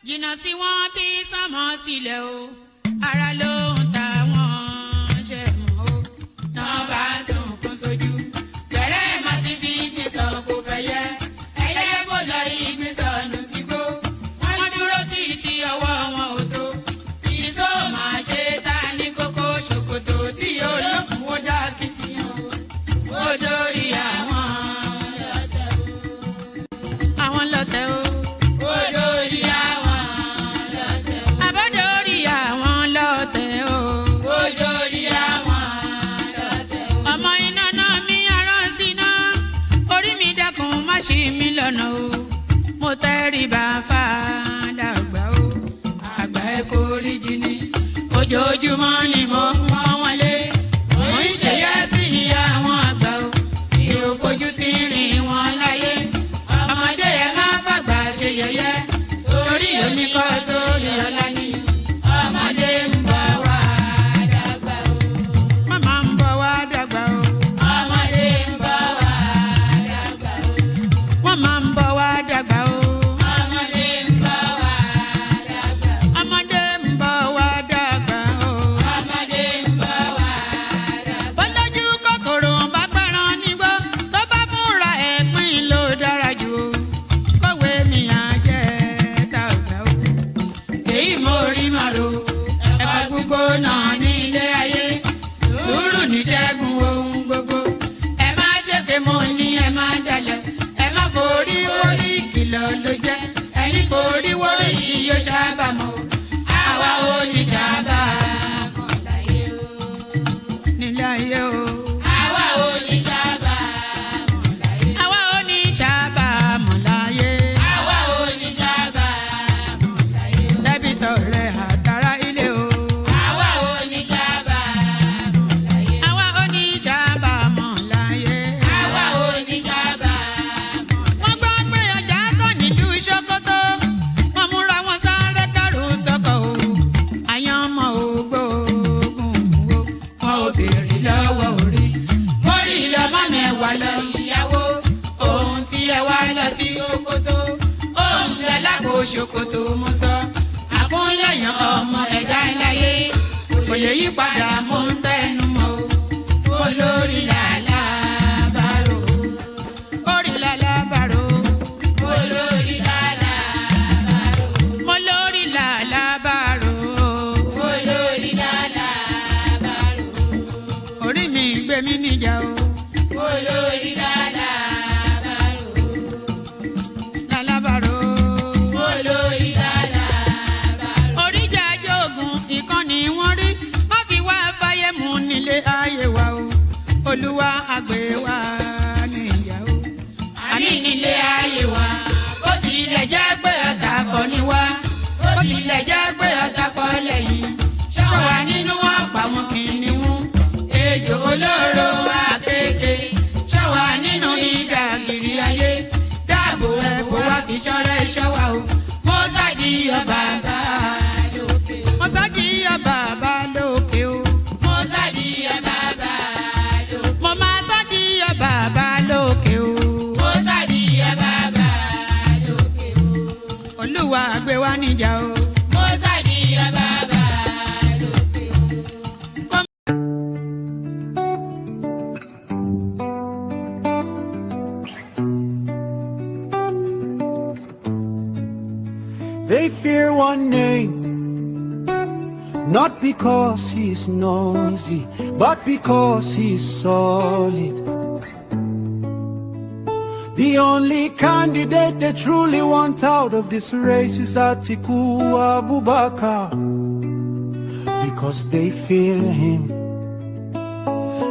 jìnnà sí wọn bí sánmọ̀ sílẹ̀ o ara ló ń ta wọ́n ṣe mọ́ o tán bá sunkún sójú bẹ̀rẹ̀ má ti fi ìgbín sọ kó fẹ́ yẹ ẹyẹ fò lọ ìgbín sọnù sígbó wọ́n dúró títí ọwọ́ wọn ò tó ìṣó máa ṣe ta ní kókó ṣòkòtò tí olókùn ó dá kìtìyàn ó dórí àwọn lọ́tẹ̀ o. Ṣí mi lọ́nà o mo tẹ́rí bá fàdà àgbà o àgbà ẹ̀ foríjì ni ojoojúmọ́ ni mo pọ́n wọn lé mo ń ṣèyá sí àwọn àgbà o mi ò fojú tí rìn wọn láyé ọmọdé ẹ má fàgbà ṣe yẹ̀yẹ́ torí oníkọ́ tó yọ ọ̀la ni ọmọdé ń bọ̀ wá dàgbà o màmá ń bọ̀ wá dàgbà o. Máa ń bọ̀ wá dàgbà o. Ọmọdé ń bọ̀ wá dàgbà. Ọmọdé ń bọ̀ wá dàgbà o. Ọmọdé ń bọ̀ wá dàgbà. Bọ́lájú kòkòrò bá gbẹ́ran nígbó tó bá fúnra ẹ̀ pín ló dára jù o. Kọ̀wé mi á jẹ́ dàgbà o. Èyí mo rí màrò ẹ̀ka gbogbo náà ní ilé ayé. Sùúrù ní ṣẹ́gun ohun gbogbo. Ẹ má ṣèké mo ní ẹ má dalẹ̀. Forí wórí kìlọ̀ ló jẹ́ ẹ̀yin forí wórí yìí yóò ṣàbàmọ́ àwa ò ní ṣàbàmọ́ láyé o. nílé ayé o. àwa ò ní ṣàbàmọ́ láyé. àwa ò ní ṣàbàmọ́ láyé. àwa ò ní ṣàbàmọ́ láyé. dẹ́bìtọ̀ rẹ̀ àtàrà ilé o. àwa ò ní ṣàbàmọ́ láyé. àwa ò ní ṣàbàmọ́ láyé. àwa ò ní ṣàbàmọ́. Ṣòkòtò wọn múra wọn sáré kẹrù sọkọ o àyànmọ́ ògbóògùn o wọn ò béèrè lọ́wọ́ orí mórí lọ́mọ mẹ́wàá lọ ìyàwó ohun tí ẹ wá lọ sí Ṣòkòtò ohun rẹ lágbo Ṣòkòtò mo sọ àkúnlẹ̀yàn ọmọ ẹ̀dá láyé kò lè yí padà mo ń tẹnu mọ́ o olórí làlá bàrò orí làlá bàrò olórí làlá bàrò mo lórí làlá bàrò olórí làlá bàrò orí mi gbé mi níjà o olórí làlá bàrò làlá bàrò olórí làlá bàrò oríjà jogun ìkànnì wọn rí má fi wá fáyé mu nílé ayé wa o olúwa àgbẹ̀ wa níyàwó àmì nílé ayé wa ó tilẹ̀ jẹ́ pé ọ̀tá kọ́ ni wá ó tilẹ̀ jẹ́ pé ọ̀tá kọ́ lẹ́yìn ṣọ́wa nínú ọ̀pá wọn kìnìún ejò olóró àkékè ṣọ́wa nínú ìdàgìrì ayé dáàbò ẹ̀bùn wá fi ṣọ́rẹ́ ṣọ́wa o mo sádì ọba bá lókè mo sádì ọba bá lókè o mo sádì ọba bá lókè mo máa sádì ọba bá lókè o. Olúwa gbé wa níjà o. Mo sádì ọba bá lókè o. They fear one name, not because he's noisy, but because he's solid. The only candidate they truly want out of this race is Atiku Abubakar, because they fear him.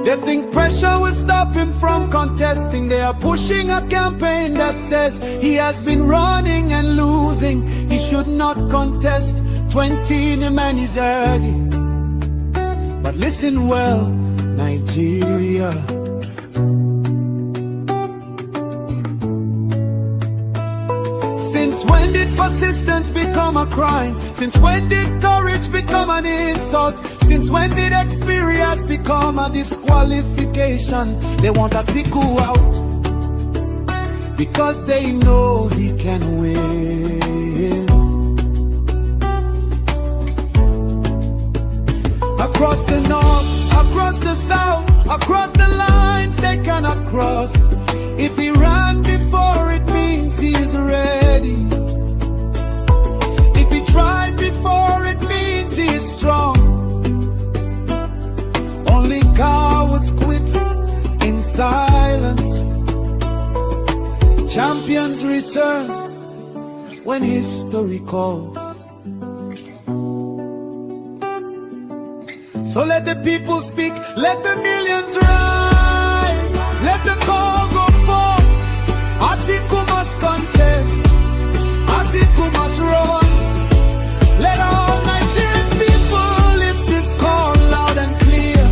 They think pressure will stop him from contesting. They are pushing a campaign that says he has been running and losing. He should not contest. 20 in a man is early. But listen well, Nigeria. Since when did persistence become a crime? Since when did courage become an insult? Since when did experience become a disqualification? They want Atiku out because they know he can win. the south, across the lines they cannot cross. If he ran before, it means he is ready. If he tried before, it means he is strong. Only cowards quit in silence. Champions return when history calls. So let the people speak, let the millions rise, let the call go forth. Atiku must contest, Atiku must run. Let all Nigerian people lift this call loud and clear,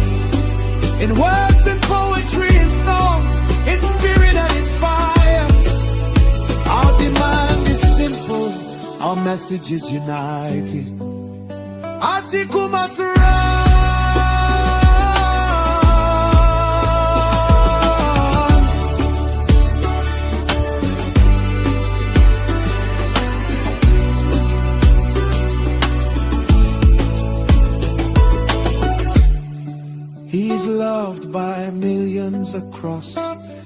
in words and poetry and song, in spirit and in fire. Our demand is simple, our message is united. Atiku must run. He's loved by millions across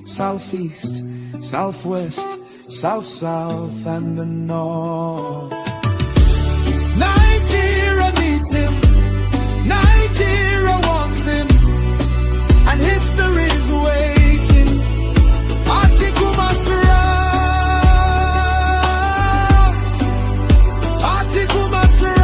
Southeast, Southwest, South, and the North. Nigeria needs him, Nigeria wants him, and history is waiting. Atiku must run, Atiku must run.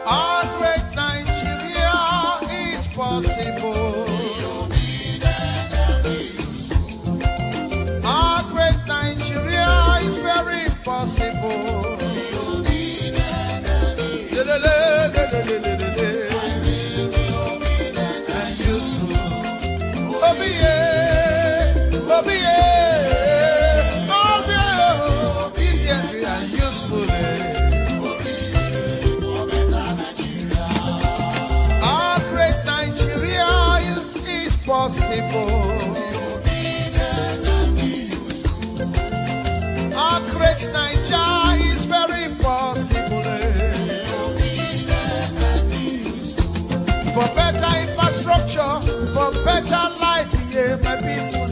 Our great Nigeria is possible. Our great Nigeria is very possible. And useful. Obedient and useful. Our great Nigeria is possible. Our great Nigeria is very possible. For better infrastructure, for better life, yeah, my people.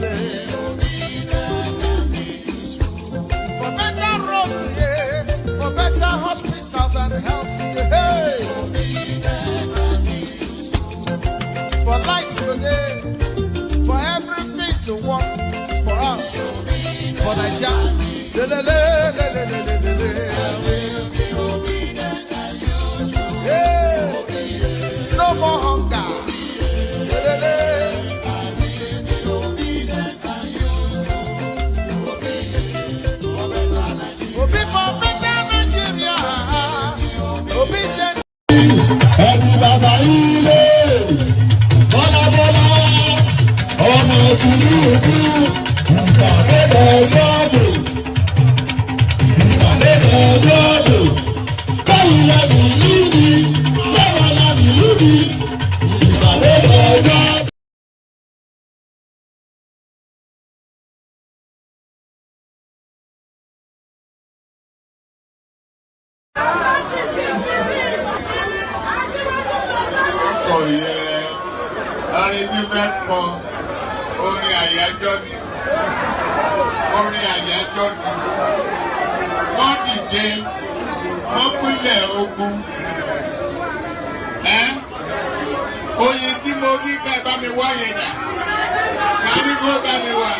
For better roads, yeah, for better hospitals and health, yeah, hey. For lights today, for everything to work for us, for Nigeria. Yeah. No more hunger. Obi for better Nigeria. Obedient. ṣe fẹ́ kọ orin àyájọ́ ni orin àyájọ́ ni wọ́n dìde wọ́n pínlẹ̀ ogun oyin tí mo rí ká bá mi wáyé dà ká ní kó bá mi wá.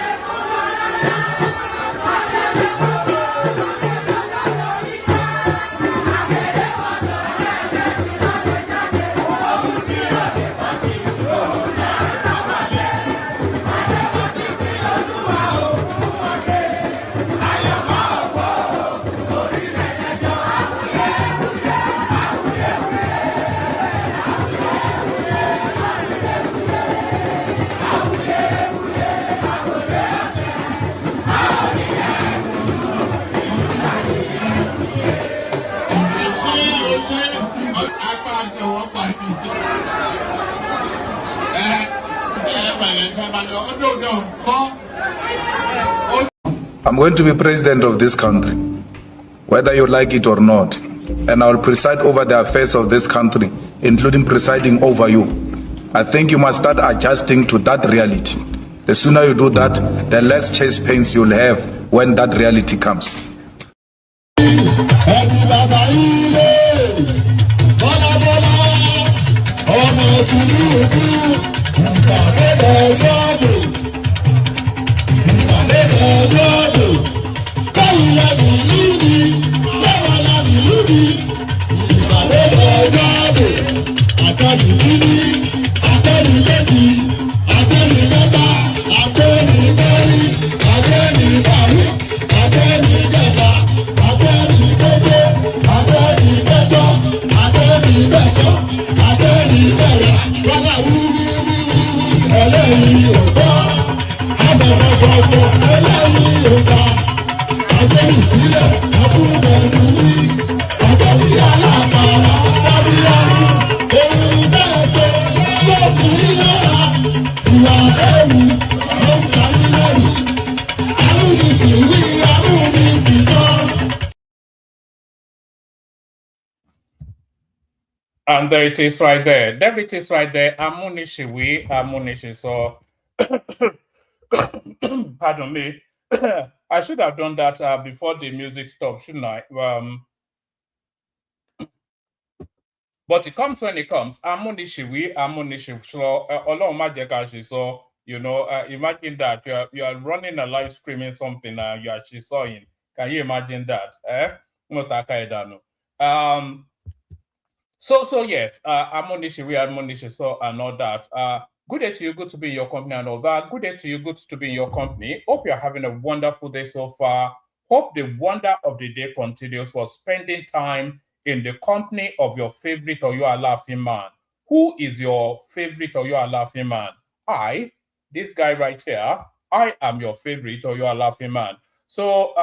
I'm going to be president of this country, whether you like it or not, and I will preside over the affairs of this country, including presiding over you. I think you must start adjusting to that reality. The sooner you do that, the less chest pains you'll have when that reality comes. And there it is right there. There it is right there. Amunishi so pardon me. I should have done that before the music stopped, shouldn't I? But it comes when it comes. Amunishi so so you know, imagine that you are running a live streaming something you are actually sawing. Can you imagine that? So yes, Amunishi so and all that. Good day to you, good to be in your company and all that. Good day to you, good to be in your company. Hope you're having a wonderful day so far. Hope the wonder of the day continues for spending time in the company of your favorite or your laughing man. Who is your favorite or your laughing man? I, this guy right here, I am your favorite or your laughing man. So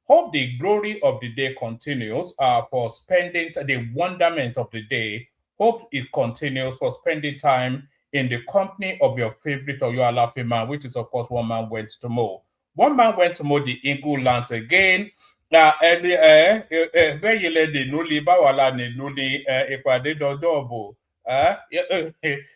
hope the glory of the day continues for spending the wonderment of the day. Hope it continues for spending time in the company of your favorite or your laughing man, which is, of course, one man went to mow. One man went to mow the Ingu lands again. And where you let the newly bawala ni newly ìpàdé dọjọ́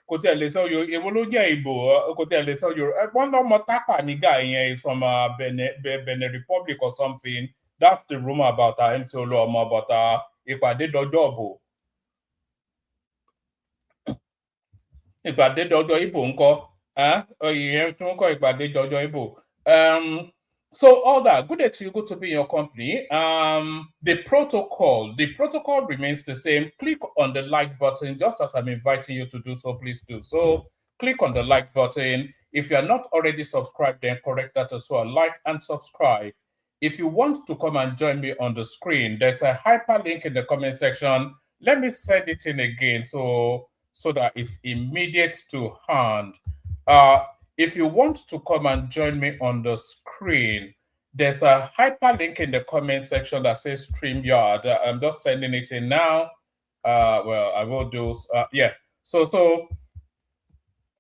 kò tẹ̀ lè sọ Yorùbá èwo ló jẹ́ ìbò kò tẹ̀ lè sọ Yorùbá wọ́n lọ́mọ tápà ní guy yẹn is from Benin Republic or something. That's the rumor about MC Oluomo about ìpàdé dọjọ́ ọ̀bọ̀. Ìpàdé dọjọ́ Ìbò ńkọ́ ìyẹn tí wọ́n kọ́ ìpàdé dọjọ́ Ìbò. So all that, good day to you, good to be in your company. The protocol remains the same. Click on the like button, just as I'm inviting you to do so, please do so. Click on the like button. If you are not already subscribed, then correct that as well. Like and subscribe. If you want to come and join me on the screen, there's a hyperlink in the comment section. Let me send it in again so that it's immediate to hand. If you want to come and join me on the screen, there's a hyperlink in the comment section that says StreamYard. I'm just sending it in now. Well, I will do, yeah. So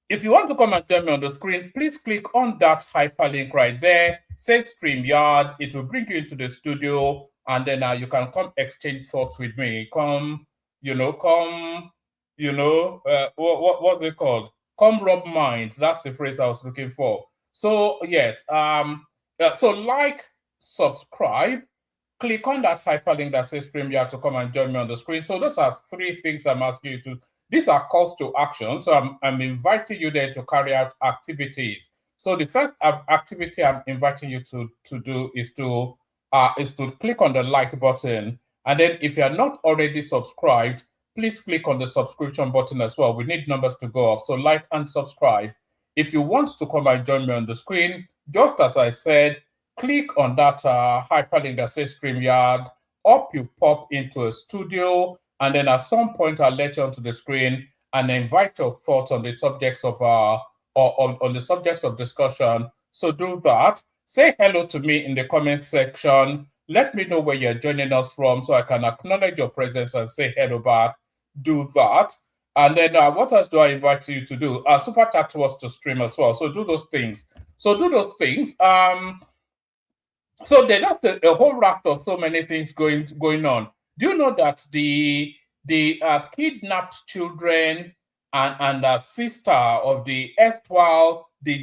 if you want to come and join me on the screen, please click on that hyperlink right there. Says StreamYard. It will bring you into the studio, and then you can come exchange thoughts with me. What's it called? Come rub minds. That's the phrase I was looking for. So yes, so like, subscribe, click on that hyperlink that says StreamYard to come and join me on the screen. So those are 3 things I'm asking you to. These are calls to action. So I'm inviting you there to carry out activities. So the first activity I'm inviting you to do is to click on the like button. And then if you're not already subscribed, please click on the subscription button as well. We need numbers to go up. So like and subscribe. If you want to come and join me on the screen, just as I said, click on that hyperlink that says StreamYard. Up you pop into a studio, and then at some point I'll let you onto the screen and invite your thoughts on the subjects of on the subjects of discussion. So do that. Say hello to me in the comment section. Let me know where you're joining us from so I can acknowledge your presence and say hello back. Do that. And then what else do I invite you to do? Super chat to us to stream as well. So do those things. So there's just a whole raft of so many things going on. Do you know that the kidnapped children and sister of the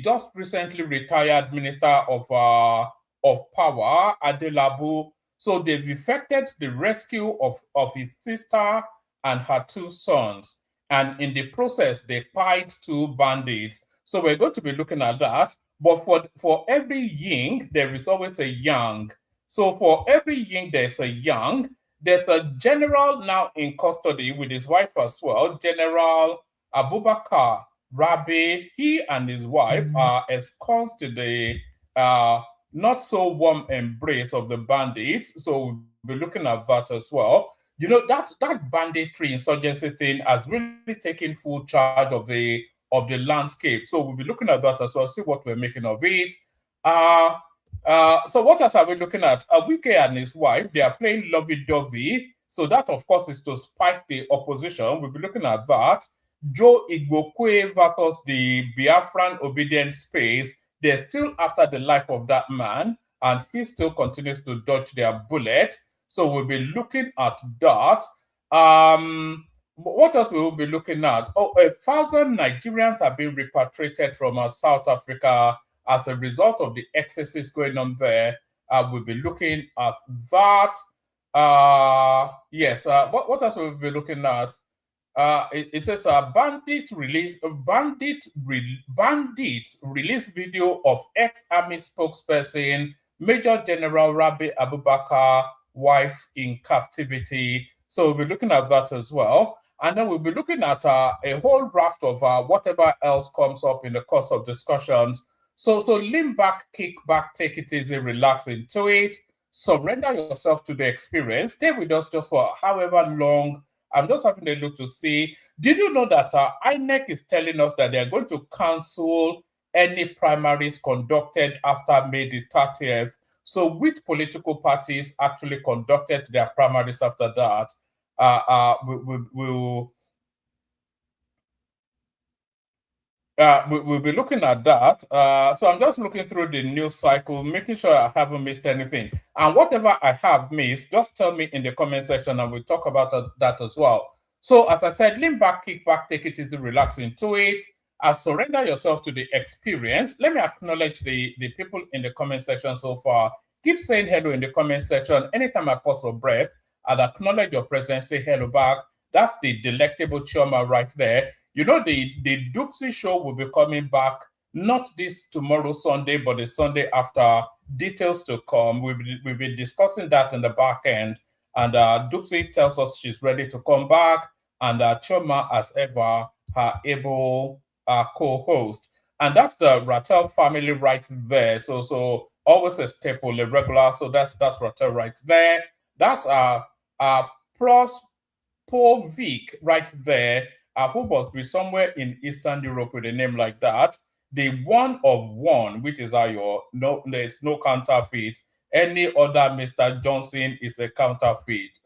just recently retired minister of power, Adelabu, so they've effected the rescue of his sister and her 2 sons. And in the process, they pied 2 bandits. So we're going to be looking at that. But for every yin, there is always a yang. So for every yin, there's a yang. There's a general now in custody with his wife as well, General Abubakar Rabi. He and his wife are ensconced in the not so warm embrace of the bandits. So we'll be looking at that as well. You know, that banditry insurgency thing has really taken full charge of the landscape. So we'll be looking at that as well, see what we're making of it. So what else are we looking at? Wike and his wife, they are playing lovey-dovey. So that, of course, is to spike the opposition. We'll be looking at that. Joe Igbokwe versus the Biafran obedient space. They're still after the life of that man, and he still continues to dodge their bullet. So we'll be looking at that. What else we will be looking at? 1,000 Nigerians have been repatriated from South Africa as a result of the excesses going on there. We'll be looking at that. Yes. What else will we be looking at? It says bandits release video of ex-army spokesperson Major General Rabi Abubakar wife in captivity. So we'll be looking at that as well. And then we'll be looking at a whole raft of whatever else comes up in the course of discussions. So lean back, kick back, take it easy, relax into it. Surrender yourself to the experience. Stay with us just for however long. I'm just having a look to see. Did you know that INEC is telling us that they're going to cancel any primaries conducted after May the 30th? So which political parties actually conducted their primaries after that? We'll be looking at that. So I'm just looking through the news cycle, making sure I haven't missed anything. And whatever I have missed, just tell me in the comment section and we'll talk about that as well. So as I said, lean back, kick back, take it easy, relax into it. Surrender yourself to the experience. Let me acknowledge the people in the comment section so far. Keep saying hello in the comment section. Anytime I pause for breath, I'll acknowledge your presence, say hello back. That's the delectable Chioma right there. You know, the Doopsy show will be coming back, not this tomorrow Sunday, but the Sunday after. Details to come. We'll be discussing that in the back end. And Doopsy tells us she's ready to come back. And Chioma, as ever, her able co-host. And that's the Rattel family right there. So always a staple, a regular. So that's Rattel right there. That's Prospovic right there. Who must be somewhere in Eastern Europe with a name like that. The one of one, which is there's no counterfeit. Any other Mr. Johnson is a counterfeit.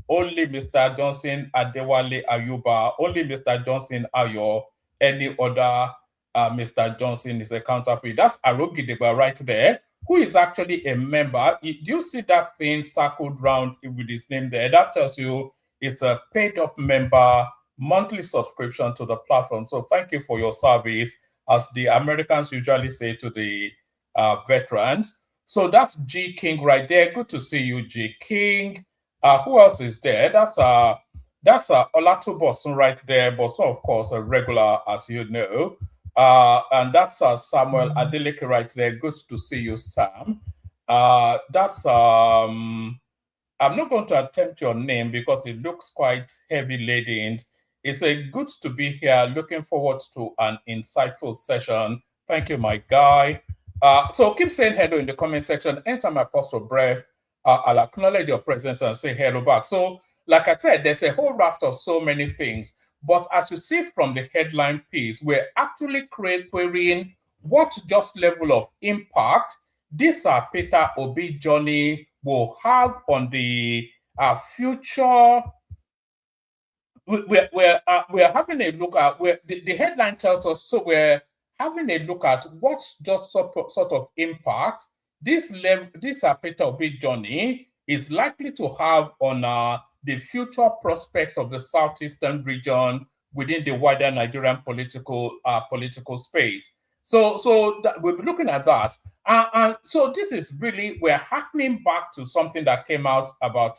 Only Mr. Johnson Adewale Ayuba, only Mr. Johnson Ayo, any other Mr. Johnson is a counterfeit. That's Arogideba right there, who is actually a member. Do you see that thing circled round with his name there? That tells you it's a paid up member monthly subscription to the platform. So thank you for your service, as the Americans usually say to the veterans. So that's G King right there. Good to see you, G King. Who else is there? That's Olatubosun right there. Bosun, of course, a regular, as you know. And that's Samuel Adeleke right there. Good to see you, Sam. That's I'm not going to attempt your name because it looks quite heavy laden. It's a good to be here. Looking forward to an insightful session. Thank you, my guy. So keep saying hello in the comment section. Anytime I pause for breath, I'll acknowledge your presence and say hello back. So, like I said, there's a whole raft of so many things. But as you see from the headline piece, we're actually querying what just level of impact this Peter Obi journey will have on the future. We're having a look at where the headline tells us. So we're having a look at what just sort of impact this Peter Obi journey is likely to have on the future prospects of the southeastern region within the wider Nigerian political space. So we'll be looking at that. And so this is really, we're harkening back to something that came out about,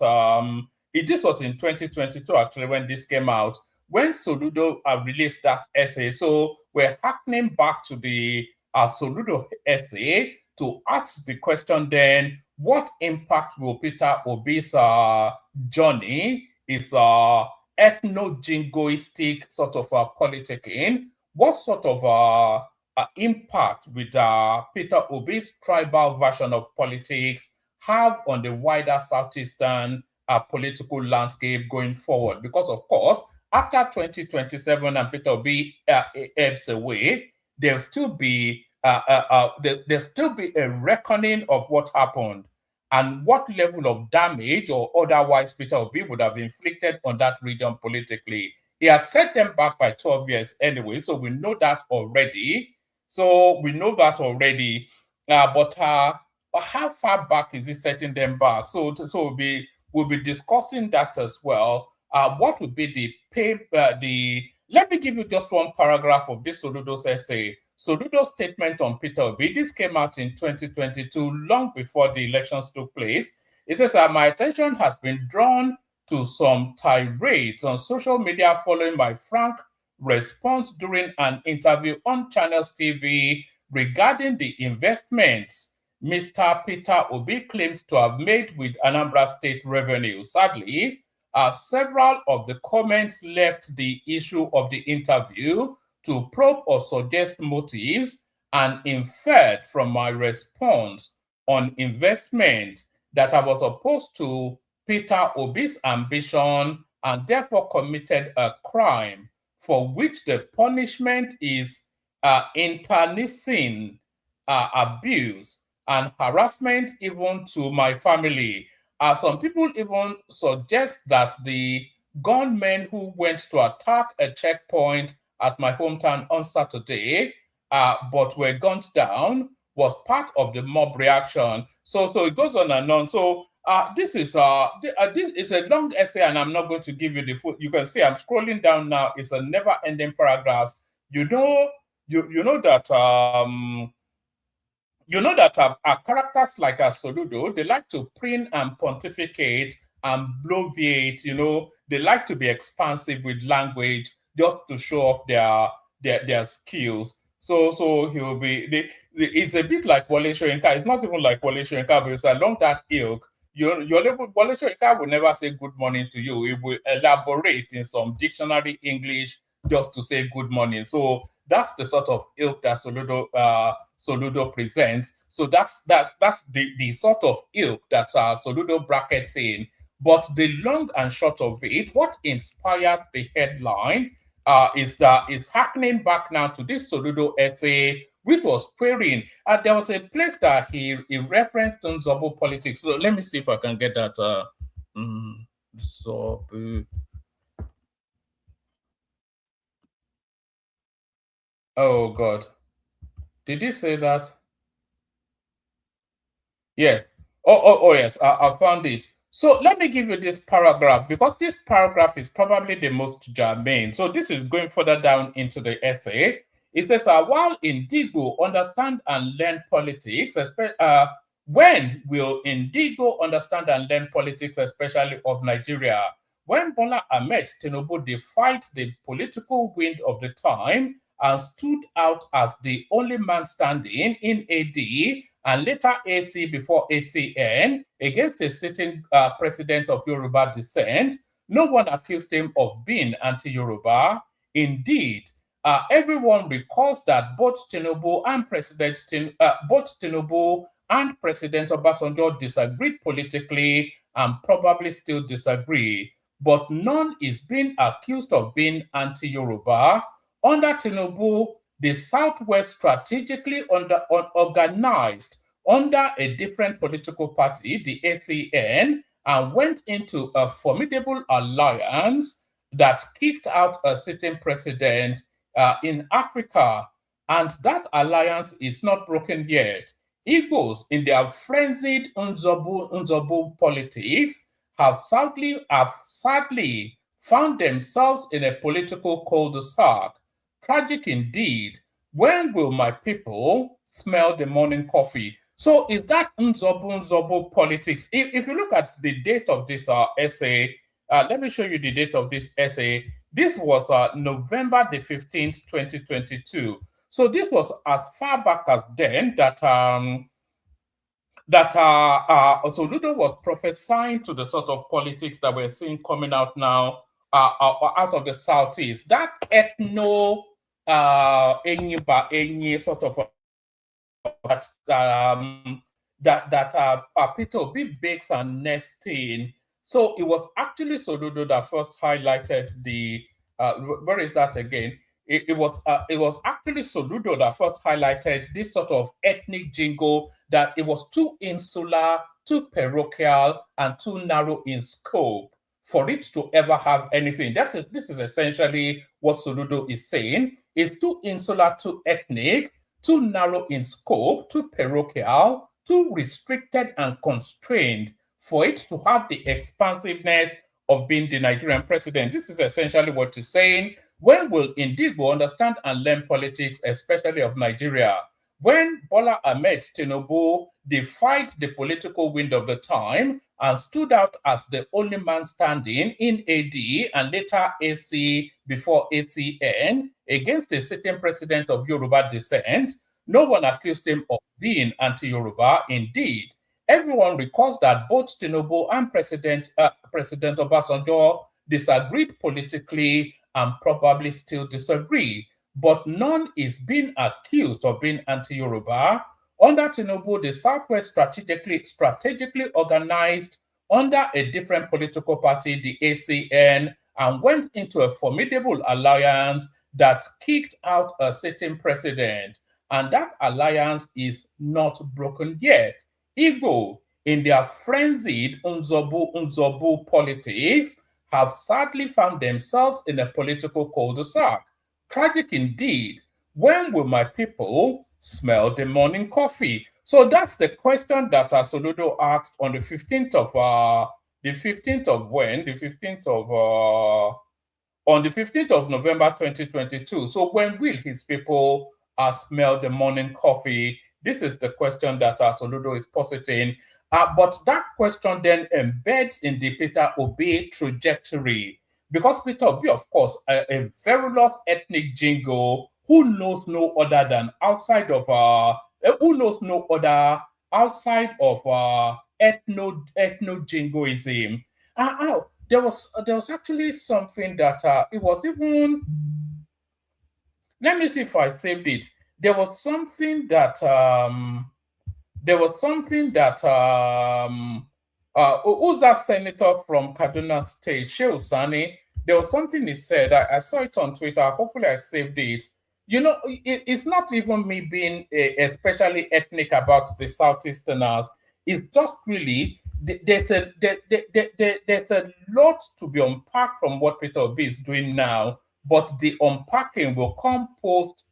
this was in 2022 actually when this came out, when Soludo released that essay. So we're harkening back to the Soludo essay to ask the question then, what impact will Peter Obi's journey, is ethno-jingoistic sort of politicking, what sort of impact with Peter Obi's tribal version of politics have on the wider southeastern political landscape going forward? Because of course, after 2027 and Peter Obi ebbs away, there'll still be a reckoning of what happened and what level of damage or otherwise Peter Obi would have inflicted on that region politically. He has set them back by 12 years anyway, so we know that already. But how far back is he setting them back? So we'll be discussing that as well. What would be let me give you just one paragraph of this Soludo's essay. Soludo's statement on Peter Obi. This came out in 2022, long before the elections took place. It says, my attention has been drawn to some tirades on social media following my frank response during an interview on Channels TV regarding the investments Mr. Peter Obi claims to have made with Anambra State revenue. Sadly, several of the comments left the issue of the interview to probe or suggest motives and inferred from my response on investment that I was opposed to Peter Obi's ambition and therefore committed a crime for which the punishment is internecine abuse and harassment even to my family. Some people even suggest that the gunmen who went to attack a checkpoint at my hometown on Saturday, but were gunned down, was part of the mob reaction. So it goes on and on. So this is a long essay, and I'm not going to give you the full. You can see I'm scrolling down now. It's a never-ending paragraph. You know that characters like Soludo, they like to preen and pontificate and bloviate. They like to be expansive with language just to show off their skills. So he will be. It's a bit like Wole Soyinka. It's not even like Wole Soyinka, but it's along that ilk. Wole Soyinka will never say good morning to you. He will elaborate in some dictionary English just to say good morning. So that's the sort of ilk that Soludo presents. So that's the sort of ilk that Soludo brackets in. But the long and short of it, what inspires the headline is that it's harkening back now to this Soludo essay, which was querying. There was a place that he referenced on Zobo politics. So let me see if I can get that. Zobo. Oh God, did he say that? Yes. Oh yes, I found it. So let me give you this paragraph because this paragraph is probably the most germane. So this is going further down into the essay. It says, while Indigo understand and learn politics, when will Indigo understand and learn politics, especially of Nigeria? When Bola Ahmed Tinubu defied the political wind of the time and stood out as the only man standing in AD and later AC before ACN against a sitting president of Yoruba descent, no one accused him of being anti-Yoruba. Indeed, everyone recalls that both Tinubu and President Obasanjo disagreed politically and probably still disagree, but none is being accused of being anti-Yoruba. Under Tinubu, the Southwest strategically organized under a different political party, the ACN, and went into a formidable alliance that kicked out a sitting president in Africa. And that alliance is not broken yet. Igbos, in their frenzied Nzobu politics, have sadly found themselves in a political cul-de-sac. Tragic indeed. When will my people smell the morning coffee? So is that Nzobu politics? If you look at the date of this essay, let me show you the date of this essay. This was November the 15th, 2022. So this was as far back as then that Soludo was prophesying to the sort of politics that we're seeing coming out now out of the Southeast. That ethno sort of Peter B bakes and nesting. So it was actually Soludo that first highlighted the where is that again? It was actually Soludo that first highlighted this sort of ethnic jingle, that it was too insular, too parochial, and too narrow in scope for it to ever have anything. This is essentially what Soludo is saying. It's too insular, too ethnic, too narrow in scope, too parochial, too restricted and constrained for it to have the expansiveness of being the Nigerian president. This is essentially what he's saying. When will Indigo understand and learn politics, especially of Nigeria? When Bola Ahmed Tinubu defied the political wind of the time and stood out as the only man standing in AD and later AC before ACN against the sitting president of Yoruba descent, no one accused him of being anti-Yoruba. Indeed, everyone recalls that both Tinubu and President Obasanjo disagreed politically and probably still disagree, but none is being accused of being anti-Yoruba. Under Tinubu, the Southwest strategically organized under a different political party, the ACN, and went into a formidable alliance that kicked out a sitting president. And that alliance is not broken yet. Igbo, in their frenzied Nzobu politics, have sadly found themselves in a political cul-de-sac. Tragic indeed. When will my people smell the morning coffee? So that's the question that Soludo asked on the 15th of on the 15th of November 2022. So when will his people smell the morning coffee? This is the question that Soludo is positing. But that question then embeds in the Peter Obi trajectory, because Peter Obi, of course, a very ethnic jingo who knows no other than outside of ethno jingoism. There was actually something that it was even. Let me see if I saved it. There was something that who's that senator from Kaduna State, Shehu Sani? There was something he said. I saw it on Twitter. Hopefully, I saved it. You know, it's not even me being especially ethnic about the Southeasterners. It's just really there's a lot to be unpacked from what Peter Obi is doing now, but the unpacking will come post.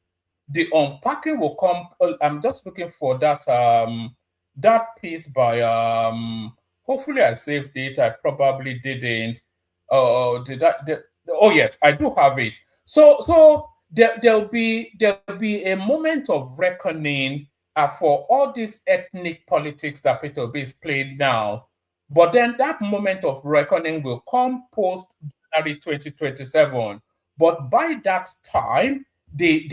The unpacking will come. I'm just looking for that that piece by Hopefully I saved it. I probably didn't. Oh yes, I do have it. So there'll be a moment of reckoning for all these ethnic politics that Peter Obi is playing now. But then that moment of reckoning will come post January 2027. But by that time, the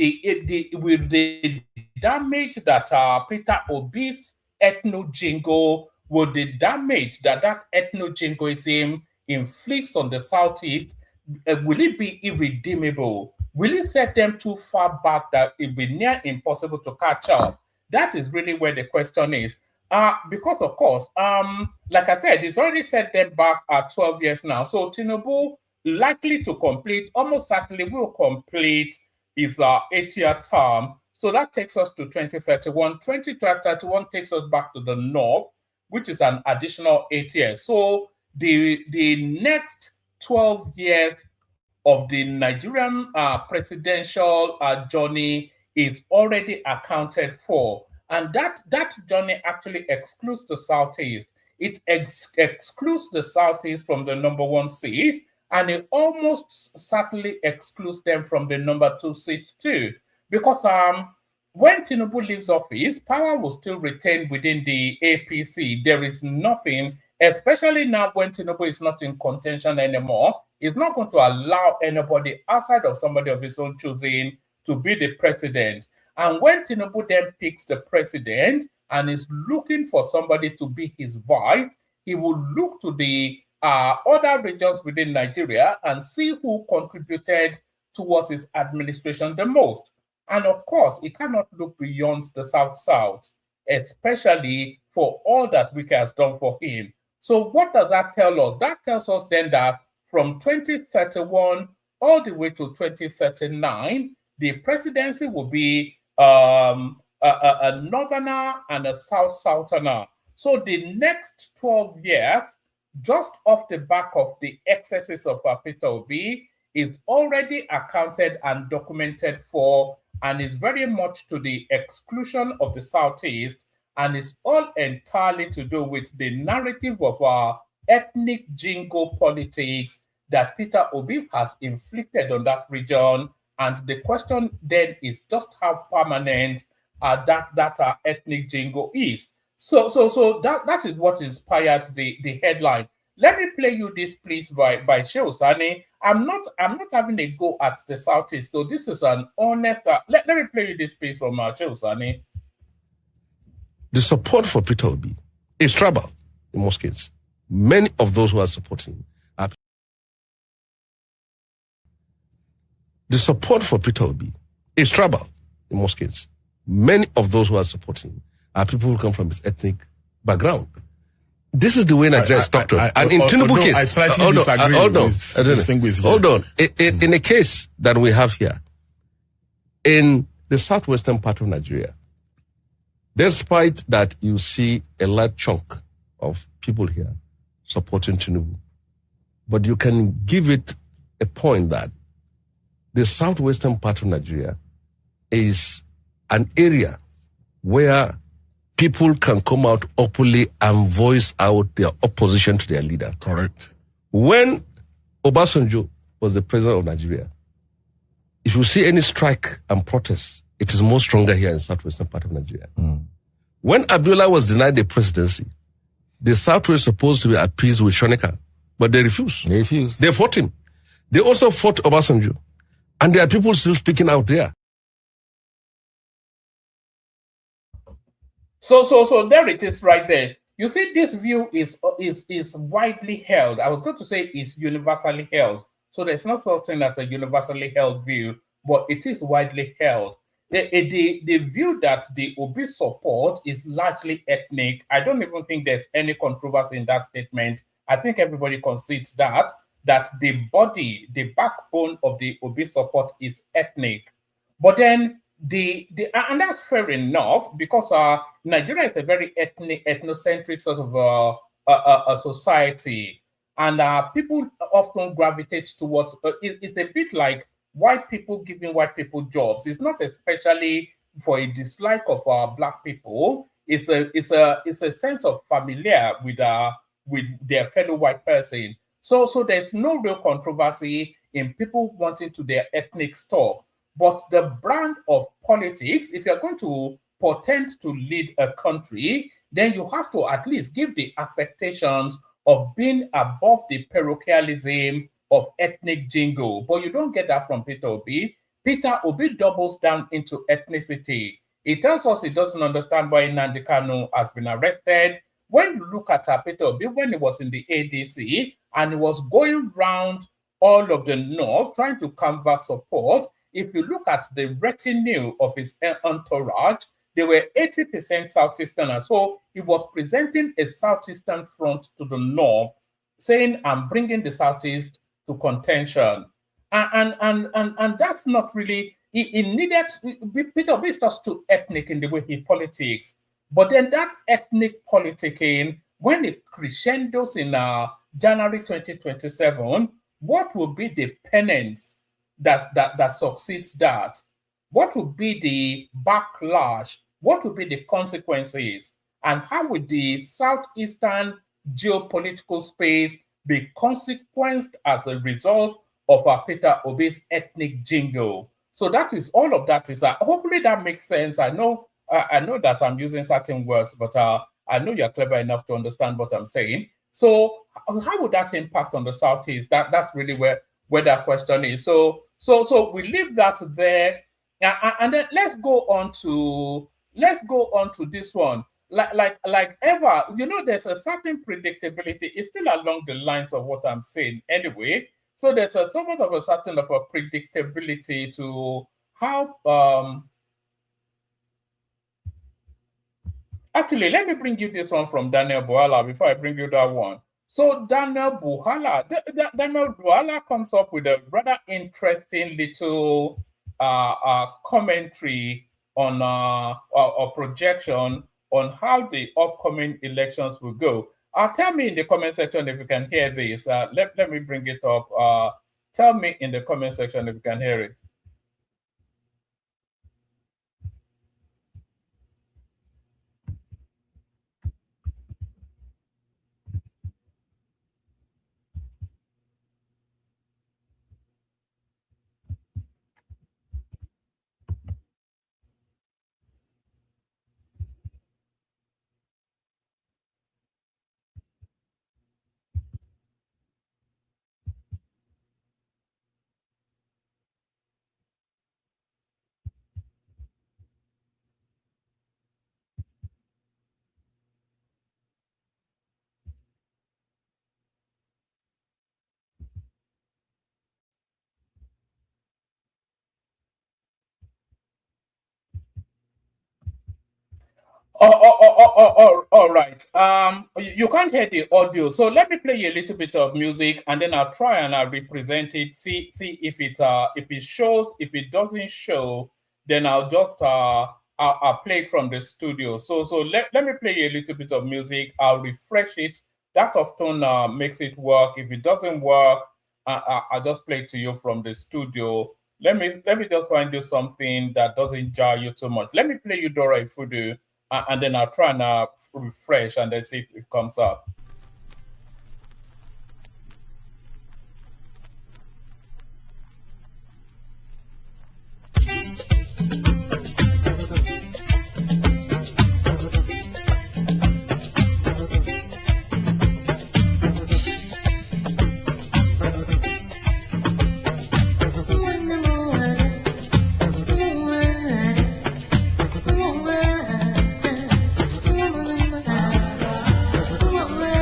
damage that Peter Obi's ethno jingo, will the damage that ethno jingoism inflicts on the Southeast, will it be irredeemable? Will it set them too far back that it will be near impossible to catch up? That is really where the question is. Because of course, like I said, it's already set them back 12 years now. So Tinubu likely to complete, almost certainly will complete his 8-year term. So that takes us to 2031. 2031 takes us back to the north, which is an additional 8 years. So the next 12 years of the Nigerian presidential journey is already accounted for. And that journey actually excludes the Southeast. It excludes the Southeast from the number 1 seat, and it almost certainly excludes them from the number 2 seat too. Because when Tinubu leaves office, power will still retain within the APC. There is nothing, especially now when Tinubu is not in contention anymore, is not going to allow anybody outside of somebody of his own choosing to be the president. And when Tinubu then picks the president and is looking for somebody to be his vice, he will look to the other regions within Nigeria and see who contributed towards his administration the most. And of course, he cannot look beyond the South-South, especially for all that Wike has done for him. So what does that tell us? That tells us then that from 2031 all the way to 2039, the presidency will be a northerner and a south-southerner. So the next 12 years, just off the back of the excesses of Peter Obi, is already accounted and documented for, and is very much to the exclusion of the Southeast, and is all entirely to do with the narrative of our ethnic jingo politics that Peter Obi has inflicted on that region. And the question then is just how permanent that ethnic jingo is. So that is what inspired the headline. Let me play you this piece by Shehu Sani. I'm not having a go at the Southeast, so this is an honest. Let me play you this piece from Shehu Sani. The support for Peter Obi is tribal in most cases. Many of those who are supporting him are. The support for Peter Obi is tribal in most cases. Many of those who are supporting him are people who come from his ethnic background. This is the way Nigeria is talked to. And in Tinubu case, I slightly disagree with hold on. In a case that we have here, in the southwestern part of Nigeria, despite that you see a large chunk of people here supporting Tinubu, but you can give it a point that the southwestern part of Nigeria is an area where people can come out openly and voice out their opposition to their leader. Correct. When Obasanjo was the president of Nigeria, if you see any strike and protest, it is more stronger here in the southwestern part of Nigeria. When Abdullah was denied the presidency, the South was supposed to be appeased with Shonika, but they refused. They fought him. They also fought Obasanjo. And there are people still speaking out there. So there it is right there. You see, this view is widely held. I was going to say is universally held. So there's no such thing as a universally held view, but it is widely held. The view that the Obi support is largely ethnic, I don't even think there's any controversy in that statement. I think everybody concedes that the body, the backbone of the Obi support is ethnic. But then and that's fair enough, because Nigeria is a very ethnocentric sort of a society, and people often gravitate towards. It's a bit like white people giving white people jobs. It's not especially for a dislike of Black people. It's a sense of familiar with their fellow white person. So there's no real controversy in people wanting to their ethnic stock. But the brand of politics, if you're going to pretend to lead a country, then you have to at least give the affectations of being above the parochialism of ethnic jingle. But you don't get that from Peter Obi. Peter Obi doubles down into ethnicity. He tells us he doesn't understand why Nnamdi Kanu has been arrested. When you look at Peter Obi, when he was in the ADC and he was going round all of the north trying to canvass support, if you look at the retinue of his entourage, they were 80% Southeastern. So he was presenting a Southeastern front to the north, saying, I'm bringing the Southeast to contention. And that's not really, he needed, Peter Obi is just too ethnic in the way he politics. But then that ethnic politicking, when it crescendos in January 2027, what will be the penance that succeeds that? What will be the backlash? What will be the consequences? And how will the Southeastern geopolitical space be consequenced as a result of Peter Obi's ethnic jingle? So that is, all of that is, hopefully that makes sense. I know that I'm using certain words, but I know you're clever enough to understand what I'm saying. So how would that impact on the Southeast? That's really where that question is. So we leave that there, and then let's go on to this one. Like ever, there's a certain predictability. It's still along the lines of what I'm saying anyway. So there's somewhat of a certain of a predictability to how. Actually, let me bring you this one from Daniel Buhala before I bring you that one. So Daniel Buhala comes up with a rather interesting little commentary on or projection on how the upcoming elections will go. Tell me in the comment section if you can hear this. Let me bring it up. Tell me in the comment section if you can hear it. All right. You can't hear the audio, so let me play you a little bit of music, and then I'll try and I'll represent it. See if it shows. If it doesn't show, then I'll just I'll play it from the studio. So let me play you a little bit of music. I'll refresh it. That often makes it work. If it doesn't work, I'll just play it to you from the studio. Let me just find you something that doesn't jar you too much. Let me play you Dora Ifudu. And then I'll try and refresh and then see if it comes up. Wow.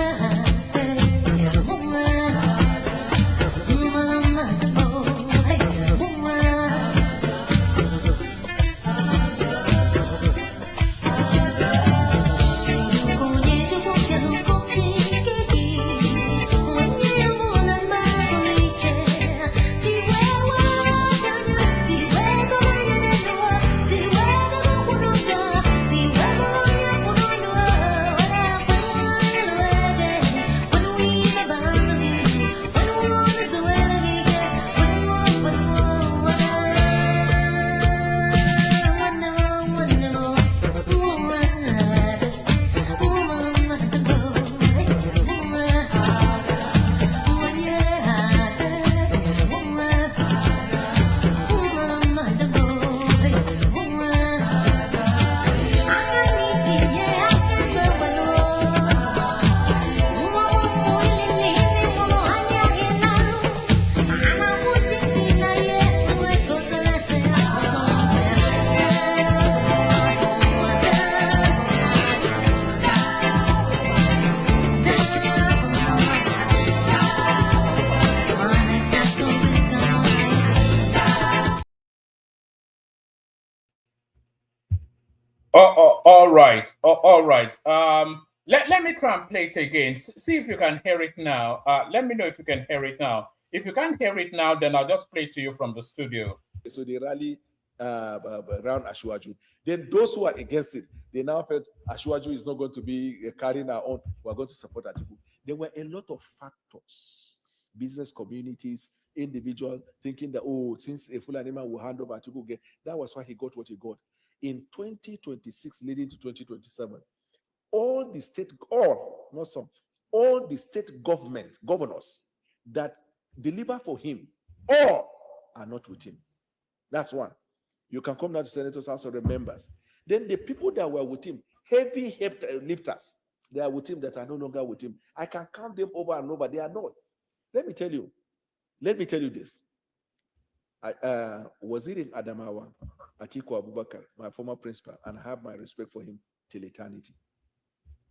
All right. All right. Let me try and play it again. See if you can hear it now. Let me know if you can hear it now. If you can't hear it now, then I'll just play it to you from the studio. So they rally around Ashwaju. Then those who are against it, they now felt Ashwaju is not going to be carrying our own. We're going to support Atiku. There were a lot of factors, business communities, individual thinking that, oh, since a Fulani man will hand over Atiku again, that was why he got what he got. In 2026, leading to 2027, all the state, not some, all the state governors that deliver for him, all are not with him. That's one. You can come down to Senator's House of the members. Then the people that were with him, heavy lifters, they are with him that are no longer with him. I can count them over and over. They are not. Let me tell you this. Wazir in Adamawa, Atiku Abubakar, my former principal, and I have my respect for him till eternity.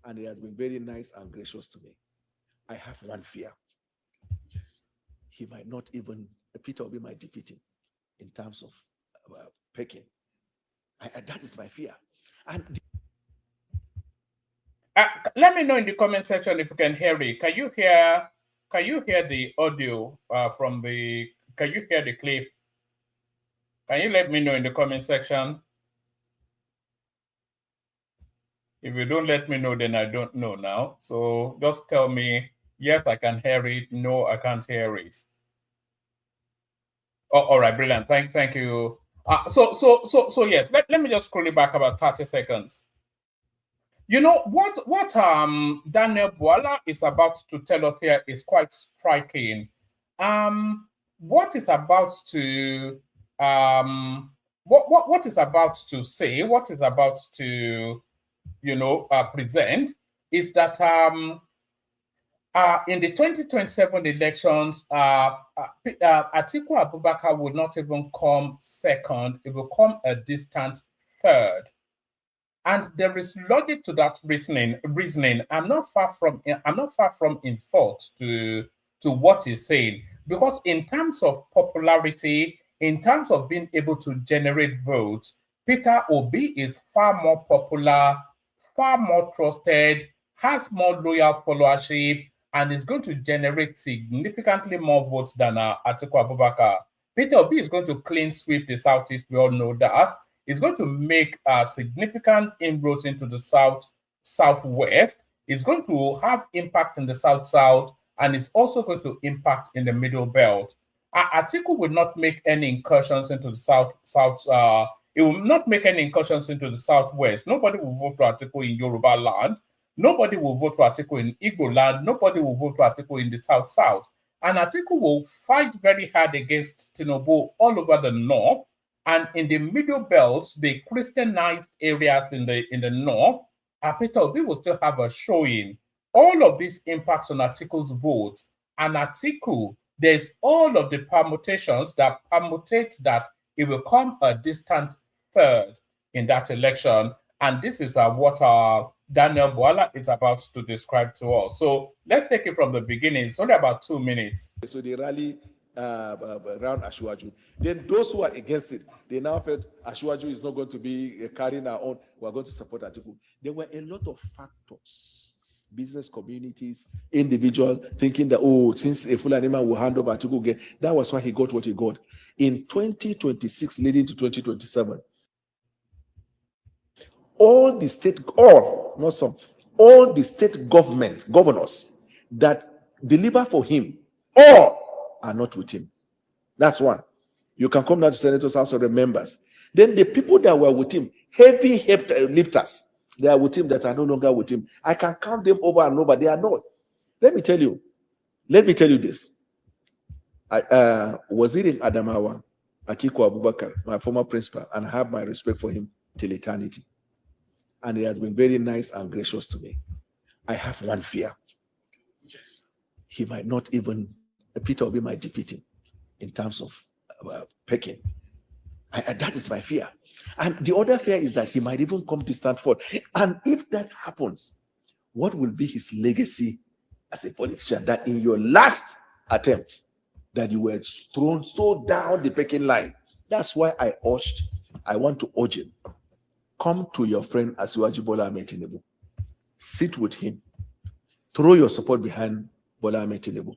And he has been very nice and gracious to me. I have one fear. He might not even, Peter Obi might defeat him in terms of pecking. That is my fear. And let me know in the comment section if you can hear it. Can you hear the audio from the? Can you hear the clip? Can you let me know in the comment section? If you don't let me know, then I don't know now. So just tell me, yes, I can hear it. No, I can't hear it. Oh, all right, brilliant. Thank you. So yes, let me just scroll it back about 30 seconds. You know what Daniel Bwala is about to tell us here is quite striking. What is about to what is about to say, what is about to present is that in the 2027 elections, Atiku Abubakar would not even come second; it will come a distant third. And there is logic to that reasoning. I'm not far from in fault to what he's saying, because in terms of popularity, in terms of being able to generate votes, Peter Obi is far more popular, far more trusted, has more loyal followership, and is going to generate significantly more votes than Atiku Abubakar. Peter Obi is going to clean sweep the Southeast. We all know that. It's going to make significant inroads into the southwest. It's going to have impact in the south, and it's also going to impact in the middle belt. Atiku will not make any incursions into the south. It will not make any incursions into the southwest. Nobody will vote for Atiku in Yoruba land. Nobody will vote for Atiku in Igbo land. Nobody will vote for Atiku in the south. And Atiku will fight very hard against Tinubu all over the north. And in the middle belts, the Christianized areas in the north, Peter Obi will still have a showing. All of these impacts on Atiku's votes. And Atiku, there's all of the permutations that permutate that it will come a distant third in that election. And this is what Daniel Bwala is about to describe to us. So let's take it from the beginning. It's only about 2 minutes. So they rally around Ashwaju. Then those who are against it, they now felt Ashwaju is not going to be carrying our own. We're going to support Atiku. There were a lot of factors, business communities, individual thinking that, oh, since a Fulani man will hand over Atiku again, that was why he got what he got. In 2026, leading to 2027, all the state governors that deliver for him, all are not with him. That's one. You can come down to Senator's House of the members. Then the people that were with him, heavy lifters, they are with him that are no longer with him. I can count them over and over. They are not. Let me tell you this. Wazir in Adamawa, Atiku Abubakar, my former principal, and I have my respect for him till eternity. And he has been very nice and gracious to me. I have one fear. He might not even, Peter Obi might defeat him in terms of pecking. That is my fear. And the other fear is that he might even come distant fourth. And if that happens, what will be his legacy as a politician? That in your last attempt, that you were thrown so down the pecking line. That's why I want to urge him. come to your friend Asiwaju Bola Ahmed Tinubu. Sit with him. Throw your support behind Bola Ahmed Tinubu.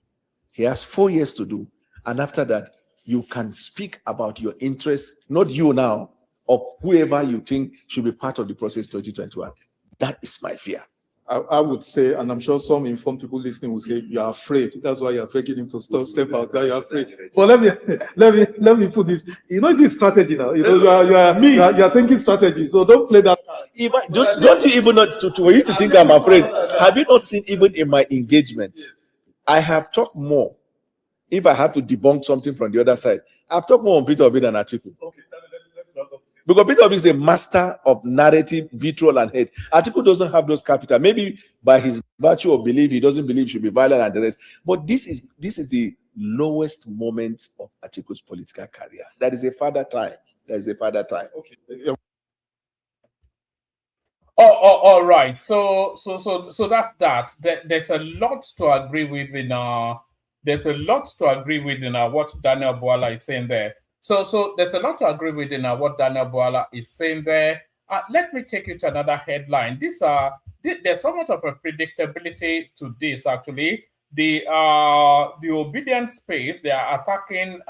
He has 4 years to do. And after that, you can speak about your interests, not you now, of whoever you think should be part of the process 2021. That is my fear. I would say, and I'm sure some informed people listening will say, you are afraid. That's why you're begging him to step out. That you're afraid. But let me put this. You know this strategy now. You know you are thinking strategy. So don't play that. Don't you even not to for you to think I'm afraid? Have you not seen even in my engagement? I have talked more. If I have to debunk something from the other side, I've talked more on Peter Obi than Atiku. Okay, let's wrap up. Because Peter Obi is a master of narrative, vitriol, and hate. Atiku doesn't have those capital. Maybe by his virtue of belief, he doesn't believe he should be violent and the rest. But this is the lowest moment of Atiku's political career. That is a father time. That is a father time. Okay. All right. So that's that. There's a lot to agree with in what Daniel Bwala is saying there. So there's a lot to agree with in what Daniel Bwala is saying there. Let me take you to another headline. There's somewhat of a predictability to this actually. The obedient space, they are attacking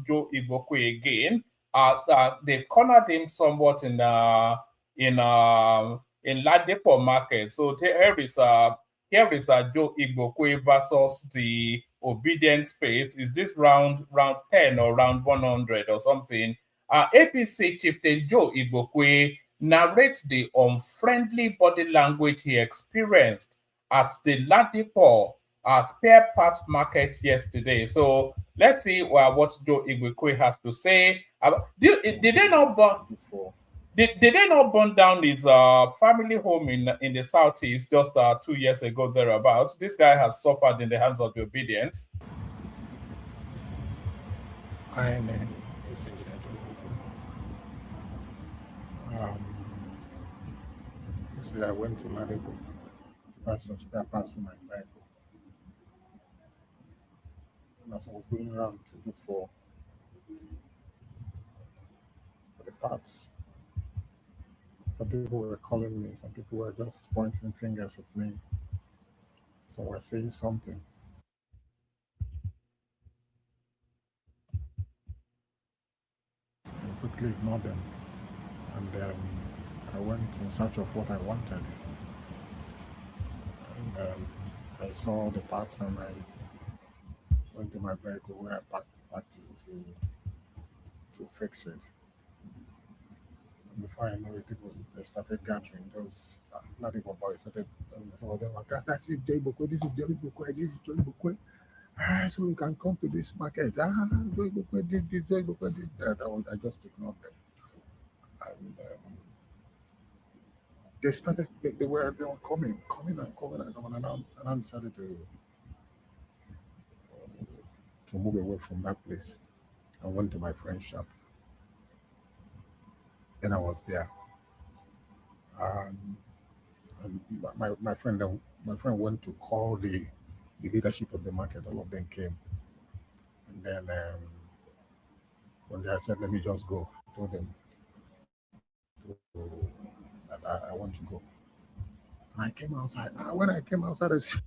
Joe Igbokwe again. They cornered him somewhat in Ladipo market. So here is Joe Igbokwe versus the obedient space. Is this round 10 or round 100 or something? APC chieftain Joe Igbokwe narrates the unfriendly body language he experienced at the Ladipo spare parts market yesterday. So let's see what Joe Igbokwe has to say. Did they not burn down his family home in the southeast just 2 years ago thereabouts? This guy has suffered in the hands of the obedience. Yesterday I went to Ladipo to buy some spare parts for my bike. And as I was going around to look for the parts, some people were calling me, some people were just pointing fingers at me. Some were saying something. I quickly ignored them. And I went in search of what I wanted. And I saw the parts and I went to my vehicle where I packed it to fix it. And before I know it, they started gathering. Those Ladipo boys started, some of them were like, "That's it, Joe Igbokwe, this is Joe Igbokwe, this is Joe Igbokwe. So we can come to this market. Joe Igbokwe did this, Joe Igbokwe did that." I just ignored them. And they started, they were coming, and I decided to move away from that place. I went to my friend's shop. Then I was there. And my friend went to call the leadership of the market. All of them came. And then one day I said, "Let me just go." I told them that I want to go. And I came outside. When I came outside, I said,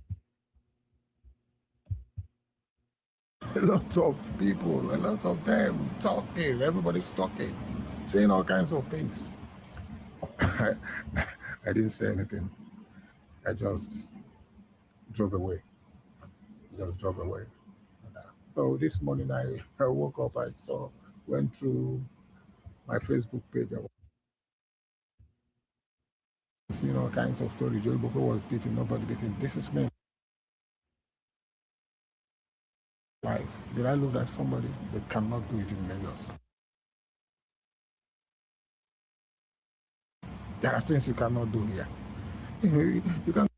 a lot of people, a lot of them talking. Everybody's talking, saying all kinds of things. I didn't say anything. I just drove away. So this morning I woke up, went through my Facebook page. I was seeing all kinds of stories. Joe Igbokwe was beaten, nobody beaten. This is me. Life. Did I look at somebody? They cannot do it in Lagos. There are things you cannot do here. You can.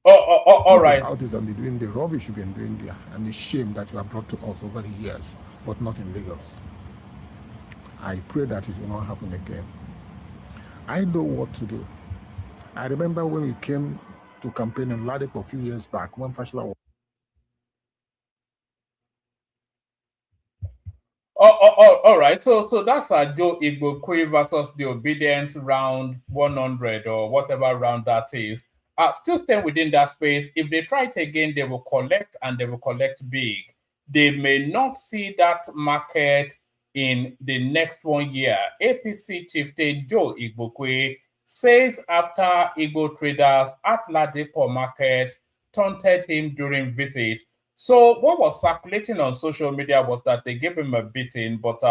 All right. Out is only doing the rubbish you've been doing there, and the shame that you have brought to us over the years, but not in Lagos. I pray that it will not happen again. I know what to do. I remember when we came to campaign in Ladipo a few years back, when Fashola was... all right. So that's Joe Igbokwe versus the obedience round 100 or whatever round that is. Still staying within that space. If they try it again, they will collect and they will collect big. They may not see that market in the next 1 year. APC chieftain Joe Igbokwe says after Igbo traders at Ladipo market taunted him during visit. So what was circulating on social media was that they gave him a beating, but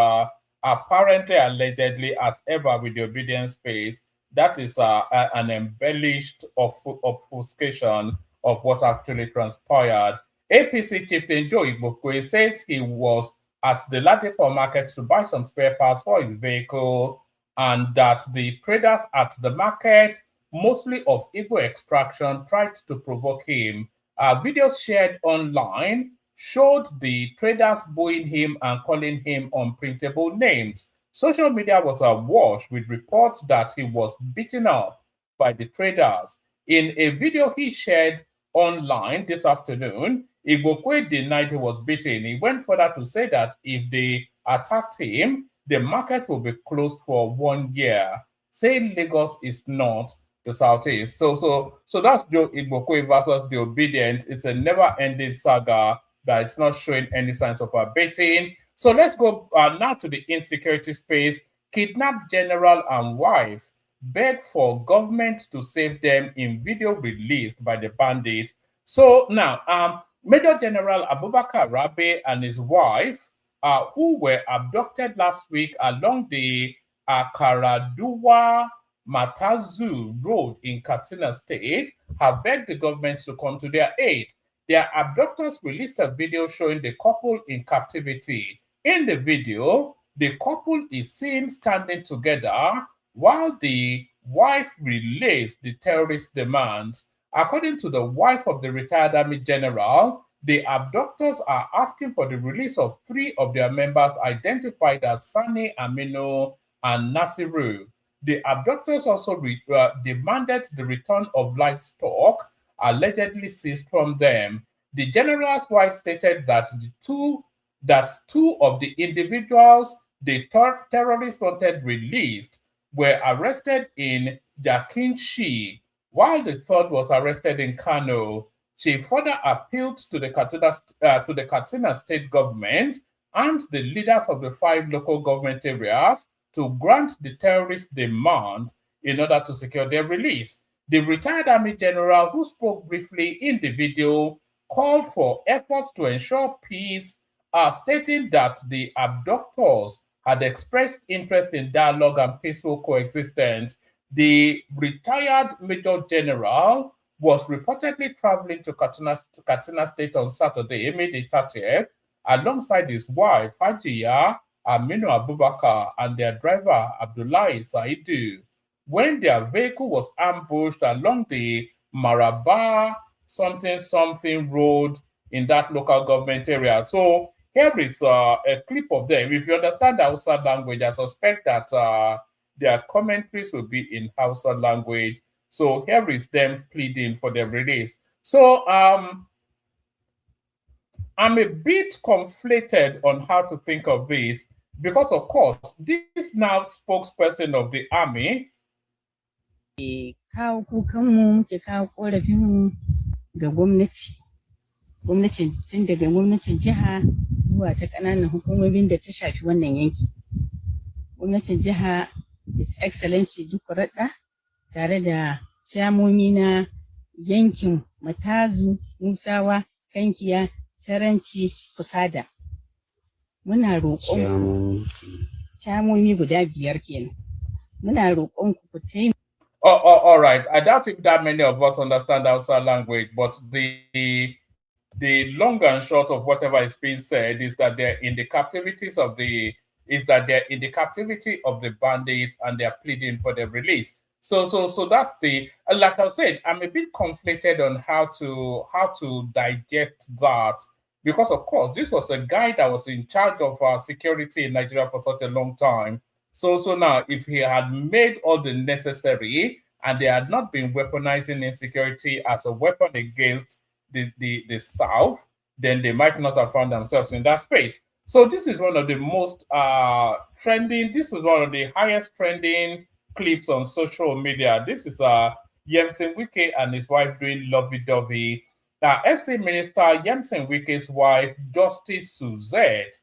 apparently, allegedly, as ever with the obedience space, that is an embellished obfuscation of what actually transpired. APC chieftain Joe Igbokwe says he was at the Ladipo market to buy some spare parts for his vehicle, and that the traders at the market, mostly of Igbo extraction, tried to provoke him. Videos shared online showed the traders booing him and calling him unprintable names. Social media was awash with reports that he was beaten up by the traders. In a video he shared online this afternoon, Igbokwe denied he was beaten. He went further to say that if they attacked him, the market will be closed for 1 year, saying Lagos is not the Southeast. So that's Joe Igbokwe versus the obedient. It's a never-ending saga that is not showing any signs of abating. So let's go now to the insecurity space. Kidnapped general and wife beg for government to save them in video released by the bandits. So now, Major General Abubakar Rabe and his wife, who were abducted last week along the Karaduwa Matazu Road in Katsina State, have begged the government to come to their aid. Their abductors released a video showing the couple in captivity. In the video, the couple is seen standing together while the wife relays the terrorist demands. According to the wife of the retired Army general, the abductors are asking for the release of 3 of their members identified as Sani, Aminu, and Nasiru. The abductors also demanded the return of livestock allegedly seized from them. The general's wife stated that two of the individuals the terrorists wanted released were arrested in Jakinshi, while the third was arrested in Kano. She further appealed to the Katsina state government and the leaders of the 5 local government areas to grant the terrorist demand in order to secure their release. The retired Army general, who spoke briefly in the video, called for efforts to ensure peace, stating that the abductors had expressed interest in dialogue and peaceful coexistence. The retired Major General was reportedly traveling to Katsina State on Saturday, May the 30th, alongside his wife, Hajiya Aminu Abubakar, and their driver, Abdullahi Saidu, when their vehicle was ambushed along the Maraba something road in that local government area. So here is a clip of them. If you understand the Hausa language, I suspect that their commentaries will be in Hausa language. So here is them pleading for their release. So I'm a bit conflicted on how to think of this because, of course, this now spokesperson of the army. Kawo kukanmu ke kawo ƙorafinmu ga gwamnati. Gwamnatin tun daga gwamnatin jiha zuwa ta ƙananan hukumomin da ta shafi wannan yanki. Gwamnatin jiha His Excellency Dukku Radda tare da jamomi na yankin Matazu, Musawa, Kankiya, Caranci, Kusada. Muna roƙon jamomi guda 5 kenan. Muna roƙon ku taimaka. All right. I doubt if that many of us understand Hausa language, but the long and short of whatever is being said is that they're in the captivity of the bandits and they're pleading for their release. So that's the, like I said, I'm a bit conflicted on how to digest that, because of course this was a guy that was in charge of security in Nigeria for such a long time. So now, if he had made all the necessary and they had not been weaponizing insecurity as a weapon against the South, then they might not have found themselves in that space. So this is one of the most trending. This is one of the highest trending clips on social media. This is Yemsen Wike and his wife doing lovey-dovey. FC Minister Yemsen Wike's wife, Justice Suzette,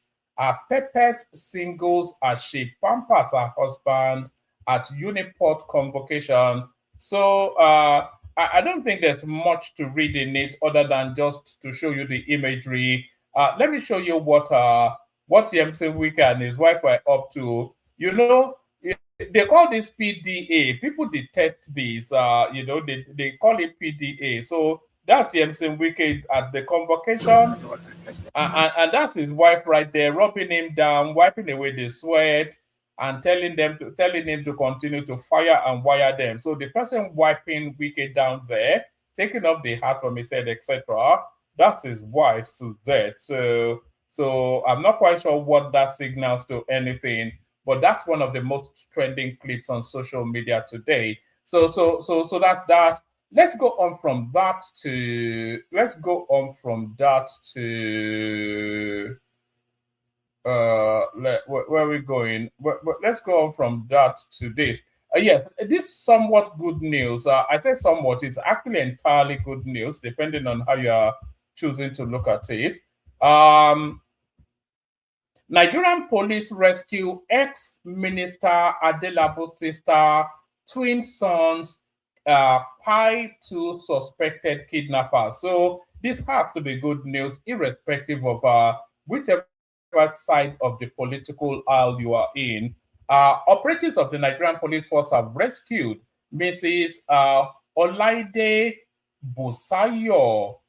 peppers singles as she pampers her husband at Uniport convocation. So I don't think there's much to read in it other than just to show you the imagery. Let me show you what Yemsen Wike and his wife were up to. You know, they call this PDA. People detest this. You know, they call it PDA. So that's Yemsen Wike at the convocation, and that's his wife right there, rubbing him down, wiping away the sweat, and telling him to continue to fire and wire them. So the person wiping Wike down there, taking off the hat from his head, etc., that's his wife, Suzette. So I'm not quite sure what that signals to anything, but that's one of the most trending clips on social media today. So that's that. Let's go on from that to where are we going? Let's go on from that to this. Yes, this somewhat good news. I say somewhat, it's actually entirely good news, depending on how you are choosing to look at it. Nigerian police rescue ex-minister Adelabu's sister, twin sons, by two suspected kidnappers. So this has to be good news, irrespective of whichever side of the political aisle you are in. Operatives of the Nigerian police force have rescued Mrs. Olaide Busayo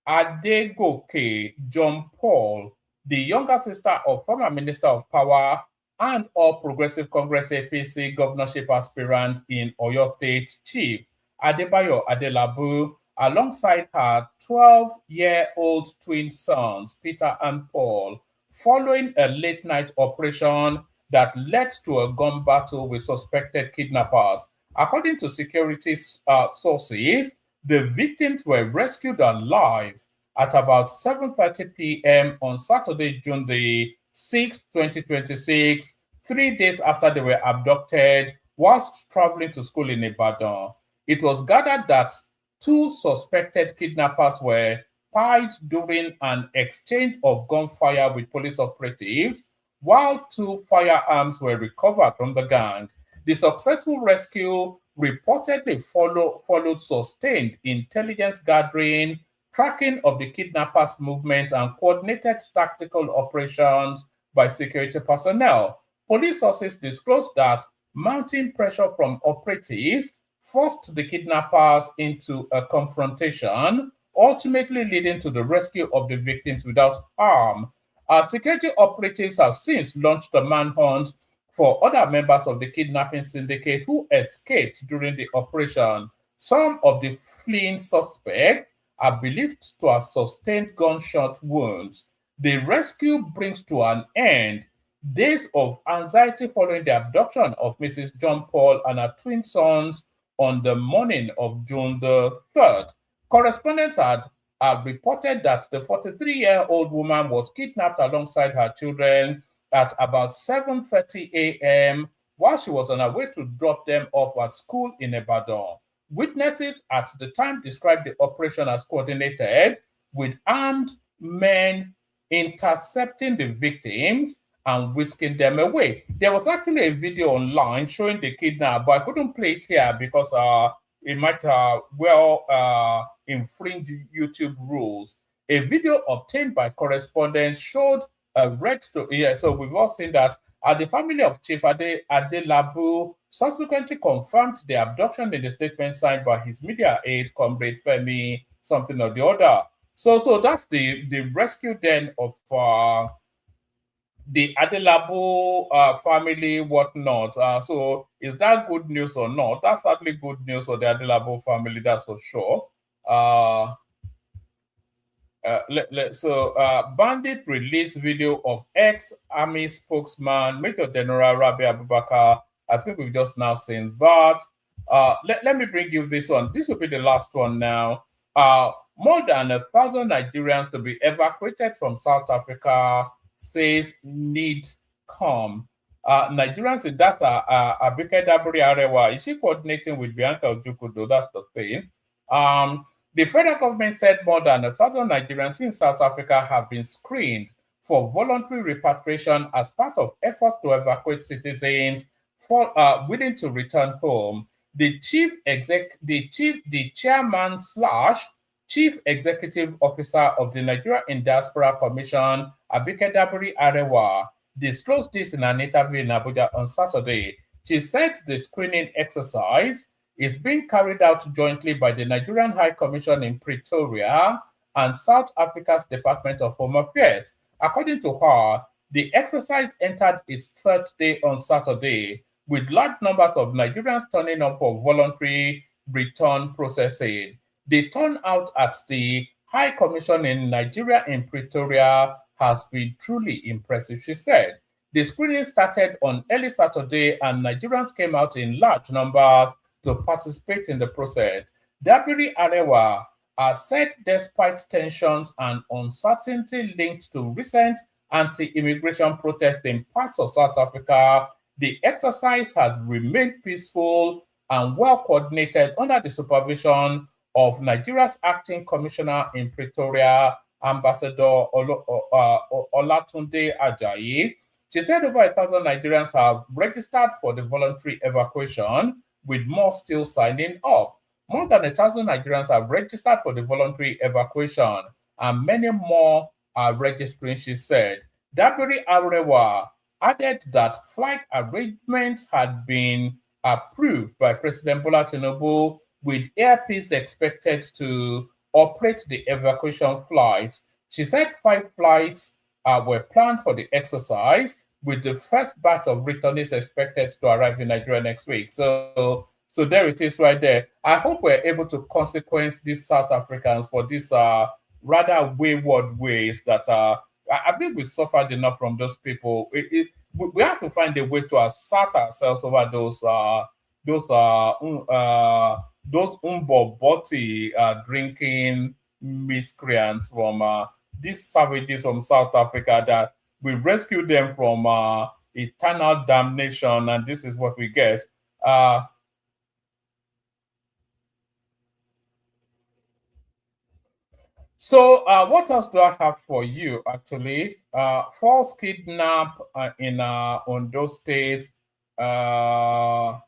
Adegoke John Paul, the younger sister of former Minister of Power and All Progressive Congress APC governorship aspirant in Oyo State, Chief Adebayo Adelabu, alongside her 12-year-old twin sons, Peter and Paul, following a late-night operation that led to a gun battle with suspected kidnappers. According to security sources, the victims were rescued alive at about 7:30 p.m. on Saturday, June the 6th, 2026, 3 days after they were abducted whilst traveling to school in Ibadan. It was gathered that two suspected kidnappers were pied during an exchange of gunfire with police operatives, while two firearms were recovered from the gang. The successful rescue reportedly followed sustained intelligence gathering, tracking of the kidnappers' movements, and coordinated tactical operations by security personnel. Police sources disclosed that mounting pressure from operatives forced the kidnappers into a confrontation, ultimately leading to the rescue of the victims without harm. Security operatives have since launched a manhunt for other members of the kidnapping syndicate who escaped during the operation. Some of the fleeing suspects are believed to have sustained gunshot wounds. The rescue brings to an end days of anxiety following the abduction of Mrs. John Paul and her twin sons on the morning of June the 3rd. Correspondents had reported that the 43-year-old woman was kidnapped alongside her children at about 7:30 a.m. while she was on her way to drop them off at school in Ibadan. Witnesses at the time described the operation as coordinated, with armed men intercepting the victims and whisking them away. There was actually a video online showing the kidnap, but I couldn't play it here because it might infringe YouTube rules. A video obtained by correspondents showed a red to so we've all seen that. The family of Chief Adelabu subsequently confirmed the abduction in the statement signed by his media aide, Comrade Femi, something or the other. So that's the rescue then of the Adelabu family, whatnot. So is that good news or not? That's certainly good news for the Adelabu family, that's for sure. Bandit released video of ex-army spokesman Major General Rabi Abubakar. I think we've just now seen that. Let me bring you this one. This will be the last one now. More than 1,000 Nigerians to be evacuated from South Africa says need come. Nigerians in that's Abike Dabiri Arewa. Is she coordinating with Bianca Ojukudo? That's the thing. The federal government said more than 1,000 Nigerians in South Africa have been screened for voluntary repatriation as part of efforts to evacuate citizens willing to return home. The chairman / chief executive officer of the Nigeria in Diaspora Commission, Abike Dabiri Arewa, disclosed this in an interview in Abuja on Saturday. She said the screening exercise is being carried out jointly by the Nigerian High Commission in Pretoria and South Africa's Department of Home Affairs. According to her, the exercise entered its third day on Saturday, with large numbers of Nigerians turning up for voluntary return processing. The turnout at the High Commission in Nigeria in Pretoria has been truly impressive, she said. The screening started on early Saturday and Nigerians came out in large numbers to participate in the process. Dabiri Arewa said despite tensions and uncertainty linked to recent anti-immigration protests in parts of South Africa, the exercise has remained peaceful and well coordinated under the supervision of Nigeria's acting commissioner in Pretoria, Ambassador Olatunde Ajayi. She said over 1,000 Nigerians have registered for the voluntary evacuation, with more still signing up. More than 1,000 Nigerians have registered for the voluntary evacuation, and many more are registering, she said. Dabiri Arewa added that flight arrangements had been approved by President Bola Tinubu, with Air Peace expected to operate the evacuation flights. She said 5 flights were planned for the exercise, with the first batch of returnees expected to arrive in Nigeria next week. So there it is right there. I hope we're able to consequence these South Africans for these rather wayward ways that I think we suffered enough from those people. We have to find a way to assert ourselves over those umboboti drinking miscreants from these savages from South Africa, that we rescue them from eternal damnation, and this is what we get. So what else do I have for you, actually? False kidnap in Ondo State. What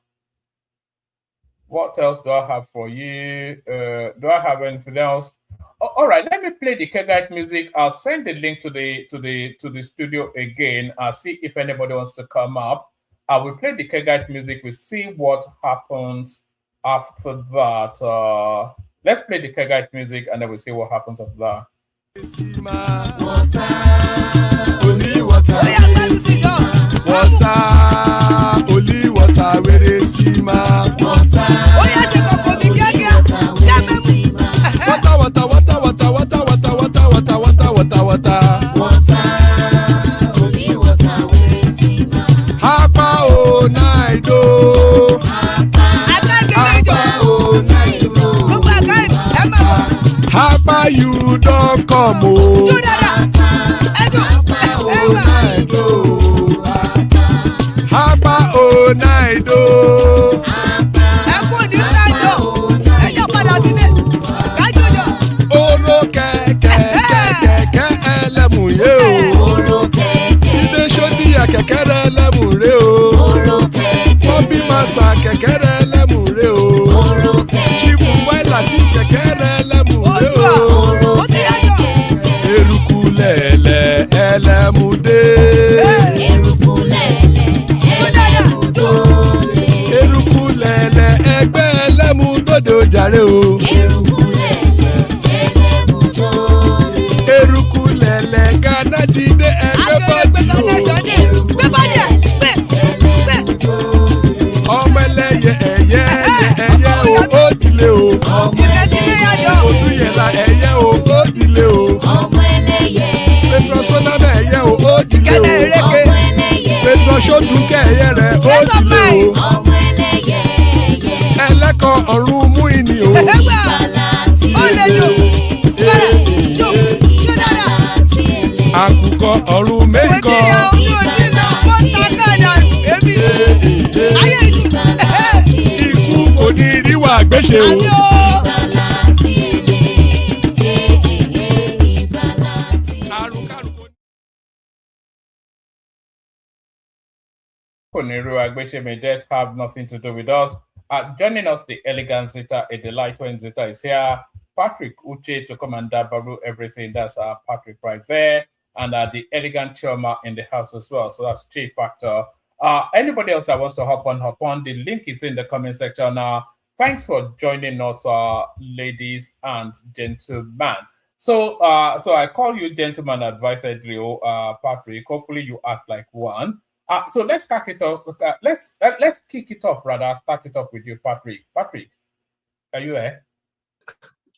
else do I have for you? Do I have anything else? All right, let me play the Kegite music. I'll send the link to the studio again. I'll see if anybody wants to come up. I will play the Kegite music. We'll see what happens after that. Let's play the Kegite music and then we'll see what happens after that. Only water, only water, where is Sima? Water, only water, where is Sima? Hapa o naido, Hapa you don't come o. Hapa o naido. Oro keke elemu ye o. Ide shodi ya kekere elemu re o. Bobby master kekere elemu re o. Chifu Failati kekere elemu re o. Eruku lele elemude. Eruku lele egbe elemudode ojare o. Eruku lele Ghana ti de everybody o. Ọmọ ẹlẹ́yẹ ẹyẹ o ó dilé o. Odúyẹ̀lá ẹyẹ o ó dilé o. Petrosoname ẹyẹ o ó dilé o. Petrosodunke ẹyẹ rẹ ó dilé o. Ẹlẹ́kọ̀ ọ̀run mú ìní o. Àkùkọ ọ̀run méje. àgbéṣe o. ìgbàlà tí èlé ìgbàlà tí èlé. Koniru Agbeshe may just have nothing to do with us. Joining us, the elegant Zita, a delight when Zita is here. Patrick Uche to come and dabaru everything. That's Patrick right there. And the elegant Chioma in the house as well. So that's Chief Factor. Anybody else that wants to hop on. The link is in the comment section. Thanks for joining us, ladies and gentlemen. So I call you gentleman advisedly, Patrick. Hopefully you act like one. So let's kick it off. Let's kick it off. Rather, start it off with you, Patrick. Patrick, are you there?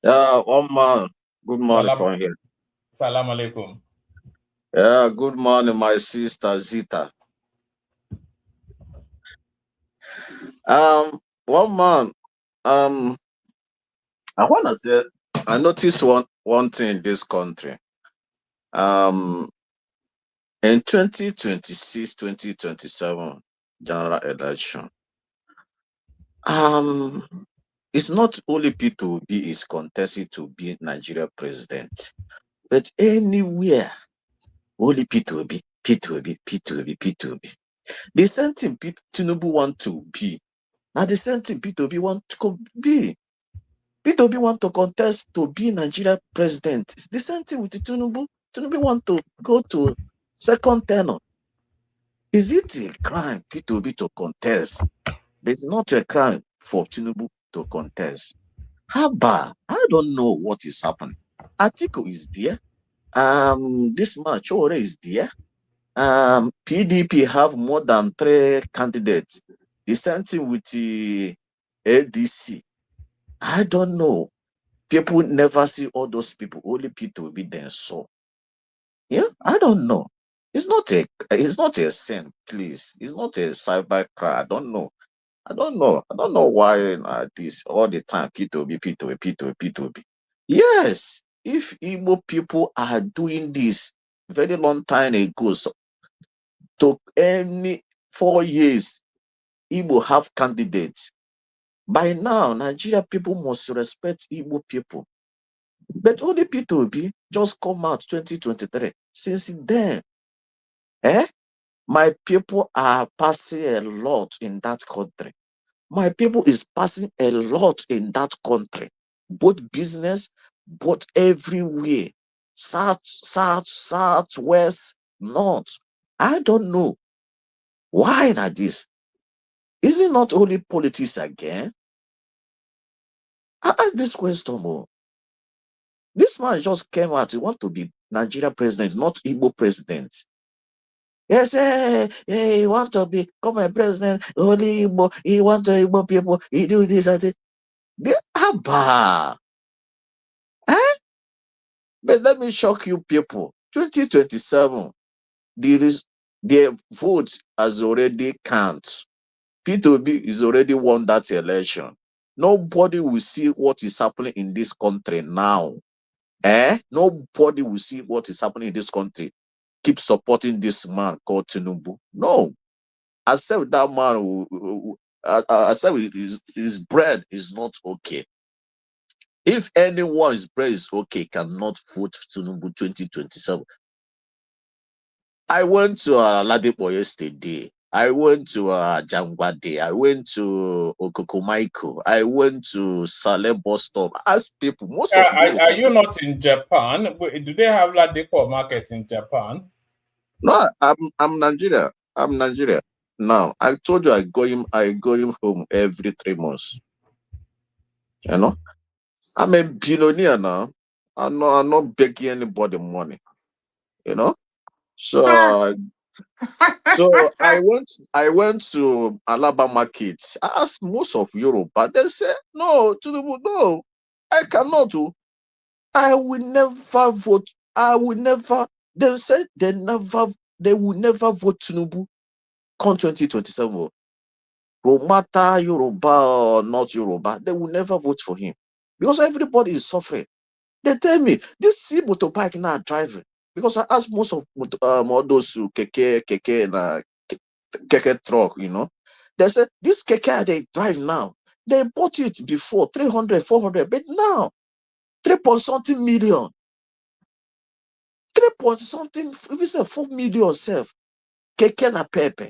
Yeah, Omar. Good morning from here. Salam alaikum. Yeah, good morning, my sister Zita. One man. I wanna say I noticed one thing in this country. In 2026, 2027 general election, it's not only P2B is contesting to be Nigeria president, but anywhere, only P2B. The same thing Tinubu want to be. Now the same thing P2B want to be. P2B want to contest to be Nigeria president. It's the same thing with the Tinubu. Tinubu want to go to second tenure. Is it a crime P2B to contest? It's not a crime for Tinubu to contest. Haba, I don't know what is happening. Atiku is there. This man Chore is there. PDP have more than 3 candidates. The same thing with the ADC. I don't know. People never see all those people. Only P2B then saw. Yeah, I don't know. It's not a sin, please. It's not a cyber crime. I don't know why this all the time P2B. Yes, if Igbo people are doing this very long time ago, so to any 4 years, Igbo have candidates. By now, Nigeria people must respect Igbo people. But only P2B just come out 2023. Since then, my people are passing a lot in that country. My people is passing a lot in that country. Both business, both everywhere. South, west, north. I don't know. Why not this? Is it not only politics again? I ask this question more. This man just came out. He want to be Nigeria president, not Igbo president. Yes, he want to become a president, only Igbo. He want to Igbo people. He do this and that. Abba. But let me shock you people. 2027, the vote has already count. P2B is already won that election. Nobody will see what is happening in this country now. Nobody will see what is happening in this country. Keep supporting this man called Tinubu. No. I said that man, I said his bread is not okay. If anyone's bread is okay, cannot vote Tinubu 2027. I went to Ladipo yesterday. I went to Jangwade. I went to Okokomaiko. I went to Saleh bus stop. Ask people. Most of the Are you not in Japan? Do they have Ladipo market in Japan? No, I'm Nigeria. I'm Nigeria. Now I told you I go him home every 3 months. You know, I'm a billionaire now. I'm not begging anybody money. You know, so I went to Alaba market. I asked most of Yoruba. They say no, Tinubu, no, I cannot do. I will never vote. I will never. They said they will never vote Tinubu come 2027. No matter Yoruba or not Yoruba, they will never vote for him because everybody is suffering. They tell me this motorbike now driving because I asked most of all those who keke and keke truck, you know. They said this keke they drive now. They bought it before 300, 400, but now 3 point something million, 3 point something, if you say 4 million self, keke na pepe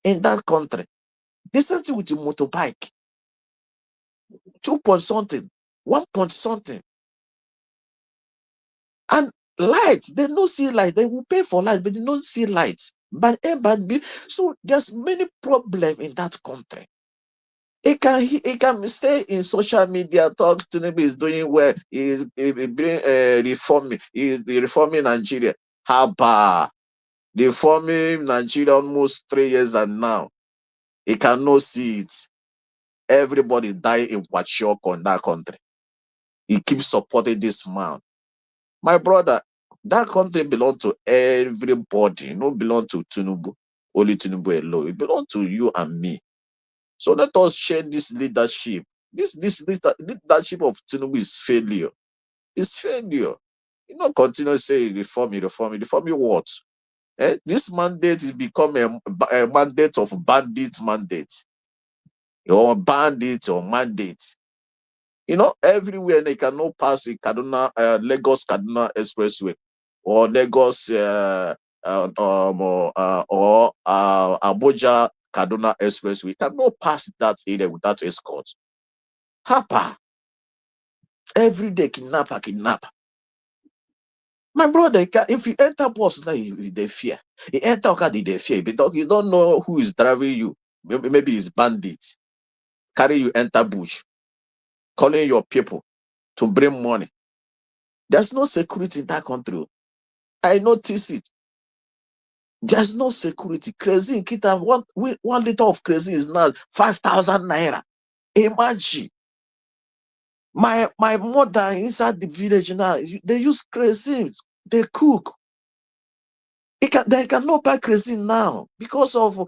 in that country. The same thing with the motorbike, 2 point something, 1 point something. And light, they don't see light. They will pay for light, but they don't see light. But A, but B. So there's many problems in that country. It can stay in social media, talk to Tinubu is doing well, he's reforming, he's reforming Nigeria. Haba, reforming Nigeria almost 3 years and now. He cannot see it. Everybody dying in Wachoko in that country. He keeps supporting this man. My brother, that country belongs to everybody, not belong to Tinubu, only Tinubu alone. It belongs to you and me. So let us share this leadership. This leadership of Tinubu is failure. It's failure. You know, continue saying reform you what? This mandate is become a mandate of bandit mandate. Or bandit or mandate. You know, everywhere they cannot pass the Lagos Kaduna Expressway or Lagos or Abuja Kaduna Expressway. Cannot pass that area without escort. Hapa. Every day kidnap. My brother, if you enter bus now, they fear. You enter car, they fear. Because you don't know who is driving you. Maybe it's bandit. Carry you enter bush. Calling your people to bring money. There's no security in that country. I notice it. There's no security. Crazy kita, 1 liter of crazy is now 5,000 naira. Imagine. My mother inside the village now, they use crazy. They cook. They cannot buy kerosene now because of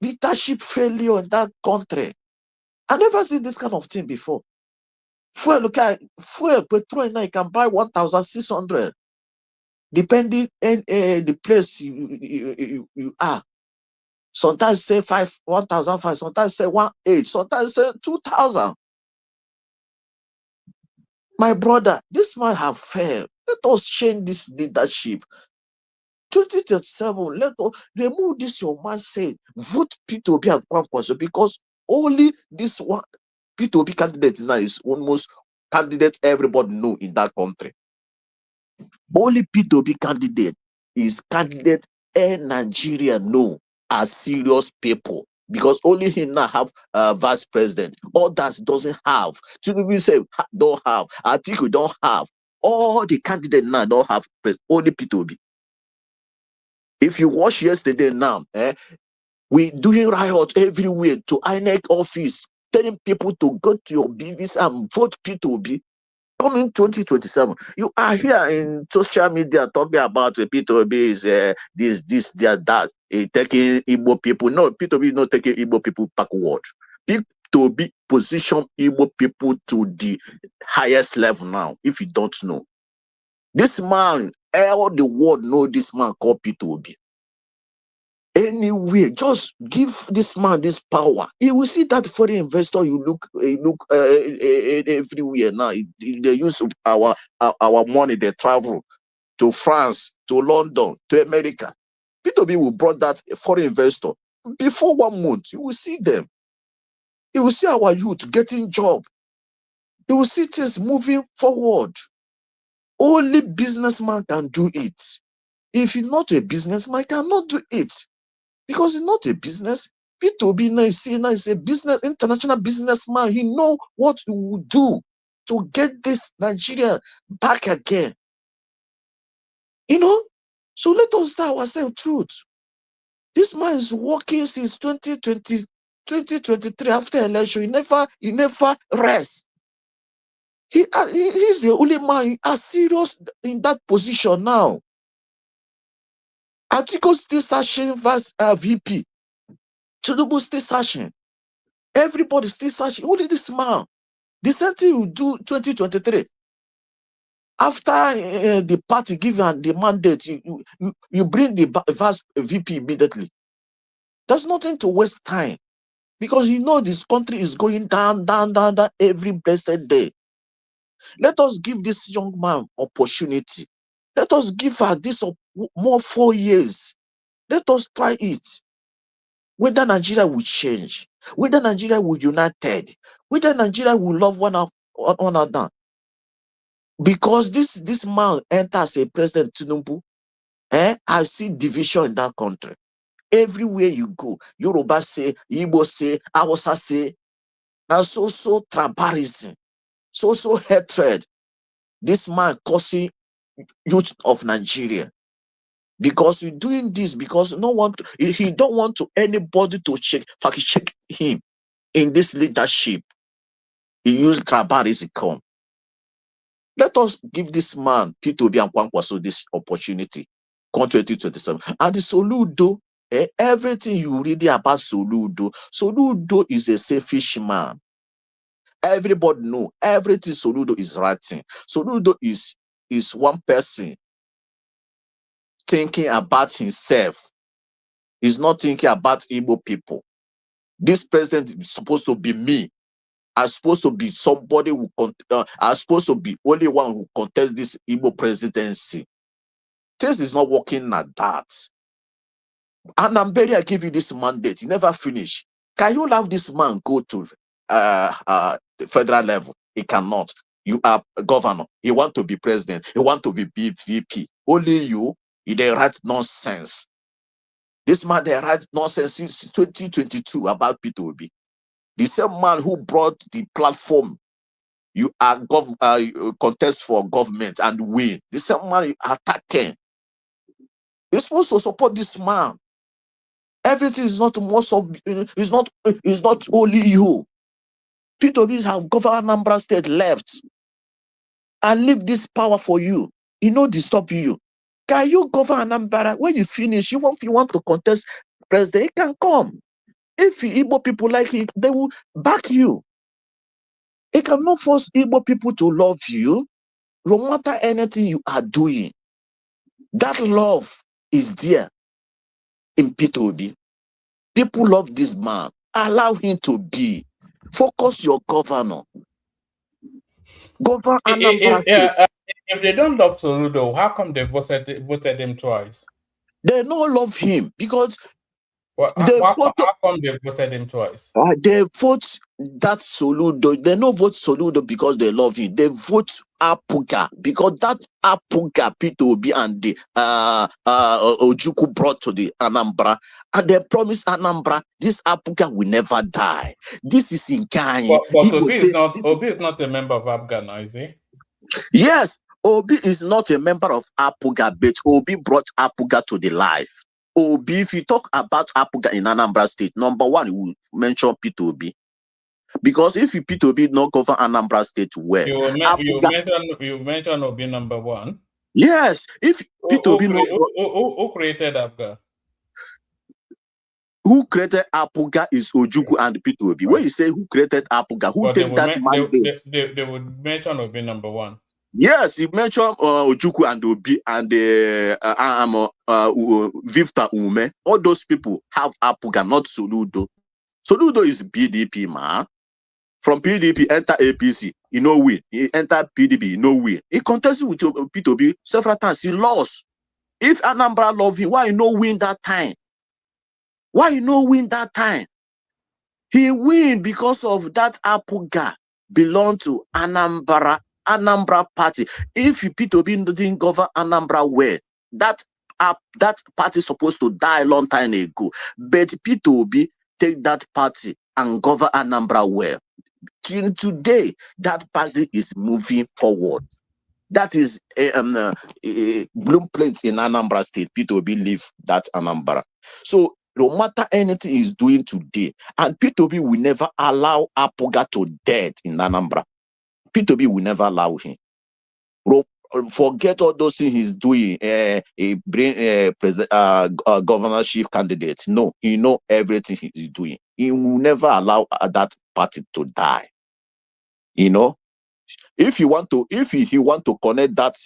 leadership failure in that country. I never seen this kind of thing before. Fuel, petrol now you can buy 1,600, depending on the place you are. Sometimes say 1,500, sometimes say 1,800, sometimes say 2,000. My brother, this man have failed. Let us change this leadership. 2037, let us remove this. Your man said, vote P2B and Kwankwaso because only this one P2B candidate now is almost candidate everybody know in that country. Only P2B candidate is candidate Nigeria know as serious people because only he now have vice president. Others doesn't have. Tinubu say don't have. I think we don't have. All the candidates now don't have only P2B. If you watch yesterday now, we doing riot everywhere to INEC office, telling people to go to your BVs and vote P2B. Coming 2027, you are here in social media talking about P2B is this, that, taking Igbo people. No, P2B is not taking Igbo people backward. P2B position Igbo people to the highest level now, if you don't know. This man, all the world know this man called P2B. Anyway, just give this man this power. You will see that foreign investor. You look everywhere now. They use our money. They travel to France, to London, to America. P2B will brought that foreign investor before 1 month. You will see them. You will see our youth getting job. You will see things moving forward. Only businessman can do it. If you're not a businessman, cannot do it. Because it's not a business. P2B now is a business, international businessman. He know what he will do to get this Nigeria back again. You know? So let us tell ourselves truth. This man is working since 2023 after election. He never rests. He's the only man serious in that position now. Atiku still searching vice VP. Tinubu still searching. Everybody still searching. Only this man. The same thing you do 2023. After the party given the mandate, you bring the vice VP immediately. There's nothing to waste time. because you know this country is going down, down, down, down every blessed day. Let us give this young man opportunity. Let us give her this more 4 years. Let us try it. Whether Nigeria will change, whether Nigeria will united, whether Nigeria will love one another. Because this man enters a President Tinubu, I see division in that country. Everywhere you go, Yoruba say, Igbo say, Hausa say, and so tribalism, so hatred. This man causing youth of Nigeria. Because you're doing this because he don't want to anybody to check him in this leadership. He used tribalism to come. Let us give this man P2B and Kwankwaso this opportunity. Come 2027. And the Soludo, everything you read about Soludo is a selfish man. Everybody know everything Soludo is writing. Soludo is one person thinking about himself. He's not thinking about Igbo people. This president is supposed to be me. I'm supposed to be somebody who I'm supposed to be only one who contest this Igbo presidency. Things is not working like that. And I give you this mandate. You never finish. Can you have this man go to the federal level? He cannot. You are a governor. You want to be president. You want to be VP. Only you they write nonsense. This man they write nonsense since 2022 about P2B. The same man who brought the platform. You are contest for government and win. The same man you attacking. You're supposed to support this man. Everything is not most of it's not only you. P2Bs have governed Anambra State left and leave this power for you. It no disturb you. Can you govern Anambra? When you finish, you want to contest president, it can come. If Igbo people like it, they will back you. It cannot force Igbo people to love you, no matter anything you are doing. That love is there in P2B. People love this man. Allow him to be. Focus your governor. Govern Anambra State. If they don't love Soludo, how come they voted him twice? They don't love him because how come they voted him twice? They vote that Soludo. They don't vote Soludo because they love him. They vote Apuga because that Apuga P2B and the Ojukwu brought to the Anambra, and they promised Anambra this Apuga will never die. This is in Kanye. But Obi is not a member of Apuga now, is he? Yes, Obi is not a member of Apuga, but Obi brought Apuga to the life. Obi, if you talk about Apuga in Anambra State, number one, you will mention P2B. Because if you P2B not govern Anambra State well, you mention Obi number one. Yes, if P2B who created Apuga? Who created Apuga is Ojukwu and P2B. When you say who created Apuga, who take that mandate? They would mention Obi number one. Yes, he mentioned Ojukwu and Obi and Victor Ume. All those people have Apuga, not Soludo. Soludo is PDP, man. From PDP, enter APC, he no win. He enter PDP, he no win. He contested with P2B several times, he lost. If Anambra love him, why he no win that time? Why he no win that time? He win because of that Apuga belong to Anambra party. If P2B didn't govern Anambra well, that party supposed to die a long time ago. But P2B take that party and govern Anambra well. Till today, that party is moving forward. That is a blueprint in Anambra State. P2B leave that Anambra. So no matter anything he's doing today, and P2B will never allow Apuga to dead in Anambra. P2B will never allow him. Forget all those things he's doing. He bring governorship candidate. No, he know everything he's doing. He will never allow that party to die. You know, if he want to connect that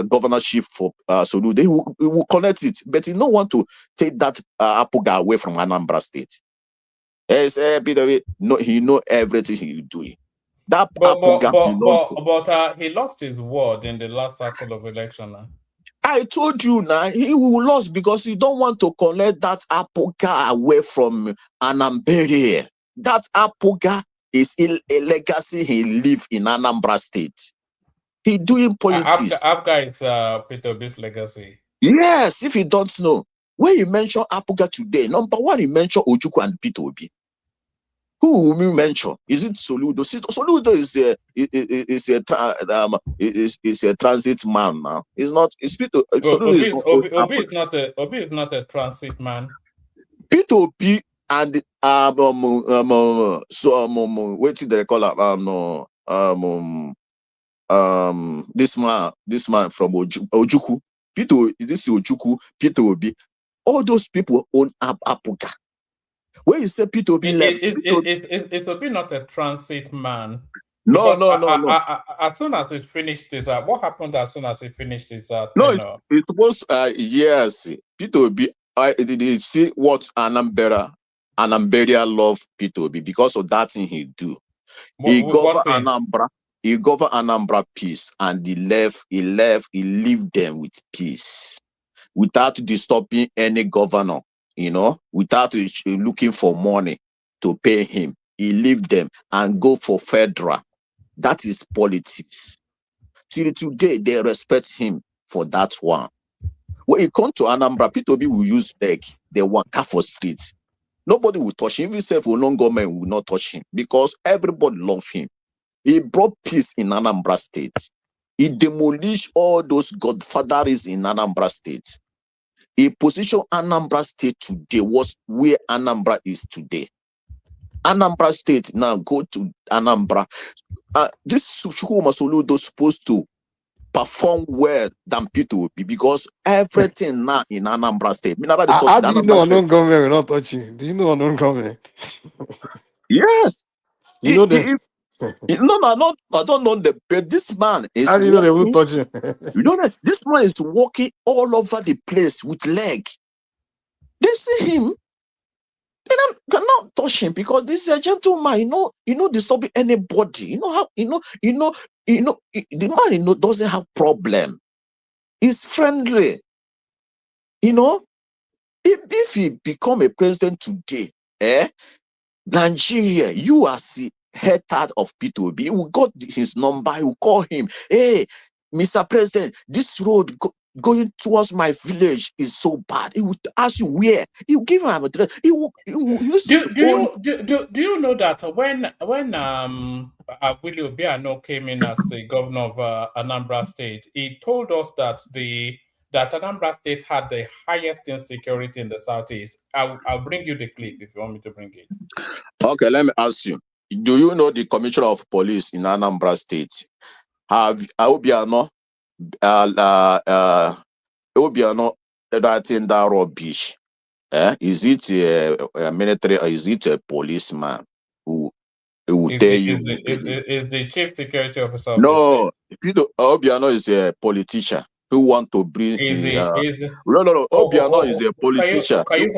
governorship for Soludo, he will connect it. But he don't want to take that Apuga away from Anambra State. Peter Obi, no, he know everything he's doing. That But Apoga belongs to. he lost his word in the last cycle of election. I told you now, he will lose because he don't want to collect that Apoga away from Anambra. That Apoga is a legacy he live in Anambra State. He doing politics. Apoga is Peter Obi's legacy. Yes, if you don't know. When you mention Apoga today, number one, you mention Ojukwu and Peter Obi. Who will you mention? Is it Soludo? Soludo is a transit man now. It's not. It's Peter. Soludo is not. Obi is not a transit man. Peter Obi and what did they call this man from Ojukwu. Peter, this is Ojukwu. Peter Obi. All those people own Apoga. When you say Peter Obi left, is Obi not a transit man? No. As soon as it finished his, what happened as soon as he finished his no, it was yes. Peter Obi, did you see what Anambra love Peter Obi because of that thing he do. He governed Anambra peace, and he leave them with peace, without disturbing any governor. Without looking for money to pay him. He leave them and go for federal. That is politics. Till today, they respect him for that one. When you come to Anambra, Peter Obi will use leg. They walk for streets. Nobody will touch him. Even self government will not touch him because everybody love him. He brought peace in Anambra State. He demolished all those godfathers in Anambra State. He positioned Anambra State today was where Anambra is today. Anambra State now go to Anambra. This Chukwuma Soludo is supposed to perform well than Peter Obi because everything now in Anambra State. How do you know unknown government will not touch you? Do you know unknown government? Yes. You know that. No, I don't know the. But this man is. How do you know they will touch you? You know that this man is walking all over the place with leg. They see him. They cannot touch him because this is a gentleman. Disturbing anybody. You know how the man doesn't have problem. He's friendly. If he become a president today, Nigeria, you are the head of P2B. He will got his number. He will call him. Hey, Mr. President, this road going towards my village is so bad. He would ask you where. He will give him an address. He will do you know that when Willie Obiano came in as the governor of Anambra State, he told us that that Anambra State had the highest insecurity in the southeast. I'll bring you the clip if you want me to bring it. Okay, let me ask you. Do you know the commissioner of police in Anambra State? Obiano that in that rubbish? Is it a military or is it a policeman who will tell you? Is the chief security officer? No, Peter Obiano is a politician who want to bring. No. Obiano is a politician. Can you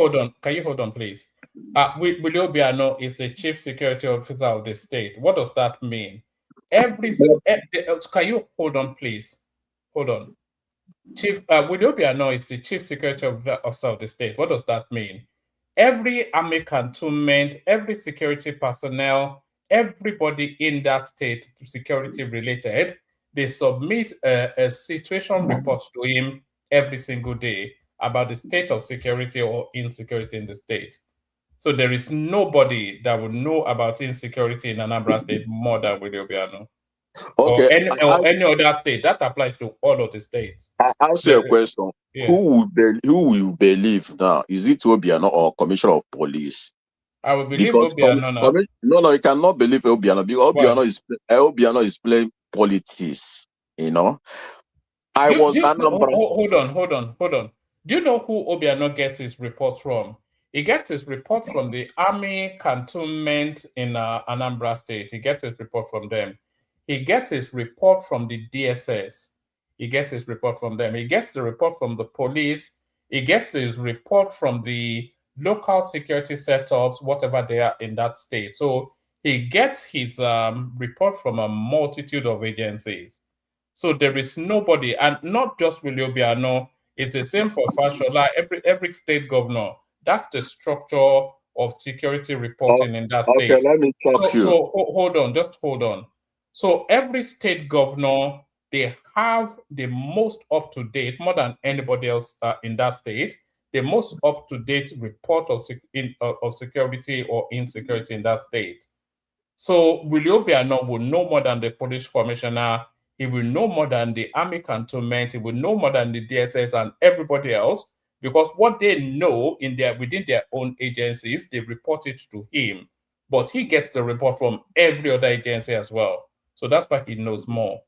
hold on, please? Willie Obiano is the chief security officer of the state. What does that mean? Can you hold on, please? Hold on. Chief Willie Obiano is the chief security officer of the state. What does that mean? Every army cantonment, every security personnel, everybody in that state, security related, they submit a situation report to him every single day about the state of security or insecurity in the state. So there is nobody that would know about insecurity in Anambra State more than Willie Obiano. Okay. Or any other state. That applies to all of the states. I ask you a question. Yes. Who will you believe now? Is it Obiano or Commissioner of Police? I will believe Obiano now. No, you cannot believe Obiano because Obiano is playing politics. Hold on. Do you know who Obiano gets his reports from? He gets his report from the army cantonment in Anambra State. He gets his report from them. He gets his report from the DSS. He gets his report from them. He gets the report from the police. He gets his report from the local security setups, whatever they are in that state. So he gets his report from a multitude of agencies. So there is nobody, and not just Willie Obiano, it's the same for Fashola, every state governor. That's the structure of security reporting in that Okay, state. let me stop you. So hold on, just hold on. So every state governor, they have the most up-to-date, more than anybody else in that state, the most up-to-date report of security or insecurity in that state. So Willie Obiano will know more than the police commissioner. He will know more than the army cantonment. He will know more than the DSS and everybody else, because what they know within their own agencies, they report it to him. But he gets the report from every other agency as well. So that's why he knows more.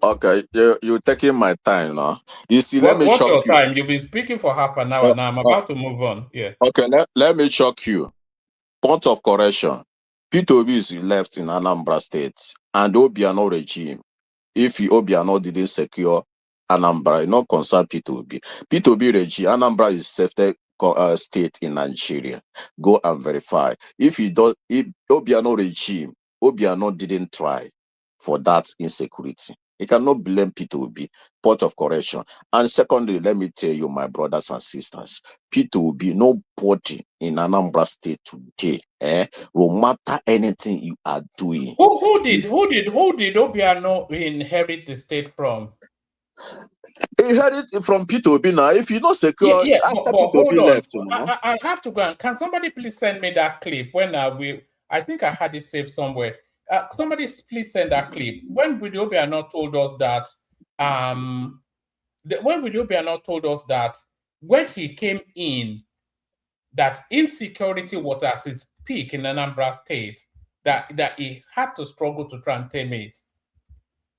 Okay, you're taking my time now. You see, let me What's shock your you. time? You've been speaking for half an hour now. I'm about to move on. Yeah. Okay, let me shock you. Point of correction. P2B is left in Anambra State and Obiano regime. If Obiano didn't secure Anambra, it not concern P2B. P2B regime, Anambra is safety state in Nigeria. Go and verify. If Obiano regime, Obiano didn't try for that insecurity. You cannot blame P2B. Point of correction. And secondly, let me tell you, my brothers and sisters, P2B, nobody in Anambra State today, no matter anything you are doing. Who did Obiano inherit the state from? Inherit from P2B now. If you not secure, after but P2B hold on. left, you know. I have to go. And can somebody please send me that clip when I think I had it saved somewhere. Somebody please send that clip when Willie Obiano told us that when he came in, that insecurity was at its peak in Anambra State, that he had to struggle to try and tame it.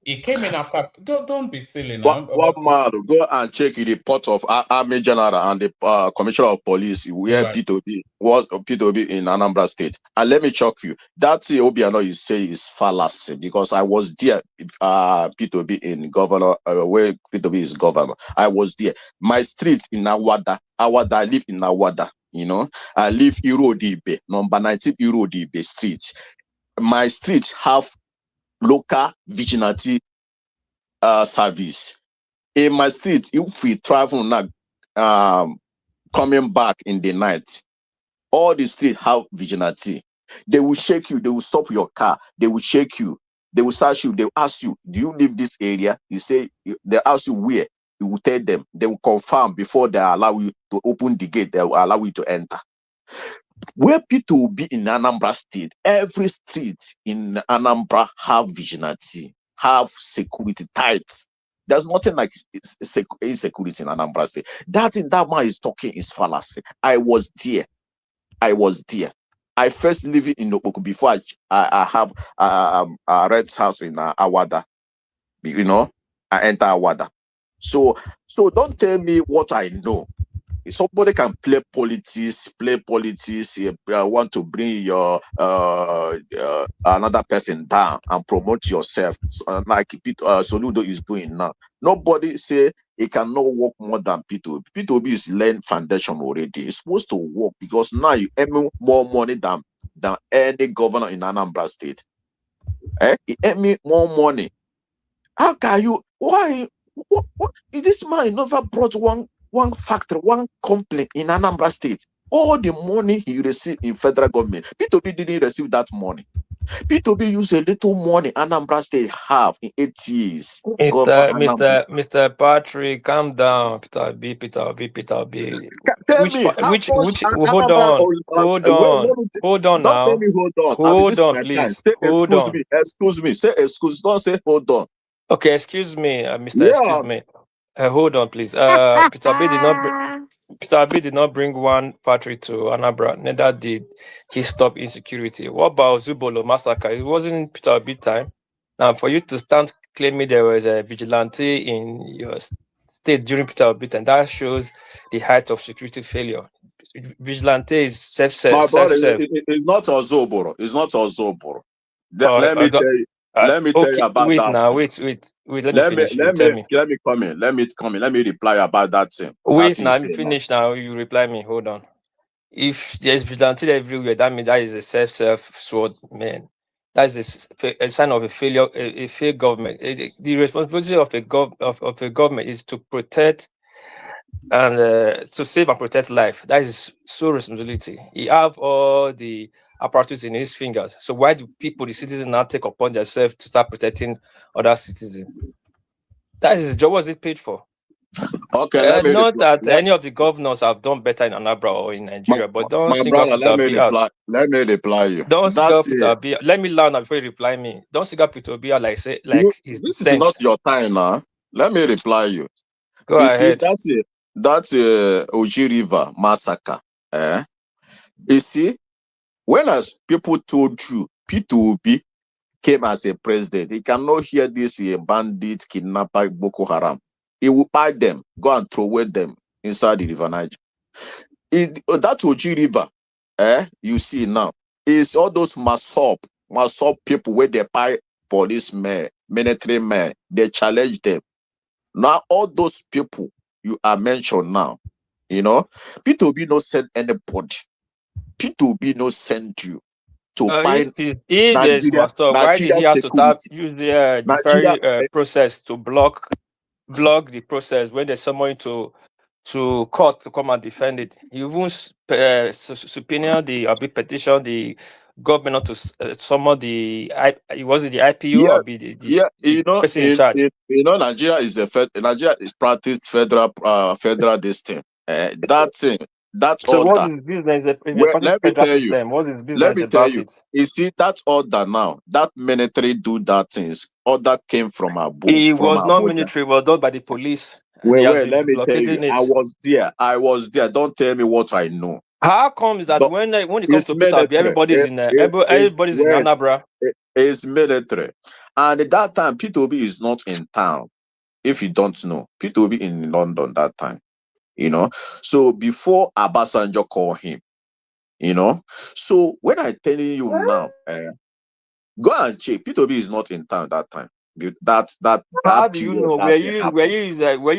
He came in after. Don't be silly now. What man go and check the report of Army General and the Commissioner of Police where Right. P2B in Anambra State. And let me shock you. That thing Obiano is saying is fallacy because I was there. P2B in governor where P2B is governor. I was there. My street in Awada. I live in Awada. You know, I live Irodibe, number 19 Irodibe Street. My street have local vigilante service. In my street, if we travel now, coming back in the night, all the street have vigilante. They will shake you. They will stop your car. They will shake you. They will search you. They will ask you, do you live this area? You say, they ask you where. You will tell them. They will confirm before they allow you to open the gate. They will allow you to enter. Where people will be in Anambra State, every street in Anambra have vigilante, have security tight. There's nothing like insecurity in Anambra State. That man is talking is fallacy. I was there. I first lived in Opoku before I have a rent house in Awada. You know, I enter Awada. So don't tell me what I know. If somebody can play politics, want to bring your another person down and promote yourself, like Soludo is doing now. Nobody say it cannot work more than P2B. P2B is laying foundation already. It's supposed to work because now you earn more money than any governor in Anambra State. You earn me more money. How can you? Why? What? This man never brought one factory, one complaint in Anambra State. All the money he received in federal government, P2B didn't receive that money. P2B used a little money Anambra State have in 8 years. Mr. Patrick, calm down. Peter B. Tell Which me, how much hold on Don't now. tell me hold on. Hold on, please. Say Hold excuse on. me. Excuse me. Say excuse. Don't say hold on. Okay, excuse me, Mr. Yeah. Excuse me. Hold on, please. Peter B did not bring one factory to Anambra. Neither did he stop insecurity. What about Zubolo massacre? It wasn't Peter B time. Now, for you to stand claiming there was a vigilante in your state during Peter B time, that shows the height of security failure. Vigilante is self. My brother, it's not Ozoboro. It's not Ozoboro. Let me tell you. Let me tell you about that. Now, wait. Let me finish. Let me come in. Let me reply about that thing. Wait, now let me finish. Now you reply me. Hold on. If there's vigilante everywhere, that means that is a self-sword man. That is a sign of a failure, a failed government. The responsibility of a government is to protect and to save and protect life. That is sole responsibility. He have all the apparatus in his fingers. So why do people, the citizens, now take upon themselves to start protecting other citizens? That is the job. Was it paid for? Okay, let me Not reply. that any of the governors have done better in Anambra or in Nigeria, but don't My single brother, Peter Obi out. let me reply you. Don't single That's Peter it. Obi. Let me learn before you reply me. Don't single Peter Obi out like his This is dissent. not your time now. Let me reply you. Go You see, ahead. that's Oji River massacre. You see, when as people told you P2B came as a president, he cannot hear this bandit, kidnapper, Boko Haram. He will buy them, go and throw away them inside the River Niger. That Oji River, you see now, is all those masop people where they buy policemen, military men, they challenge them. Now, all those people you are mentioned now, P2B no send anybody. P2B no send you to buy If there's master, why did Nigeria he have to start security. use the very process to block the process when there's someone to court to come and defend it? He won't subpoena the petition the government not to summon the was it the IPO or be the person in charge? Nigeria is Nigeria practice federal this thing. That thing. That's so all what that. is business? Let me tell you. What is business Let me tell about you. it? You see, that's order now. That military do that things. Order came from above. It from was not Abuja. military, it was done by the police. And he has been Let me tell you. blockading it. I was there. Don't tell me what I know. How comes that when it comes to Peter Obi, everybody's in Anambra? It's military. And at that time, P2B is not in town. If you don't know, P2B in London that time. So before Abasanjo called him, So when I telling you now, go and check. P2B is not in town that time. How do you know? Were you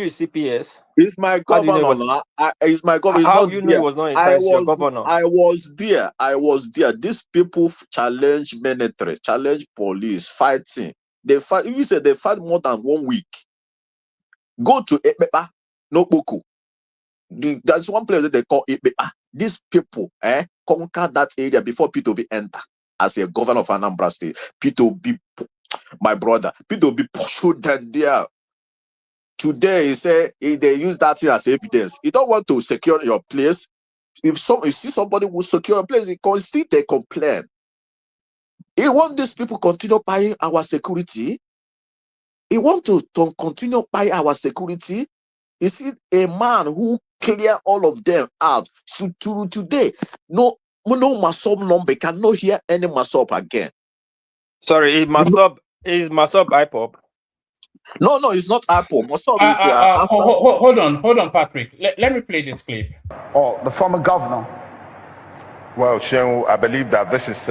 CPS? It's my governor. It's my governor. How you know he was not in town? Your governor. I was there. These people challenge military, challenge police, fighting. They fight. You said they fight more than 1 week. Go to Ekpepa, no Boko. There's one place that they call Ekpepa. These people conquer that area before P2B enter as a governor of Anambra State. P2B, my brother, P2B pursued them there. Today, he say they use that thing as evidence. You don't want to secure your place. If you see somebody who secure a place, they complain. He want these people continue buying our security. He want to continue buying our security. You see, a man who clear all of them out. So today, no Masop number cannot hear any Masop again. Sorry, is Masop IPOP? No, it's not IPOP. Masop is hold on, Patrick. Let me play this clip. Oh, the former governor. Well, Shehu, I believe that this is.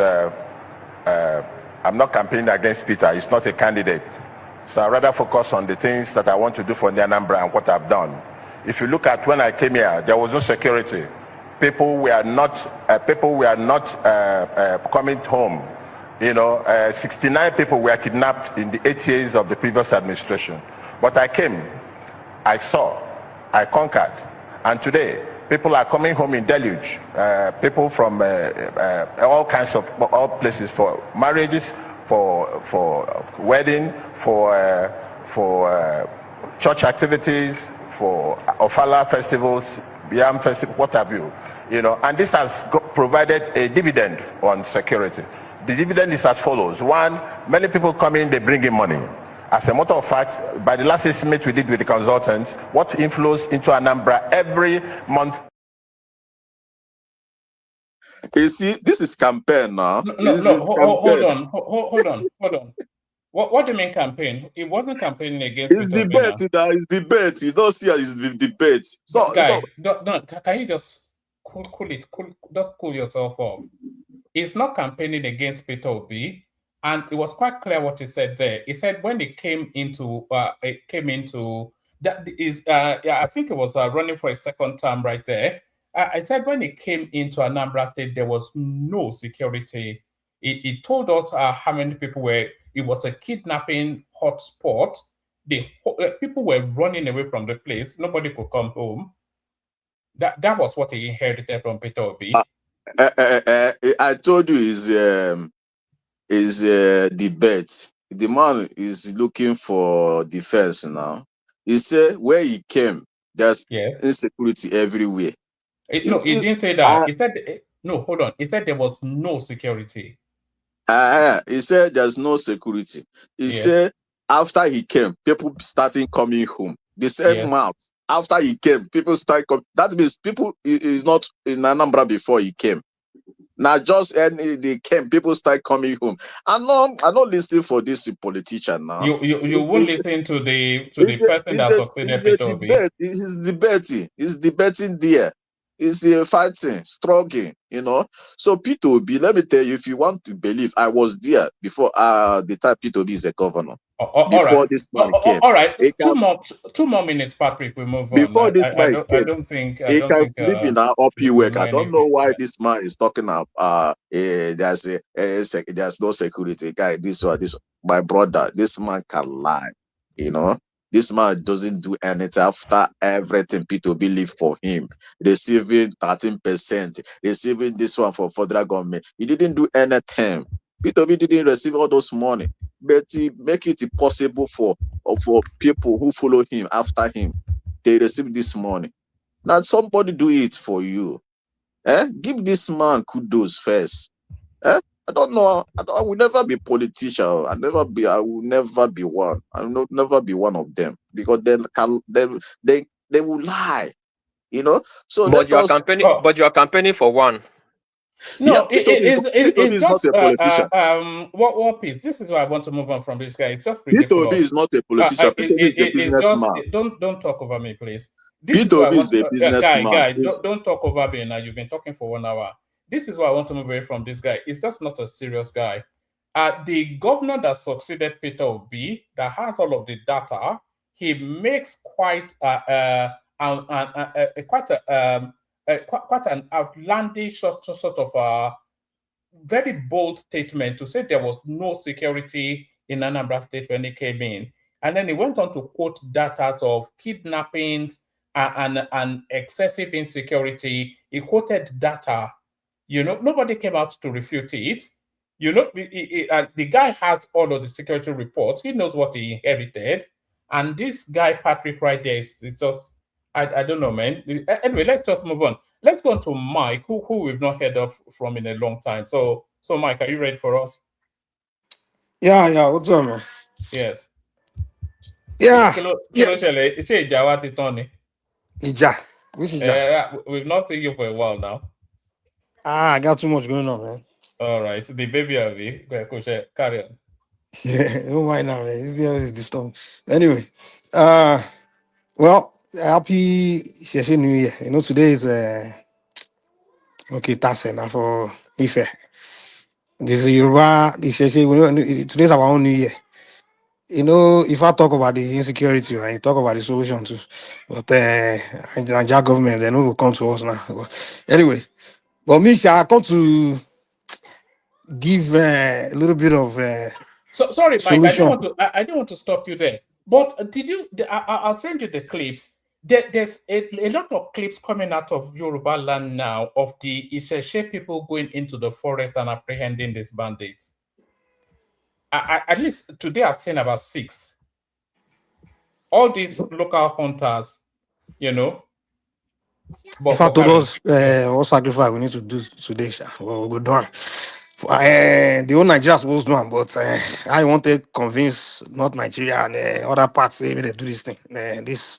I'm not campaigning against Peter. He's not a candidate. So I rather focus on the things that I want to do for the Anambra and what I've done. If you look at when I came here, there was no security. People were not coming home. 69 people were kidnapped in the 8 years of the previous administration. But I came, I saw, I conquered, and today people are coming home in deluge. People from all kinds of places for marriages, for wedding, for church activities, for Ofala festivals, Yam festival, what have you. And this has provided a dividend on security. The dividend is as follows. One, many people come in, they bring in money. As a matter of fact, by the last estimate we did with the consultants, what inflows into Anambra every month. You see, this is campaign now. Hold on. What do you mean campaign? It wasn't campaigning against. It's debate. It's debate. You don't see it. It's the debate. Can you just cool yourself off? It's not campaigning against Peter Obi, and it was quite clear what he said there. He said when it came into that is I think it was running for a second term right there. I said when he came into Anambra State, there was no security. He told us how many people were. It was a kidnapping hotspot. People were running away from the place. Nobody could come home. That was what he inherited from Peter Obi. I told you is the bet. The man is looking for defense now. He said where he came, there's insecurity everywhere. No, he didn't say that. He said no. Hold on. He said there was no security. He said there's no security. He said after he came, people starting coming home. The same month after he came, people start coming. That means people is not in Anambra before he came. Now just they came, people start coming home. I'm not listening for this politician now. You won't listen to the person that succeeded Peter Obi. He's debating there. He's fighting, struggling, you know. So Peter Obi, let me tell you, if you want to believe, I was there before the time Peter Obi is a governor. Before this man came. All right. Two more minutes, Patrick. We move on. Before this man came, I don't think he can sleep in our uppy work. I don't know why this man is talking about there's no security. Guy, this one. My brother, this man can lie, you know. This man doesn't do anything after everything Peter Obi leave for him, receiving 13%, receiving this one for federal government. He didn't do anything. Peter Obi didn't receive all those money, but he make it possible for people who follow him after him. They receive this money. Now somebody do it for you. Give this man kudos first. I don't know. I will never be politician. I will never be one. I will never be one of them because they will lie, you know. So but you are campaigning for one. No, Peter Obi is not a politician. What piece? This is why I want to move on from this guy. It's just ridiculous. Peter Obi is not a politician. Peter Obi is a businessman. Don't talk over me, please. Peter Obi is a businessman. Guy, don't talk over me now. You've been talking for 1 hour. This is why I want to move away from this guy. It's just not a serious guy. The governor that succeeded Peter Obi, that has all of the data, he makes quite an outlandish sort of very bold statement to say there was no security in Anambra State when he came in. And then he went on to quote data of kidnappings and excessive insecurity. He quoted data. You know, nobody came out to refute it. You know, the guy has all of the security reports. He knows what he inherited. And this guy, Patrick, right there, it's just, I don't know, man. Anyway, let's just move on. Let's go on to Mike, who we've not heard of from in a long time. So Mike, are you ready for us? Yeah. What's up, man? Yes. Yeah. Which Ija? We've not seen you for a while now. I got too much going on, man. All right. The baby of it. Carry on. Yeah, don't mind now, man. This girl is disturbed. Anyway, well, happy Sheshe New Year. You know, today is okay, that's enough for Ife. This is Yoruba, this Sheshe, today's our own New Year. You know, if I talk about the insecurity, right, talk about the solution too. But Nigeria government, they will come to us now. But anyway, but Misha, I come to give a little bit of sorry, Mike, solution. I didn't want to stop you there. But did you? I'll send you the clips. There's a lot of clips coming out of Yoruba land now of the Isheshe people going into the forest and apprehending these bandits. At least today I've seen about 6. All these local hunters, you know. But in fact, those what sacrifice we need to do today, well, we'll do it. The whole Nigeria supposed to do, but I want to convince not Nigeria and other parts say they do this thing, this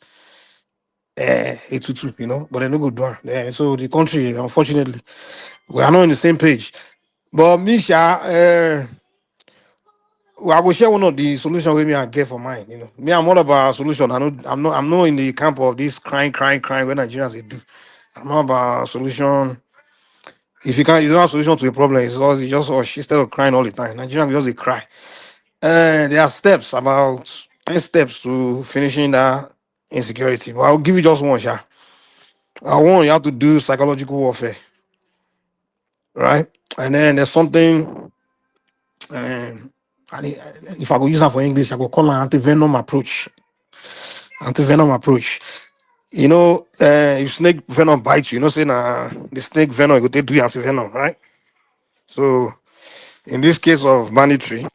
A22, you know, but they no go do it. So the country, unfortunately, we are not on the same page. But Misha, I will share one of the solutions with me and get for mine. You know, me, I'm all about solution. I'm not in the camp of this crying when Nigerians they do. I'm not about solution. If you don't have solution to a problem, it's just instead of crying all the time. Nigerians just they cry. There are steps, about 10 steps to finishing that insecurity. But I'll give you just one, Sha. One, you have to do psychological warfare, right? And then there's something, if I go use that for English, I go call an anti-venom approach. Anti-venom approach. You know, if snake venom bites you, you know, say the snake venom, you go take do anti-venom, right? So in this case of banditry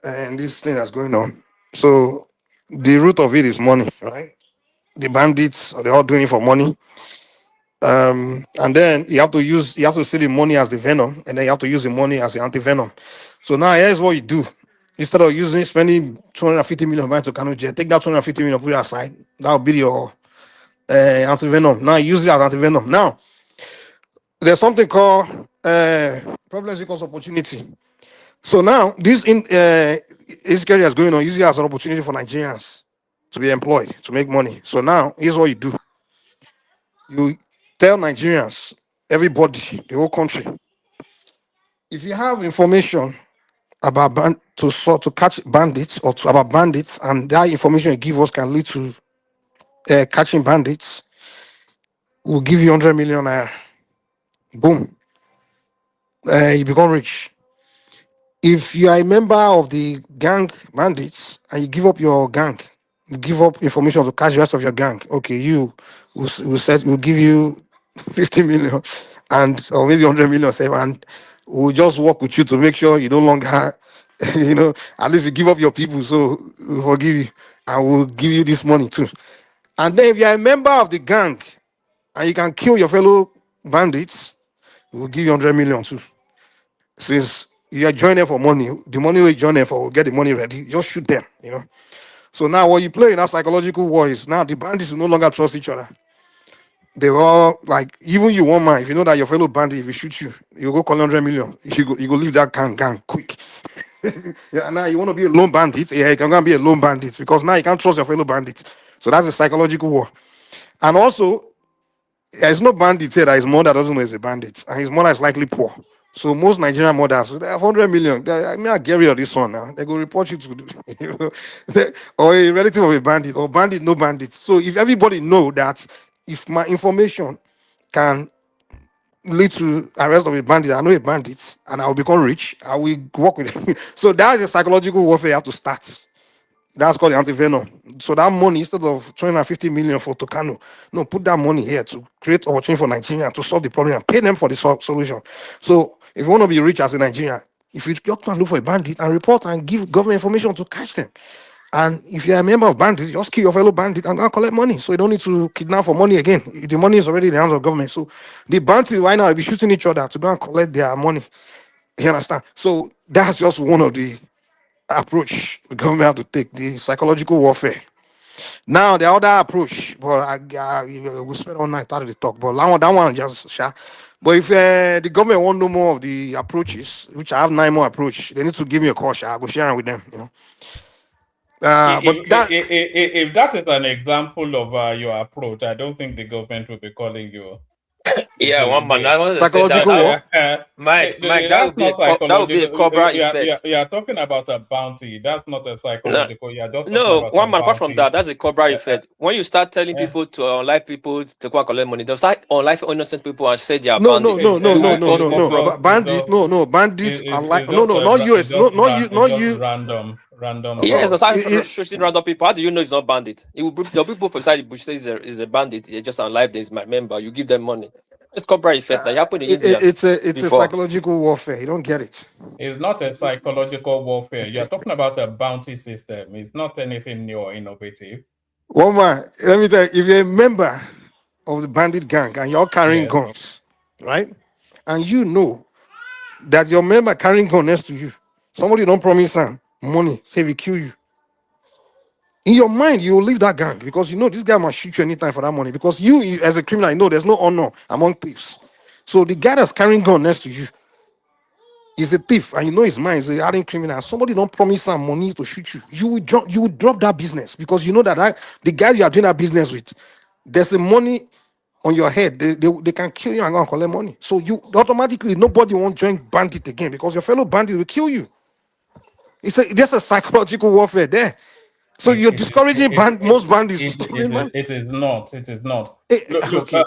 and this thing that's going on, so the root of it is money, right? The bandits, they're all doing it for money. And then you have to see the money as the venom, and then you have to use the money as the anti-venom. So now here's what you do. Instead of spending 250 million buying to Kano Jet, take that 250 million, put it aside. That'll be your anti-venom. Now use it as anti-venom. Now, there's something called problems equals opportunity. So now this insecurity is going on, use it as an opportunity for Nigerians to be employed, to make money. So now here's what you do. You tell Nigerians, everybody, the whole country, if you have information about to catch bandits or about bandits, and that information you give us can lead to catching bandits, we'll give you 100 million naira. Boom. You become rich. If you are a member of the gang bandits and you give up your gang, you give up information to catch the rest of your gang, okay, we'll give you 50 million and or maybe 100 million, say, and we'll just work with you to make sure you no longer, at least you give up your people, so we'll forgive you and we'll give you this money too. And then if you're a member of the gang and you can kill your fellow bandits, we'll give you 100 million too. Since you are joining for money, the money we join for will get the money ready, just shoot them. So now what you play in that psychological war is now the bandits will no longer trust each other. They all like, even you one man, if you know that your fellow bandit, if he shoot you, you go call 100 million. You go leave that gang quick. Yeah, now you want to be a lone bandit, yeah, you can go and be a lone bandit because now you can't trust your fellow bandits. So that's a psychological war. And also, there's no bandit here that his mother doesn't know he's a bandit, and his mother is likely poor. So most Nigerian mothers, they have 100 million. I mean, I get rid of this one now. They go report you to, or a relative of a bandit, or bandit, no bandit. So if everybody know that if my information can lead to arrest of a bandit, I know a bandit, and I'll become rich, I will work with it. So that's a psychological warfare you have to start. That's called the anti-venom. So that money, instead of 250 million for Tokano, no, put that money here to create opportunity for Nigeria to solve the problem and pay them for the solution. So if you want to be rich as a Nigerian, if you just can look for a bandit and report and give government information to catch them. And if you're a member of bandits, just kill your fellow bandit and go and collect money. So you don't need to kidnap for money again. The money is already in the hands of government. So the bandits right now will be shooting each other to go and collect their money. You understand? So that's just one of the approach the government have to take, the psychological warfare. Now the other approach, but we spend all night out of the talk, but that one just sha. But if the government want no more of the approaches, which I have 9 more approach, they need to give me a call. I go share them with them. But that If that is an example of your approach, I don't think the government will be calling you. Yeah, one man. I want to say psychological war. that, Mike, that That's would be not that would be a psychological. cobra effect. You are talking about a bounty. That's not a No, psychological. You are just talking no, about one a man. Apart from bounty. that, that's a cobra Uh, effect. When you start telling uh, people to unlife people to go and collect money, they'll start unlife innocent people and say they are No, bandits. bandits, bandits are like not it's US, just not you. random Yes, thought. aside shooting random people, how do you know it's not bandit? It will the people from inside the bush say is a bandit. They just unlife them, is my member. You give them money. It's cobra effect. That happened in India It's a before. psychological warfare. You don't get it. It's not a psychological warfare. You are talking about a bounty system. It's not anything new or innovative. One man, let me tell you, if you're a member of the bandit gang and you're carrying Yes. guns, right? And you know that your member carrying gun next to you, somebody don't promise him money, say we kill you. In your mind, you will leave that gang because you know this guy must shoot you anytime for that money. Because you as a criminal, you know there's no honor among thieves. So the guy that's carrying gun next to you is a thief, and you know his mind is a hardened criminal. Somebody don't promise him money to shoot you. You will drop that business because you know that the guy you are doing that business with, there's the money on your head. They can kill you and go and collect money. So you automatically nobody won't join bandit again because your fellow bandit will kill you. There's a psychological warfare there. So you're discouraging most bandits. It is not. It is not. Eh, Look, okay.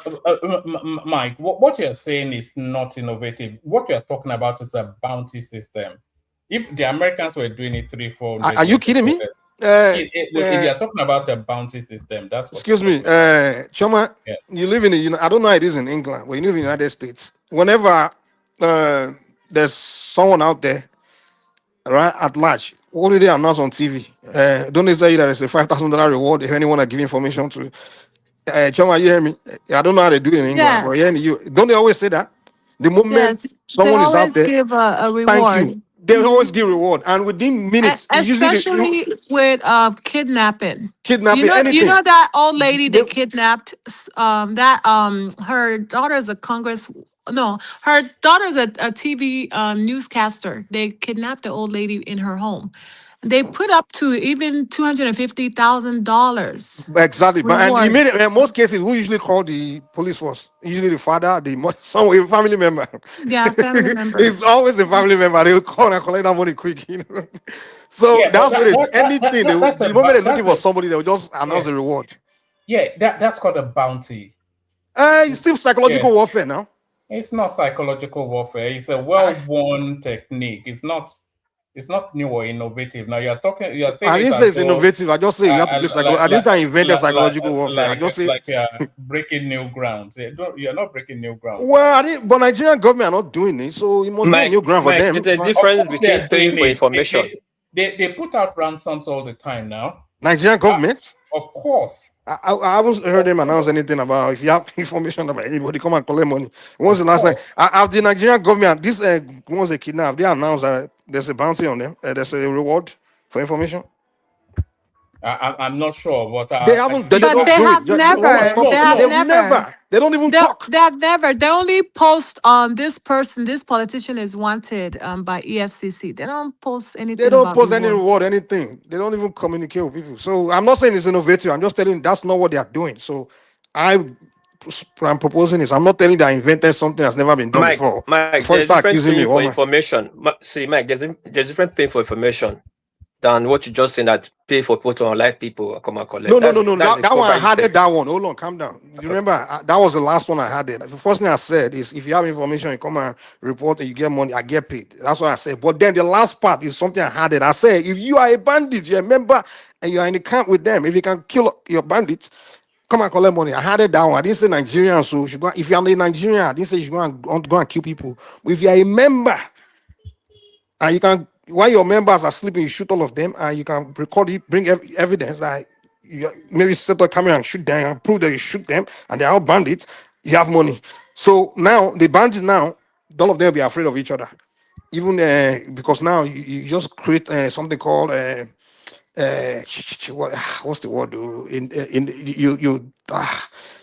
Mike, what you're saying is not innovative. What you're talking about is a bounty system. If the Americans were doing it 400 Are you years kidding ago, me? you're talking about a bounty system. That's what. Excuse me, Choma, Yeah. you live in the I don't know how it is in England, but you live in the United States. Whenever there's someone out there, right, at large, what do they announce on TV? Don't they say that it's a $5,000 reward if anyone I give information to? Choma, you hear me? I don't know how they do it in England, but here in the Yes. don't they always say that? The moment Yes. They someone is out always there, give a thank you. reward. They always give reward, and within minutes, usually Especially with kidnapping. kidnapping, You anything. know that old lady they kidnapped. Her daughter's a Congress. No, her daughter's a TV newscaster. They kidnapped the old lady in her home. They put up to even $250,000 Exactly, but and reward. immediately, in most cases, who usually call the police force? Usually the father, the mother, some a family member. Yeah, family It's members. always a family member. They'll call and collect that money quick, you know. So Yeah, but that's what it. Anything that's the moment they're looking that's for a somebody, they'll just announce yeah, the reward. yeah. That's called a bounty. It's still Yeah. psychological warfare now. It's not psychological warfare. It's a well-worn technique. It's not. It's not new or innovative. Now you're talking. You're saying I it didn't say as it's though, innovative. I just say you have to play psychological. I didn't say I invented psychological warfare. I just say, you're breaking new ground. You're not breaking new ground. well, I didn't. But Nigerian government are not doing it, so it must be a new ground for them. there's a Of difference course, they between are paying doing for it. information. They put out ransoms all the time now. Nigerian government. Of course. I haven't heard them announce anything about if you have information about anybody, come and collect money. When was the last time? Have the Nigerian government, this ones they kidnap, they announced that there's a bounty on them, there's a reward for information. I'm not sure, but They haven't. They But don't they do have it. Stop. never. They have They've never. never. They don't even talk. They have never. They only post this person, this politician is wanted by EFCC. They don't post anything They don't about post any reward. reward, anything. They don't even communicate with people. So I'm not saying it's innovative. I'm just telling you that's not what they are doing. So I'm proposing this. I'm not telling you that I invented something that's never been done before. Mike, Before you there's start different accusing me, paying for woman. information. See, Mike, there's different paying for information than what you just saying that pay for people to unlike people come and collect. No. That's That one I improper had use. it. That one. Hold on, calm down. You remember that was the last one I had. It. The first thing I said is, if you have information, you come and report, and you get money. I get paid. That's what I said. But then the last part is something I had it. I said, if you are a bandit, you're a member, and you are in the camp with them, if you can kill your bandits, come and collect money. I had it down. I didn't say Nigerian, so you should go. If you're a Nigerian, I didn't say you should go and kill people. But if you're a member, and you can, while your members are sleeping, you shoot all of them, and you can record it, bring evidence that you maybe set a camera and shoot them and prove that you shoot them and they're all bandits. You have money. So now the bandits now, all of them will be afraid of each other. Even because now you just create something called what's the word?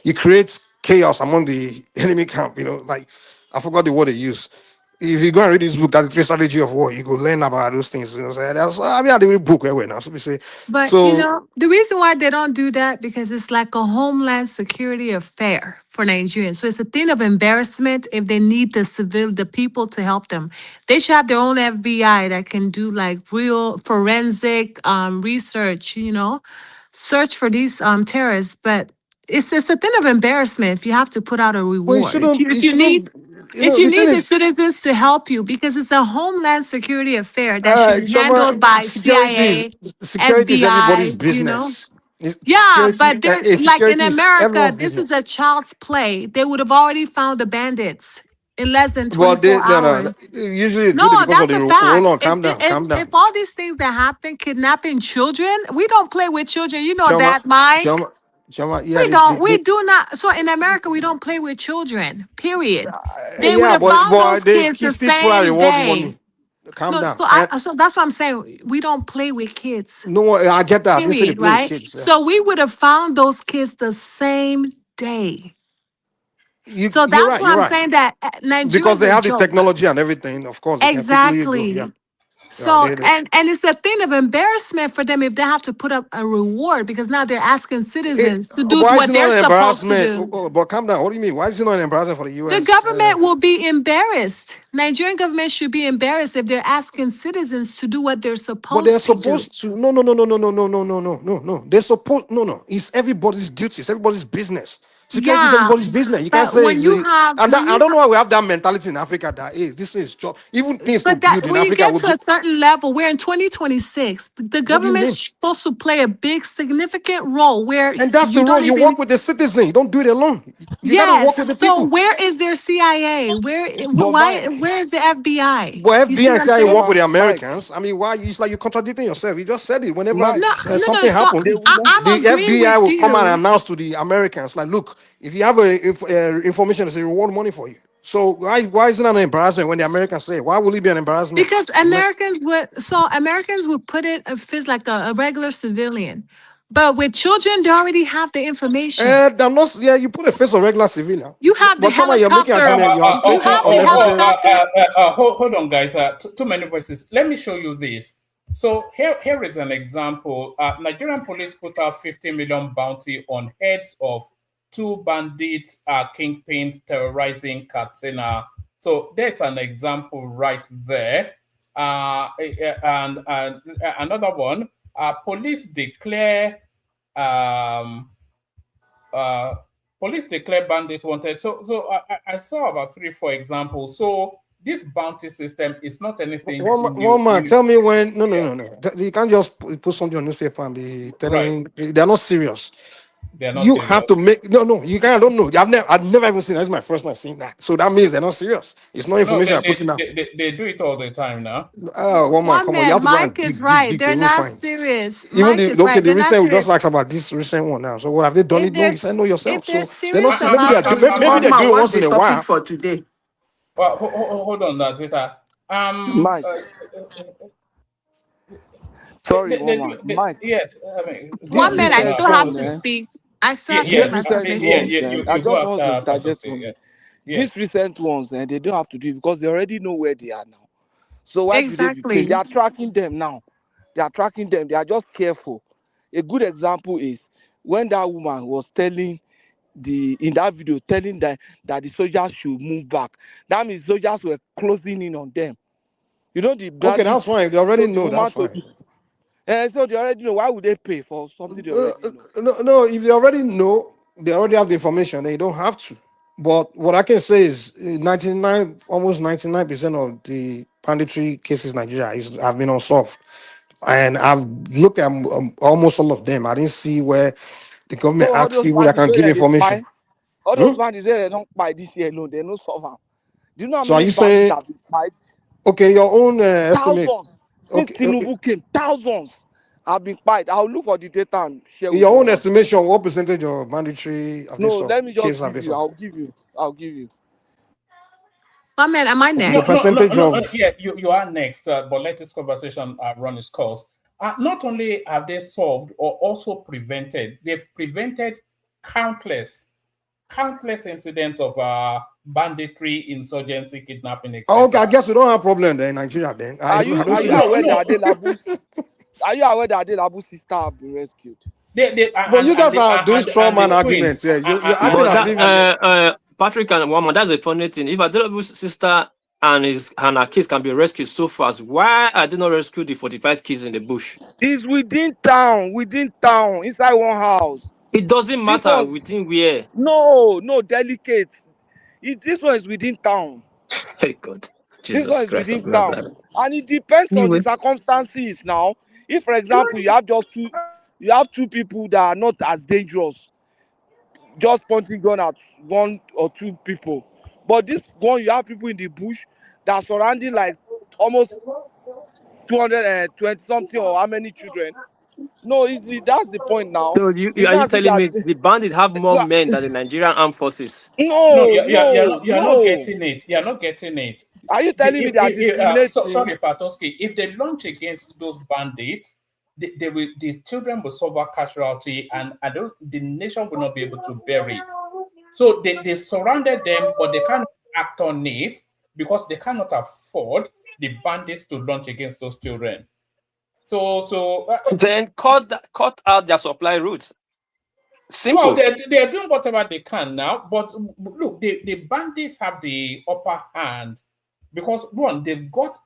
You create chaos among the enemy camp. You know, like I forgot the word they use. If you go and read this book, that's the strategy of war, you go learn about those things. You know, so that's I mean, I did read book anyway now. So we say, But so the reason why they don't do that because it's like a homeland security affair for Nigerians. So it's a thing of embarrassment if they need the people to help them. They should have their own FBI that can do like real forensic research. Search for these terrorists. But it's a thing of embarrassment if you have to put out a well, it reward. shouldn't. It If you need shouldn't. You if know, you the thing need the is, citizens to help you because it's a homeland security affair that should be handled by CIA, security is everybody's FBI. business. Yeah, but they're like in Security is America, everyone's this is business. a child's play. They would have already found the bandits in less than But 24 no. hours. Usually they No, do it because of that's the a hold fact. on, calm down, calm If down. all these things that happen, kidnapping children, we don't play with children. You know Chama, that, Mike. yeah, We don't. We do not. So in America, we don't play with children. Period. They would yeah, have but found those they kids the still put out same reward day. money. Calm No, down. so that's what I'm saying. We don't play with kids. No, I get that. I didn't say they Period. play with Right. kids. So we would have found those kids the same day. So You're that's right. why You're I'm right. saying that Nigeria Because is they a have the joke. technology and everything. Of course, they can quickly do. Yeah. Exactly. So and it's a thing of embarrassment for them if they have to put up a reward because now they're asking citizens to do Why is what it they're not an supposed to embarrassment? do. But calm down. What do you mean? Why is it not an embarrassment for the The U.S.? government will be embarrassed. Nigerian government should be embarrassed if they're asking citizens to do what they're But they're supposed to do. supposed to. No, no, no, no, no, no, no, no, no, no, no, no. They're supposed. No, no. It's everybody's duty. It's everybody's business. Security is Yeah, everybody's business. You can't but say when it's you a, have and that, when I you don't know why we have that mentality in Africa that is this is job. Even things to but that build in when you Africa get would to be. a certain level, we're in 2026, the What do you government's mean? supposed to play a big, significant role where And that's you the role. don't You work even. with the citizen. You don't do it alone. You got to Yes. work with the So people. where is their CIA? But Why? Mike, Where is the FBI? But You see FBI what and I'm CIA saying? work with the Mike, Americans. I mean, why? It's like you're contradicting yourself. You just said it. Whenever Mike, No, no, no. something So they happens, will not. I'm the agreeing FBI with will come and you. announce to the Americans, like, look, if you have information, it's a reward money for you. So why is it an embarrassment when the Americans say it? Why will it be an embarrassment? Because Americans would put it if it's like a regular civilian. But with children, they already have the information. I'm not. Yeah, you put a face of regular civilian, You have the but somehow you're making helicopter. argument. You are You creating have the unnecessary. helicopter. Hold on, guys. Too many voices. Let me show you this. So here is an example. Nigerian police put out 50 million bounty on heads of two bandits, kingpins terrorizing Katsina. So there's an example right there. And another one. Police declare um, uh, police declare bandits wanted. So I saw about 3, 4 examples. So this bounty system is not anything One man, new. tell me when. No, no, Yeah, no, no. You can't just put something on newspaper and be right. telling. They're not serious. They're not You have serious. to make no. You can't. I don't know. I've never even seen that. This is my first time seeing that. So that means they're not serious. It's not No, information I'm putting out. they do it all the time now. Oh, one man, One come on. You have man, to go and Mike is dig, dig, right. dig. They They're will not find. serious. Even Mike is right. the They're not recent we just serious. asked about this recent one now. So what have they done If it? No, they're you said know if yourself. they're So they're not. serious Maybe they about are. it, Maybe they One do man, it what's once in the a topic while. for today? Well, hold on, that's it. Mike, sorry, one man. Mike, Yes, I mean, these one man, I recent still have ones, to eh? speak. I still have to These make yes. my I recent mean, submission. ones, I you go just want to after interject Patoski. from Yeah. you. Yeah. These recent ones, they don't have to do it because they already know where they are now. So why should they be paying? They Exactly. are tracking them now. They are tracking them. They are just careful. A good example is when that woman was telling in that video telling that the soldiers should move back. That means soldiers were closing in on them. You know the Okay, that's bandits fine. They already told the know. That's woman to fine. do. And so they already know. Why would they pay for something they already know? No, no. If they already know, they already have the information. They don't have to. But what I can say is 99% of the banditry cases in Nigeria have been unsolved. And I've looked at almost all of them. I didn't see where the government So all asks those people that bandits can where give they information. spy, all Hmm? those bandits where they don't buy this year alone, they no solve am. Do you know how So are many you bandits saying, have been spied? okay, your own estimate? Thousands. Since Okay, Tinubu came, thousands have been spied. I'll look for the data and share in with your you own all. estimation, what percentage of banditry have they No, solved? let me just Cases have give they you. solved? I'll give you. One man, am I The next? percentage of Yeah, you are next, but let this conversation run its course. Not only have they solved or also prevented, they've prevented countless incidents of banditry, insurgency, kidnapping, okay, I etc. guess we don't have problem there in Nigeria. Then I don't Are see you that. aware No, that Adelabu's sister have been rescued? they But you guys are doing straw and man the twins, arguments. Yeah, you're acting But as that if Patrick and Woman, that's a funny thing. If Adelabu's sister and her kids can be rescued so fast, why are they not rescued the 45 kids in the bush? It's within town, inside one house. It doesn't This matter one's within where. no delicate. This one is within town. Hey God, This Jesus one is Christ within of town, Nazareth. and it depends on the Anyway, circumstances. Now, if for example you have two people that are not as dangerous, just pointing gun at one or two people, but this one you have people in the bush that are surrounding like almost 220 something or how many children. No, that's the point now. so It's are you not as if telling that me the bandits have more men than the Nigerian armed forces? No, no, no, you're not no. getting it. You're not getting it. Are you telling me they are discriminating? Sorry, Patoski. If they launch against those bandits, the children will suffer casualty, and the nation will not be able to bear it. So they surrounded them, but they can't act on it. because they cannot afford the bandits to launch against those children. So then cut out their supply routes. Simple. Well, they're doing whatever they can now, but look, the bandits have the upper hand because one, they've got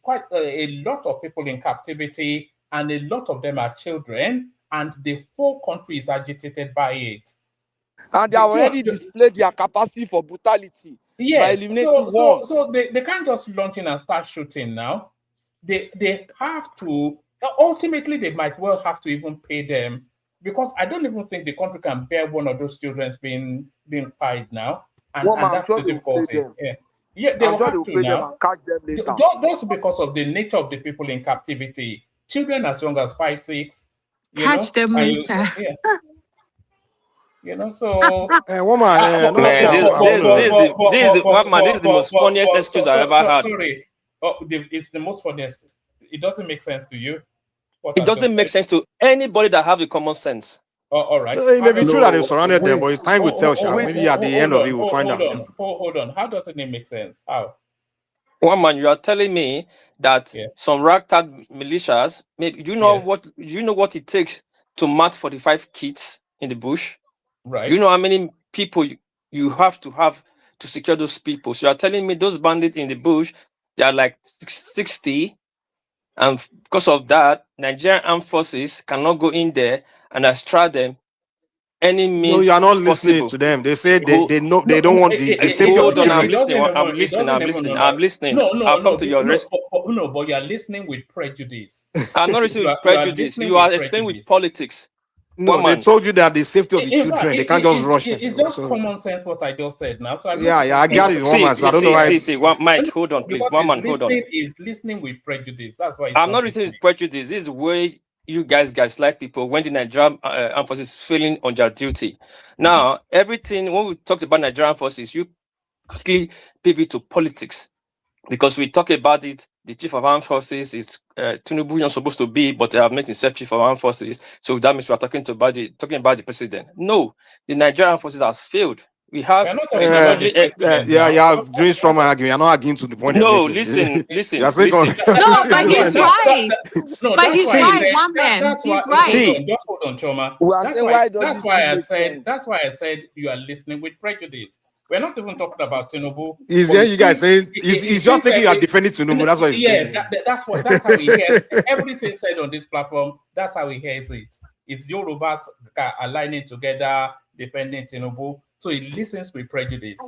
quite a lot of people in captivity, and a lot of them are children, and the whole country is agitated by it. And they have already displayed their capacity for brutality by Yes, eliminating so they can't just launch in and start shooting now. They have to, ultimately they might well have to even pay them, because I don't even think the country can bear one of those children being paid now, and that's the difficulty. Yeah, they will have to now. And catch them later. Just because of the nature of the people in captivity, children as young as 5, 6, catch them later. So woman, this is the most funniest excuse I ever had. Sorry, it's the most funniest. It doesn't make sense to you. It doesn't make sense to anybody that have the common sense. All right. It may be true that they surrounded them, but time will tell. Maybe at the end of it, we'll find out. Hold on. How doesn't it make sense? How? One man, you are telling me that some ragtag militias, maybe you know what it takes to match 45 kids in the bush? Right. You know how many people you have to secure those people. So you are telling me those bandits in the bush, they are like 60, and because of that, Nigerian armed forces cannot go in there and extract them any means. No, you are not possible. listening to them. They say they know they don't want the safety of the children. I'm listening. I'll come to your rescue. No, but you are listening with prejudice. I'm not listening with prejudice. You are explaining with politics. No, they told you that the safety of the children, they can't just rush them. It's just common sense what I just said now. So I got it, woman. So I don't know why. Mike, hold on, please. One man, hold on. Is listening with prejudice. That's why I'm not listening with prejudice. This is the way you guys like people when the Nigerian armed forces failing on their duty. Now, everything when we talked about Nigerian forces, you quickly pivot to politics. Because we talk about it, the chief of armed forces is Tinubu not supposed to be, but they have made himself chief of armed forces. So that means we are talking about the president. No, the Nigerian armed forces has failed. We have doing strong argument. You're not arguing to the point. No, listen. No, but he's right. But he's right, one man. He's right. Just hold on, Choma. That's why I said you are listening with prejudice. We're not even talking about Tinubu. Is there you guys saying he's just thinking you are defending Tinubu? That's what he's saying. That's how he hears everything said on this platform. That's how he hears it. It's Yorubas aligning together, defending Tinubu. So he listens with prejudice.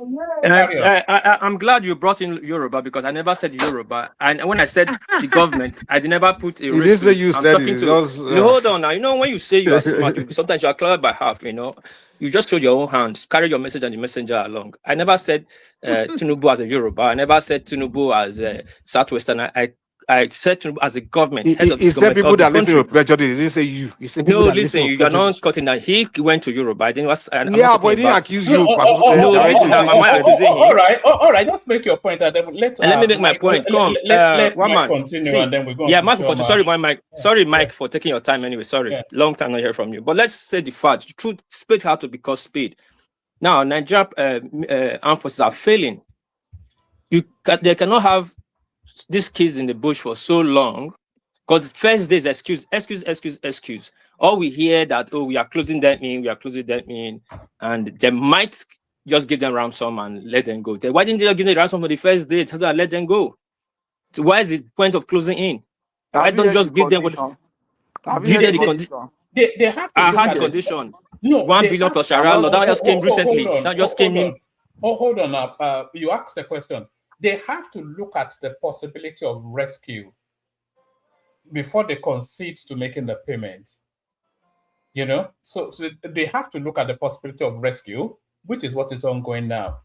I'm glad you brought in Yoruba because I never said Yoruba. And when I said the government, I never put a race. You said it. Hold on now. You know, when you say you are smart, sometimes you are clever by half, you know. You just showed your own hand, carry your message and the messenger along. I never said Tinubu as a Yoruba. I never said Tinubu as a Southwestern. I said Tinubu as a government. He said people that listen to prejudice. He didn't say you. He said no, listen, you are not cutting that. He went to Yoruba. I didn't. But he didn't accuse you. All right. Just make your point. Let me make my point. Come, one man. Continue, and then we're going. Yeah, Mike. Sorry, Mike. Sorry, Mike, for taking your time. Anyway, sorry. Long time not hear from you. But let's say the fact. The truth. Speed had to be called speed. Now, Nigeria armed forces are failing. They cannot have these kids in the bush for so long, because first days excuse. All we hear that we are closing them in, and they might just give them ransom and let them go. Why didn't they give them ransom for the first day and let them go? So why is the point of closing in? Why don't just give them the condition? They have to a hard condition. No, 1 billion plus Shara law that just came recently. That just came in. Hold on up. You asked the question. They have to look at the possibility of rescue before they concede to making the payment. You know, so they have to look at the possibility of rescue, which is what is ongoing now.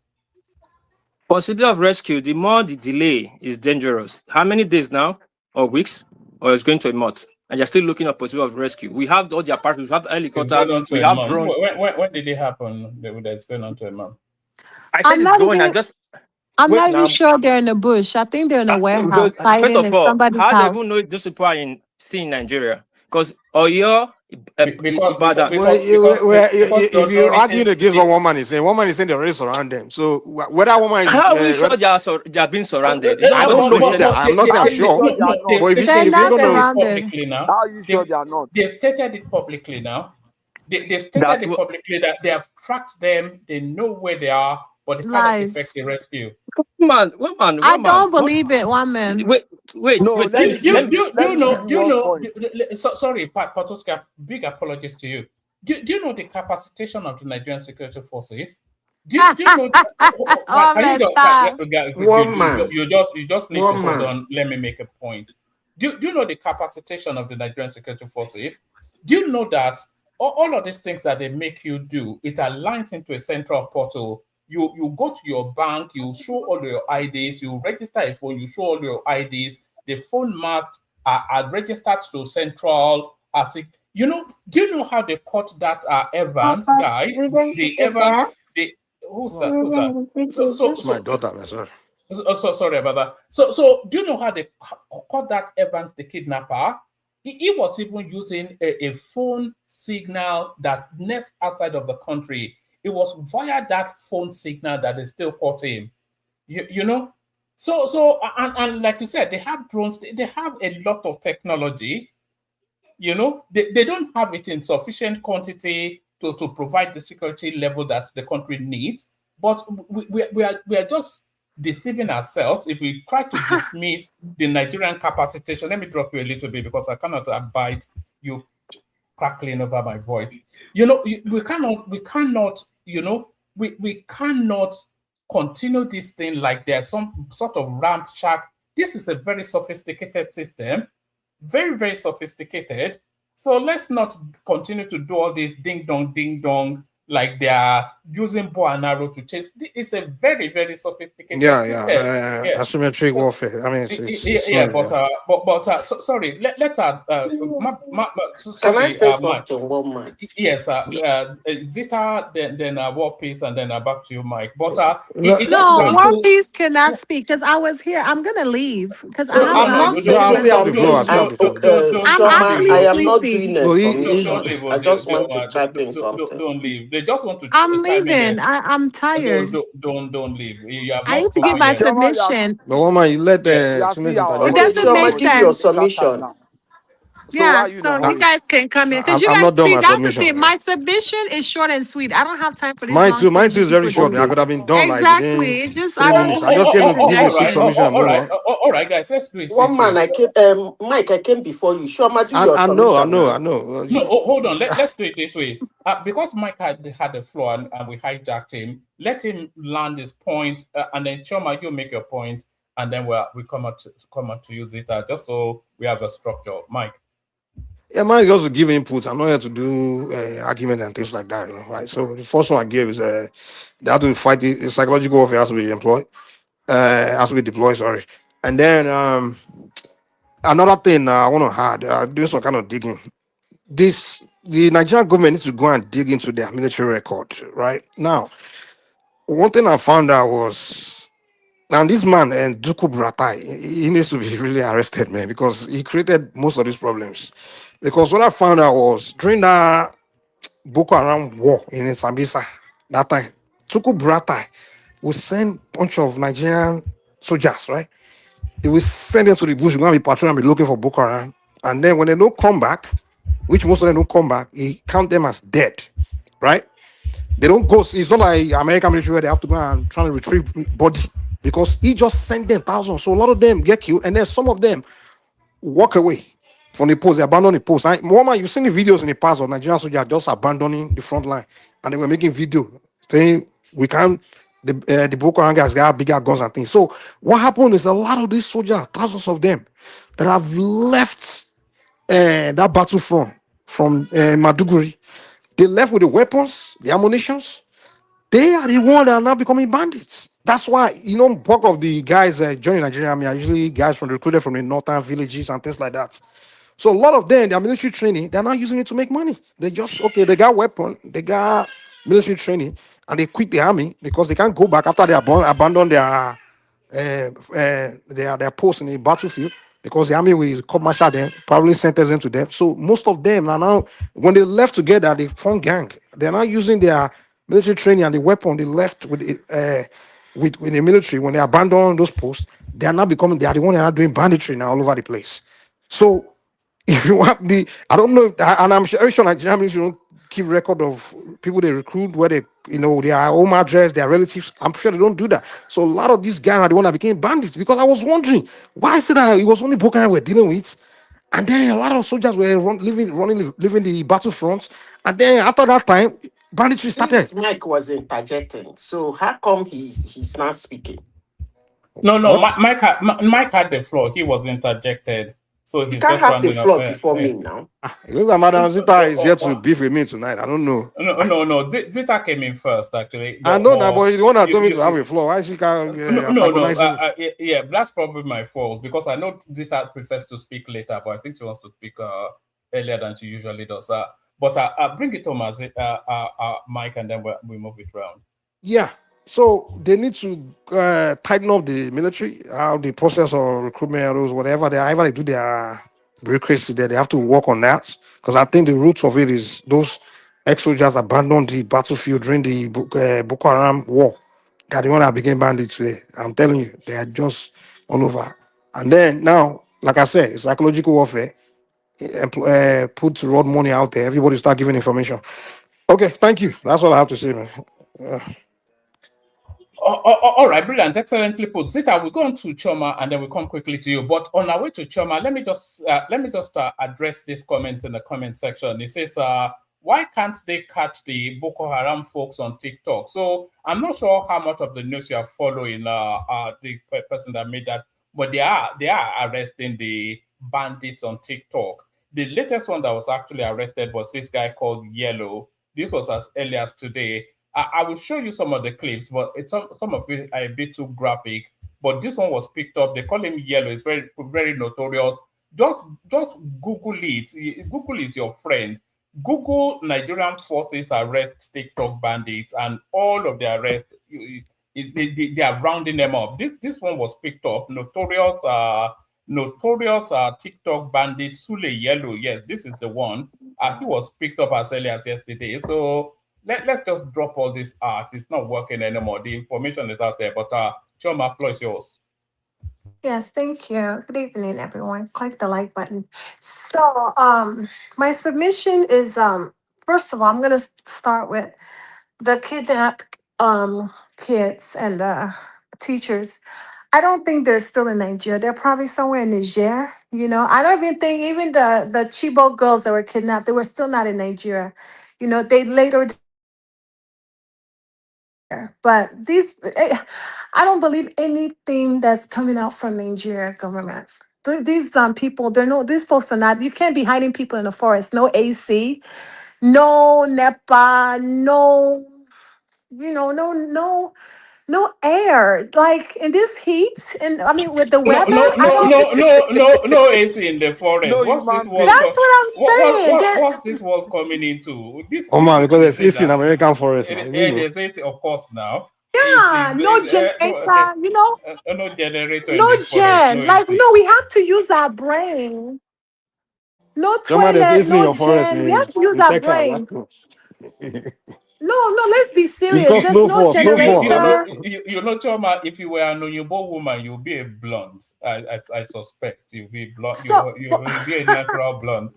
Possibility of rescue, the more the delay is dangerous. How many days now, or weeks, or it's going to a month, and you're still looking at possibility of rescue? We have all the apartments, we have helicopters, we have drones. When did it happen? That it's going on to a month. I said it's going. I'm not even sure they're in the bush. I think they're in a warehouse, hiding in somebody's house. How do you know those people are in Nigeria? Because Oyo Ibadan. If you the arguing things against what one man is saying they already surround them. So whether one man is, How are we sure they are being surrounded? I don't know either. I'm not saying I'm sure. But if They're you're not gonna surrounded. publicly now. How are you sure they are not? They've stated it publicly now. They've stated That it wa- publicly that they have tracked them, they know where they are, but they cannot effect Lies. the rescue. One I man. don't believe it, one man. Wait. No, Let let me me give let me. you. Let me give you one point. Sorry, Patoska, big apologies to you. Do you know the capacitation of the Nigerian security forces? Do you know? Oh, man, stop. You just need to One hold man. on. Let me make a point. Do you know the capacitation of the Nigerian security forces? Do you know that all of these things that they make you do, it aligns into a central portal. You go to your bank, you show all your IDs, you register a phone, you show all your IDs. The phone must are registered to central. Do you know how they caught that Evans guy? The Evans, who's that? Who's that? It's my daughter, man. Sorry. Sorry about that. So do you know how they caught that Evans, the kidnapper? He was even using a phone signal that next outside of the country. It was via that phone signal that they still caught him. You know? And like you said, they have drones, they have a lot of technology. They don't have it in sufficient quantity to provide the security level that the country needs. But we are just deceiving ourselves if we try to dismiss the Nigerian capacitation. Let me drop you a little bit because I cannot abide you crackling over my voice. We cannot continue this thing like there's some sort of ramp shack. This is a very sophisticated system, very, very sophisticated. So let's not continue to do all this ding dong, like they are using bow and arrow to chase. It's a very, very sophisticated system. Asymmetric So, warfare. I mean, it's yeah, not, sorry. Let Can I sorry, say Mike. something, one man? Yes, Zita, then War Peace, and then back to you, Mike. But it just No, want War to. Peace cannot speak because I was here. I'm gonna leave because I No, have I'm a. not saying something. I'm Shoma, I actually am not doing sleepy. a Don't submission. leave. I just want to type in Don't something. leave. They just want to I'm chime in there. leaving. I'm tired. Don't leave. You have I not need to give spoken my yet. submission. but one man, you let Yes. the It Okay, doesn't make Shoma, give your sense. submission. So why Yeah, are you in a so you hurry? guys can come in because you I'm guys not done see my that's the submission. thing. My submission is short and sweet. I don't have time for this Mine too nonsense is you very people short. do. I could have been done like Exactly. within It's just I 3 minutes. don't. I just came to give a quick submission and move on. All right, guys. Let's do it One this way. man, I came, Mike, I came before you. Shoma, do your I submission now. know. No, hold on. Let's do it this way. Because Mike had the floor and we hijacked him, let him land his point, and then Choma, you make your point, and then we come out to you, Zita, just so we have a structure. Mike. Yeah, mine is just to give input. I'm not here to do argument and things like that, right? So the first one I gave is they have to fight the psychological warfare has to be employed, has to be deployed, sorry. And then another thing I want to add, doing some kind of digging. The Nigerian government needs to go and dig into their military record, right? Now, one thing I found out was, and this man and Duku Buratai, he needs to be really arrested, man, because he created most of these problems. Because what I found out was during that Boko Haram war in Sambisa, that time, Tuku Buratai would send a bunch of Nigerian soldiers, right? They will send them to the bush, go and be patrolling and be looking for Boko Haram. And then when they don't come back, which most of them don't come back, he count them as dead, right? They don't go. It's not like American military where they have to go and try to retrieve body because he just sent them thousands. So a lot of them get killed, and then some of them walk away from the post. They abandon the post. Mama, you've seen the videos in the past of Nigerian soldiers just abandoning the front line, and they were making video saying we can't. The Boko Haram guys got bigger guns and things. So what happened is a lot of these soldiers, thousands of them, that have left that battlefront from Maduguri. They left with the weapons, the ammunitions. They are the ones that are now becoming bandits. That's why, bulk of the guys joining Nigeria Army are usually guys recruited from the northern villages and things like that. So a lot of them, their military training, they're not using it to make money. They just, they got weapon, they got military training, and they quit the army because they can't go back after they abandon their post in the battlefield. because the army will commercial them, probably sentence them to death. So most of them are now, when they left together, they formed gang. They're now using their military training and the weapon they left with the military. When they abandon those posts, they are now becoming, they are the one that are doing banditry now all over the place. So if you want I don't know, and I'm sure, very sure Nigerian military don't keep record of people they recruit, where they, their home address, their relatives. I'm sure they don't do that. So a lot of these guys are the one that became bandits, because I was wondering why is it that it was only Boko Haram we're dealing with, and then a lot of soldiers were living the battlefronts, and then after that time, banditry started. His mic was interjecting. So how come he's not speaking? No, What? Mike had the floor. He was interjected. So You he's can't just have the rounding up. floor before me now. It looks like Madam Zita is here to beef with me tonight. I don't know. No. Zita came in first, actually. I know that, but the one that told me to have a floor. Why she can't antagonize me? Yeah, that's probably my fault, because I know Zita prefers to speak later, but I think she wants to speak earlier than she usually does. But bring it home as Mike, and then we move it around. Yeah. So they need to tighten up the military, how the process of recruitment, those whatever they do their bureaucracy there. They have to work on that, because I think the roots of it is those ex-soldiers abandoned the battlefield during the Boko Haram war. They're the one that became bandits today. I'm telling you, they are just all over. And then now, like I said, psychological warfare. Put road money out there. Everybody start giving information. Okay, thank you. That's all I have to say, man. All right, brilliant, excellently put. Zita, we go on to Choma, and then we come quickly to you. But on our way to Choma, let me just address this comment in the comment section. It says, why can't they catch the Boko Haram folks on TikTok? So I'm not sure how much of the news you are following, the person that made that, but they are arresting the bandits on TikTok. The latest one that was actually arrested was this guy called Yellow. This was as early as today. I will show you some of the clips, but some of it are a bit too graphic. But this one was picked up. They call him Yellow. It's very, very notorious. Just Google it. Google is your friend. Google Nigerian forces arrest TikTok bandits, and all of the arrests, they are rounding them up. This one was picked up. Notorious TikTok bandit Sule Yellow. Yes, this is the one. He was picked up as early as yesterday. So let's just drop all this art. It's not working anymore. The information is out there. But Choma, floor is yours. Yes, thank you. Good evening, everyone. Click the like button. So, my submission is first of all, I'm gonna start with the kidnapped kids and the teachers. I don't think they're still in Nigeria. They're probably somewhere in Niger. I don't even think even the Chibok girls that were kidnapped, they were still not in Nigeria. They later. But I don't believe anything that's coming out from Nigeria government. These people, these folks are not. You can't be hiding people in the forest. No AC, no NEPA, no, no air. Like in this heat, and I mean with the weather, No AC in the forest. No What's this human world? being. That's what I'm saying. What's this world coming into? Oh man, because it's in American forest now. There's AC, of course, now. Yeah, no generator, No generator in no the forest. gen. No Like, AC. no, we have to use our brain. No Somebody toilet, is in no your forest gen. We have to use in our Texas. brain. No, let's be It's serious. called There's no generator. Choma, if you were an Oyibo woman, you'll be a blonde. I suspect you'll be blonde. So, You'll be a natural blonde.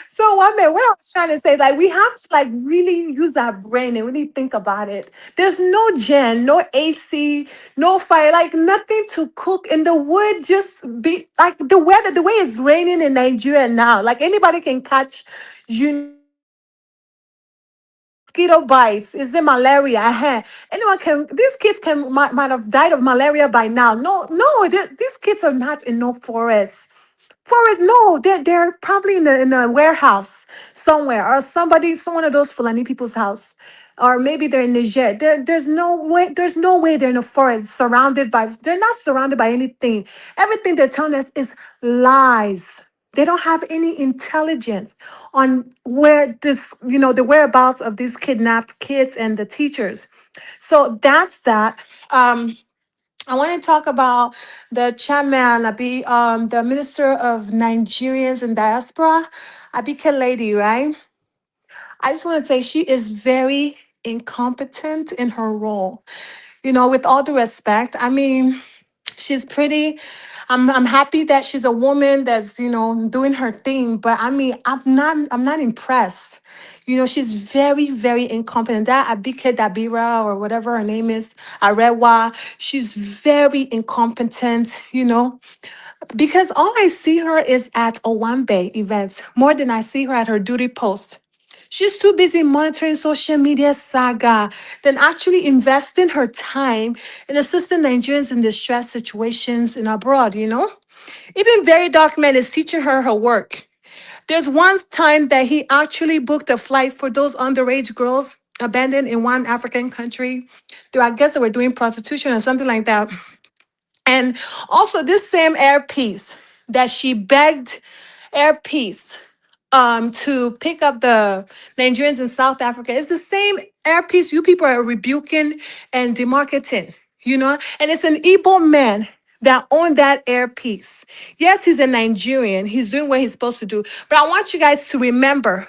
so what I was trying to say, like, we have to like really use our brain and really think about it. There's no gen, no AC, no fire, like nothing to cook, and the wood just be like the weather, the way it's raining in Nigeria now. Like anybody can catch mosquito bites. Is it malaria? Anyone can. These kids might have died of malaria by now. No, these kids are not in no forest. No, they're probably in a warehouse somewhere, or some of those Fulani people's house, or maybe they're in Niger. There's no way. There's no way they're in a forest surrounded by. They're not surrounded by anything. Everything they're telling us is lies. They don't have any intelligence on where the whereabouts of these kidnapped kids and the teachers. So that's that. I want to talk about the chairman, the Minister of Nigerians in Diaspora, Abike lady, right? I just want to say she is very incompetent in her role. With all due respect, I mean, she's pretty. I'm happy that she's a woman that's doing her thing, but I mean I'm not impressed. She's very very incompetent. That Abike Dabira or whatever her name is, Arewa, she's very incompetent. Because all I see her is at Owambe events more than I see her at her duty post. She's too busy monitoring social media saga than actually investing her time in assisting Nigerians in distress situations in abroad. Even Very Document is teaching her her work. There's one time that he actually booked a flight for those underage girls abandoned in one African country. I guess they were doing prostitution or something like that. And also this same Air Peace that she begged Air Peace to pick up the Nigerians in South Africa. It's the same Air Peace you people are rebuking and demarketing. And it's an Igbo man that owned that Air Peace. Yes, he's a Nigerian. He's doing what he's supposed to do. But I want you guys to remember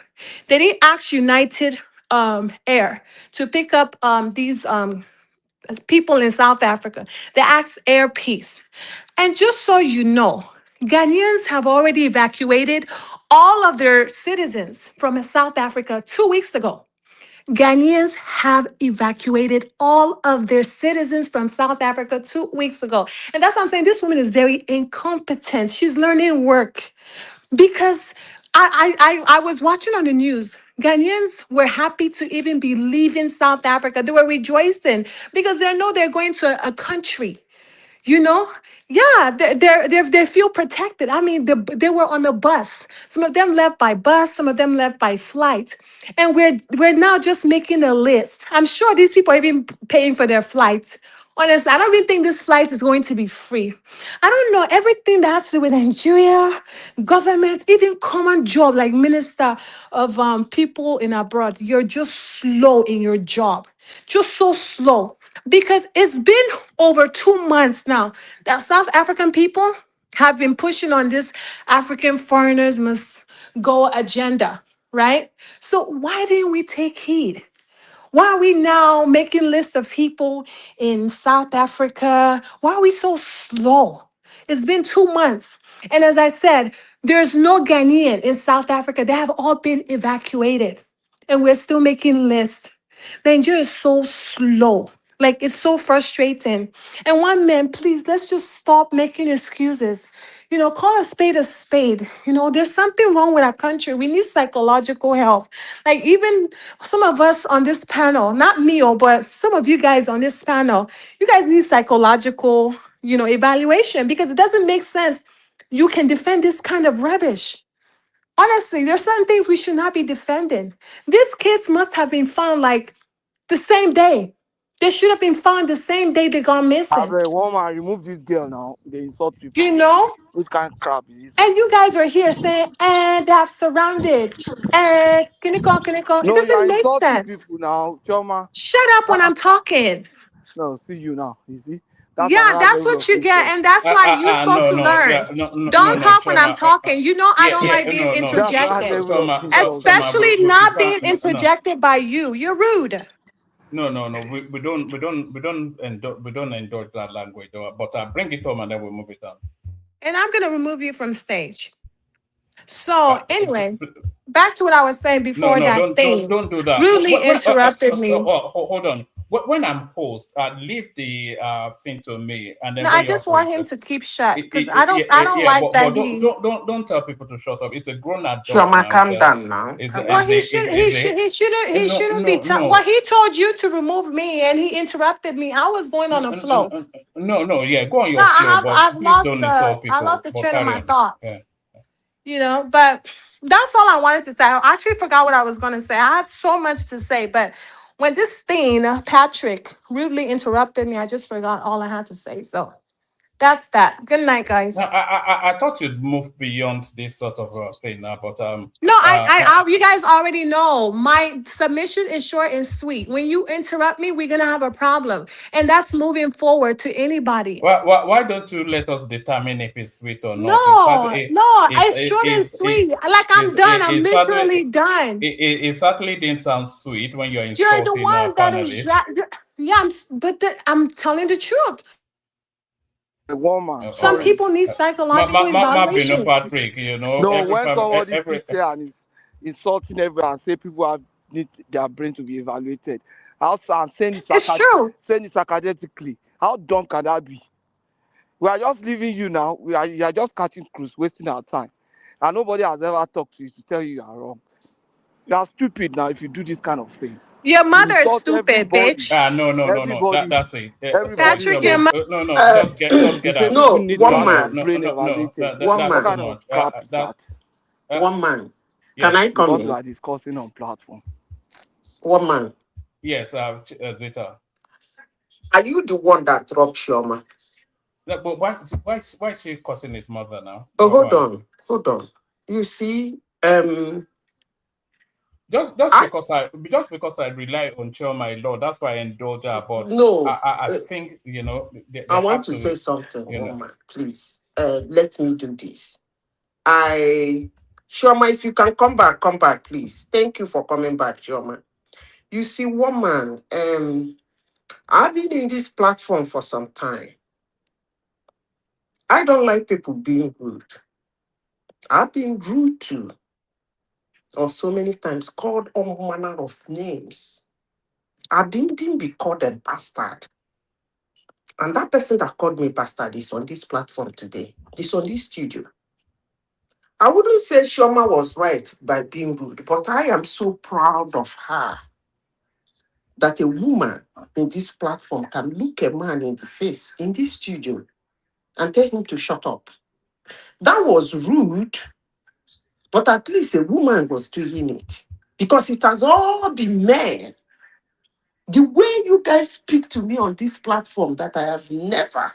that he asked United Air to pick up these people in South Africa. They asked Air Peace. And just so you know, Ghanaians have already evacuated all of their citizens from South Africa 2 weeks ago. Ghanaians have evacuated all of their citizens from South Africa 2 weeks ago. And that's why I'm saying this woman is very incompetent. She's learning work because I was watching on the news. Ghanaians were happy to even be leaving South Africa. They were rejoicing because they know they're going to a country you know yeah, they feel protected. I mean, they were on the bus. Some of them left by bus, some of them left by flight. And we're now just making a list. I'm sure these people are even paying for their flights. Honestly, I don't even think this flight is going to be free. I don't know, everything that has to do with Nigeria, government, even common job like minister of people in abroad, you're just slow in your job. Just so slow. Because it's been over 2 months now that South African people have been pushing on this African foreigners must go agenda, right? So why didn't we take heed? Why are we now making lists of people in South Africa? Why are we so slow? It's been 2 months. And as I said, there's no Ghanaian in South Africa. They have all been evacuated. And we're still making lists. Nigeria is so slow. Like, it's so frustrating. And one man, please, let's just stop making excuses. Call a spade a spade. There's something wrong with our country. We need psychological help. Like, even some of us on this panel, not me, but some of you guys on this panel, you guys need psychological, evaluation because it doesn't make sense. You can defend this kind of rubbish. Honestly, there's certain things we should not be defending. These kids must have been found like the same day. They should have been found the same day they gone missing. Abeg, woman, remove this girl now. They insult people. You know? Which kind of crap is this? And you guys are here saying, and they have surrounded, and kinikon. It No, you are doesn't make insulting sense. people now, Chioma. Shut up when I'm talking. No, see you now. You see, that's Yeah, another that's level what of you get, insult. and that's why you're supposed No, to no, learn. yeah, no, Don't talk when I'm Choma. talking. I don't like being That's another interjected, level of insult. especially we not being can't, interjected by you. You're rude. no. We don't endorse that language, but bring it home and then we'll move it on. And I'm gonna remove you from stage. So anyway, back to what I was saying before don't do that. rudely interrupted me. Hold on. When I'm host, leave the thing to me, and then No, when I you're just want him host, to keep shut because I don't yeah, like that but he. don't tell people to shut up. It's a grown adult Chioma, now. calm down now. Well, he shouldn't be. Well, he told you to remove me, and he interrupted me. I was going on a flow. Yeah, go on No, your flow, but please don't insult I people. lost the But train of carry my on. thoughts. Yeah. But that's all I wanted to say. I actually forgot what I was going to say. I had so much to say, but when this thing, Patrick, rudely interrupted me, I just forgot all I had to say. So That's that. Good night, guys. I thought you'd move beyond this sort of thing now, but No, you guys already know my submission is short and sweet. When you interrupt me, we're gonna have a problem, and that's moving forward to anybody. why don't you let us determine if it's sweet or not? No, no, it's short and sweet. Like I'm done. I'm literally done. It certainly didn't sound sweet when you're You're the insulting our one that is panelists. yeah. I'm telling the truth. A woman. Some people need psychological evaluation. Patrick, you know. No, when somebody sits here and is insulting everyone and say people need their brain to be evaluated, and saying it academically, how dumb can that be? We are just leaving you now. You are just catching cruise, wasting our time. And nobody has ever talked to you to tell you are wrong. You are stupid now if you do this kind of thing. Your mother is insult stupid, everybody. bitch. No. That's it. Patrick, your mother. Just get out. No, one man. That's too much. Crap is that? One man. Can I come What in? we are discussing on platform. One man. Yes, Zeta. Are you the one that dropped Shoma? No, but why is she cursing his mother now? Oh, hold on. You see, just because I rely on Chioma a lot, that's why I indulge her. But no, I think they I want to say something, woman. Please, let me do this. Chioma, if you can come back, please. Thank you for coming back, Chioma. You see, woman, I've been in this platform for some time. I don't like people being rude. I've been rude too. Or so many times called all manner of names. I've been called a bastard. And that person that called me bastard is on this platform today. It's on this studio. I wouldn't say Shoma was right by being rude, but I am so proud of her that a woman in this platform can look a man in the face in this studio and tell him to shut up. That was rude, but at least a woman was doing it because it has all been men. The way you guys speak to me on this platform that I have never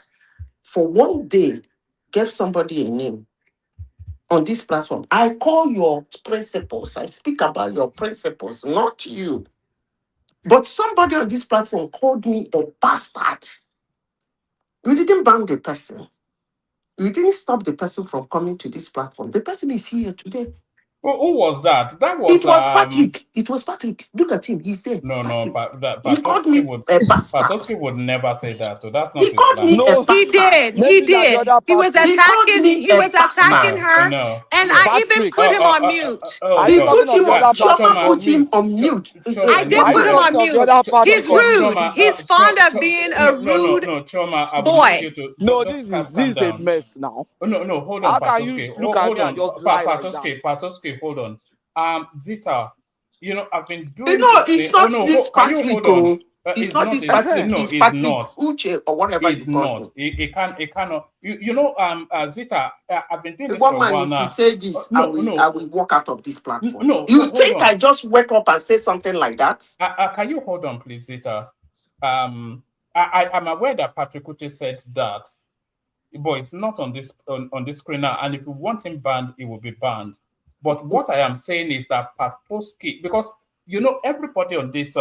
for one day gave somebody a name on this platform. I call your principles. I speak about your principles, not you. But somebody on this platform called me a bastard. You didn't ban the person. You didn't stop the person from coming to this platform. The person is here today. Who was that? That was It was Patrick. It was Patrick. Look at him. He's there. No, he called me a bastard. Patowski would never say that. So that's not. He called me a bastard. He did. He was attacking. He was attacking her. No. And I even put him on mute. He put him on. Chioma put him on mute. I did put him on mute. He's rude. He's fond of being a rude boy. No, this is a mess now. No, hold on, Patowski. Hold on, Patowski, hold on. Zita, I've been doing. It's not this Patrick. It's not this Patrick. No, it's it's Patrick not. Uche or whatever it's you call not. It cannot. Zita, I've been doing this for a while if now. you say this, I will walk out of this platform. No, you think I just wake up and say something like that? Can you hold on, please, Zita? I'm aware that Patrick Uche said that, but it's not on this screen now. And if you want him banned, he will be banned. But what I am saying is that Patowski, because everybody on this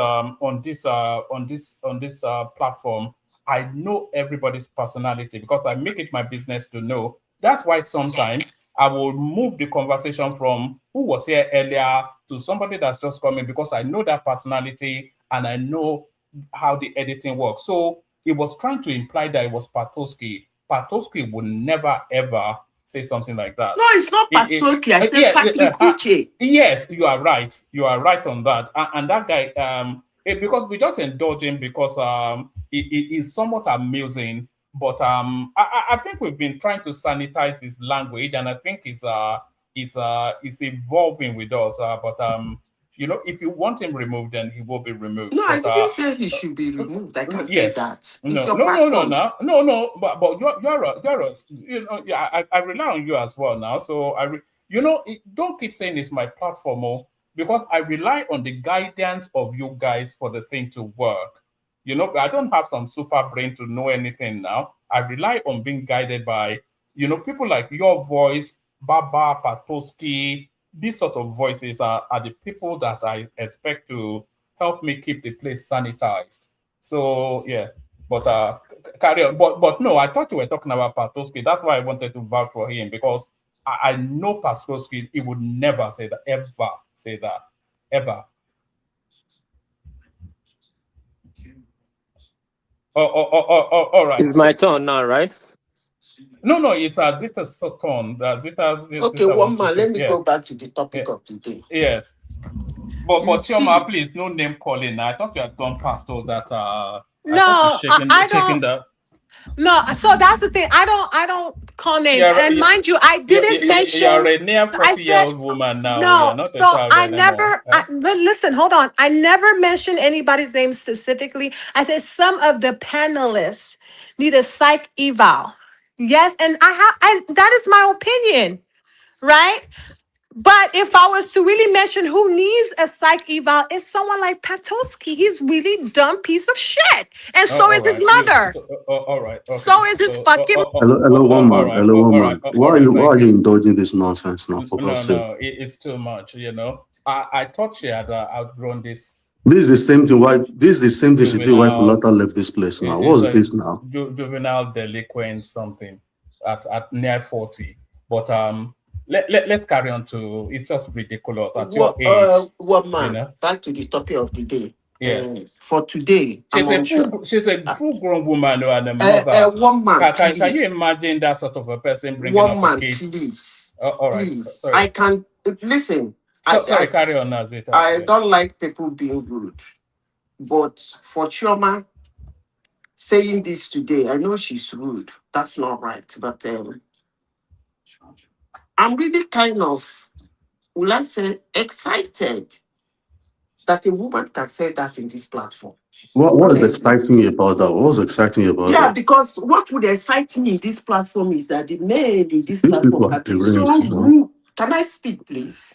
platform, I know everybody's personality because I make it my business to know. That's why sometimes I will move the conversation from who was here earlier to somebody that's just coming because I know that personality and I know how the editing works. So it was trying to imply that it was Patowski. Patowski would never ever say something like that. No, it's not Patowski. I said Patrick Uche. Yes, you are right. You are right on that. And that guy, because we just indulge him because it is somewhat amusing. But I think we've been trying to sanitize his language, and I think it's evolving with us. If you want him removed, then he will be removed. No, I didn't say he should be removed. I can't say that. It's your platform. No. But I rely on you as well now. So don't keep saying it's my platform, because I rely on the guidance of you guys for the thing to work. I don't have some super brain to know anything now. I rely on being guided by, people like your voice, Baba, Patoski. These sort of voices are the people that I expect to help me keep the place sanitized. So yeah, but carry on. But no, I thought you were talking about Patoski. That's why I wanted to vouch for him, because I know Patoski. He would never say that, ever say that, ever. All right. It's my turn now, right? No, it's Zita's turn. Okay, Zita one wants to man, say, let me yeah, go back to the topic yeah, of the day. yes. But You Chioma, see, please, no name calling. I thought you had gone past all that. I No, thought you I shaking don't. the. No, so that's the thing. I don't call names. And mind you, I didn't You're mention. a near I said 40-year-old woman now. You're no. not a So child I anymore. never. But listen, hold on. I never mentioned anybody's name specifically. I said some of the panelists need a psych eval. Yes, and and that is my opinion, right? But if I was to really mention who needs a psych eval, it's someone like Patosky. He's really dumb piece of shit, and Oh, so all is his right. mother. All right. Okay. So is his fucking. Hello, one All man. right. Hello, one All right. man. All right. Why Thank are you you. indulging this nonsense now? For God's sake, No. It's too much. I thought she had outgrown this this is the same thing. Why this is the same thing she did? Why juvenile. Polata left this place now? It's What's a this now? juvenile delinquent something at near 40. But let's carry on to. It's just ridiculous at your age. one man, back to the topic of the day. Yes. For today, She's a full-grown woman and a mother. One man, Can you please. imagine that sort of a person bringing One up a man, kid? please. All right. Please. Sorry. I can listen. Sorry, carry on, Nazita. I don't like people being rude. But for Chioma saying this today, I know she's rude. That's not right. But I'm really kind of, will I say, excited that a woman can say that in this platform. What is exciting you about that? What was exciting you about Yeah, that? because what would excite me in this platform is that the men in this These platform people are have been deranged, so you know. rude. Can I speak, please?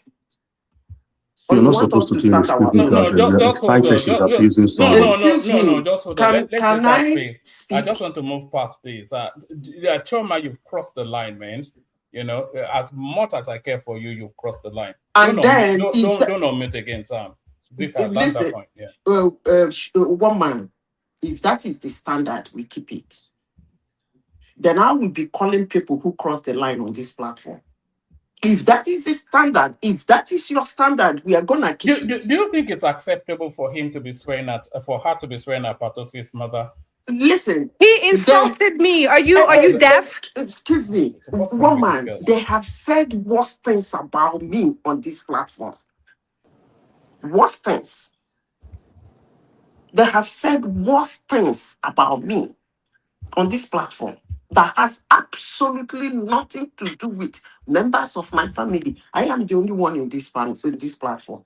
Or You're you not want us supposed to to be start our receiving No, that. You're just hold excited on. she's abusing someone. No, just hold on. Let's Can let her I speak. I just want to move past this. Choma, you've crossed the line, man. As much as I care for you, you've crossed the line. And Don't unmute again, Sam. Zita, land that point. Yeah. One man, if that is the standard, we keep it. Then I will be calling people who cross the line on this platform. If that is the standard, if that is your standard, we are gonna keep it. Do you think it's acceptable for him to be swearing at, for her to be swearing at Patoski's mother? Listen, He insulted me. Are you deaf? Excuse me, woman. They have said worse things about me on this platform. Worse things. They have said worse things about me on this platform that has absolutely nothing to do with members of my family. I am the only one in this platform.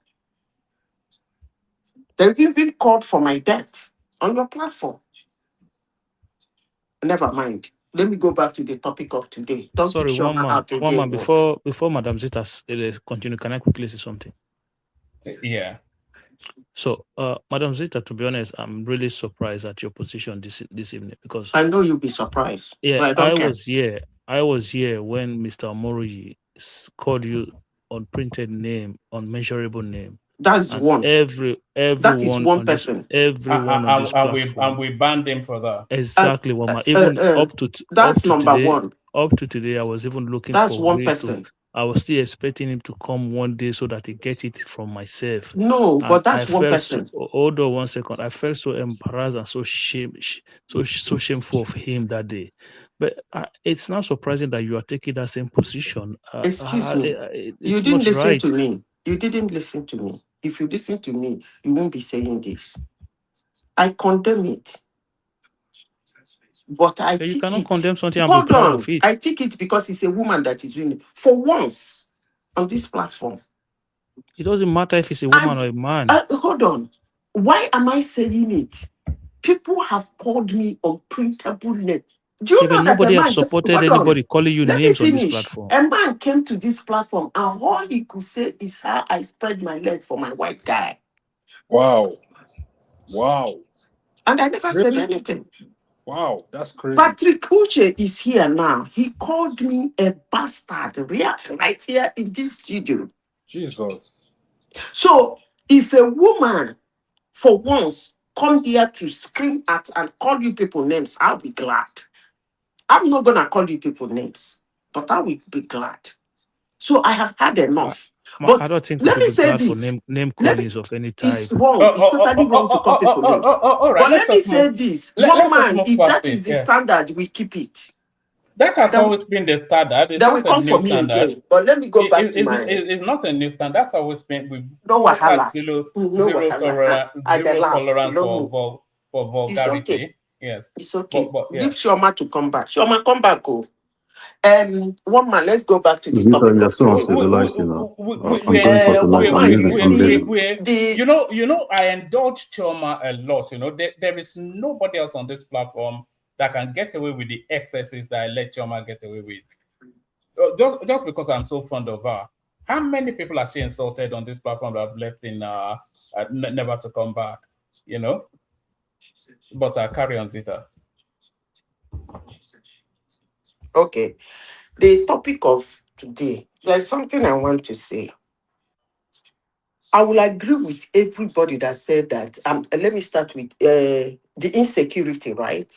They've even called for my death on your platform. Never mind. Let me go back to the topic of today. Don't Sorry, keep showing out again. One man. Before Madam Zita continue, can I quickly say something? Yeah. So, Madam Zita, to be honest, I'm really surprised at your position this evening because I know you'll be surprised. Yeah, I don't care. I was here when Mr. Omoroyi called you unprinted name, unmeasurable name. That's and one. That is everyone one on person. This, everyone on this platform. And we banned him for that. Exactly, Wama. Even that's number today, one. Up to today, I was even looking that's for one person. I was still expecting him to come one day so that he get it from myself. No, but that's one person. Hold on 1 second. I felt so embarrassed and so shameful of him that day. But it's not surprising that you are taking that same position. Excuse me. You didn't listen to me. You didn't listen to me. If you listen to me, you won't be saying this. I condemn it. But you cannot condemn something and Hold be proud on. of it. I take it because it's a woman that is winning. For once on this platform. It doesn't matter if it's a woman or a man. Hold on. Why am I saying it? People have called me unprintable name. Do you know that nobody has supported anybody calling you names on this platform? A man came to this platform and all he could say is how I spread my leg for my white guy. Wow. And I never said anything. Wow, that's crazy. Patrick Uche is here now. He called me a bastard right here in this studio. Jesus. So if a woman for once come here to scream at and call you people names, I'll be glad. I'm not gonna call you people names, but I will be glad. So I have had enough. I But don't think we let should me be say glad for this. name Let me, callings of any it's type. wrong. It's totally wrong to call people names. All right, But let's let me just say move. this. Let's One just man, move if past that is it. the Yeah. standard, we keep it. That has Then, always been the standard. It's then we not a come for new me standard. again. But let me go back to my It's not a new standard. That's always been. We've no always had wahala. zero, No wahala. I dey zero laugh. You tolerance don't know. for It's okay. vulgarity. Yes. It's okay. But yeah. Leave Shoma to come back. Shoma, come back. Oh. One man, let's go back to the Victor, topic you're of so today. uncivilized, you know. I'm going for tonight. I'm Woman, leaving. you I'm see, leaving. You know, I indulge Choma a lot. You know, there is nobody else on this platform that can get away with the excesses that I let Choma get away with. Just because I'm so fond of her. How many people has she insulted on this platform that have left in never to come back? You know, but carry on, Zita. Okay. The topic of today, there's something I want to say. I will agree with everybody that said that. Let me start with the insecurity, right?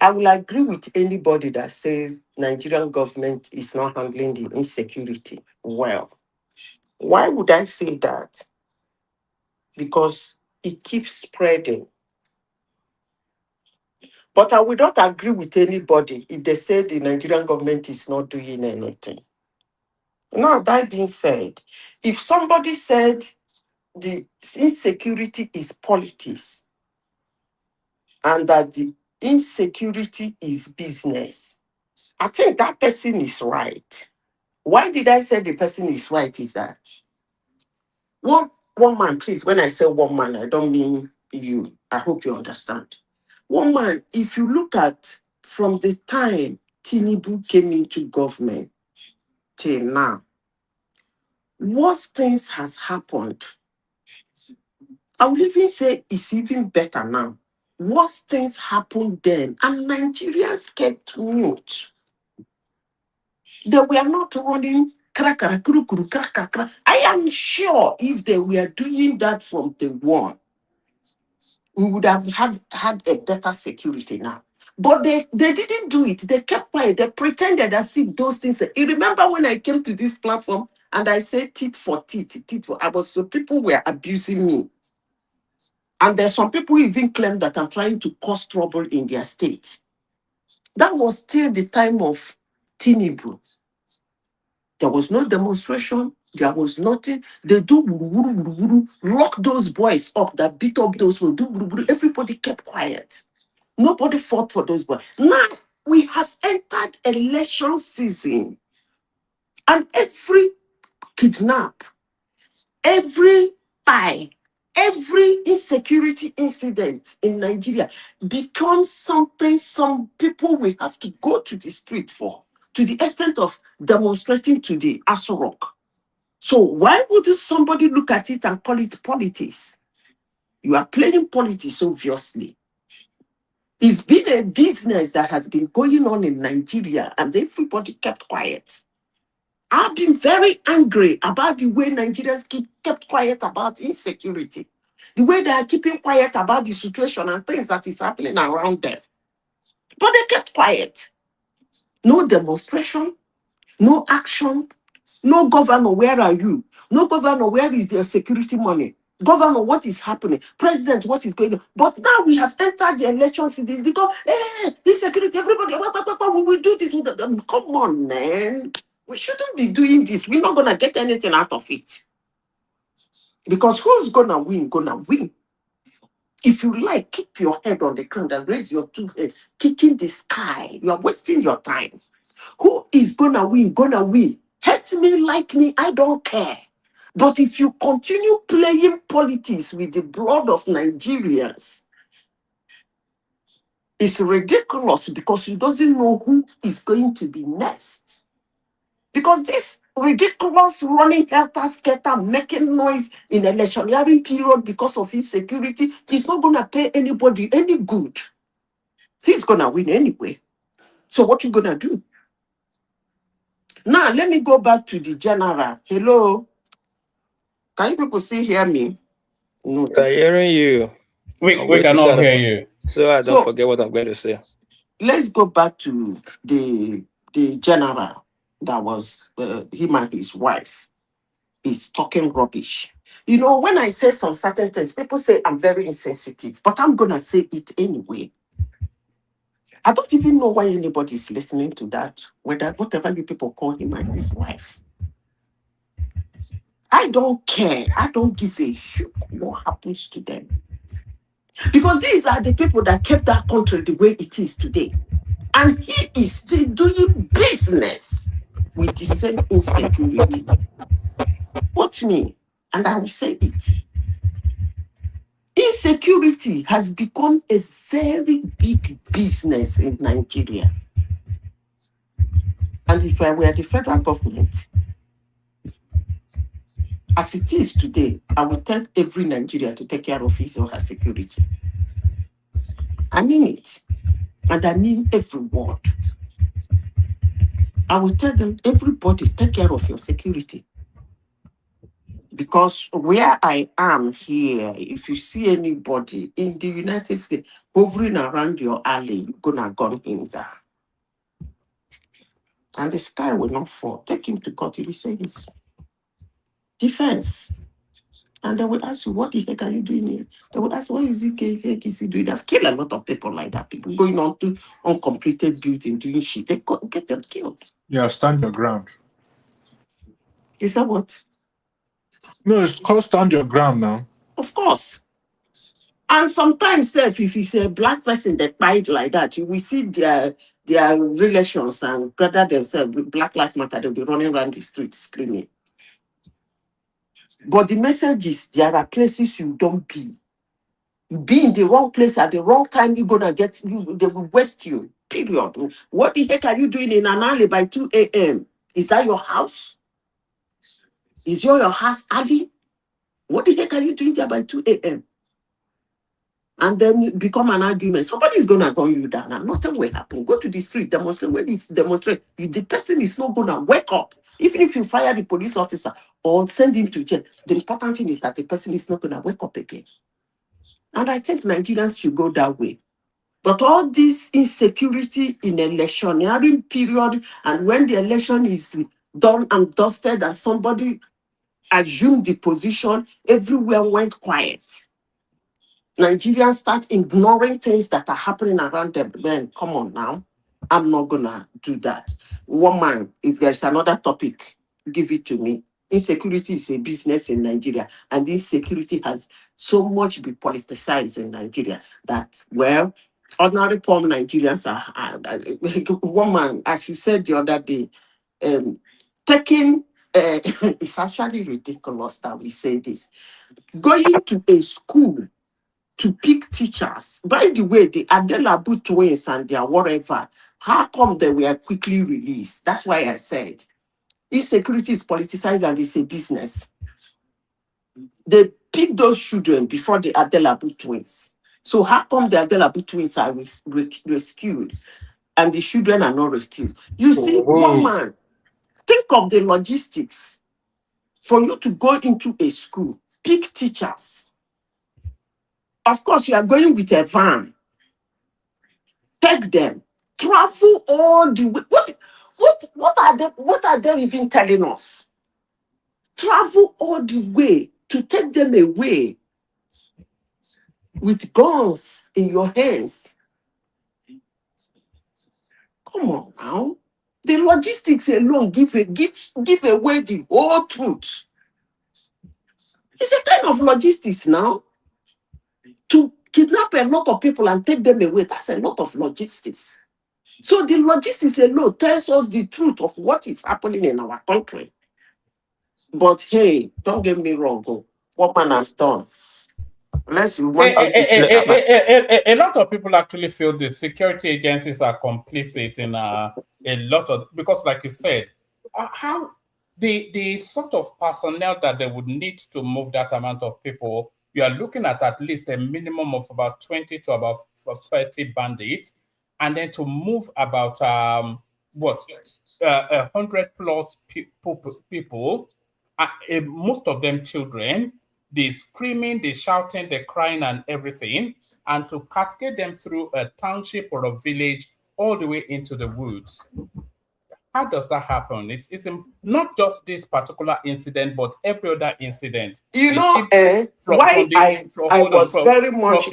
I will agree with anybody that says Nigerian government is not handling the insecurity well. Why would I say that? Because it keeps spreading. But I will not agree with anybody if they say the Nigerian government is not doing anything. Now, that being said, if somebody said the insecurity is politics and that the insecurity is business, I think that person is right. Why did I say the person is right is that one man, please, when I say one man, I don't mean you. I hope you understand. One man, if you look at from the time Tinubu came into government till now, worse things has happened. I would even say it's even better now. Worse things happened then, and Nigerians kept mute. They were not running krakara, kuru, kuru, krakara. I am sure if they were doing that from the one, we would have had a better security now. But they didn't do it. They kept quiet. They pretended as if those things. You remember when I came to this platform and I said tit for tit, so people were abusing me. And there's some people who even claim that I'm trying to cause trouble in their state. That was still the time of Tinubu. There was no demonstration. There was nothing. They do wuru, wuru, wuru, lock those boys up that beat up those people. Do wuru, wuru. Everybody kept quiet. Nobody fought for those boys. Now we have entered election season, and every kidnap, every spy, every insecurity incident in Nigeria becomes something some people will have to go to the street for, to the extent of demonstrating to the Aso Rock. So why would somebody look at it and call it politics? You are playing politics, obviously. It's been a business that has been going on in Nigeria, and everybody kept quiet. I've been very angry about the way Nigerians kept quiet about insecurity, the way they are keeping quiet about the situation and things that is happening around them. But they kept quiet. No demonstration, no action, no governor, where are you? No governor, where is their security money? Governor, what is happening? President, what is going on? But now we have entered the election season because, insecurity, everybody, we will do this. Come on, man. We shouldn't be doing this. We're not going to get anything out of it. Because who's going to win? Gonna win. If you like, keep your head on the ground and raise your two heads, kicking the sky. You are wasting your time. Who is going to win? Gonna win. Hate me, like me, I don't care. But if you continue playing politics with the blood of Nigerians, it's ridiculous because you doesn't know who is going to be next. Because this ridiculous running helter-skelter, making noise in electioneering period because of insecurity is not going to pay anybody any good. He's gonna win anyway. So what you gonna do? Now let me go back to the general. Hello, can you people still hear me? We're Notice. hearing you. We cannot hear you. So I don't So forget what I'm going to say. let's go back to the general that was him and his wife. He's talking rubbish. You know, when I say some certain things, people say I'm very insensitive, but I'm gonna say it anyway. I don't even know why anybody is listening to that, whatever you people call him and his wife. I don't care. I don't give a shit what happens to them. Because these are the people that kept that country the way it is today. And he is still doing business with the same insecurity. What me? And I will say it. Insecurity has become a very big business in Nigeria. And if I were the federal government, as it is today, I would tell every Nigerian to take care of his or her security. I mean it. And I mean every word. I will tell them, everybody, take care of your security. Because where I am here, if you see anybody in the United States hovering around your alley, you're gonna gun him down. And the sky will not fall. Take him to court. He will say his defense. And they will ask you, what the heck are you doing here? They will ask, what is he doing? They've killed a lot of people like that. People going on to uncompleted building, doing shit. They get them killed. Yeah, stand your ground. Is that what? No, it's called stand your ground now. Of course. And sometimes, if it's a black person that died like that, you will see their relations and gather themselves with Black Lives Matter. They'll be running around the street screaming. But the message is there are places you don't be. You be in the wrong place at the wrong time, you're gonna they will waste you. Period. What the heck are you doing in an alley by 2 a.m.? Is that your house? Is your house alley? What the heck are you doing there by 2 a.m.? And then become an argument. Somebody's gonna gun you down and nothing will happen. Go to the street, demonstrate. When you demonstrate, the person is not gonna wake up. Even if you fire the police officer or send him to jail, the important thing is that the person is not gonna wake up again. And I think Nigerians should go that way. But all this insecurity in electioneering period, and when the election is done and dusted and somebody assumed the position, everywhere went quiet. Nigerians start ignoring things that are happening around them. Then come on now, I'm not gonna do that. Woman, if there's another topic, give it to me. Insecurity is a business in Nigeria, and insecurity has so much been politicized in Nigeria that, well, ordinary poor Nigerians are woman, as you said the other day, taking it's actually ridiculous that we say this. Going to a school to pick teachers. By the way, the Adelabu twins and their whatever, how come they were quickly released? That's why I said insecurity is politicized and it's a business. They picked those children before the Adelabu twins. So how come the Adelabu twins are rescued and the children are not rescued? You see, one man, think of the logistics for you to go into a school, pick teachers. Of course, you are going with a van. Take them, travel all the way. What are they even telling us? Travel all the way to take them away with guns in your hands. Come on now. The logistics alone give away the whole truth. It's a kind of logistics now. To kidnap a lot of people and take them away, that's a lot of logistics. So the logistics alone tells us the truth of what is happening in our country. But hey, don't get me wrong, what man has done. Let's rewind on this. A lot of people actually feel the security agencies are complicit in a lot of, because like you said, how the sort of personnel that they would need to move that amount of people, you are looking at least a minimum of about 20 to about 30 bandits. and then to move about 100+ people, most of them children, they screaming, they shouting, they crying and everything, and to cascade them through a township or a village all the way into the woods. How does that happen? It's not just this particular incident, but every other incident. You know, why I was very much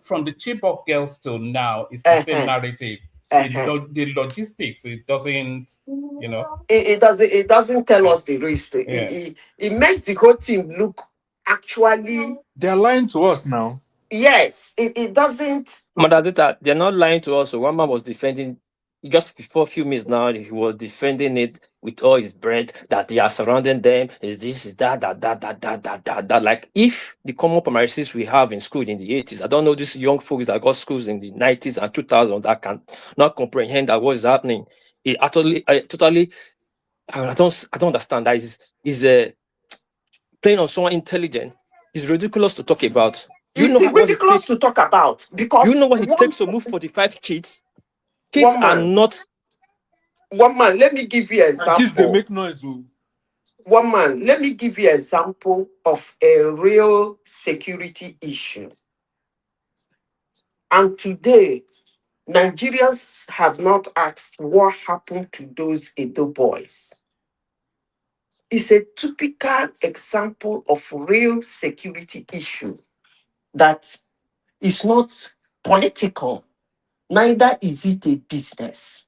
from the Chibok girls till now, it's the same narrative. The logistics, it doesn't, you know. It doesn't tell us the risk. It makes the whole team look actually. They're lying to us now. Yes, it doesn't. Madadita, they're not lying to us. So one man was defending just before a few minutes now, he was defending it with all his bread that they are surrounding them. Is this, is that. Like if the common premises we have in school in the 80s, I don't know these young folks that got schools in the 90s and 2000s that can not comprehend that what is happening. I don't understand. That is playing on someone intelligent. It's ridiculous to talk about. It's ridiculous to talk about because you know what it takes to move 45 kids. Kids are not. One man, let me give you an example. Kids, they make noise. One man, let me give you an example of a real security issue. And today, Nigerians have not asked what happened to those Edo boys. It's a typical example of real security issue that is not political. Neither is it a business.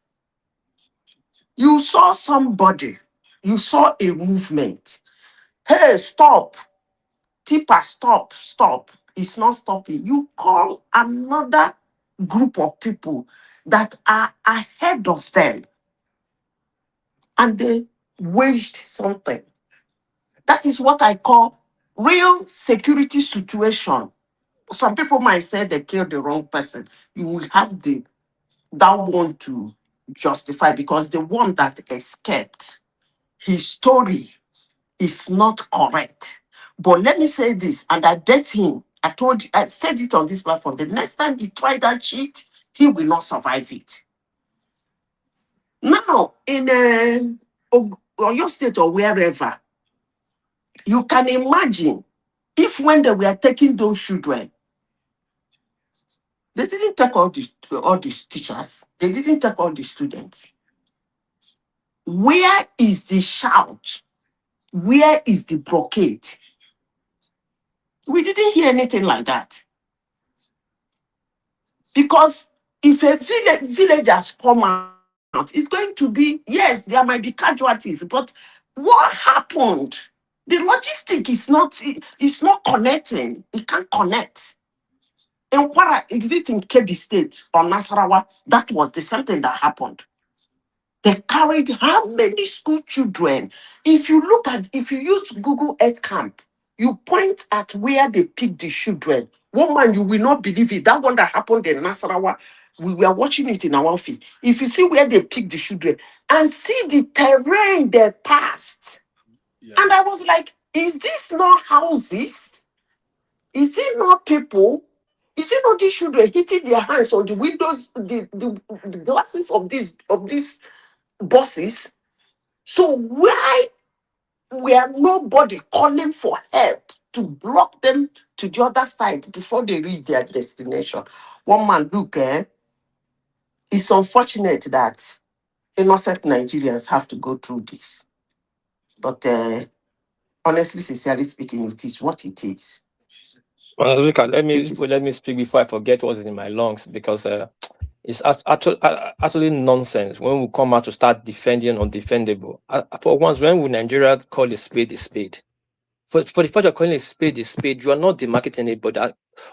You saw somebody, you saw a movement. Hey, stop. Tipper, stop. It's not stopping. You call another group of people that are ahead of them and they waged something. That is what I call real security situation. Some people might say they killed the wrong person. You will have that one to justify because the one that escaped, his story is not correct. But let me say this, and I bet him, I said it on this platform, the next time he tried that shit, he will not survive it. Now, in your state or wherever, you can imagine if when they were taking those children, they didn't take all these teachers. They didn't take all the students. Where is the shout? Where is the blockade? We didn't hear anything like that. Because if a villagers come out, it's going to be, yes, there might be casualties, but what happened? The logistic is not connecting. It can't connect. In Kwara, is it in Kebbi State or Nasarawa? That was the same thing that happened. They carried how many school children? If you use Google Earth Camp, you point at where they picked the children. One man, you will not believe it. That one that happened in Nasarawa, we were watching it in our office. If you see where they picked the children and see the terrain they passed, and I was like, is this not houses? Is it not people? Is it not these children hitting their hands on the windows, the glasses of these buses? So why were nobody calling for help to block them to the other side before they reach their destination? One man, look, it's unfortunate that innocent Nigerians have to go through this. But honestly, sincerely speaking, it is what it is. Well, let me speak before I forget what's in my lungs, because it's absolutely nonsense when we come out to start defending undefendable. For once, when will Nigeria call a spade a spade? For the fact of calling a spade, you are not demarcating it,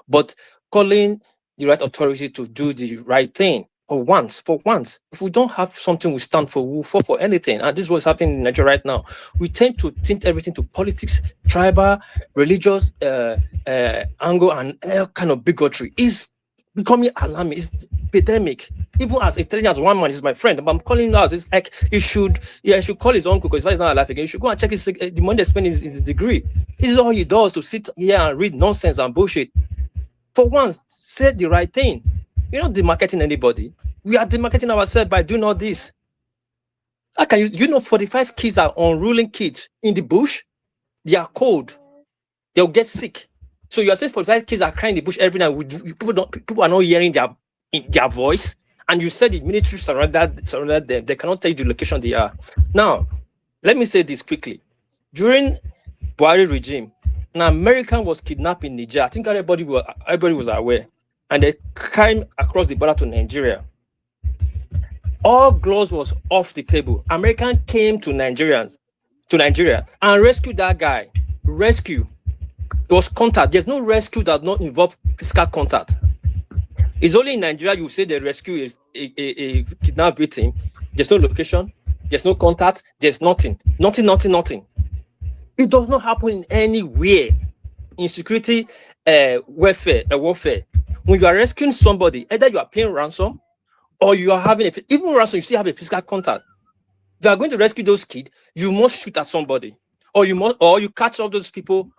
but calling the right authority to do the right thing. For once, if we don't have something we stand for, we'll fall for anything. And this is what's happening in Nigeria right now. We tend to tint everything to politics, tribal, religious angle, and all kind of bigotry. It's becoming alarming. It's epidemic. Even as intelligent as one man is my friend, but I'm calling him out. It's like he should call his uncle because he's not alive again. He should go and check the money they spend in his degree. This is all he does, to sit here and read nonsense and bullshit. For once, say the right thing. You're not demarketing anybody. We are demarketing ourselves by doing all this. How can you know 45 kids are unruly kids in the bush? They are cold. They'll get sick. So you're saying 45 kids are crying in the bush every night. People are not hearing their voice. And you said the military surrounded them. They cannot tell you the location they are. Now, let me say this quickly. During Buhari regime, an American was kidnapped in Niger. I think everybody was aware. And they came across the border to Nigeria. All gloves was off the table. American came to Nigeria and rescued that guy. Rescue. It was contact. There's no rescue that not involve physical contact. It's only in Nigeria you say the rescue is a kidnapped victim. There's no location. There's no contact. There's nothing. Nothing. It does not happen anywhere in security warfare. When you are rescuing somebody, either you are paying ransom or you are having even ransom, you still have a physical contact. If you are going to rescue those kids, you must shoot at somebody, or you catch all those people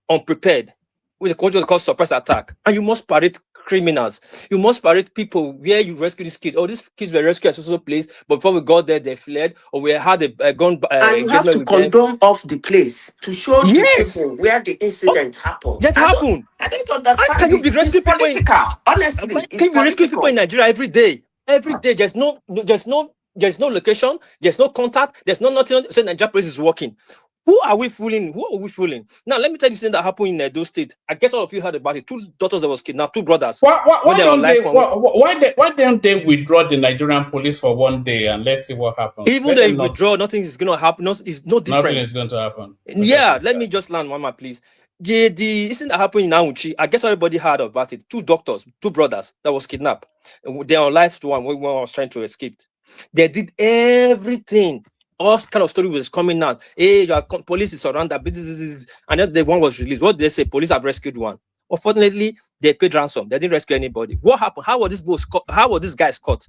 unprepared with what they call surprise attack, and you must parade criminals. You must parade people where you rescue these kids. Oh, these kids were rescued at a place, but before we got there, they fled, or we had a gun. And you have to condemn off the place to show the people where the incident happened. That happened. I don't understand. Can you be rescue people political? Honestly, can you rescue people in Nigeria every day? Every day, there's no location, there's no contact, there's nothing. Say Nigeria police is working. Who are we fooling? Now, let me tell you something that happened in Edo State. I guess all of you heard about it. 2 daughters that was kidnapped, 2 brothers. Why don't they withdraw the Nigerian police for one day and let's see what happens? Even though they withdraw, nothing is going to happen. It's no different. Nothing is going to happen. Yeah, let me just land, Mama, please. The incident that happened in Auchi, I guess everybody heard about it. 2 doctors, 2 brothers that was kidnapped. They're on life one when I was trying to escape. They did everything. All kind of story was coming out. Hey, your police is surrounded, and then the one was released. What did they say? Police have rescued one. Unfortunately, they paid ransom. They didn't rescue anybody. What happened? How were these guys caught?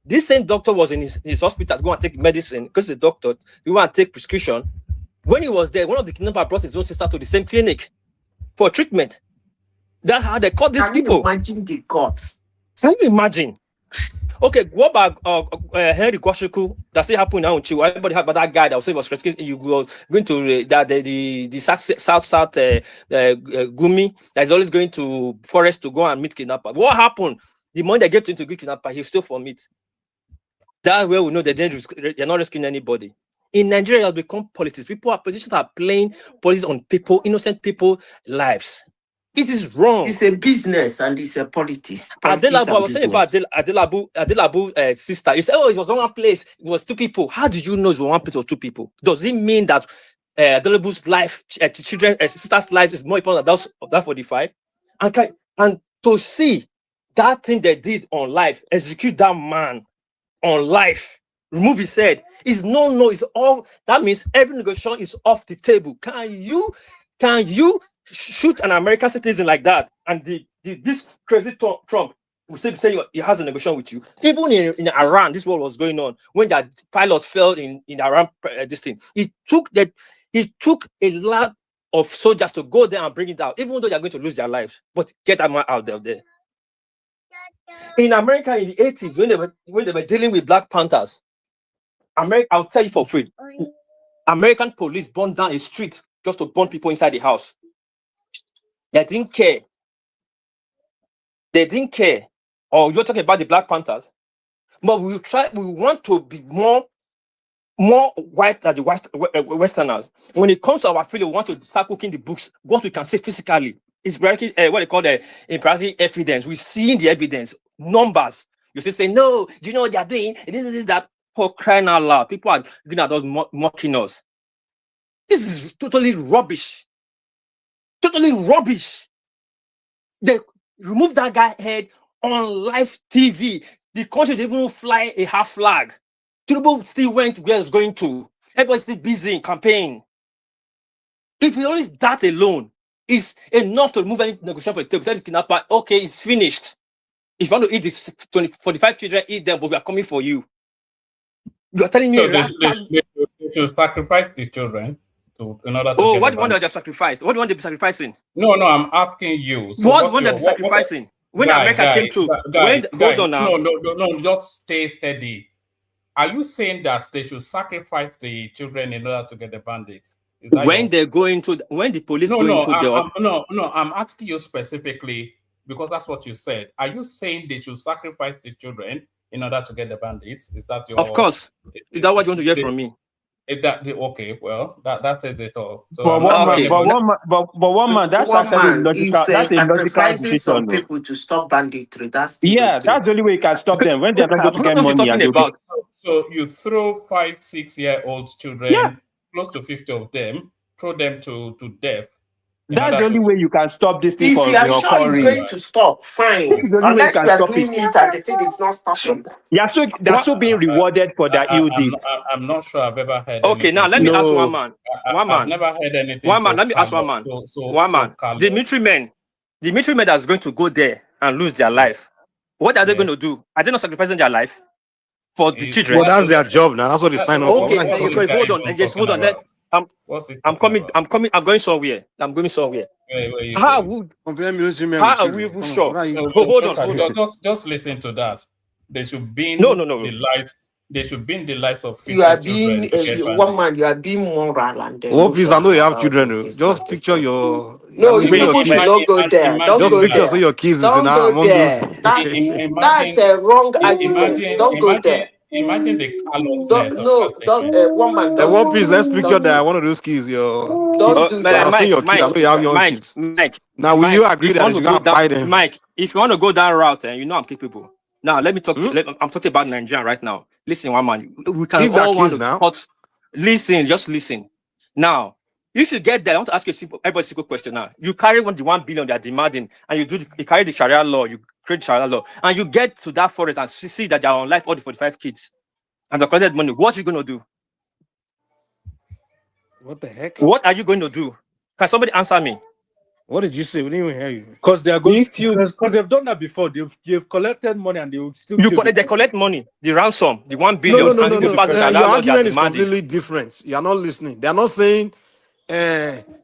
This same doctor was in his hospital to go and take medicine because the doctor he want to take prescription. When he was there, one of the kidnappers brought his own sister to the same clinic for treatment. That's how they caught these people. Can you imagine the gods? Can you imagine? Okay, what about Henry Kwashiku? That's it happened now in Chihuahua. Everybody heard about that guy that was rescued. You go going to the south Gumi that is always going to forest to go and meet kidnapper. What happened? The money they gave to him to get kidnapper, he stole from it. That's where we know they're not rescuing anybody. In Nigeria, it has become politics. Politicians are playing politics on people, innocent people lives. This is wrong. It's a business and it's a politics. Adelabu, I was telling you about Adelabu sister. You said, oh, it was one place, it was 2 people. How did you know it was one place or 2 people? Does it mean that Adelabu's life, sister's life is more important than that 45? And to see that thing they did on life, execute that man on life, remove his head, it's all, that means every negotiation is off the table. Can you shoot an American citizen like that, and this crazy Trump will say he has a negotiation with you? Even in Iran, this war was going on when that pilot fell in Iran. This thing, it took a lot of soldiers to go there and bring it out, even though they're going to lose their lives. But get that man out there. In America in the 80s, when they were dealing with Black Panthers, I'll tell you for free, American police burned down a street just to burn people inside the house. They didn't care. Or you're talking about the Black Panthers. But we want to be more white than the Westerners. When it comes to our field, we want to start cooking the books, what we can say physically. It's what they call the empirical evidence. We see the evidence, numbers. You say, no, do you know what they're doing? This is that. For crying out loud. People are looking at us mocking us. This is totally rubbish. Totally rubbish. They removed that guy's head on live TV. The country didn't even fly a half flag. Tinubu still went where it's going to. Everybody's still busy in campaign. If it only that alone is enough to remove any negotiation for the table, kidnapper, okay, it's finished. If you want to eat this 45 children, eat them, but we are coming for you. You are telling me they should sacrifice the children in order to. Oh, what do you want to sacrifice? What do you want to be sacrificing? No, I'm asking you. So what do you want to be sacrificing? when America came through, hold on now. No, just stay steady. Are you saying that they should sacrifice the children in order to get the bandits? When they go into when the police go into the I'm asking you specifically because that's what you said. Are you saying they should sacrifice the children in order to get the bandits? Is that your? Of course. Is that what you want to hear from me? Okay, well, that says it all. So but one man, that's actually logical. That's a logical sacrificing decision. some people to stop banditry. That's still okay. That's the only way you can stop them when they're going to get money. And about? So you throw 5-6-year-old children, close to 50 of them, throw them to death. That's the only way you can stop this thing. If from you are sure it's going to stop, fine. Unless you are doing it and the thing is not stopping. Yeah, so they're still being rewarded for their ill deeds. I'm not sure I've ever heard. Okay, now let me ask one man. I've never heard anything. One man, let me ask one man. One man. The military men that's going to go there and lose their life. What are they going to do? Are they not sacrificing their life for the children? Well, that's their job now. That's what they sign up for. Okay, hold on. Just hold on. I'm going somewhere. I'm going somewhere. How are we sure? Hold on. Just listen to that. They should be no. The lives. They should be in the lives of. You are being one man. You are being moral and. Please, I know you have children. Just picture your. No, you should not go there. Don't just go picture there. so your kids is Don't in go there. That's a wrong argument. Don't go there. Imagine the carelessness. One man. One piece. Let's picture that one of those kids. Don't do that. I know you have your own kids. Now, will you agree that you can't buy them? Mike, if you want to go that route, and you know I'm capable. Now, let me talk. I'm talking about Nigeria right now. Listen, one man. We can these all are kids now. Listen, just listen. Now, if you get there, I want to ask you everybody a simple question. Now, you carry the 1 billion they are demanding, and you carry the Sharia law, you create Sharia law, and you get to that forest and see that they are on life all the 45 kids, and they collected money. What are you going to do? What the heck? What are you going to do? Can somebody answer me? What did you say? We didn't even hear you. Because they are going because they've done that before. They've collected money and they will still. They collect money, the ransom, the 1 billion. No. Your argument is completely different. You are not listening. They are not saying.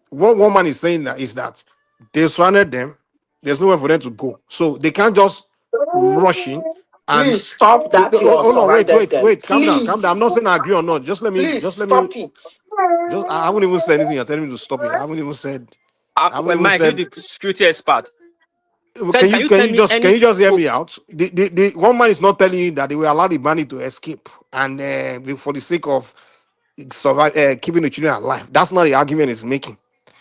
What one man is saying is that they surrounded them. There's nowhere for them to go, so they can't just rush in. And please stop that. Hold on, wait. Calm down. I'm not saying I agree or not. Just let me. Please stop it. I haven't even said anything. You're telling me to stop it. I haven't even said. Mike, you're the security expert. Can you just hear me out? The one man is not telling you that they will allow the bandit to escape and for the sake of keeping the children alive. That's not the argument he's making.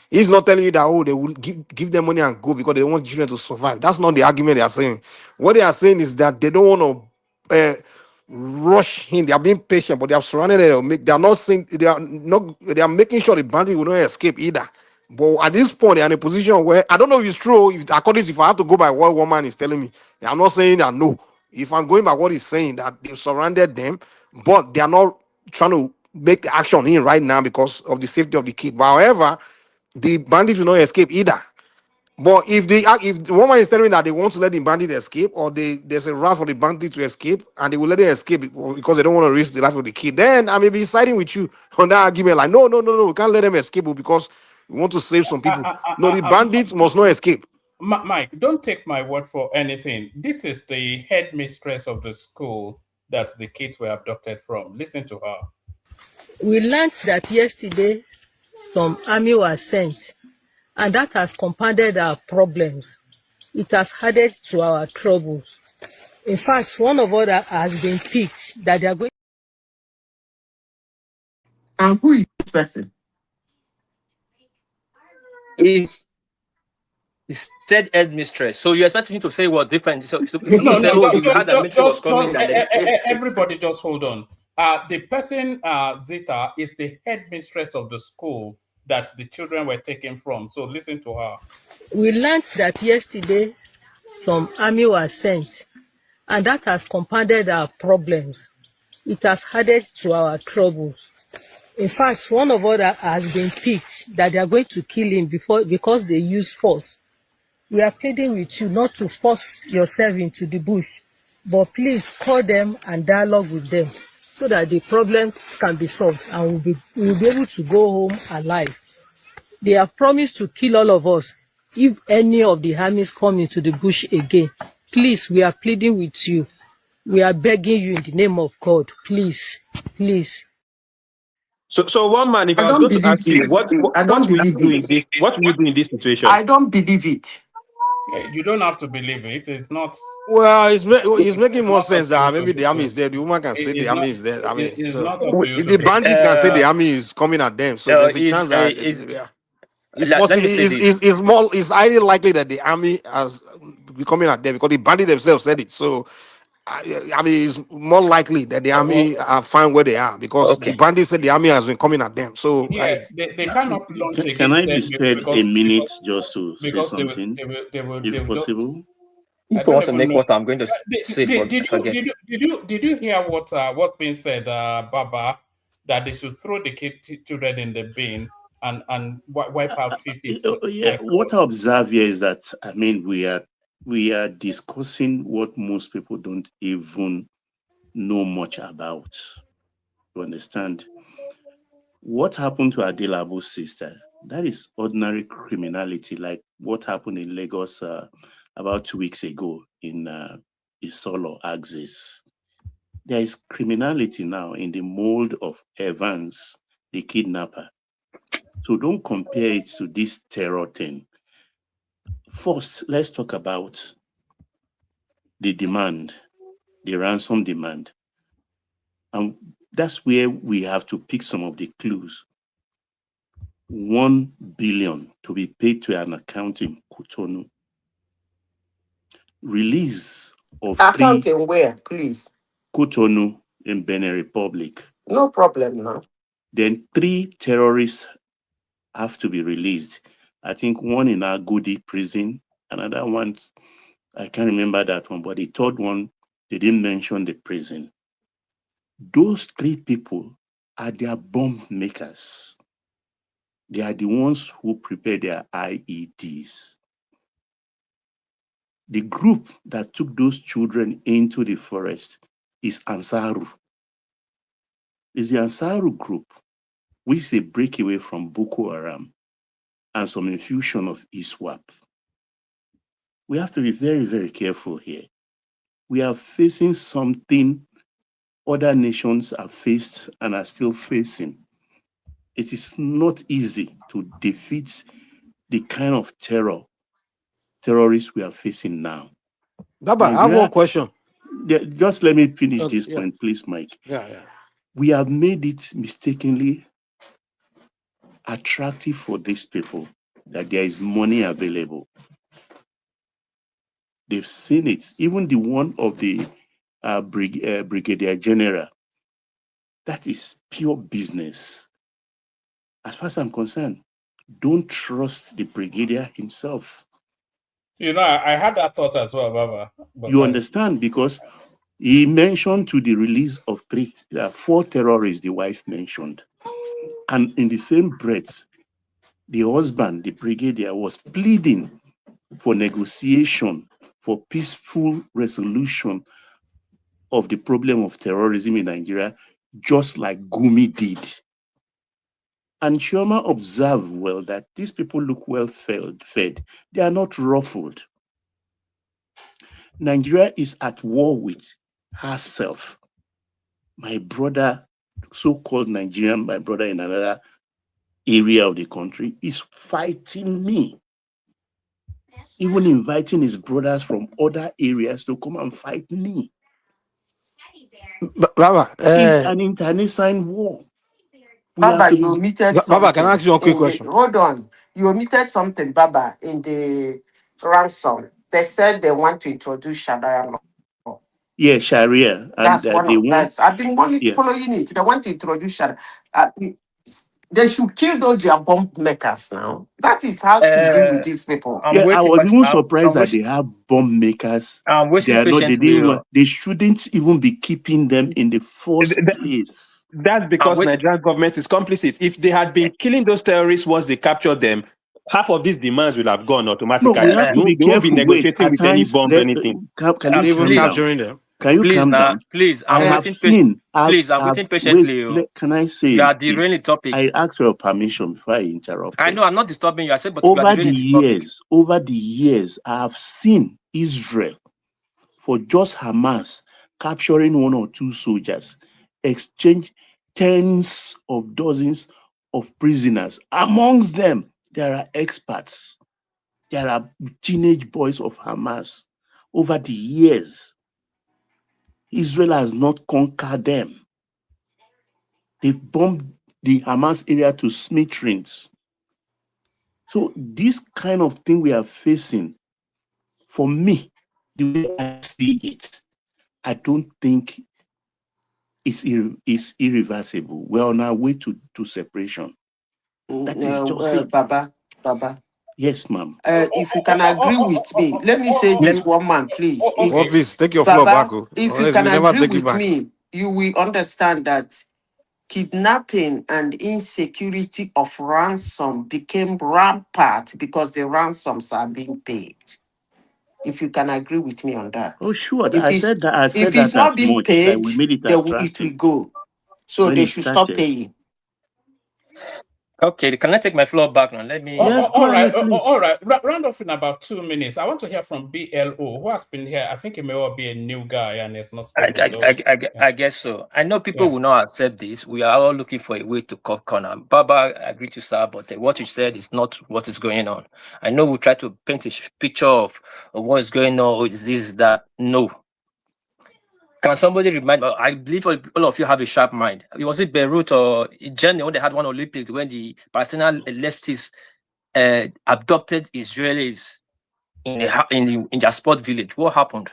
He's not telling you that they will give them money and go because they want children to survive. That's not the argument they are saying. What they are saying is that they don't want to rush in. They are being patient, but they have surrounded it. They are not saying they are making sure the bandit will not escape either. But at this point, they are in a position where I don't know if it's true. If I have to go by what one man is telling me, I'm not saying that no. If I'm going by what he's saying, that they've surrounded them, but they are not trying to make the action in right now because of the safety of the kid. But however, the bandits will not escape either. But if the woman is telling me that they want to let the bandit escape, or there's a route for the bandit to escape, and they will let them escape because they don't want to risk the life of the kid, then I may be siding with you on that argument. Like, no, we can't let them escape because we want to save some people. No, the bandits must not escape. Mike, don't take my word for anything. This is the headmistress of the school that the kids were abducted from. Listen to her. We learned that yesterday some army was sent, and that has compounded our problems. It has added to our troubles. In fact, one of us has been picked that they are going. And who is this person? He said headmistress. So you expect him to say what different? So everybody just hold on. The person, Zita, is the headmistress of the school that the children were taken from. So listen to her. We learned that yesterday some army was sent, and that has compounded our problems. It has added to our troubles. In fact, one of us has been picked that they are going to kill him because they use force. We are pleading with you not to force yourself into the bush, but please call them and dialogue with them so that the problem can be solved and we'll be able to go home alive. They have promised to kill all of us if any of the armies come into the bush again, please, we are pleading with you. We are begging you in the name of God, please, please. So one man, if I I was don't going to believe ask you, this. I what don't will you believe do in it. this? What will you do in this situation? I don't believe it. You don't have to believe it. It's not. Well, it's making It's more not up sense to you that to maybe do the army so. is there. The woman can say the It's army not. is there. I mean, It's so not up to you if to the do so. bandits can say the army is coming at them, so there's a Is chance that is yeah, it's let possible. me say this. It's more. It's highly likely that the army has be coming at them because the bandits themselves said it. So I mean, it's more likely that the army are fine where they are because the Okay. bandits said the army has been coming at them. So Yes, they cannot launch Can against I be them spared a minute just to say because something, they if will just. possible? I If you don't want to even make know. what I'm going to say, forget. Did you hear what's being said, Baba? That they should throw the children in the bin and wipe out 50. Yeah, what I observe here is that I mean we are discussing what most people don't even know much about. You understand? What happened to Adelabu's sister? That is ordinary criminality, like what happened in Lagos about 2 weeks ago in Isolo Axis. There is criminality now in the mold of Evans, the kidnapper. So don't compare it to this terror thing. First, let's talk about the demand, the ransom demand. And that's where we have to pick some of the clues. 1 billion to be paid to an account in Cotonou. Release of Account 3 in where, please? Cotonou in Benin Republic. No problem now. Then 3 terrorists have to be released. I think one in Agodi prison, another one, I can't remember that one, but the third one, they didn't mention the prison. Those 3 people are their bomb makers. They are the ones who prepare their IEDs. The group that took those children into the forest is Ansaru. It's the Ansaru group, which is a breakaway from Boko Haram and some infusion of ISWAP. We have to be very, very careful here. We are facing something other nations have faced and are still facing. It is not easy to defeat the kind of terrorists we are facing now. Baba, I have one question. Just let me finish Okay, this point, please, Mike. Yeah. We have made it mistakenly attractive for these people that there is money available. They've seen it. Even the one of the Brigadier General, that is pure business. As far as I'm concerned, don't trust the Brigadier himself. You know, I had that thought as well, Baba. You understand? Because he mentioned to the release of 4 terrorists, the wife mentioned. And in the same breath, the husband, the brigadier, was pleading for negotiation, for peaceful resolution of the problem of terrorism in Nigeria, just like Gumi did. And Chioma observed well that these people look well fed. They are not ruffled. Nigeria is at war with herself. My brother, so-called Nigerian, my brother in another area of the country, is fighting me. Even inviting his brothers from other areas to come and fight me. Baba, It's an internecine war. Baba, you omitted something. Baba, can I ask you a quick question? Hold on. You omitted something, Baba, in the ransom. They said they want to introduce Sharia law. Yeah, Sharia. And That's one they of want, that's. I've been yeah. following it. They want to introduce Sharia. They should kill those their bomb makers now. That is how to deal with these people. I was even surprised that they have bomb makers. I'm waiting They are not. patiently. They shouldn't even be keeping them in the first place. That's because Nigerian government is complicit. If they had been killing those terrorists once they captured them, half of these demands would have gone automatically. No, we have to be They won't be careful. Wait, negotiating at with any times, bomb or anything. can you even calm capturing down? them. Can you Please calm now, down? please. I I'm have waiting patiently. seen Please, I'm waiting patiently. Can I say, You are if derailing the topic. I ask for your permission before I interrupt? I know I'm not disturbing you. I said, but you are over derailing the topic. over the years, I have seen Israel, for just Hamas capturing one or two soldiers, exchange tens of dozens of prisoners. Amongst them, there are experts. There are teenage boys of Hamas. Over the years, Israel has not conquered them. They've bombed the Hamas area to smithereens. So this kind of thing we are facing, for me, the way I see it, I don't think it's irreversible. We're on our way to separation. That is just it. Baba. Yes, ma'am. If you can agree with me, let me say this one man, please. Please take your floor back. If you can agree with me, you will understand that kidnapping and insecurity of ransom became rampant because the ransoms are being paid. If you can agree with me on that. Oh, sure. If it's not being paid, we made it will go. So they should stop paying. Okay, can I take my floor back now? Let me. All right. Round off in about 2 minutes. I want to hear from BLO, who has been here. I think he may well be a new guy and it's not. I guess so. I know people will not accept this. We are all looking for a way to cut corner. Baba, I agree to sir, but what you said is not what is going on. I know we try to paint a picture of what is going on. Is this, that? No. Can somebody remind me? I believe all of you have a sharp mind. Was it Beirut or Germany when they had one Olympics when the Palestinian leftists adopted Israelis in their sport village? What happened?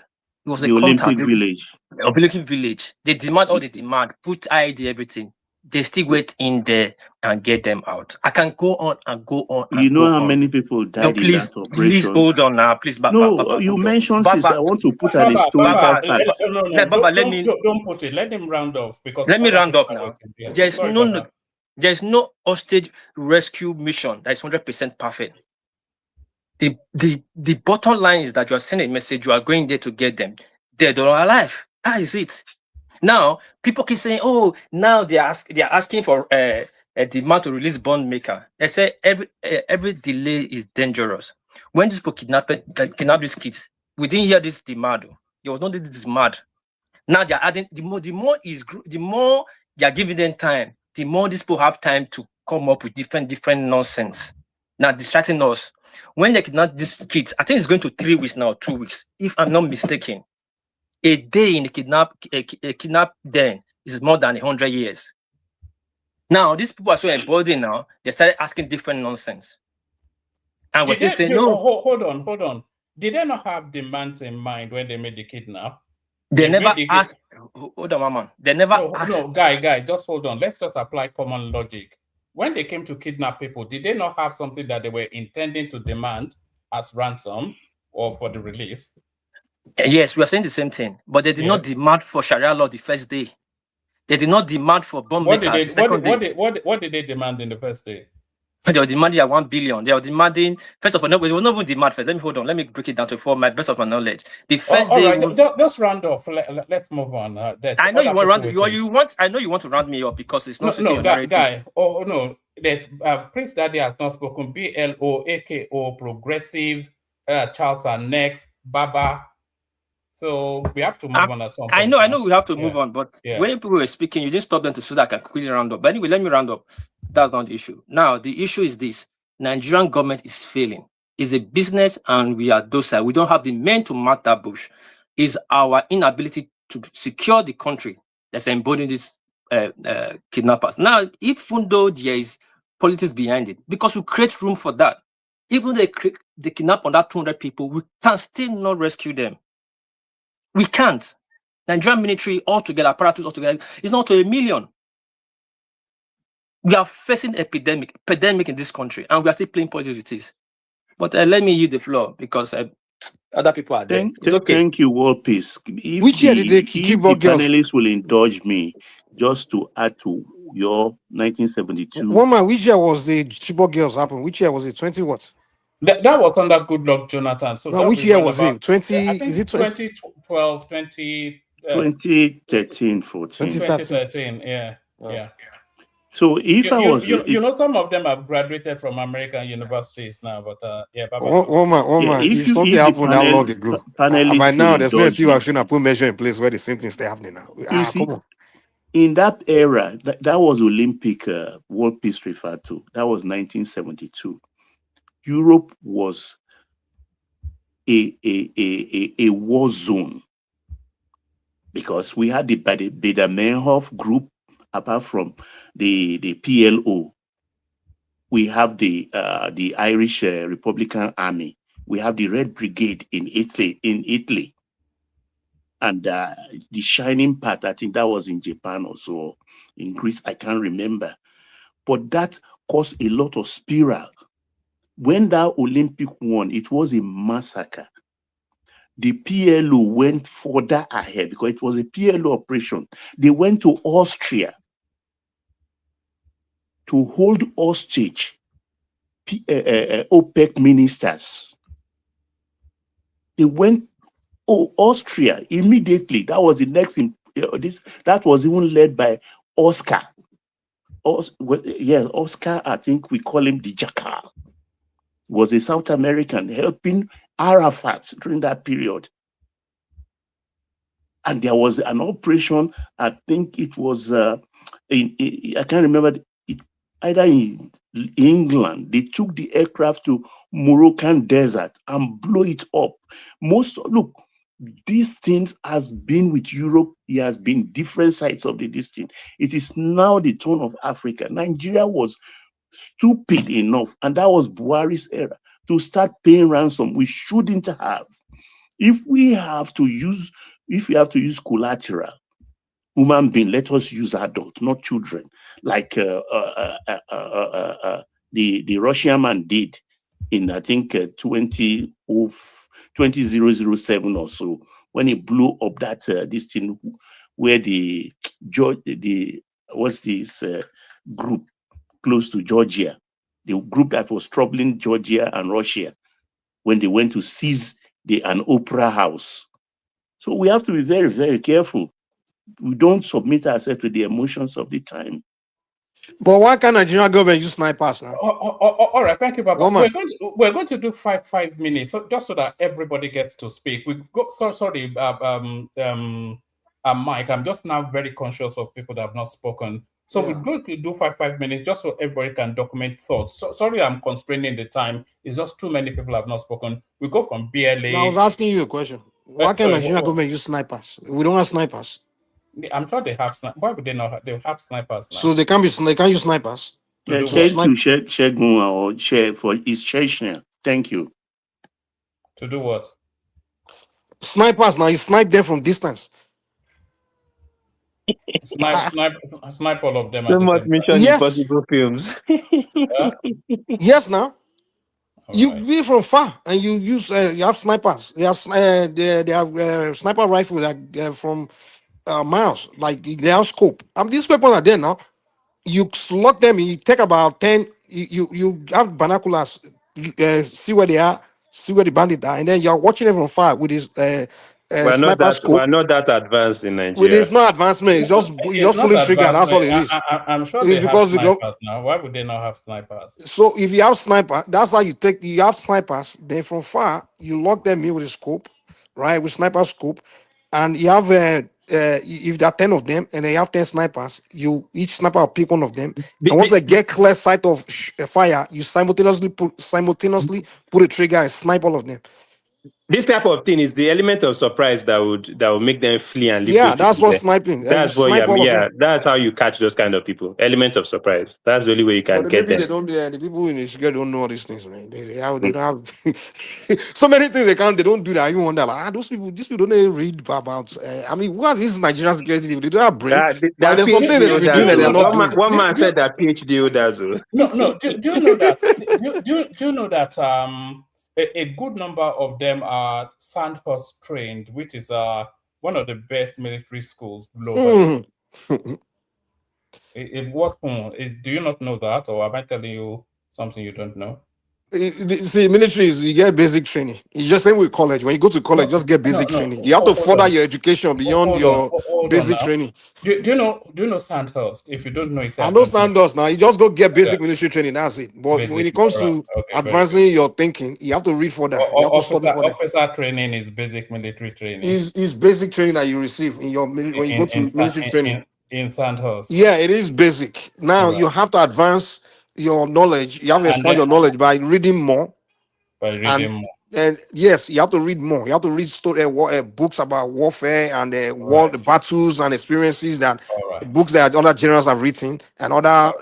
It was the Olympic village. Olympic village. They demand all they demand, put ID, everything. They still wait in there and get them out. I can go on and go on. You know how many people died in that operation? Please hold on now. Please, Baba, you mentioned this. I want to put an historical fact. Baba, don't put it. Let him round off because. Let me round up now. There's no hostage rescue mission that is 100% perfect. The bottom line is that you are sending a message. You are going there to get them dead or alive. That is it. Now, people keep saying, "Oh, now they are asking for a demand to release bond maker." They say every delay is dangerous. When these people kidnap these kids, we didn't hear this demand. It was not this demand. Now they are adding the more they are giving them time, the more these people have time to come up with different nonsense. Now distracting us. When they kidnap these kids, I think it's going to 3 weeks now, 2 weeks, if I'm not mistaken. A day in the kidnap den is more than 100 years. Now, these people are so emboldened now, they started asking different nonsense. And we're still saying, no. Hold on. Did they not have demands in mind when they made the kidnap? They never asked. Hold on, man. They never asked. No, guy, just hold on. Let's just apply common logic. When they came to kidnap people, did they not have something that they were intending to demand as ransom or for the release? Yes, we are saying the same thing, but they did not demand for Sharia law the first day. They did not demand for bomb maker the second day. What did they demand in the first day? They were demanding 1 billion. They were demanding, first of all, no, it was not even demand first. Let me break it down to my best of my knowledge. The first day. Right. Just round off. Let's move on. I know you want I know you want to round me up because it's not guy. Oh no, there's Prince Daddy has not spoken. BLO, AKO, Progressive, Charles and Next, Baba. So we have to move on at some point. I know we have to move on, but when people were speaking, you didn't stop them so that I can quickly round up. But anyway, let me round up. That's not the issue. Now, the issue is this. Nigerian government is failing. It's a business and we are docile. We don't have the men to mark that bush. It's our inability to secure the country that's embodying these kidnappers. Now, even though there is politics behind it, because we create room for that, even though they kidnap under 200 people, we can still not rescue them. We can't. Nigerian military altogether, apparatus altogether, is not to 1 million. We are facing epidemic in this country, and we are still playing politics with it. But let me use the floor because other people are there. Thank you, World Peace. Which year did they keep the panelists will indulge me just to add to your 1972. One man, which year was the Chibok girls happen? Which year was it? 20 what? That was under Goodluck Jonathan. So no, which year was it? 20? I think is it 2012, 20? 2013, 14. 2013. Yeah. So if I was You know, some of them have graduated from American universities now, but yeah, Baba. if if something the happened that long ago, panelists by could now there's no indulge excuse I me. shouldn't put measure in place where the same thing still happening now. You see, Come on. in that era, that was Olympic World Peace referred to. That was 1972. Europe was a war zone because we had the Bader-Meinhof group, apart from the PLO. We have the Irish Republican Army. We have the Red Brigade in Italy. And the Shining Path, I think that was in Japan also, in Greece, I can't remember. But that caused a lot of spiral. When that Olympic won, it was a massacre. The PLO went further ahead because it was a PLO operation. They went to Austria to hold hostage OPEC ministers. They went, Austria immediately. That was the next. That was even led by Oscar. Oscar. I think we call him the Jackal. Was a South American helping Arafat during that period. And there was an operation. I think it was. I can't remember. Either in England, they took the aircraft to Moroccan desert and blow it up. These things has been with Europe. It has been different sides of this thing. It is now the turn of Africa. Nigeria was stupid enough, and that was Buhari's era, to start paying ransom. We shouldn't have. If we have to use collateral, human being, let us use adults, not children, like the Russian man did in, I think, 2007 or so, when he blew up that this thing where what's this group close to Georgia, the group that was troubling Georgia and Russia, when they went to seize an opera house. So we have to be very, very careful. We don't submit ourselves to the emotions of the time. But why can't Nigerian government use snipers now? All right, thank you, Baba. We're going to do 5 minutes, so just so that everybody gets to speak. We've got sorry, Mike. I'm just now very conscious of people that have not spoken. So we're going to do 5 minutes just so everybody can document thoughts. So sorry, I'm constraining the time. It's just too many people have not spoken. We go from BLA. Now, I was asking you a question. Why can't Nigerian government use snipers? We don't have snipers. I'm sure they have snipers. Why would they not have? They have snipers now. So they can't use snipers. Thank you, Shegun, or Share for his Chechnya. Thank you. To do what? Snipers now, you snipe them from distance. Snipe all of them. So much Mission Impossible films. Yes, now. You be from far and you use you have snipers. They have they have sniper rifle from miles. Like they have scope. These people are there now. You slot them. You take about 10. You have binoculars. See where they are. See where the bandits are, and then you're watching them from far with this sniper scope. We're not that advanced in Nigeria. With this no advancement. It's just pulling trigger. That's all it is. I'm sure they have snipers now. Why would they not have snipers? So if you have sniper, that's how you have snipers. Then from far you lock them in with a scope, right? With sniper scope, and you have if there are 10 of them, and they have 10 snipers, each sniper will pick one of them, and once they get clear sight of fire, you simultaneously put a trigger and snipe all of them. This type of thing is the element of surprise that would make them flee and leave. Yeah, that's what sniping. That's what. That's how you catch those kind of people. Element of surprise. That's the only way you can get them. They don't. The people in Nigeria don't know all these things, man. They don't have so many things they can't. They don't do that. You wonder, like, these people don't even read about. What is Nigerian security people? They don't have brain. There's something they will be doing that they're not doing. One man said that PhD holders. No. Do you know that? Do you know that? A good number of them are Sandhurst trained, which is one of the best military schools globally. It was. Do you not know that, or am I telling you something you don't know? See, military is you get basic training. You just same with college. When you go to college, just get basic training. You have to Hold further on. your education beyond your Hold on basic now. training. Do you know Sandhurst? If you don't know, it's I I know don't know. Sandos now. You just go get Yeah. basic military training. That's it. But when Basic. it comes All right. to Okay. Very good. advancing your thinking, you have to read further. You have to study further. Officer training is basic military training. Is basic training that you receive in your when you go to military training. In Sandhurst. Yeah, it is basic. Now Right. you have to advance your knowledge. You have to And expand then your knowledge by reading more. by reading more. And yes, you have to read more. You have to read books about warfare and war battles and experiences that books that other generals have written and other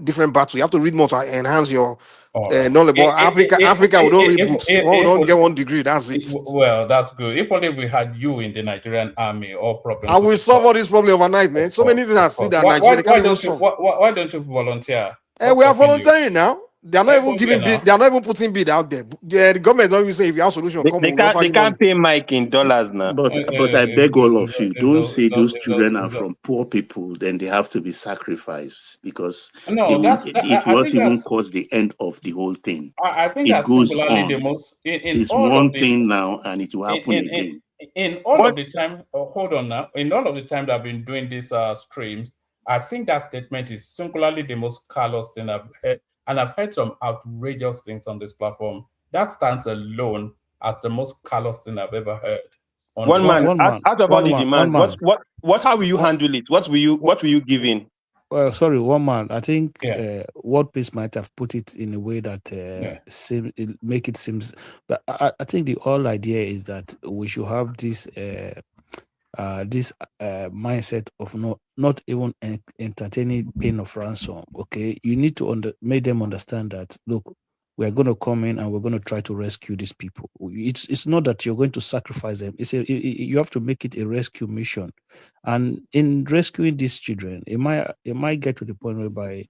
different battles. You have to read more to enhance your knowledge. But Africa, we don't read books. We don't get 1 degree. That's it. Well, that's good. If only we had you in the Nigerian army, all problems. I will solve all this problem overnight, man. So many things I see that Nigeria can't even solve. Why don't you volunteer? We are volunteering now. They are not even giving bid. They are not even putting bid out there. The government don't even say if you have solution, come on. They can't pay Mike in dollars now. But I beg all of you, don't say those children are from poor people, then they have to be sacrificed because it won't even cause the end of the whole thing. I think it that's goes singularly on. the most. It's one thing now, and it will happen again. In all of the time, hold on now. In all of the time that I've been doing these streams, I think that statement is singularly the most callous thing I've heard. And I've heard some outrageous things on this platform. That stands alone as the most callous thing I've ever heard. One man, out of all the demands, how will you handle it? What will you give in? Well, sorry, one man. I think WordPress might have put it in a way that make it seems. But I think the whole idea is that we should have this mindset of not even entertaining pain of ransom. Okay, you need to make them understand that look, we are going to come in and we're going to try to rescue these people. It's not that you're going to sacrifice them. You have to make it a rescue mission, and in rescuing these children, it might get to the point whereby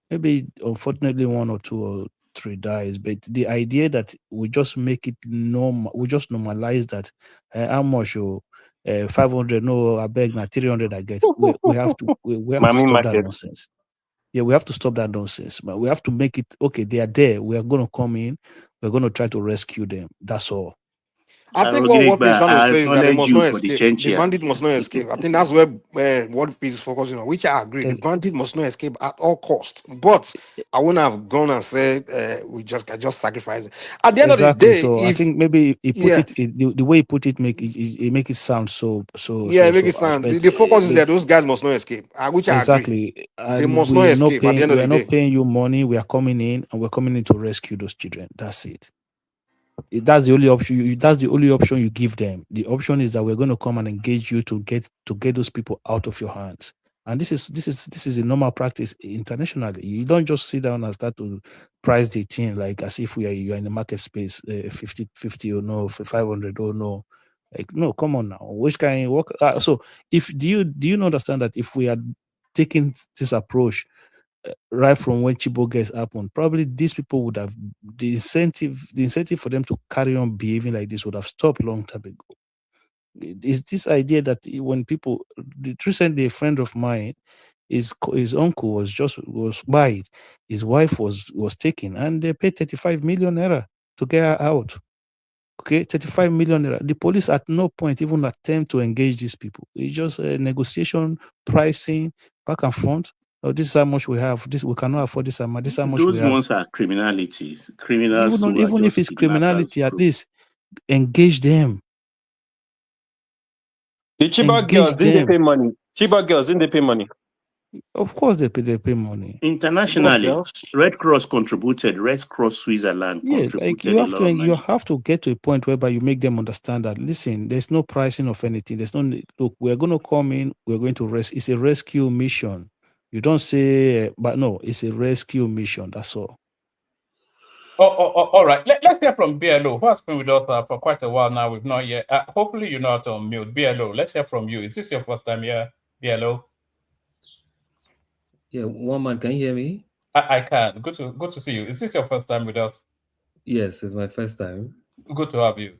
maybe unfortunately 1 or 2 or 3 dies, but the idea that we just make it normal, we just normalize that how much 500, no, I beg now 300 I get. We have to stop that nonsense. Yeah, we have to stop that nonsense. But we have to make it okay. They are there. We are going to come in. We're going to try to rescue them. That's all. I think what Peace is trying to say is that they must not escape. The bandit must not escape. I think that's where what Peace is focusing on, which I agree. The bandit must not escape at all costs. But I wouldn't have gone and said we just sacrifice it. At the end of the day, so I think maybe he put it the way he put it make it sound so. Yeah, make it sound. The focus is that those guys must not escape. Which I agree. They must not escape. At the end of the day, we are not paying you money. We are coming in and we're coming in to rescue those children. That's it. That's the only option. That's the only option you give them. The option is that we're going to come and engage you to get those people out of your hands. And this is a normal practice internationally. You don't just sit down and start to price the thing like as if you are in the market space, 50 or no, 500 or no. Like no, come on now. Which kind of work? So do you not understand that if we are taking this approach right from when Chibok happened, probably these people would have the incentive for them to carry on behaving like this would have stopped long time ago. It's this idea that when people recently, a friend of mine, his uncle was married, his wife was taken, and they paid 35 million naira to get her out. Okay, 35 million naira. The police at no point even attempt to engage these people. It's just a negotiation, pricing, back and front. Oh, this is how much we have. This we cannot afford this amount. This is how much Those we have. ones are criminalities. Criminals. Even if it's criminality, at least engage them. The Chibok girls didn't they pay money? Chibok girls didn't they pay money? Of course they pay money. Internationally, Red Cross contributed. Red Cross Switzerland contributed. Like you have to get to a point whereby you make them understand that listen, there's no pricing of anything. There's no look. We're going to come in. We're going to rest. It's a rescue mission. You don't say, but no, it's a rescue mission. That's all. All right. Let's hear from BLO, who has been with us for quite a while now. We've not yet. Hopefully, you're not on mute. BLO, let's hear from you. Is this your first time here, BLO? Yeah, one man. Can you hear me? I can. Good to see you. Is this your first time with us? Yes, it's my first time. Good to have you.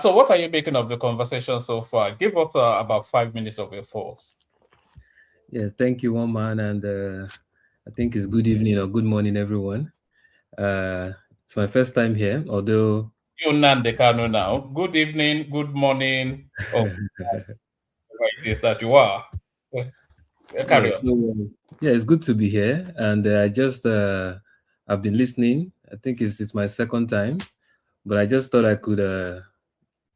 So, what are you making of the conversation so far? Give us about 5 minutes of your thoughts. Yeah, thank you, one man, and I think it's good evening or good morning, everyone. It's my first time here, although You Nandekano now. Good evening, good morning, or whatever it is that you are. Carry yeah, on. so yeah, it's good to be here, and I just I've been listening. I think it's my second time, but I just thought I could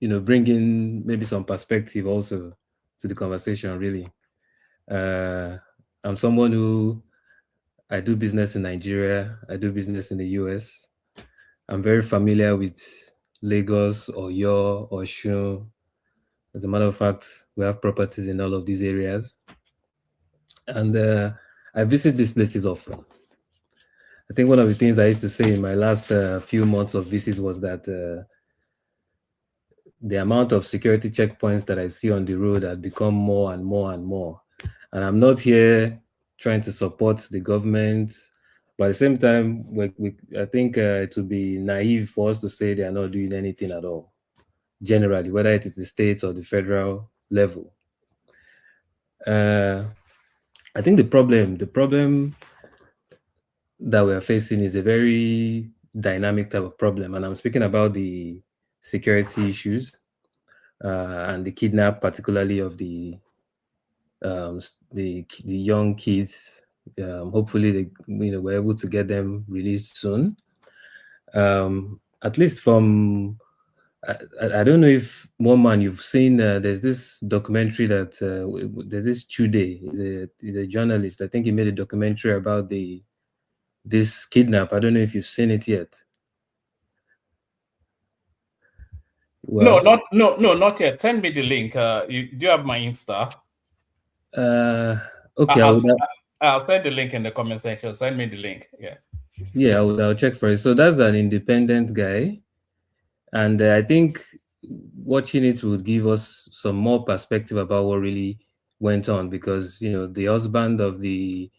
bring in maybe some perspective also to the conversation. Really, I'm someone who I do business in Nigeria. I do business in the US. I'm very familiar with Lagos or Osun. As a matter of fact, we have properties in all of these areas. And I visit these places often. I think one of the things I used to say in my last few months of visits was that the amount of security checkpoints that I see on the road had become more and more and more. And I'm not here trying to support the government, but at the same time, I think it would be naive for us to say they are not doing anything at all, generally, whether it is the state or the federal level. I think the problem that we are facing is a very dynamic type of problem, and I'm speaking about the security issues and the kidnap, particularly of the young kids. Hopefully, we're able to get them released soon. At least from I don't know if one man you've seen. There's this documentary that there's this Chude. He's a journalist. I think he made a documentary about this kidnap. I don't know if you've seen it yet. Well, Not yet. Send me the link. Do you have my Insta? Okay, I'll send the link in the comment section. Send me the link. Yeah. Yeah, I'll check for it. So that's an independent guy, and I think watching it would give us some more perspective about what really went on, because the husband of the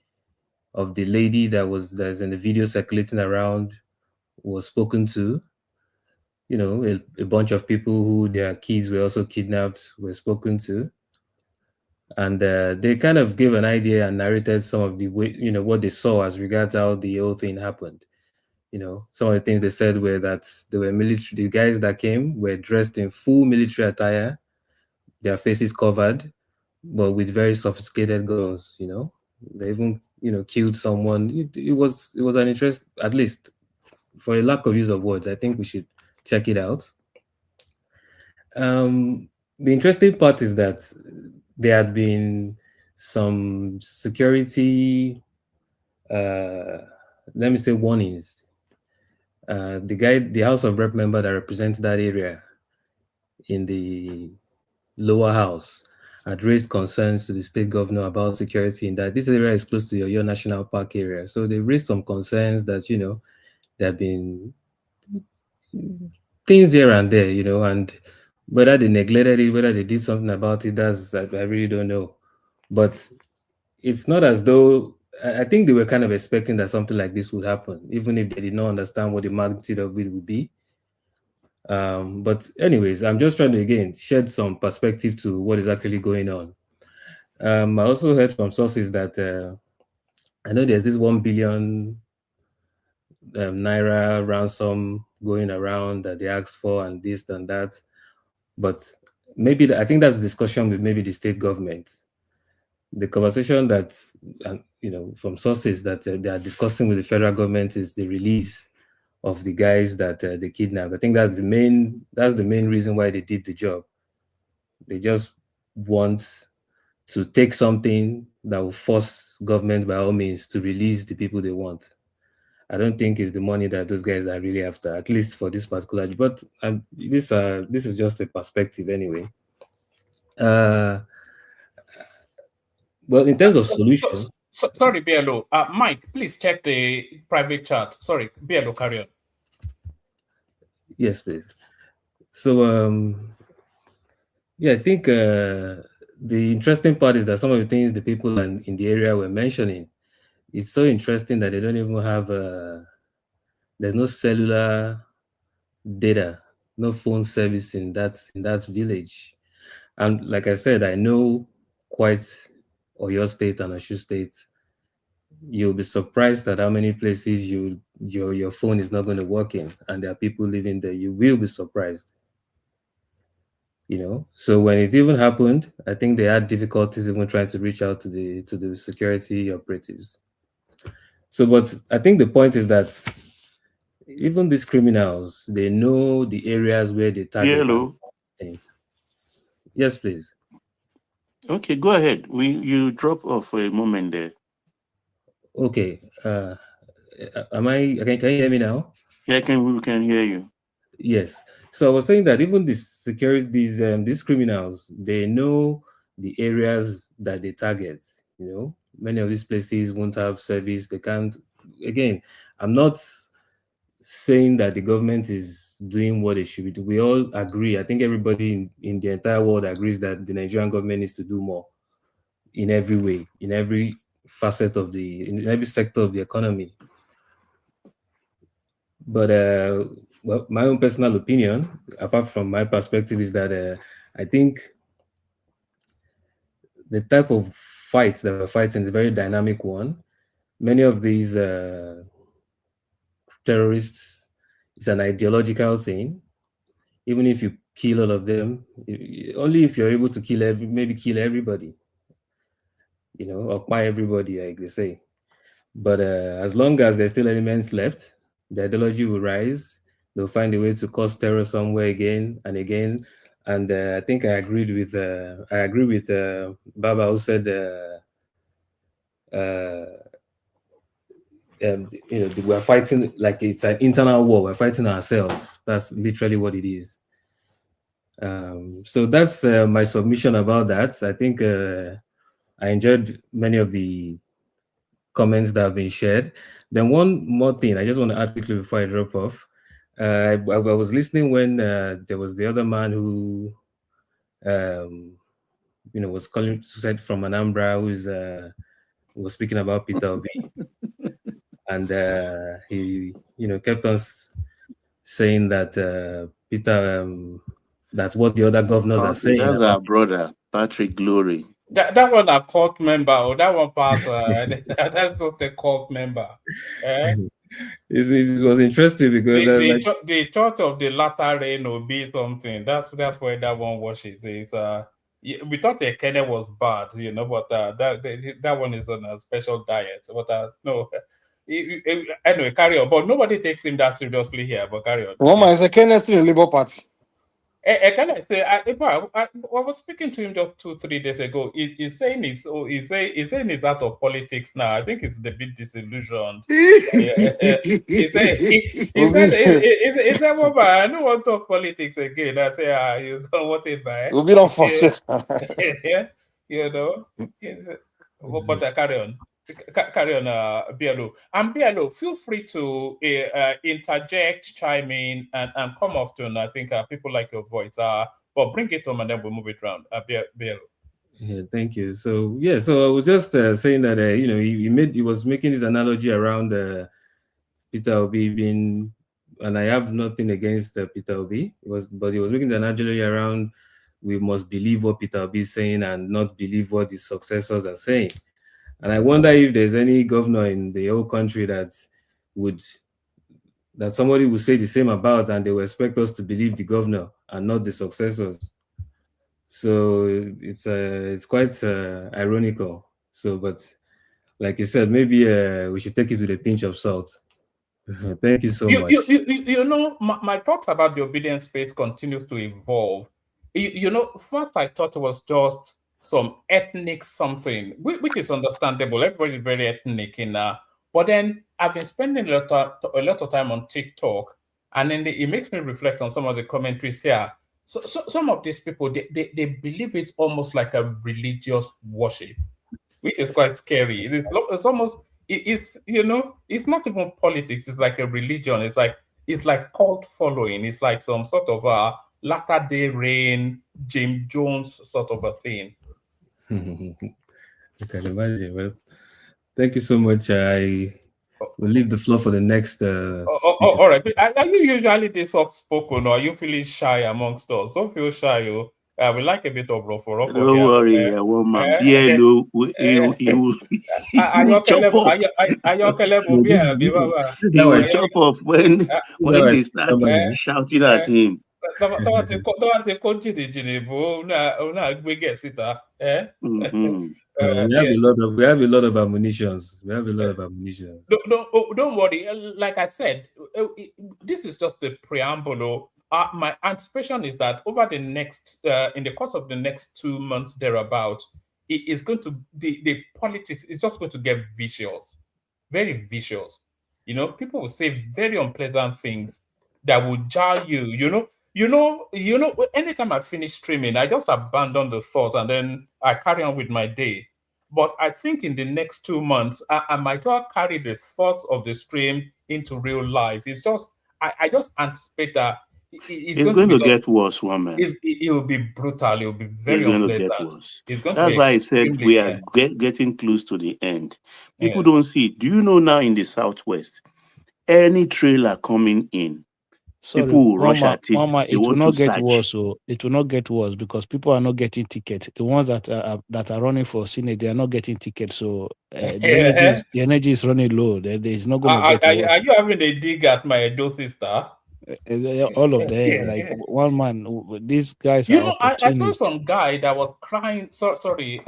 lady that's in the video circulating around was spoken to. A bunch of people who their kids were also kidnapped were spoken to, and they kind of gave an idea and narrated some of the way, what they saw as regards how the whole thing happened. Some of the things they said were that they were military. The guys that came were dressed in full military attire, their faces covered, but with very sophisticated guns. They even killed someone. It was an interest, at least for a lack of use of words. I think we should check it out. The interesting part is that there had been some security, let me say, warnings. The House of Rep member that represents that area in the lower house had raised concerns to the state governor about security in that this area is close to your National Park area. So they raised some concerns that, there have been things here and there, and whether they neglected it, whether they did something about it, I really don't know. But it's not as though I think they were kind of expecting that something like this would happen, even if they did not understand what the magnitude of it would be. But anyways, I'm just trying to again shed some perspective to what is actually going on. I also heard from sources that I know there's this 1 billion naira ransom going around that they asked for, and this and that. But maybe I think that's a discussion with maybe the state government. The conversation that from sources that they are discussing with the federal government is the release of the guys that they kidnapped. I think that's the main reason why they did the job. They just want to take something that will force government by all means to release the people they want. I don't think it's the money that those guys are really after, at least for this particular. But this is just a perspective anyway. Well, in terms of solutions. Sorry, BLO. Mike, please check the private chat. Sorry, BLO, carry on. Yes, please. So, I think the interesting part is that some of the things the people in the area were mentioning, it's so interesting that they don't even have, there's no cellular data, no phone service in that village. And like I said, I know quite Oyo State and Osun State. You'll be surprised at how many places your phone is not going to work in, and there are people living there, you will be surprised. So when it even happened, I think they had difficulties even trying to reach out to the security operatives. So, but I think the point is that even these criminals, they know the areas where they target and things. Yes, please. Okay, go ahead. You drop off for a moment there. Okay. Can you hear me now? Yeah, we can hear you. Yes. So I was saying that even these criminals, they know the areas that they target. Many of these places won't have service. They can't. Again, I'm not saying that the government is doing what it should do. We all agree. I think everybody in the entire world agrees that the Nigerian government needs to do more in every way, in every facet in every sector of the economy. But well, my own personal opinion, apart from my perspective, is that I think the type of fights that we're fighting is a very dynamic one. Many of these terrorists, it's an ideological thing. Even if you kill all of them, only if you're able to maybe kill everybody, or buy everybody, like they say. But as long as there's still elements left, the ideology will rise. They'll find a way to cause terror somewhere again and again. And I think I agree with Baba, who said we're fighting like it's an internal war. We're fighting ourselves. That's literally what it is. So that's my submission about that. I think I enjoyed many of the comments that have been shared. Then one more thing I just want to add quickly before I drop off. I was listening when there was the other man who, was calling said from Anambra, who was speaking about Peter Obi, and he, kept on saying that Peter, that's what the other governors are saying. That's our brother, Patrick Glory. That one a cult member, or that one pass. That's not a cult member. It was interesting because the church of the latter rain will be something. That's where that one worships. It's we thought the Kenya was bad, but that one is on a special diet. But no, anyway, carry on. But nobody takes him that seriously here. But carry on. One man is a Kenneth in the Labour Party. Can I say? I was speaking to him just 2-3 days ago. He's saying he's saying he's out of politics now. I think it's a bit disillusioned. He said, well, I don't want to talk politics again. I say, you don't want it back. We'll be on for sure. But carry on. Carry on, Bielo. And Bielo, feel free to interject, chime in, and come often. I think people like your voice. But bring it home and then we'll move it around. Bielo. Yeah, thank you. So I was just saying that he was making this analogy around Peter Obi being, and I have nothing against Peter Obi. But he was making the analogy around we must believe what Peter Obi is saying and not believe what his successors are saying. And I wonder if there's any governor in the whole country that somebody would say the same about, and they will expect us to believe the governor and not the successors. So it's quite ironical. So, but like you said, maybe we should take it with a pinch of salt. Thank you so much. My thoughts about the obedience space continues to evolve. First I thought it was just some ethnic something, which is understandable. Everybody is very ethnic but then I've been spending a lot of time on TikTok, and then it makes me reflect on some of the commentaries here. So some of these people, they believe it almost like a religious worship, which is quite scary. It's almost it's not even politics. It's like a religion. It's like cult following. It's like some sort of latter-day rain, James Jones sort of a thing. I can imagine. Well, thank you so much. I will leave the floor for the next. All right. Are you usually this soft spoken, or are you feeling shy amongst us? Don't feel shy, We like a bit of ruffle Don't here. worry, woman. BLO, he will chop up. He will chop up when they start shouting at him. Mm-hmm. We have a lot of ammunitions. We have a lot of ammunitions. Don't worry. Like I said, this is just the preamble. My anticipation is that over the next, in the course of the next 2 months thereabout, it is going to the politics is just going to get vicious, very vicious. You know, people will say very unpleasant things that will jar you. You know. Anytime I finish streaming, I just abandon the thought and then I carry on with my day. But I think in the next 2 months, I might well carry the thoughts of the stream into real life. It's just, I just anticipate that it's going to get worse, woman. It will be brutal. It will be very it's going unpleasant. to get worse. It's going That's to be why I said we are getting close to the end. People don't see it. Do you know now in the Southwest, any trailer coming in, people will rush at it. It will not get worse. So it will not get worse because people are not getting tickets. The ones that are running for Senate, they are not getting tickets. So the energy is running low. There is not going to get worse. Are you having a dig at my Edo sister? All of them, like one man. These guys are opportunists. I saw some guy that was crying. Sorry,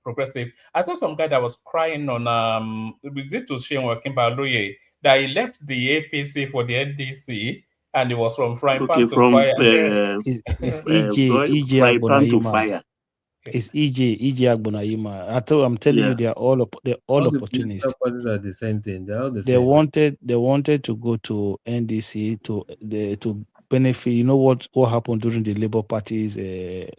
progressive. I saw some guy that was crying on visit to Sheon Kimbaloye that he left the APC for the NDC and he was from frying pan to fire. It's EJ frying pan to fire. It's EJ Agbonayima. I'm telling you, they're all opportunists. Are the same thing. They're all the they same. They wanted to go to NDC to benefit. You know what happened during the Labour Party's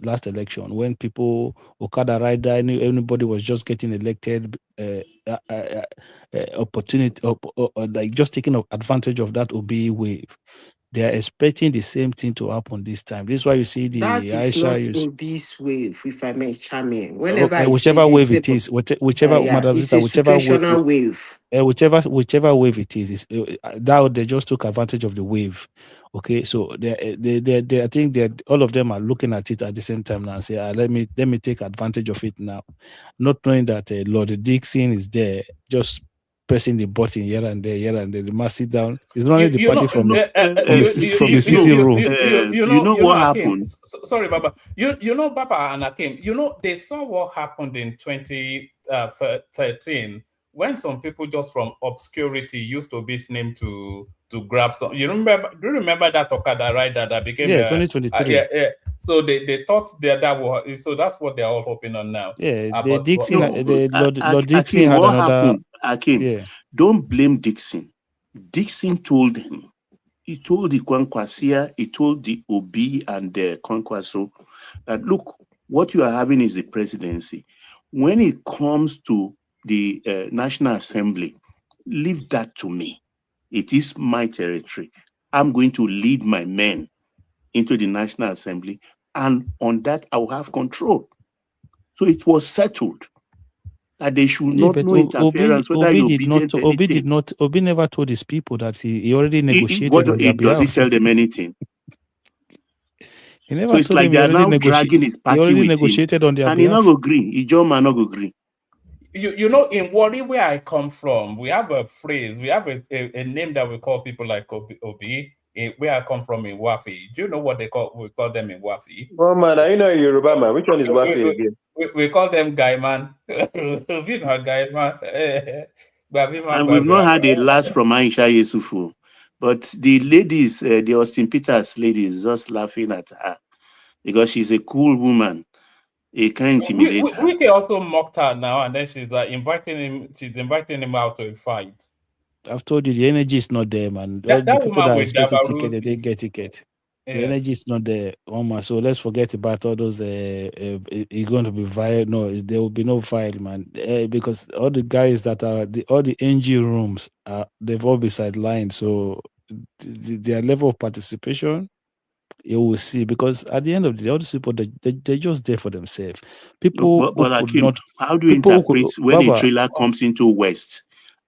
last election when people Okada rider anybody was just getting elected. Opportunity like just taking advantage of that OB wave. They are expecting the same thing to happen this time. This is why you see the that is Aisha not obese wave, if I may chime in. Whenever whichever wave it is, whichever Madam Sister, whichever wave. Whichever wave it is that they just took advantage of the wave. Okay, so they I think that all of them are looking at it at the same time now and say, let me take advantage of it now, not knowing that Lord Dixon is there just pressing the button here and there. The mass sit down. It's not only the party from the sitting room. You know what happened? Sorry, Baba. You know, Baba and Akim. You know, they saw what happened in 2013 when some people just from obscurity used Obi's name to grab some. You remember? Do you remember that Okada rider that became 2023? Yeah. So they thought that was so that's what they're all hoping on now. Lord Dixon had what another. Happened? Akim, don't blame Dixon. Dixon told him. He told the Kwankwasia, he told the Obi and the Kwankwaso that look, what you are having is the presidency. When it comes to the National Assembly, leave that to me. It is my territory. I'm going to lead my men into the National Assembly, and on that I will have control. So it was settled that they should not know interference. Obi never told his people that he already negotiated on their behalf. Does he tell them anything? He never so it's told like they are now dragging his party he already with negotiated him. On their and behalf. He not agree. He not agree. You know, in Wari, where I come from, we have a phrase, we have a name that we call people like Obi. Where I come from in Wafi. Do you know what we call them in Wafi? Oh man, I know Yoruba man. Which one is Wafi again? We call them guy man. We know guy man. And we've not had a last from Aisha Yesufu. But the ladies, the Austin Peters ladies, just laughing at her because she's a cool woman. It can intimidate her. We also mocked her now, and then she's like inviting him out to a fight. I've told you the energy is not there, man. All the people that expect a ticket, they didn't get ticket. Yes. The energy is not there, so let's forget about all those. It's going to be viral. No, there will be no viral, man, because all the guys that are all the NG rooms they've all been sidelined. So their level of participation, you will see, because at the end of the day, all these people they're just there for themselves. People, but Akim, how do you interpret when a trailer comes into West?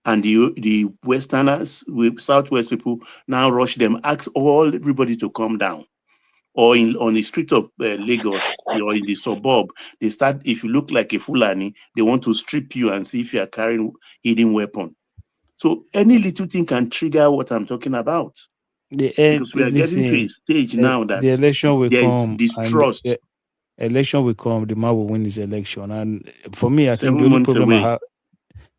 And the Westerners, with Southwest people now rush them, ask everybody to come down. or on the street of Lagos or in the suburb, they start, if you look like a Fulani, they want to strip you and see if you are carrying hidden weapon. So any little thing can trigger what I'm talking about. Because we are getting to a stage now that the election will there is come, and distrust. the election will come. The man will win his election, and for me, I think 7 months away.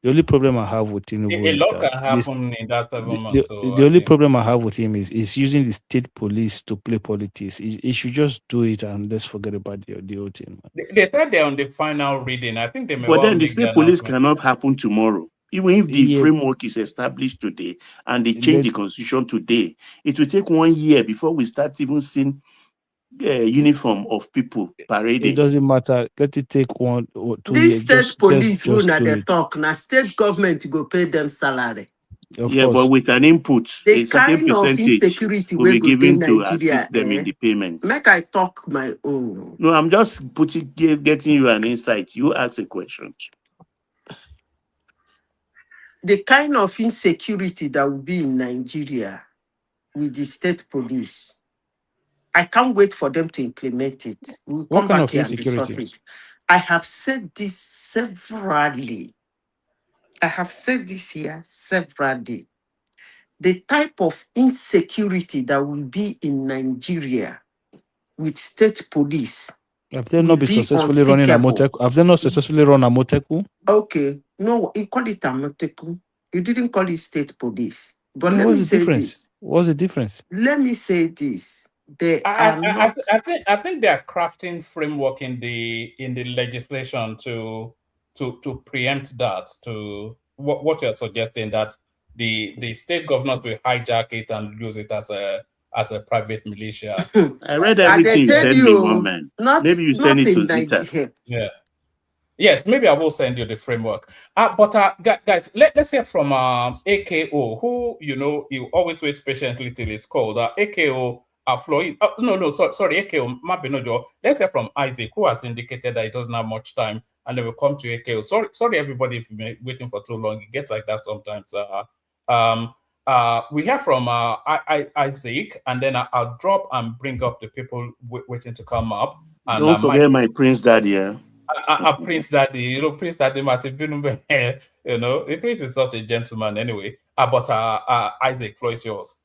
the only problem I have with Tinubu A is lot that can happen in that 7 the, months. So the only problem I have with him is using the state police to play politics. He should just do it and let's forget about the whole thing. Man. They said they're on the final reading. I think they may But well then the make the state police announcement. cannot happen tomorrow. Even if the Yeah. framework is established today and they change the constitution today, it will take 1 year before we start even seeing uniform of people parading. It doesn't matter. Let it take 1 or 2 This years. state police Just rule na do the it. talk. Now state government go pay them salary. Of Yeah, course. but with an input, The a certain kind of percentage insecurity will we be go to given to Nigeria, assist them in the payment. Make I talk my own. No, I'm just getting you an insight. You ask a question. The kind of insecurity that will be in Nigeria with the state police, I can't wait for them to implement it. We'll What come kind back of here and discuss insecurity? it. I have said this severally. I have said this here severally. The type of insecurity that will be in Nigeria with state police. Have they will not been be successfully running a unspeakable. Moteku? Have they not successfully run a Moteku? Okay, no, you call it Amoteku. You didn't call it state police. But Then let what's me the say difference? this. What's the difference? Let me say this. They are not. I think they are crafting framework in the legislation to preempt that. To what you are suggesting, that the state governors will hijack it and use it as a private militia. I read everything you sent me, one man. Not, Maybe you send it to in Zita. Nigeria. Yeah. Yes, maybe I will send you the framework. But guys, let's hear from AKO, who you always wait patiently till it's called. AKO Floyd. Sorry, AKO Mabinojo. Let's hear from Isaac, who has indicated that he doesn't have much time, and then we'll come to AKO. Sorry, everybody, if you've been waiting for too long. It gets like that sometimes. We hear from Isaac, and then I'll drop and bring up the people waiting to come up. And Don't forget my Prince Daddy, yeah. Prince Daddy, Prince Daddy Martin, the Prince is such a gentleman anyway. But Isaac, floor is yours.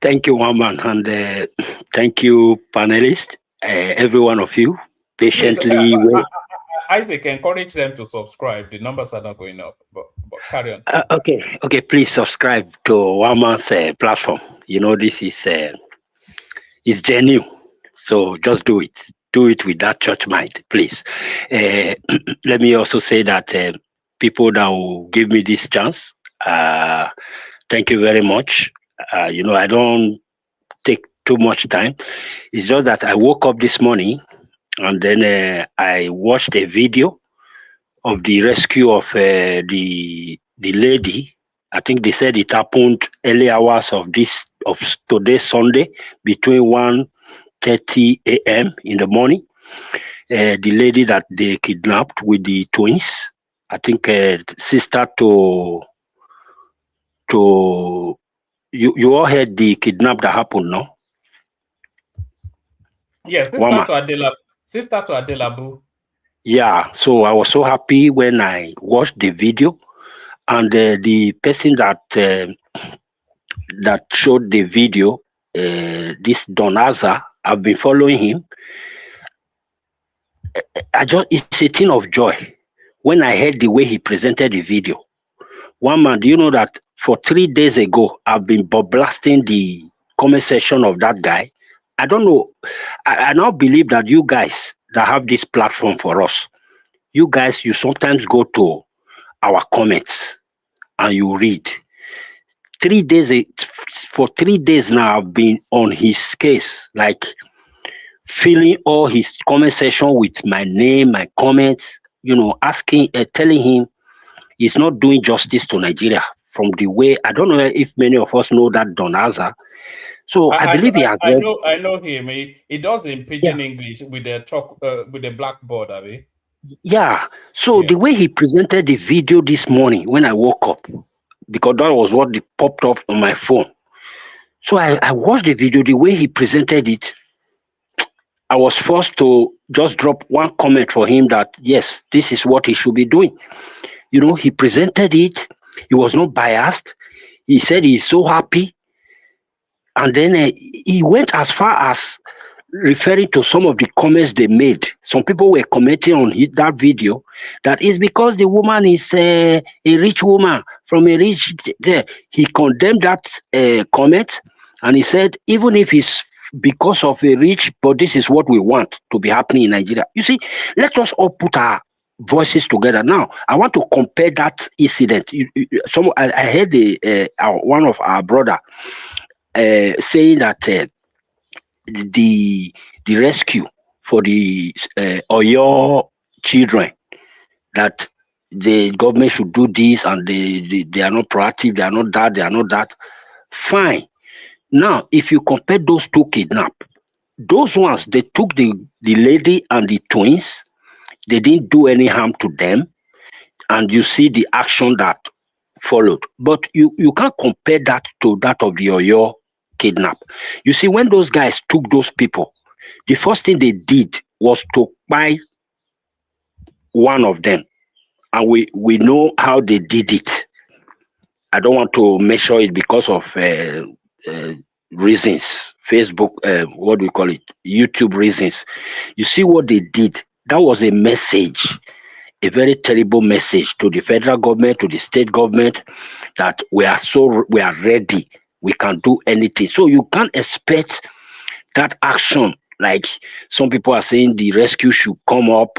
Thank you, one man, and thank you, panelists, every one of you, patiently. Isaac, encourage them to subscribe. The numbers are not going up, but carry on. Okay, please subscribe to one man's platform. This is genuine, so just do it. Do it with that church mind, please. Let me also say that people that will give me this chance, thank you very much. I don't take too much time. It's just that I woke up this morning and then I watched a video of the rescue of the lady. I think they said it happened early hours of today, Sunday, between 1:30 a.m. in the morning. The lady that they kidnapped with the twins, I think sister to you all heard the kidnap that happened, no? Yes, sister to Adelabu. Yeah, so I was so happy when I watched the video, and the person that showed the video, this Donaza, I've been following him. It's a thing of joy when I heard the way he presented the video. One man, do you know that for 3 days ago, I've been blasting the comment section of that guy? I don't know. I now believe that you guys that have this platform for us, you guys, you sometimes go to our comments and you read. 3 days, for 3 days now, I've been on his case, like filling all his comment section with my name, my comments, asking, telling him he's not doing justice to Nigeria from the way, I don't know if many of us know that Donaza. So I believe he has read. I know him. He does in pidgin English with the blackboard, Abby. Yeah. So the way he presented the video this morning when I woke up, because that was what popped up on my phone. So I watched the video, the way he presented it. I was forced to just drop one comment for him that yes, this is what he should be doing. He presented it. He was not biased. He said he's so happy, and then he went as far as referring to some of the comments they made. Some people were commenting on that video that is because the woman is a rich woman from a rich. There, he condemned that comment, and he said even if it's because of a rich, but this is what we want to be happening in Nigeria. You see, let us all put our voices together. Now, I want to compare that incident. I heard one of our brother saying that the rescue for the Oyo children, that the government should do this, and they are not proactive, they are not that. Fine. Now, if you compare those two kidnaps, those ones, they took the lady and the twins, they didn't do any harm to them, and you see the action that followed. But you can't compare that to that of the Oyo kidnap. You see, when those guys took those people, the first thing they did was to buy one of them, and we know how they did it. I don't want to measure it because of reasons, Facebook, what do we call it, YouTube reasons. You see what they did? That was a message, a very terrible message to the federal government, to the state government, that we are ready, we can do anything. So you can't expect that action. Like some people are saying, the rescue should come up.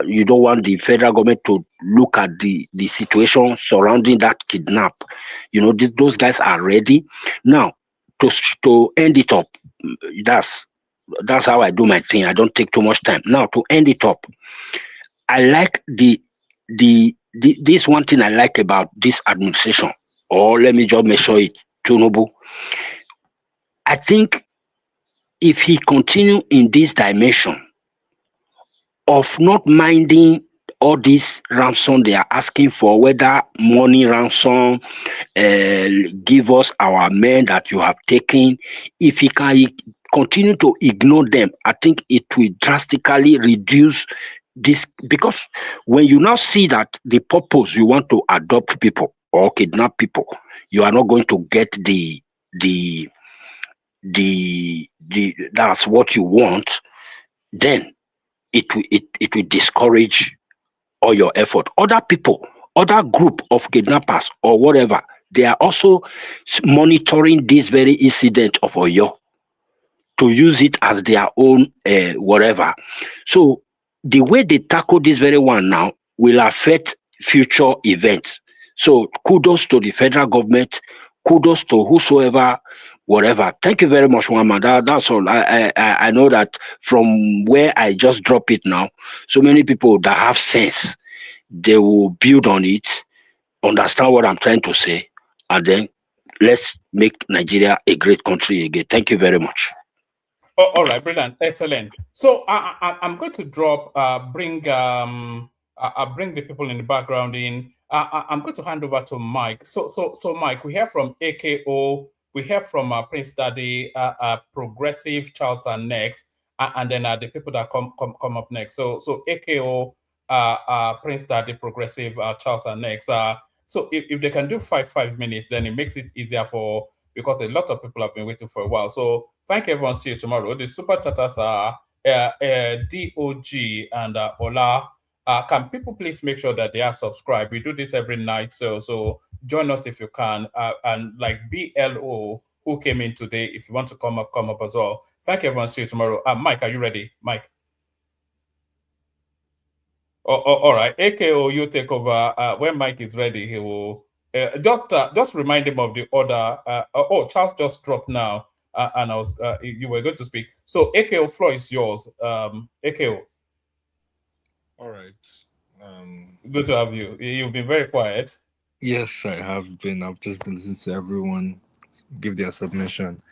You don't want the federal government to look at the situation surrounding that kidnap. Those guys are ready. Now, to end it up, that's how I do my thing. I don't take too much time. Now, to end it up, I like this one thing I like about this administration, or let me just measure it, Tinubu. I think if he continue in this dimension of not minding all this ransom they are asking for, whether money ransom, give us our men that you have taken, if he can continue to ignore them, I think it will drastically reduce this. Because when you now see that the purpose you want to adopt people or kidnap people, you are not going to get the that's what you want, then it will discourage all your effort. Other people, other group of kidnappers or whatever, they are also monitoring this very incident of Oyo to use it as their own whatever. So the way they tackle this very one now will affect future events. So kudos to the federal government, kudos to whosoever, whatever. Thank you very much, Wama. That's all. I know that from where I just drop it now, so many people that have sense, they will build on it, understand what I'm trying to say, and then let's make Nigeria a great country again. Thank you very much. Oh, all right, brilliant, excellent. So I'm going to bring the people in the background in. I'm going to hand over to Mike. So Mike, we hear from AKO, we hear from Prince Daddy, Progressive, Charles are next, and then the people that come up next. So AKO, Prince Daddy, Progressive, Charles are next. So if they can do 5 minutes, then it makes it easier because a lot of people have been waiting for a while. So thank everyone. See you tomorrow. The super chatters are DOG and Ola. Can people please make sure that they are subscribed? We do this every night, so join us if you can. And like BLO, who came in today, if you want to come up as well. Thank everyone. See you tomorrow. Mike, are you ready? Mike. All right. AKO, you take over. When Mike is ready, he will just remind him of the order. Charles just dropped now, and I was you were going to speak. So AKO, floor is yours. AKO. All right. Good to have you. You've been very quiet. Yes, I have been. I've just been listening to everyone give their submission.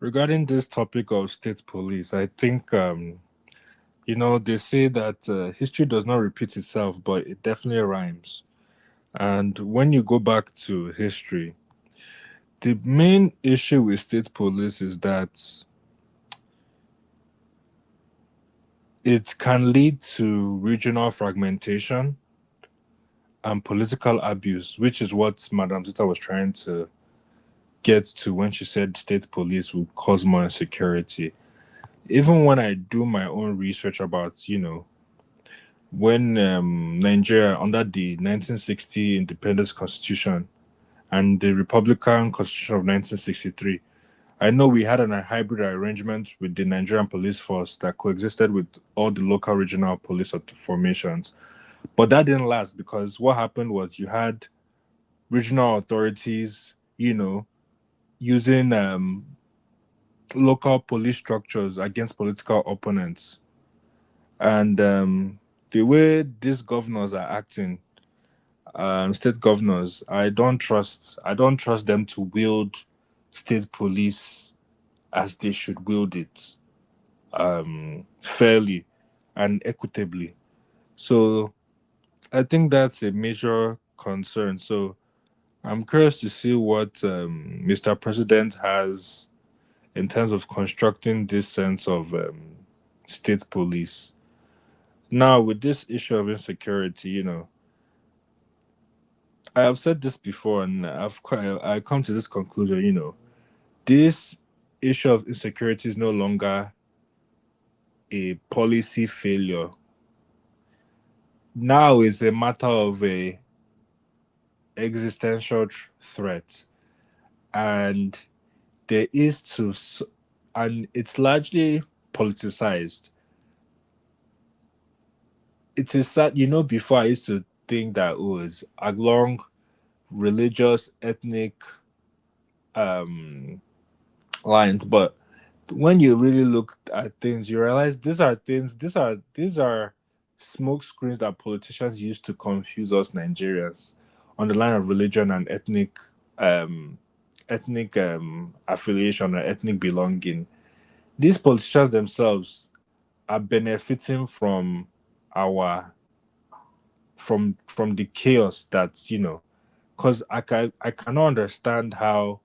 Regarding this topic of state police, I think they say that history does not repeat itself, but it definitely rhymes. And when you go back to history, the main issue with state police is that it can lead to regional fragmentation and political abuse, which is what Madam Zita was trying to get to when she said state police will cause more insecurity. Even when I do my own research about, when Nigeria under the 1960 Independence Constitution and the Republican Constitution of 1963, I know we had a hybrid arrangement with the Nigerian police force that coexisted with all the local regional police formations. But that didn't last because what happened was you had regional authorities, using local police structures against political opponents. And the way these governors are acting, state governors, I don't trust them to wield state police as they should wield it, fairly and equitably. So I think that's a major concern. So I'm curious to see what Mr. President has in terms of constructing this sense of state police. Now, with this issue of insecurity, I have said this before, and I come to this conclusion. This issue of insecurity is no longer a policy failure. Now it's a matter of a existential threat, and there is and it's largely politicized. It is sad, before I used to think that it's along religious, ethnic lines, but when you really look at things, you realize these are smoke screens that politicians use to confuse us Nigerians on the line of religion and ethnic affiliation or ethnic belonging. These politicians themselves are benefiting from our from the chaos that's because I cannot understand how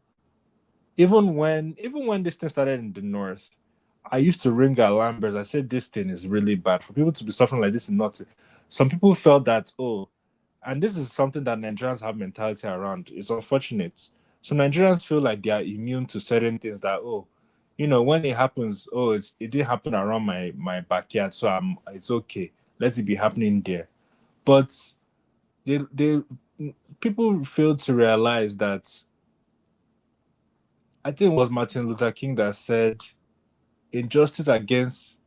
even when this thing started in the north, I used to ring alarm bells. I said this thing is really bad for people to be suffering like this and not. Some people felt that, and this is something that Nigerians have mentality around. It's unfortunate. So Nigerians feel like they are immune to certain things that, when it happens, it didn't happen around my backyard, so it's okay. Let it be happening there. But they people fail to realize that, I think it was Martin Luther King that said, injustice against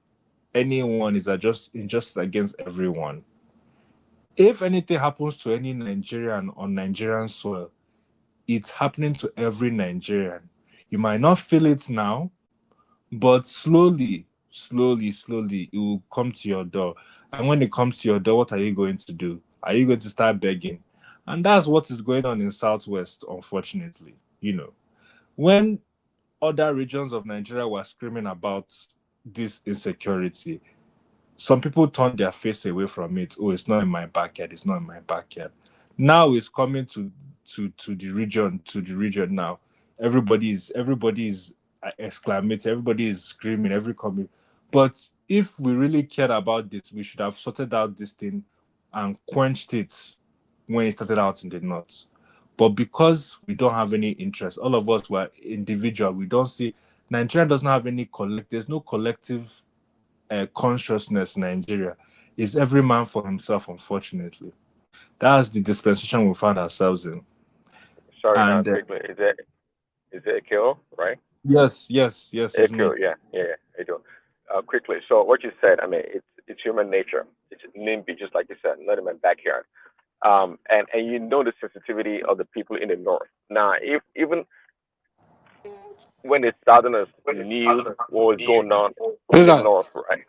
anyone is just injustice against everyone. If anything happens to any Nigerian on Nigerian soil, it's happening to every Nigerian. You might not feel it now, but slowly, it will come to your door. And when it comes to your door, what are you going to do? Are you going to start begging? And that's what is going on in Southwest, unfortunately. When other regions of Nigeria were screaming about this insecurity, some people turned their face away from it. Oh, it's not in my backyard. It's not in my backyard. Now it's coming to the region. To the region now. Everybody is exclamating. Everybody is screaming. But if we really cared about this, we should have sorted out this thing and quenched it when it started out in the north. But because we don't have any interest, all of us were individual. We don't see Nigeria doesn't have any there's no collective consciousness in Nigeria. Is every man for himself, unfortunately. That's the dispensation we found ourselves in. Sorry, And quickly, is it Akil, right? yes, it's me. Akil, yeah, I do. Quickly, so what you said, I mean, it's human nature. It's NIMBY, just like you said, not in my backyard. And you know the sensitivity of the people in the north. Now, even when the southerners knew what was going on Who's in the that? north, right?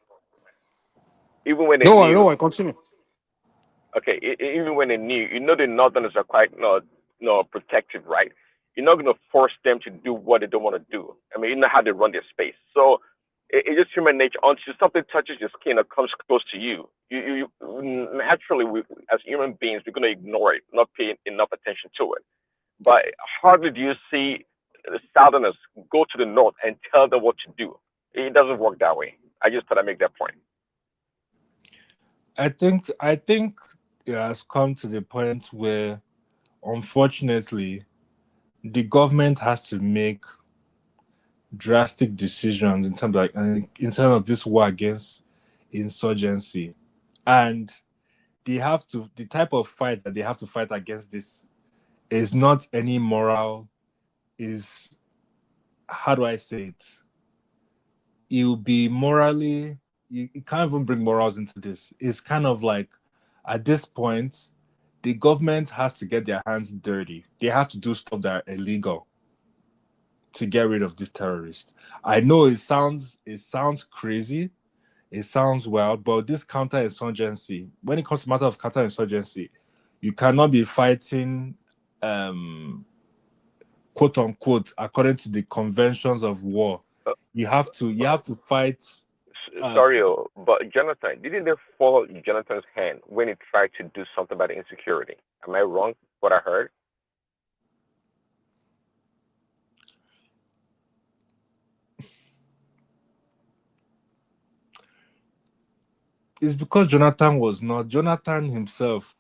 Even when they No knew, worry, continue. okay, even when they knew, the northerners are quite protective, right? You're not going to force them to do what they don't want to do. I mean, you know how they run their space. So it's just human nature. Until something touches your skin or comes close to you, you naturally, as human beings, we're going to ignore it, not pay enough attention to it. But hardly do you see the southerners go to the north and tell them what to do. It doesn't work that way. I just thought I'd make that point. I think it has come to the point where, unfortunately, the government has to make drastic decisions in terms of this war against insurgency, and the type of fight that they have to fight against this is not any moral. Is How do I say it? It will be morally. You can't even bring morals into this. It's kind of like, at this point, the government has to get their hands dirty. They have to do stuff that are illegal to get rid of these terrorists. I know it sounds crazy, it sounds wild, but this counterinsurgency, when it comes to matter of counterinsurgency, you cannot be fighting quote unquote according to the conventions of war. You have to fight. Sorry, but Jonathan, didn't they fall in Jonathan's hand when he tried to do something about the insecurity? Am I wrong? What I heard? It's because Jonathan himself.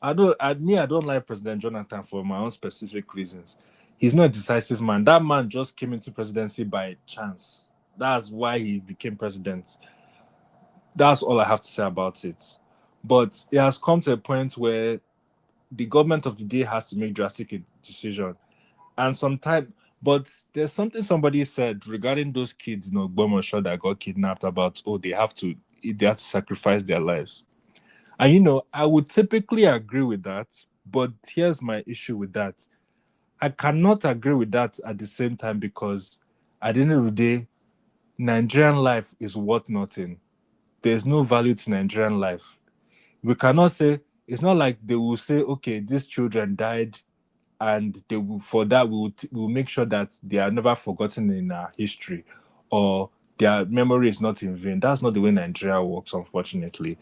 I don't like President Jonathan for my own specific reasons. He's not a decisive man. That man just came into presidency by chance. That's why he became president. That's all I have to say about it. But it has come to a point where the government of the day has to make drastic decision. And but there's something somebody said regarding those kids in Ogbomoso that got kidnapped about, they have to sacrifice their lives. And I would typically agree with that, but here's my issue with that. I cannot agree with that at the same time, because at the end of the day, Nigerian life is worth nothing. There's no value to Nigerian life. We cannot say, it's not like they will say, okay, these children died, and they will, for that we will make sure that they are never forgotten in our history, or their memory is not in vain. That's not the way Nigeria works, unfortunately.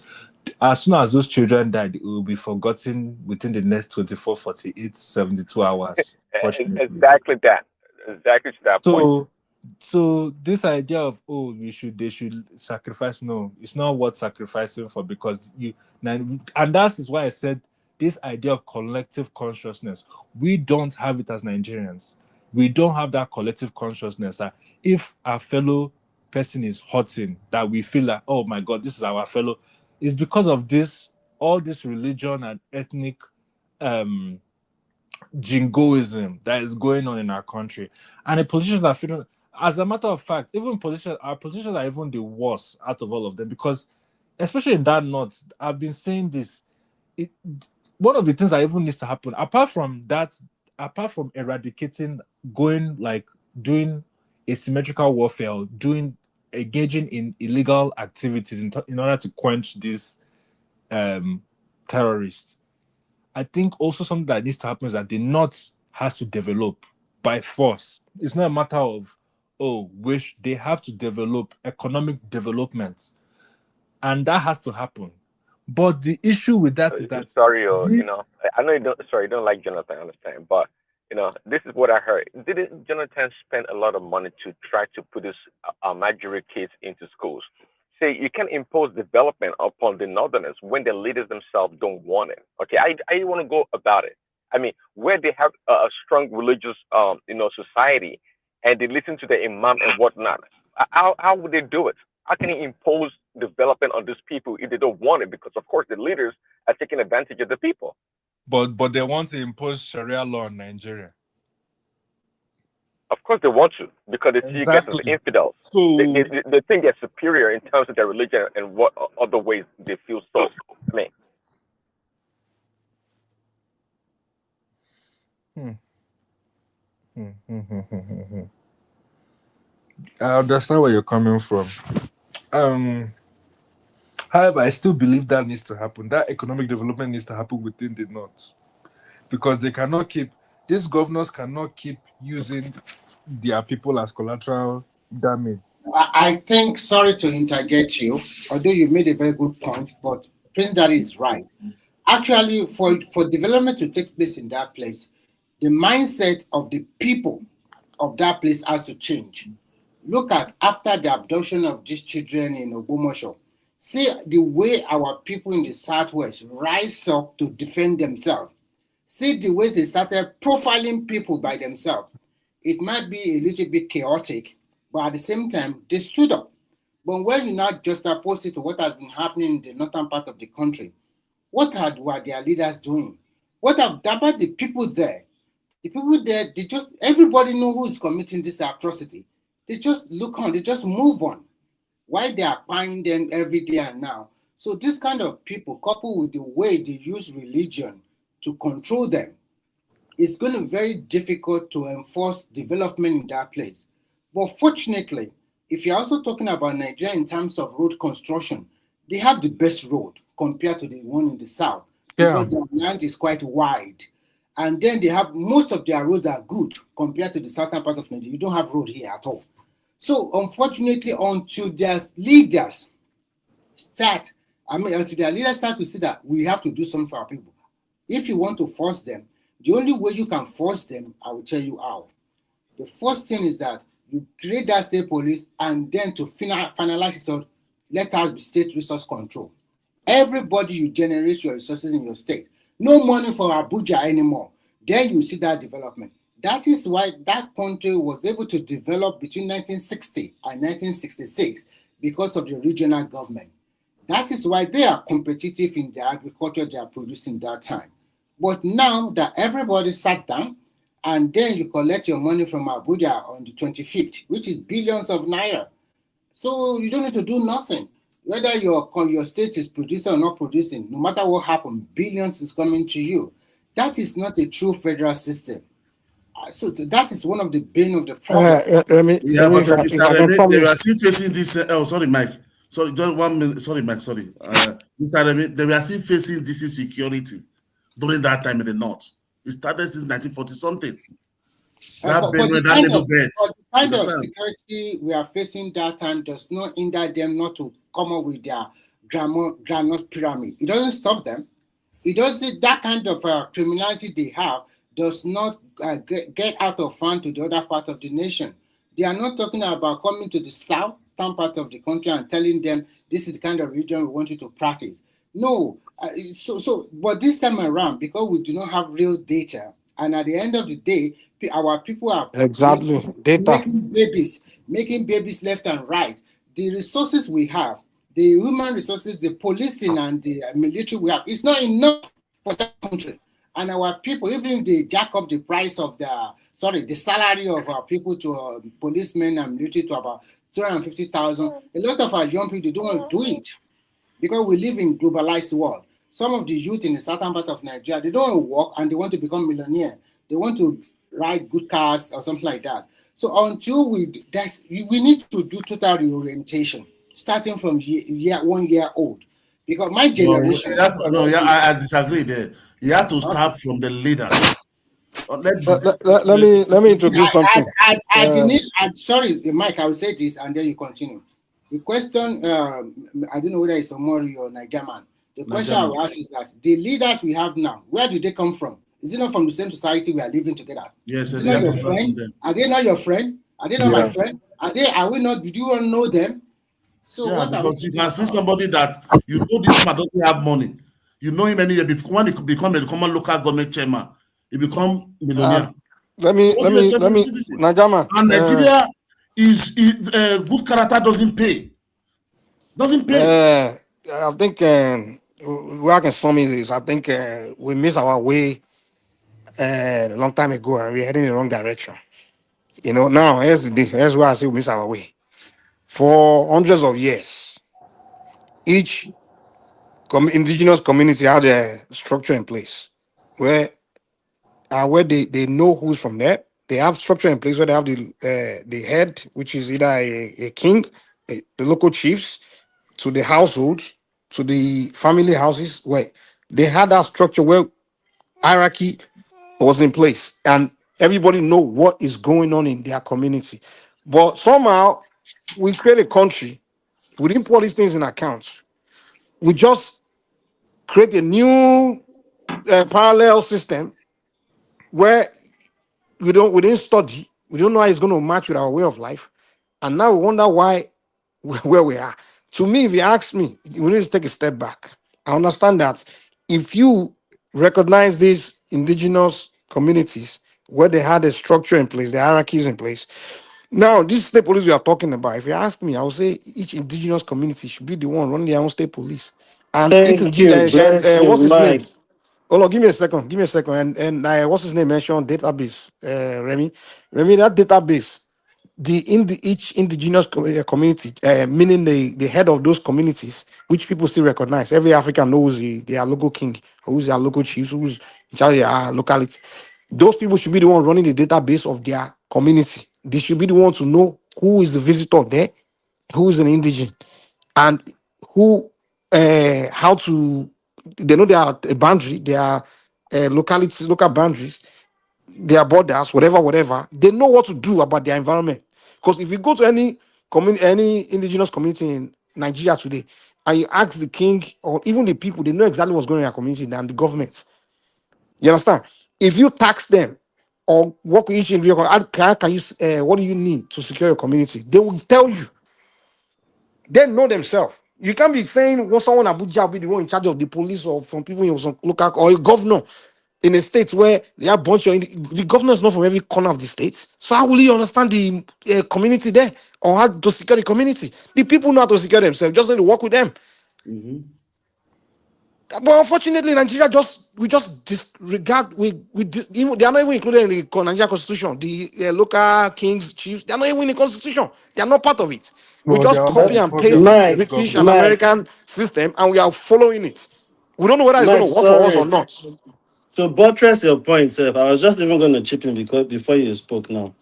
As soon as those children died, it will be forgotten within the next 24, 48, 72 hours. Exactly that. Exactly to that point. So this idea of they should sacrifice, no, it's not worth sacrificing for, because and that is why I said this idea of collective consciousness, we don't have it as Nigerians. We don't have that collective consciousness that if our fellow person is hurting, that we feel like, oh my God, this is our fellow. It's because of all this religion and ethnic jingoism that is going on in our country. And the politicians are feeling, as a matter of fact, our politicians are even the worst out of all of them, because especially in that north, I've been saying this, one of the things that even needs to happen, apart from eradicating, doing asymmetrical warfare, engaging in illegal activities in order to quench these terrorists, I think also something that needs to happen is that the North has to develop by force. It's not a matter of, wish. They have to develop economic development, and that has to happen. But the issue with that is that Sorry, I know you don't like Jonathan, I understand, but this is what I heard. Didn't Jonathan spend a lot of money to try to put this Nigerian kids into schools? Say you can impose development upon the Northerners when the leaders themselves don't want it. Okay, I want to go about it. I mean, where they have a strong religious, society, and they listen to the imam and whatnot. How would they do it? How can he impose development on these people if they don't want it? Because of course the leaders are taking advantage of the people. But they want to impose Sharia law in Nigeria. Of course they want to, because they see you guys as infidels. So they think they're superior in terms of their religion and what other ways they feel so. I understand where you're coming from. However, I still believe that needs to happen. That economic development needs to happen within the North, because these governors cannot keep using their people as collateral damage. I think, sorry to interject you, although you made a very good point, but Prince Daddy is right. Actually, for development to take place in that place, the mindset of the people of that place has to change. Look at after the abduction of these children in Ogbomoso, See the way our people in the Southwest rise up to defend themselves. See the ways they started profiling people by themselves. It might be a little bit chaotic, but at the same time, they stood up. But when you now just oppose it to what has been happening in the northern part of the country, were their leaders doing? About the people there? The people there, everybody know who is committing this atrocity. They just look on, they just move on. Why they are buying them every day and now? So this kind of people, coupled with the way they use religion to control them, it's going to be very difficult to enforce development in that place. But fortunately, if you're also talking about Nigeria in terms of road construction, they have the best road compared to the one in the south Yeah. because their land is quite wide. And then they have most of their roads are good compared to the southern part of Nigeria. You don't have road here at all. So unfortunately, until their leaders until their leaders start to see that we have to do something for our people. If you want to force them, the only way you can force them, I will tell you how. The first thing is that you create that state police, and then to finalize it, let us be state resource control. Everybody, you generate your resources in your state. No money for Abuja anymore. Then you see that development. That is why that country was able to develop between 1960 and 1966 because of the regional government. That is why they are competitive in the agriculture they are producing that time. But now that everybody sat down, and then you collect your money from Abuja on the 25th, which is billions of naira. So you don't need to do nothing. Whether your state is producing or not producing, no matter what happens, billions is coming to you. That is not a true federal system. So that is one of the bane of the problem. Yeah, but if I Mr. can Remy, come they in. were still facing this. Oh, sorry, Mike. Sorry, just 1 minute. Sorry, Mike. Sorry. Mr. Remy, they were still facing this insecurity during that time in the north. It started since 1940 something. That But Benue, the that little bit. kind of security we are facing that time does not hinder them not to come up with their granite pyramid. It doesn't stop them. It doesn't. That kind of criminality they have does not get out of hand to the other part of the nation. They are not talking about coming to the southern part of the country and telling them this is the kind of religion we want you to practice. No. But this time around, because we do not have real data, and at the end of the day, our people are Exactly. Data. making babies left and right. The resources we have, the human resources, the policing and the military we have, it's not enough for that country. And our people, even if they jack up the price of the salary of our people to policemen and military to about 250,000, a lot of our young people, they don't want to do it because we live in globalized world. Some of the youth in the southern part of Nigeria, they don't want to work and they want to become millionaire. They want to ride good cars or something like that. So until we need to do total reorientation, starting from 1 year old. Because my generation... I disagree there. You have to start from the leaders. Let me introduce something. Sorry, Mike, I will say this and then you continue. The question, I don't know whether it's Omori or Nigerian. The question I will ask is that the leaders we have now, where do they come from? Is it not from the same society we are living together? Yes, is it not your friend? Are they not your friend? Are they not my friend? Are we not? Do you want to know them? So because you can see somebody that you know this man doesn't have money. You know him many years before. When he become a common local government chairman, he become millionaire. Let me, Najama. And Nigeria is good character doesn't pay. Doesn't pay. I think where I can sum it is I think we missed our way a long time ago and we're heading in the wrong direction. You know, now here's where I say we miss our way. For hundreds of years, each indigenous community had a structure in place where they know who's from there. They have structure in place where they have the head, which is either a king, the local chiefs, to the households, to the family houses, where they had that structure where hierarchy was in place and everybody know what is going on in their community. But somehow we create a country, we didn't put all these things in accounts. We just create a new parallel system where we didn't study, we don't know how it's going to match with our way of life, and now we wonder why where we are. To me, if you ask me, we need to take a step back. I understand that if you recognize these indigenous communities where they had a structure in place, the hierarchies in place. Now, this state police we are talking about, if you ask me, I would say each indigenous community should be the one running their own state police. And it is Thank you. Bless you, what's his name? Mike. Hold on, give me a second. Give me a second. And what's his name mentioned database? Remy. Remy, that database, each indigenous community, meaning the head of those communities, which people still recognize. Every African knows their local king, who's their local chiefs, who's in charge of their locality. Those people should be the one running the database of their community. They should be the one to know who is the visitor there, who is an indigene, and who, how to. They know their boundary, their localities, local boundaries, their borders, whatever. They know what to do about their environment. Because if you go to any any indigenous community in Nigeria today, and you ask the king or even the people, they know exactly what's going on in their community than the government. You understand? If you tax them or work with each individual, can you what do you need to secure your community? They will tell you. They know themselves. You can't be saying what someone Abuja will be the one in charge of the police or from people in some local or a governor in a state where they have a bunch of the governor is not from every corner of the state. So how will you understand the community there or how to secure the community? The people know how to secure themselves. Just need to work with them. But unfortunately, Nigeria we just disregard even they are not even included in the Nigerian constitution. The local kings, chiefs, they are not even in the constitution. They are not part of it. We Well, they just are also copy and because they are paste the Mike, state British and government. Mike, American system, and we are following it. We don't know whether it's going Mike, to work for us or sorry. not. To buttress your point, sir, I was just even going to chip in because before you spoke now.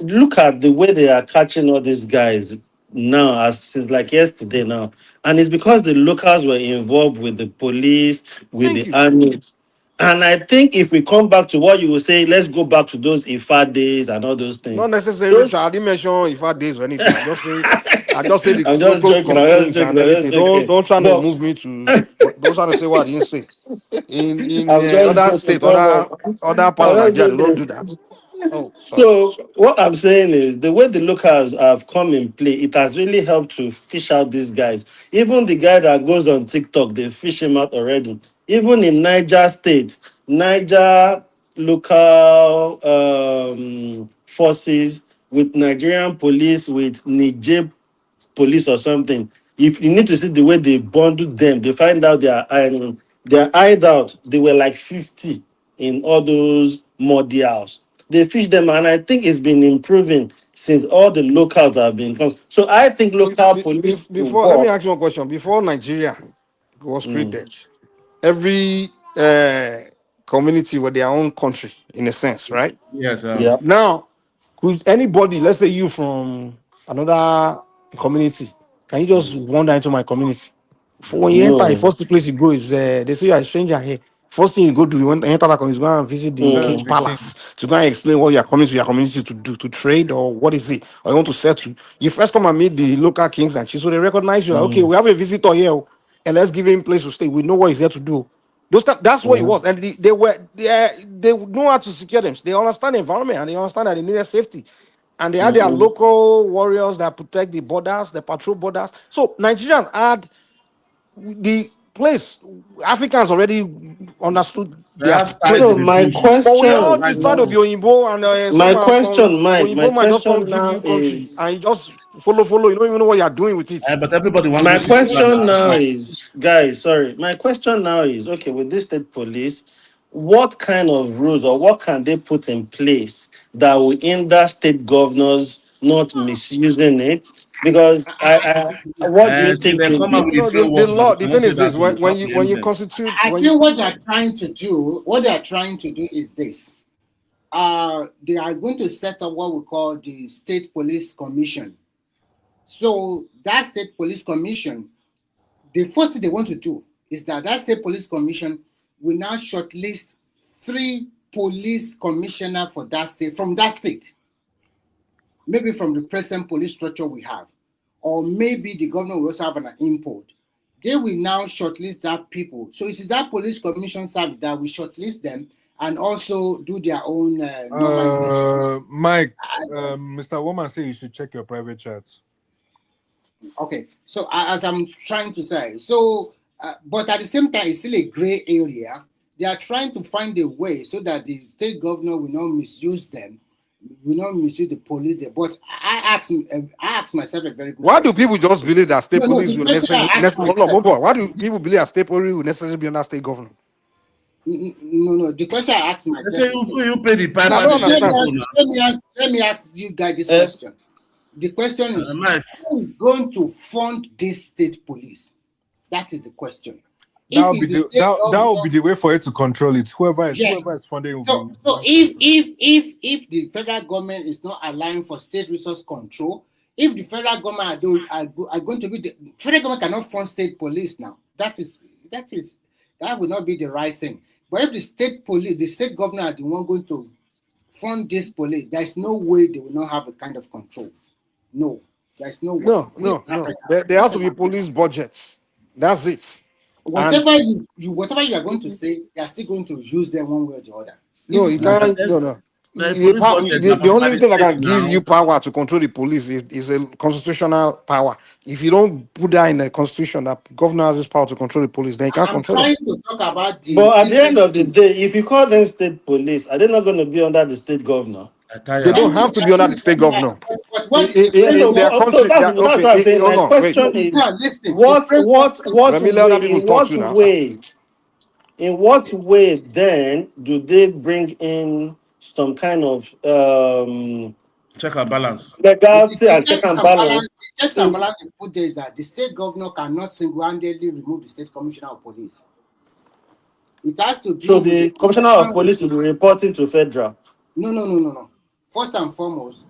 Look at the way they are catching all these guys now, as since like yesterday now. And it's because the locals were involved with the police, with Thank the you. army. And I think if we come back to what you were saying, let's go back to those IFA days and all those things. Not necessarily, Those, Richard. I didn't mention if I days or anything. I just say the I'm just local joking. I'm just kings and joking. I'm just everything. joking. Don't try to move But me to. Don't try to say what I didn't say. In I'm just other joking. state, Come on. other part of I'm just Nigeria, they don't do joking. that. Oh, sorry. So what I'm saying is the way the locals have come in play, it has really helped to fish out these guys. Even the guy that goes on TikTok, they fish him out already. Even in Niger State, Niger local forces with Nigerian police, with Niger police or something. If you need to see the way they bundled them, they find out their hideout. They were like 50 in all those muddy house. They fish them, and I think it's been improving since all the locals have been come. So I think local police will Before, let me work. ask you one question. Before Nigeria was Mm. created, every community were their own country in a sense, right? Yes. Yeah. Now, could anybody, let's say you from another community, can you just wander into my community? For when you enter, the No. first place you go is they say you're a stranger here. First thing you go do, you want to enter that community, go and visit the That's king's Mm. the king. palace to go and explain what you're coming to your community to do, to trade or what is it, or you want to settle. You first come and meet the local kings and chiefs, so they recognize you. Like, okay, Mm. we have a visitor here, oh, and let's give him place to stay. We know what he's here to do. That's what it Mm. was, and they know how to secure them. They understand the environment and they understand that they needed safety, and they had their Mm. local warriors that protect the borders, the patrol borders. So Nigerians had the place. Africans already understood They their have ties So in place, the my bush. but we They have all question, ties in the decide to be bush. Oyinbo, and my somehow come question, Mike, my Oyinbo might just come question give now you country, and is you just follow. You don't even know what you're doing with it. But everybody wants My to secure question now their is, guys, sorry. My question now is, okay, with this state police, what kind of rules or what can they put in place that will hinder state governors not misusing it? Because what do you and see, think they will come up be? with the No, framework, the but law. they The cannot thing say is that this: to the when to the you evidence. constitute, I think what they're trying to do, is this. They are going to set up what we call the State Police Commission. So that State Police Commission, the first thing they want to do is that State Police Commission will now shortlist 3 police commissioners for that state, from that state. Maybe from the present police structure we have. Or maybe the government will also have an import. They will now shortlist that people. So it is that police commission service that will shortlist them and also do their own normal investigation. Mike, Mr. Woman say you should check your private chats. Okay, so as I'm trying to say, but at the same time, it's still a gray area. They are trying to find a way so that the state governor will not misuse them, will not misuse the police there. But I ask myself a very good Why do question. people just believe that state No, police the will question I asked myself. why do people believe that state police will necessarily be under state governor? No. The question I asked They myself. say you pay the piper. I don't understand. Let me ask you guys this question. The question is, who is going to fund this state police? That is the question. That will be the way for it to control it. Whoever is funding will be. So if the federal government is not allowing for state resource control, if the federal government are going to be the federal government cannot fund state police now. That would not be the right thing. But if the state police, the state governor are the one going to fund this police, there's no way they will not have a kind of control. No, there's no way. No. There has to be police budgets. That's it. Whatever you are going to say, you are still going to use them one way or the other. No, you can't. No. The only thing that can give you power to control the police is a constitutional power. If you don't put that in the constitution that governor has this power to control the police, then you can't control I'm it. trying to talk about But at the end of the day, if you call them state police, are they not going to be under the state governor? They don't have to be under the state governor. But what So that's what I'm saying. My question is, in what way then do they bring in some kind of check and balance? Legality and check and balance. Checks and balance put there is that the state governor cannot single-handedly remove the state commissioner of police. It has to be. So the commissioner of police will be reporting to federal. No. First and foremost,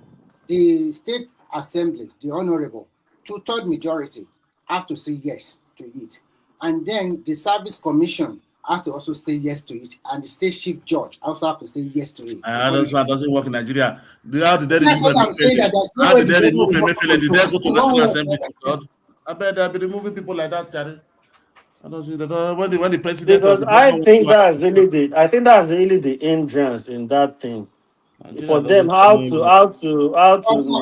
the state assembly, the honorable, 2/3 majority, have to say yes to it. And then the service commission have to also say yes to it. And the state chief judge also have to say yes to it. That's why it doesn't work in Nigeria. How did they That's what I'm saying, that there's no How way did they to remove remove Emefiele? Did they go to No National way. Assembly to God? I bet they'll be removing people like that, Charlie. I don't see that. When the president Because I think that's really the hindrance in that thing. For them, how to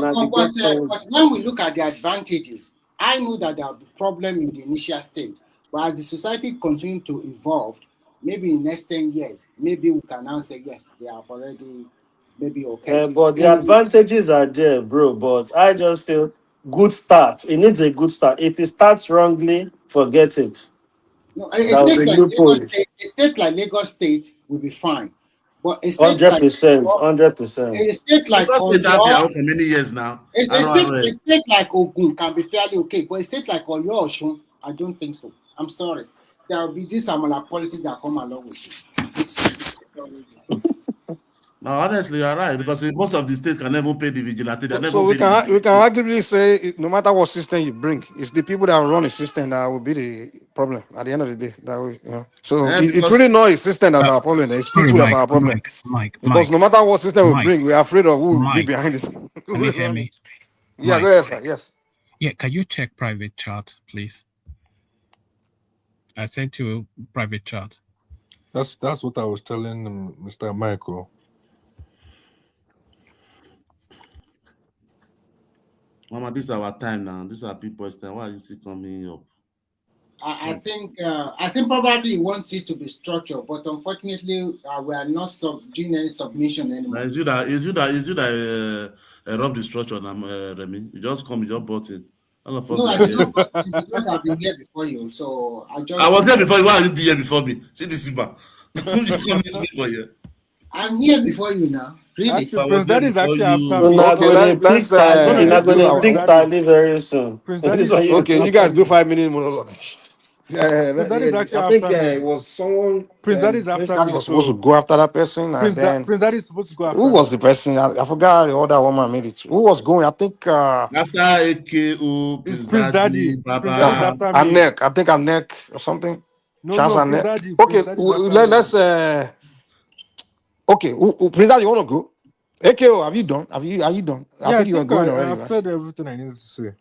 navigate things. But when we look at the advantages, I know that there will be problem in the initial stage. But as the society continues to evolve, maybe in the next 10 years, maybe we can now say, yes, they have already maybe okay. But the advantages are there, bro. But I just feel good start. It needs a good start. If it starts wrongly, forget it. No, a state like Lagos State will be fine. But a state 100%. A state like State have been out for many years now. A state like Ogun can be fairly okay, but a state like Oyo Osun, I don't think so. I'm sorry. There will be this Amala politics that come along with it. No, honestly, you're right, because most of the states can never pay the vigilante. So we can arguably say no matter what system you bring, it's the people that run the system that will be the problem at the end of the day. So it's really not a system that's our problem. It's people that's our problem. Because no matter what system we bring, we're afraid of who will be behind it. Can you hear me? Yeah, go ahead, sir. Yes. Yeah, can you check private chat, please? I sent you private chat. That's what I was telling Mr. Michael. Mama, this is our time now. This is our people's time. Why are you still coming up? I think probably you want it to be structured, but unfortunately, we are not doing any submission anymore. Is you that rob the structure, Remy? You just come, you just bought it. All of us. No, I did not, because I've been here before you, so I was here before you. Why are you be here before me? See this Simba. You come this before here. I'm here before you now. Really? Prince Daddy is actually after me. Let's very soon. Okay, you guys do 5 minute monologue. That is actually I think it was someone. Prince Daddy is after me. Was supposed to go after that person, Prince Daddy is supposed to go after. Who was the person? I forgot the other woman made it. Who was going? I think after AKO, Prince Daddy, Baba. I think Anek or something. No, Prince Daddy. Okay, let's. Okay, Prince Daddy, you want to go? AKO, have you done? Are you done? I think you are going already. I've said everything I need to say.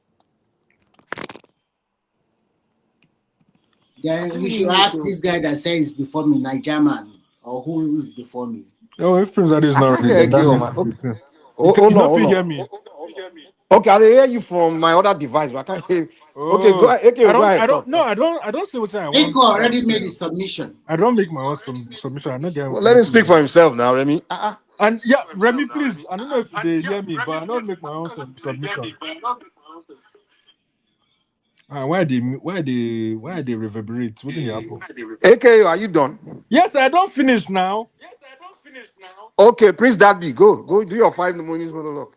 Then we should ask this guy that says before me, Nigerian, or who is before me. Oh, if Prince Daddy is not ready, hold on. hear me. Okay, I hear you from my other device, but I can't hear. Okay, go Oh, ahead. Okay, go ahead. Talk. no, I don't see what I want. Echo already made his submission. I don't make my own submission. I don't get Well, let him speak for himself now, Remy. And yeah, Remy, please. I don't know if they hear me, but I don't make my own submission. Why they reverberate? What's in the apple? AKO, are you done? Yes, I don't finish now. Okay, Prince Daddy, go do your 5 minutes monologue.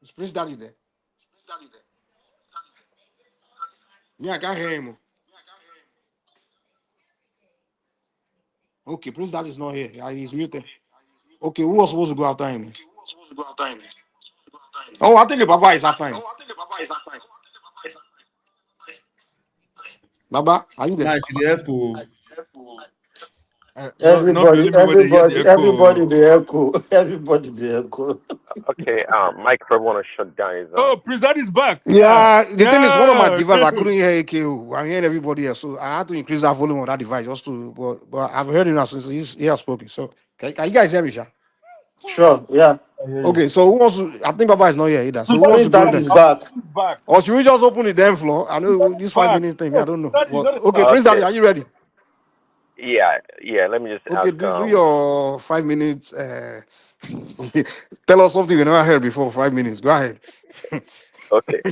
Is Prince Daddy there? Me, I can't hear him. Okay, Prince Daddy is not here. Yeah, he's muted. Okay, who was supposed to go after him? Oh, I think the Baba is after him. Baba, are you there? Mike, the echo. Not be only me where they hear the Everybody echo. the echo. Everybody the echo. Okay, Mike probably want to shut down his Oh, Prince Daddy is back. Yeah, the thing is, one of my Yeah. devices, I couldn't hear AKO. I'm hearing everybody else, so I had to increase that volume on that device just to. But I've heard him now since he has spoken. So, can you guys hear me, Sha? Sure, yeah. Okay, so who wants to? I think Baba is not here either. So, who wants Prince to go Daddy then? is back. Or should we just open the damn floor? I know this 5 Back. minutes thing. I don't know. But, okay, Okay. Prince Daddy, are you ready? Yeah. Let me just Okay, ask. do your 5 minutes. Tell us something we never heard before. 5 minutes. Go ahead. Okay.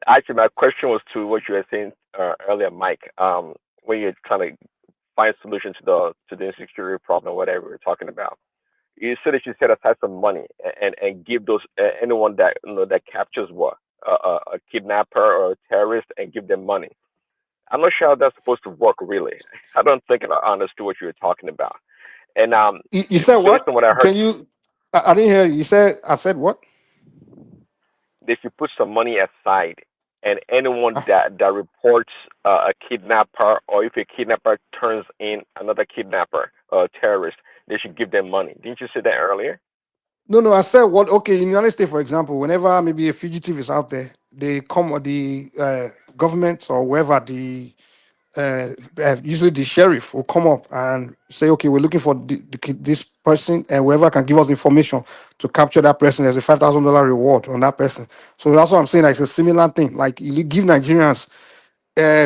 Actually, my question was to what you were saying earlier, Mike. When you're trying to find solution to the insecurity problem, whatever we're talking about, you said that you set aside some money and give those anyone that that captures a kidnapper or a terrorist and give them money. I'm not sure how that's supposed to work really. I don't think I understood what you were talking about. And You said based what? on what I heard, Can you? I didn't hear you. You said, I said what? they should put some money aside, and anyone that reports a kidnapper, or if a kidnapper turns in another kidnapper or terrorist, they should give them money. Didn't you say that earlier? No, I said what? Okay, in the United States, for example, whenever maybe a fugitive is out there, they come or the government or whoever usually the sheriff will come up and say, okay, we're looking for this person, and whoever can give us information to capture that person, there's a $5,000 reward on that person. So that's what I'm saying. Like, it's a similar thing. Like, you give Nigerians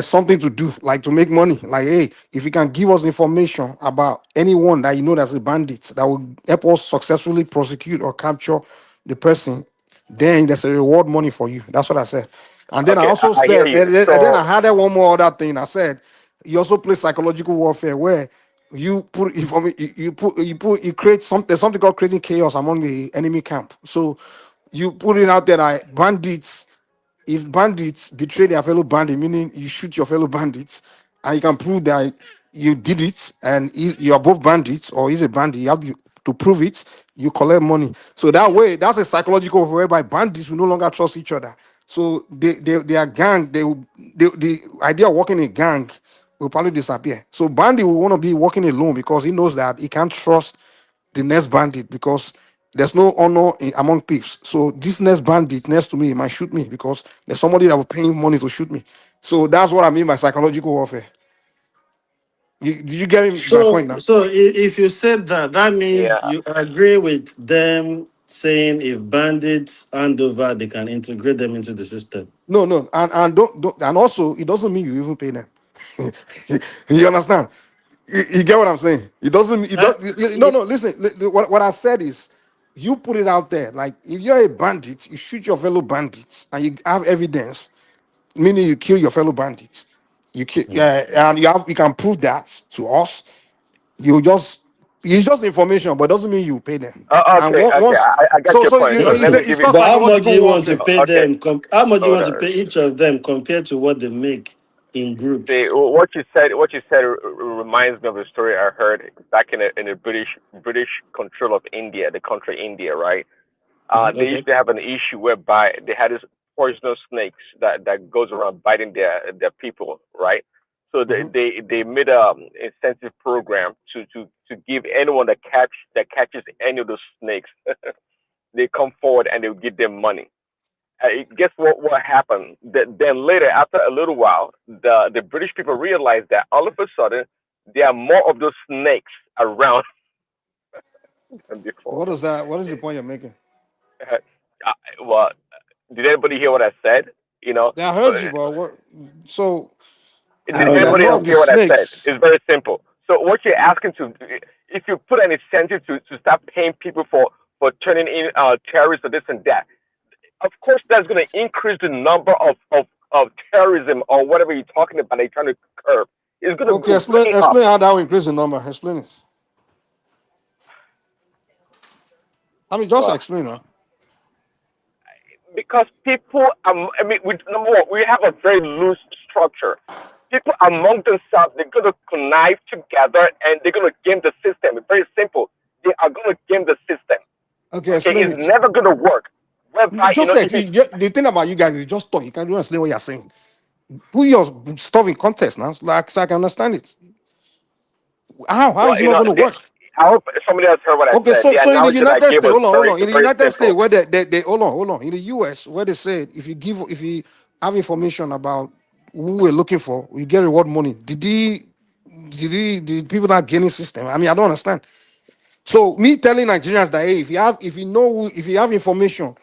something to do, like to make money. Like, hey, if you can give us information about anyone that you know that's a bandit that will help us successfully prosecute or capture the person, then there's a reward money for you. That's what I said. And then I Okay, also I hear said, you. and then I So had one more other thing. I said, you also play psychological warfare where you put information, you create something. There's something called creating chaos among the enemy camp. So you put it out there that bandits, if bandits betray their fellow bandit, meaning you shoot your fellow bandits, and you can prove that you did it, and you are both bandits or he's a bandit, you have to prove it, you collect money. So that way, that's a psychological whereby bandits will no longer trust each other. So they are gang, the idea of working in a gang will probably disappear. So bandit will want to be working alone because he knows that he can't trust the next bandit because there's no honor among thieves. So this next bandit next to me might shoot me because there's somebody that will pay him money to shoot me. So that's what I mean by psychological warfare. Did you get my point now? So if you said that, that means yeah. you agree with them saying if bandits hand over, they can integrate them into the system. No, and don't and also it doesn't mean you even pay them. You understand? You get what I'm saying? It doesn't. It Uh, does. No. Listen. What I said is, you put it out there. Like, if you're a bandit, you shoot your fellow bandits, and you have evidence, meaning you kill your fellow bandits. You kill, and you can prove that to us. You just it's just information, but it doesn't mean you pay them. And Okay. once, I got your point. So let me it's give it. called But how much do psychological you want to warfare. pay Okay. them? How much do you Hold want to on. pay each of them compared to what they make in See, groups? what you said. What you said reminds me of a story I heard back in the British control of India, the country India, right? They Okay. used to have an issue whereby they had this poisonous snakes that goes around biting their people, right? So they made a incentive program to give anyone that catches any of those snakes, they come forward and they'll give them money. Guess what happened? Then later, after a little while, the British people realized that all of a sudden there are more of those snakes around than before. What is that? What is the point you're making? Well, did anybody hear what I said? You know, Yeah, I heard you, but what? So did there are anybody more else of the hear what I said? snakes. It's very simple. So what you're asking to, if you put an incentive to start paying people for turning in terrorists or this and that, of course that's going to increase the number of terrorism or whatever you're talking about. They're trying to curb. It's going to Okay, go way up. explain how that will increase the number. Explain it. I mean, just Well, explain, huh? because people, I mean, number one, we have a very loose structure. People among themselves, they're going to connive together and they're going to game the system. It's very simple. They are going to game the system. Okay, Okay, explain it's it. never going to work. Whereby, Just say the thing about you guys is just talk. You can't do explain what you're saying. Put your stuff in context now, like so I can understand it. How well, is it not going to work? I hope somebody else heard what I Okay, said. The so in the analogy that I United gave States, was hold on. In the very United States, simple. where they hold on. In the US, where they said if you have information about who we're looking for, you get reward money. Did people not gaining system? I mean, I don't understand. So me telling Nigerians that hey, if you have information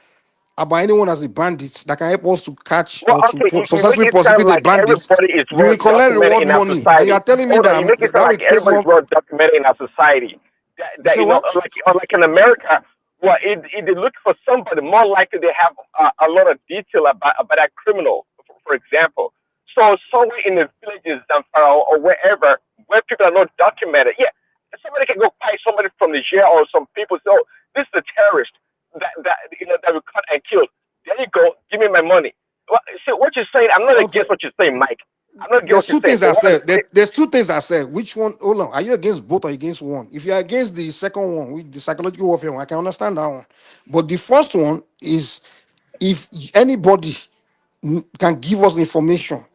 about anyone as a bandit that can help us to catch Well, or to okay, you make successfully it sound prosecute a like bandit, everybody is you well will collect documented reward in our money. And you society. are telling me Hold on, you make it that sound will like create everybody's more. well documented in our society. You say You know, what? like in America, well, if they look for somebody, more likely they have a lot of detail about that criminal, for example. So somewhere in the villages or wherever where people are not documented, yeah, somebody can go find somebody from Nigeria or some people say, oh, this is a terrorist that we caught and killed. There you go, give me my money. Well, see what you're saying. I'm not Okay. against what you're saying, Mike. I'm not against There's what you're two saying. things I But what I'm said. There's two things I said. Which one? Hold on. Are you against both or against one? If you're against the second one, with the psychological warfare one, I can understand that one. But the first one is if anybody can give us information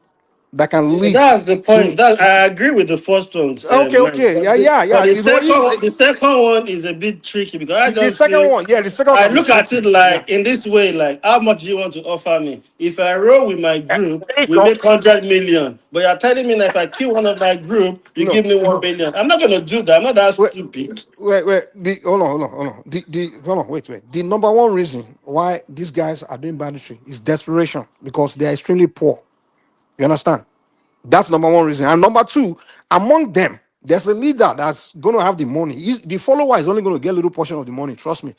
that can lead That's the point. to. That I agree with the first one, Mike. Okay. But Yeah. the second one is a bit tricky because I The just second feel one, yeah, the second one I can be look at it tricky. Yeah. like in this way, like how much do you want to offer me? If I roll with my group, there you we go. make 100 million. But you're telling me that if I kill one of my group, you No. give me 1 million. I'm not gonna do that. I'm not that stupid. Wait. Hold on. Hold on. Wait. The number one reason why these guys are doing banditry is desperation because they are extremely poor. You understand? That's number one reason. And number two, among them, there's a leader that's going to have the money. The follower is only going to get a little portion of the money. Trust me.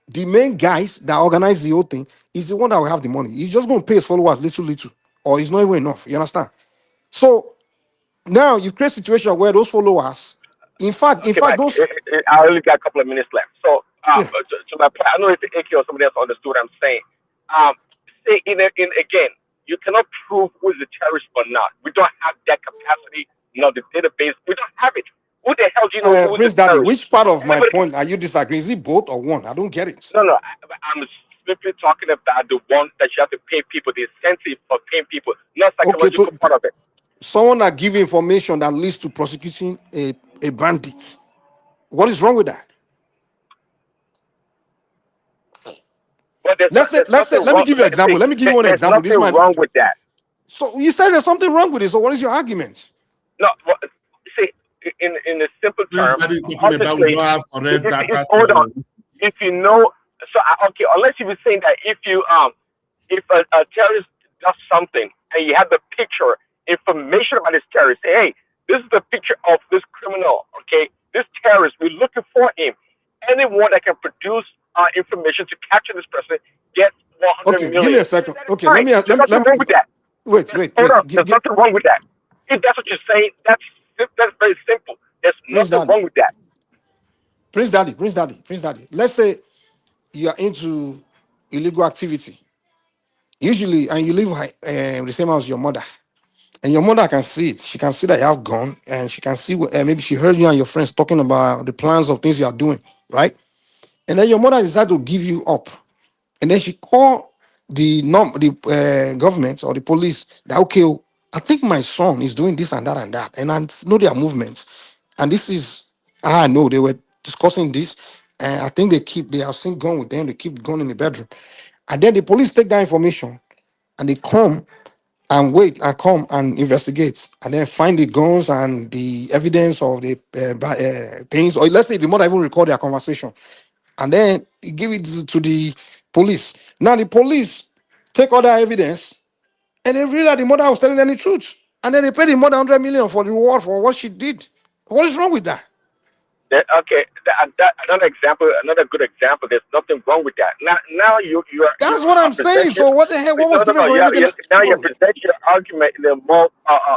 The main guys that organize the whole thing is the one that will have the money. He's just going to pay his followers little, or it's not even enough. You understand? So now you create a situation where those followers, in fact, Okay, Mike, those I only got a couple of minutes left. So, yeah. to my point, I don't know if AK or somebody else understood what I'm saying. Say in again, you cannot prove who is a terrorist or not. We don't have that capacity, the database. We don't have it. Who the hell do you know who is a Prince Daddy, terrorist? which part of my Anybody can, point are you disagreeing? Is it both or one? I don't get it. no. I'm simply talking about the one that you have to pay people, the incentive for paying people, not Okay, psychological part of it. someone that give information that leads to prosecuting a bandit. What is wrong with that? But there's Let's say, nothing let me wrong. give you an example. Let me give you one There's example. This is nothing my wrong with that. so you said there's something wrong with it. So what is your argument? No, see, in a simple Prince term, Daddy is talking about we obviously, don't have correct data hold on. to If you know, so okay, unless you were saying that if a terrorist does something and you have the picture, information about this terrorist, say, hey, this is the picture of this criminal, okay, this terrorist, we're looking for him. Anyone that can produce information to capture this person gets 100 Okay, give me million. a second. That is Okay, fine. There's nothing wrong with that. wait. Hold on. There's nothing wrong with that. If that's what you're saying, that's very simple. There's Prince nothing Daddy, wrong with that. Prince Daddy. Let's say you are into illegal activity, usually, and you live the same house as your mother, and your mother can see it. She can see that you have gone, and she can see maybe she heard you and your friends talking about the plans of things you are doing, right? And then your mother decided to give you up. And then she called the government or the police that okay, oh, I think my son is doing this and that, and I know their movements. And this is I know they were discussing this, and I think they have seen gun with them, they keep gun in the bedroom. And then the police take that information and they come and wait and come and investigate and then find the guns and the evidence of the things, or let's say the mother even record their conversation and then give it to the police. Now the police take all that evidence and they realize the mother was telling them the truth, and then they pay the mother 100 million for the reward for what she did. What is wrong with that? Okay, another example, another good example. There's nothing wrong with that. Now you are That's what I'm saying. presenting. So what the hell? What was different from anything? Now you're presenting your argument in a more.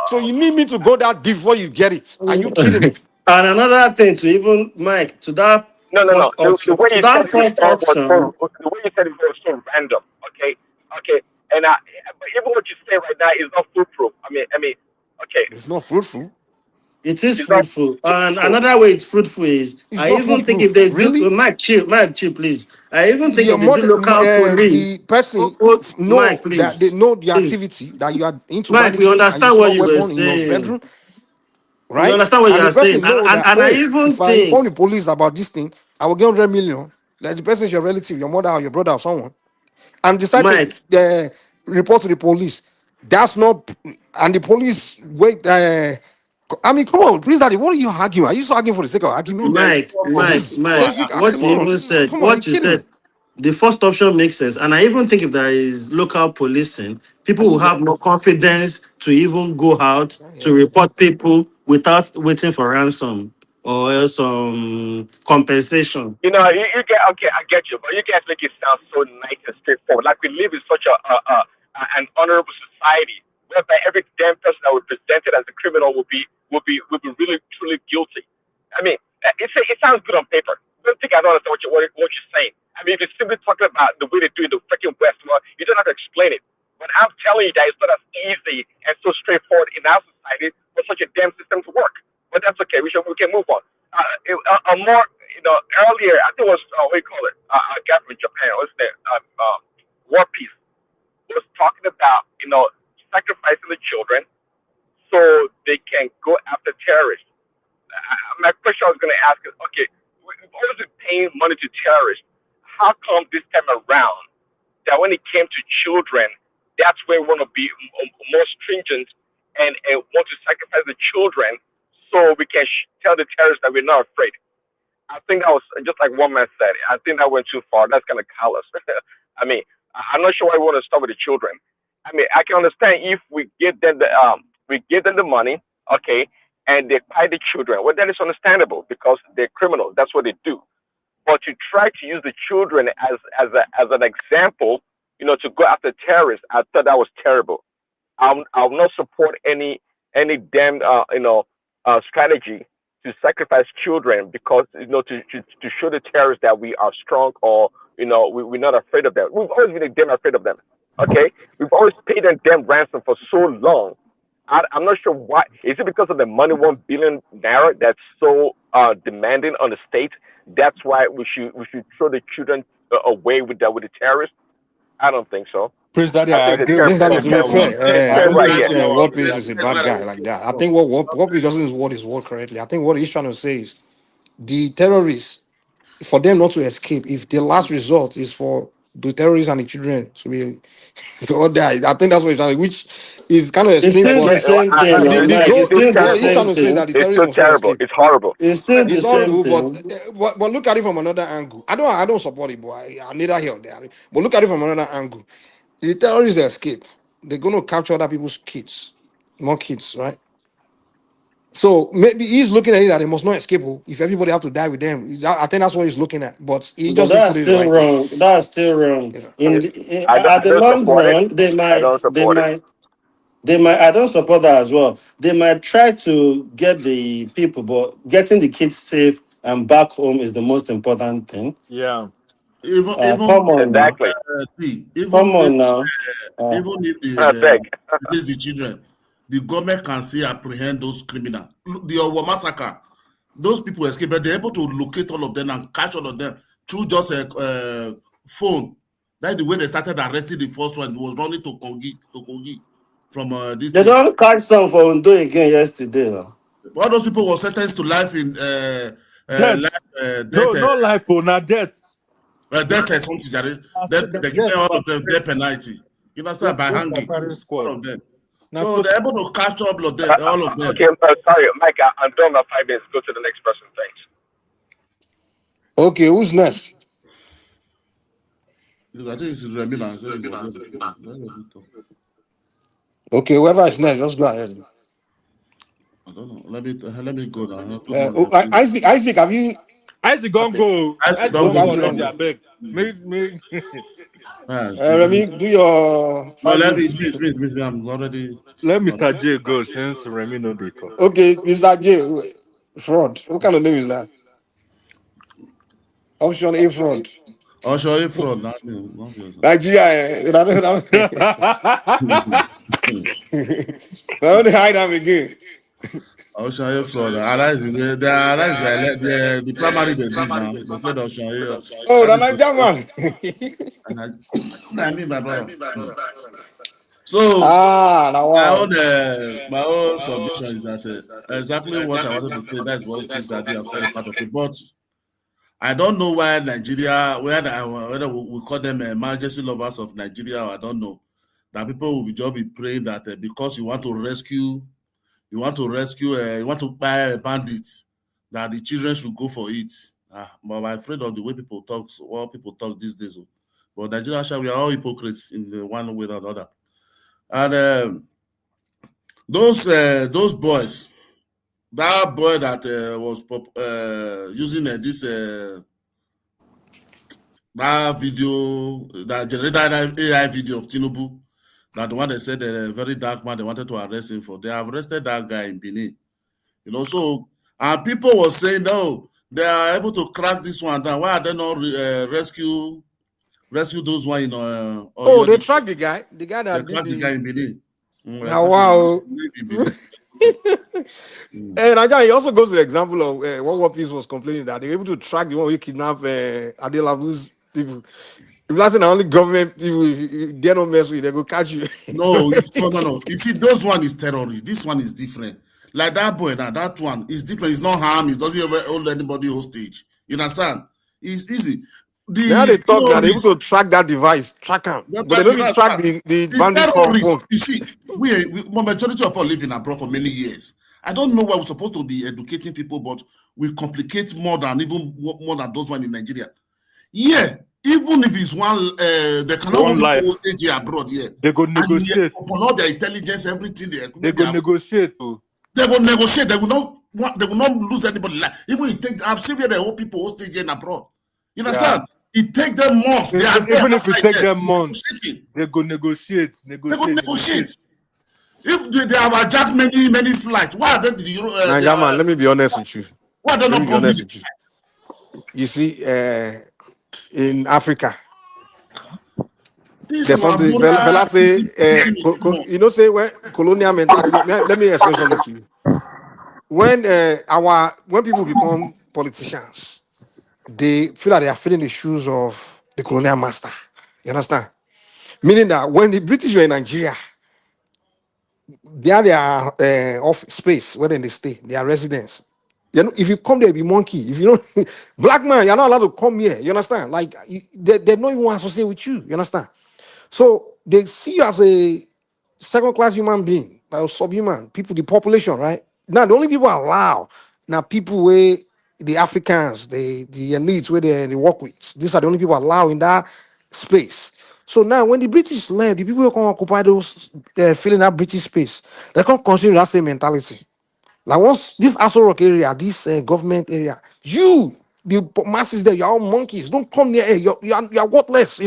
So you need me to go that deep before you get it? Are you kidding me? And another thing to even Mike to that No. first The option, way to you that said it first before was option, the way you said it was so random. Okay, and but even what you say right now is not foolproof. I mean, okay, It's not fruitful. it is it's not fruitful. And foolproof. another way it's fruitful is It's I not even think if foolproof. they do Really? Mike chill, please. I even think Your if they do mother, local the police, person know Mike, that they please, know the please. activity that you are into Mike, we banditry and you understand what store you were weapon in your saying. bedroom, We right? understand what you And the are saying. person know that, And I oh, even if I think inform the police about this thing, I will get 100 million. Like the person is your relative, your mother or your brother or someone, and decide to Mike, report to the police. That's not, and the police wait. I mean, come on, please, daddy, what are you arguing? Are you still arguing for the sake of argument? This is basic what you oxymoron. even This is, said, come on, are you what you kidding me? said, the first option makes sense. And I even think if there is local policing, Are people will you have there? more confidence to even go out to Yes. report people without waiting for ransom or some compensation. You know, you get okay. I get you, but you guys make it sound so nice and straightforward. Like we live in such an honorable society whereby every damn person that was presented as a criminal will be really truly guilty. I mean, it sounds good on paper. Don't think I don't understand what you're saying. I mean, if you're simply talking about the way they do it in the freaking West, well, you don't have to explain it. But I'm telling you that it's not as easy and so straightforward in our society for such a damn system to work. But that's okay. We can move on. A more, earlier, I think it was, what do you call it? A guy from Japan, what's that? War Peace was talking about, sacrificing the children so they can go after terrorists. My question I was going to ask is, okay, we've always been paying money to terrorists. How come this time around that when it came to children, that's where we want to be more stringent and want to sacrifice the children so we can tell the terrorists that we're not afraid? I think that was just like one man said. I think that went too far. That's kind of callous. I mean, I'm not sure why we want to start with the children. I mean, I can understand if we give them the money, okay, and they buy the children. Well, that is understandable because they're criminals. That's what they do. But to try to use the children as an example, to go after terrorists, I thought that was terrible. I'll not support any damn strategy to sacrifice children because to show the terrorists that we are strong or we're not afraid of them. We've always been damn afraid of them. Okay, we've always paid them damn ransom for so long. I'm not sure why. Is it because of the money, 1 billion naira, that's so demanding on the state? That's why we should throw the children away with the terrorists. I don't think so. Prince Daddy, I I think the agree Prince with terrorists you Daddy, are to on be that one. fair, I I don't agree right with think here. you on that one, World Peace Prince is a Daddy. bad guy like that. I think what World Peace doesn't is what his word correctly. I think what he's trying to say is the terrorists, for them not to escape, if the last result is for the terrorists and the children to be to all die, I think that's what he's trying to, which is kind of it's extreme, still but the same thing, the, no, the Mike. goal, It's still the what he's trying same to say is thing. that the It's terrorists so must not terrible. escape. It's horrible. It's still the It's same horrible, thing. but look at it from another angle. I don't support it, but I neither here or there. But look at it from another angle. The terrorists escape. They're going to capture other people's kids, more kids, right? So maybe he's looking at it that they must not escape. If everybody have to die with them, I think that's what he's looking at. But he But just didn't put that's it the still right way. wrong. That's still wrong. You know. At I the don't long support it. run, I don't support it. they might. I don't support that as well. They might try to get the people, but getting the kids safe and back home is the most important thing. Yeah. Come on now. Exactly. Come Even if on now. even if I they beg. release the children, the government can still apprehend those criminals. The Owo massacre, those people escape, but they're able to locate all of them and catch all of them through just a phone. That's the way they started arresting the first one. It was running to Kogi from this They thing. don't catch some for Undo again yesterday. Now. All those people were sentenced to life in Death. No, not life, oh, not death. death or something. I Then said that they give death them all of them death penalty. You understand? By by hanging, firing all squad. of them. So they're able to capture all of them. Okay, sorry, Mike, I'm done about 5 minutes. Go to the next person. Thanks. Okay, who's next? Because I think it's Remy now. I said it was before. Let me talk. Okay, whoever is next, just go ahead. I don't know. Let me go now. Isaac, have you? Isaac, don't go. Isaac, Don't don't go go. already. I beg. Me. Remy, do your. No, 5 let me. minutes. It's me. I'm already. Let Mr. J go since Remy no dey talk. Okay, Mr. J, fraud. What kind of name is that? Option A, fraud. Option A, fraud. Nigeria. Now they hide them again. Option A, fraud. The primary they did now. They said Option A. Oh, the Nigerian man. I mean, my brother. So my own submission is that exactly what I wanted to say. That's what King Daddy have said part of it. But I don't know why Nigeria, whether we call them emergency lovers of Nigeria, or I don't know, that people will just be praying that because you want to rescue, you want to buy a bandit, that the children should go for it. But I'm afraid of the way people talk, what people talk these days. But Nigeria, we are all hypocrites in the one way or another. And those boys, that boy that was using this that video, that generated AI video of Tinubu, that the one they said a very dark man they wanted to arrest him for. They have arrested that guy in Benin. So and people were saying, no, they are able to crack this one down. Why are they not rescue those one in they tracked the guy. The guy that they tracked the guy in Benin. Wow. And Nigeria, he also goes to the example of what Peace was complaining that they're able to track the one who kidnapped Adelabu's people. If that's the only government people, if they don't mess with, they go catch you. No. You see, those one is terrorist. This one is different. Like that boy, that one is different. It's not harm. It doesn't ever hold anybody hostage. You understand? It's easy. Now they talk that they're able to track that device, track them, but they don't even track the bandit phone. You see, we majority of us live in abroad for many years. I don't know why we're supposed to be educating people, but we complicate more than those one in Nigeria. Yeah, even if it's one, they cannot go hostage here abroad. Yeah, they go negotiate upon all their intelligence, everything. They go negotiate. They will negotiate. They will not lose anybody. Even I've seen where they hold people hostage here in abroad. You understand? Yeah. It take them months. Even if it take them months, they go negotiate. They go negotiate. If they have hijacked many flights, why are they? Let me be honest with you. Why are they not coming? You see, in Africa, there's something. Fella say, say when colonial mentality. Let me explain something to you. When people become politicians, they feel like they are filling the shoes of the colonial master. You understand? Meaning that when the British were in Nigeria, they are their office space where they stay, their residence. If you come there, be monkey. If you don't, black man, you're not allowed to come here. You understand? Like they don't even want to associate with you. You understand? So they see you as a second-class human being, like subhuman people, the population, right? Now the only people allowed now people where the Africans, the elites where they work with. These are the only people allowed in that space. So now when the British left, the people who can occupy those filling that British space, they can't continue that same mentality. Like once this Aso Rock area, this government area, the masses there, you're all monkeys. Don't come near here. You're worthless,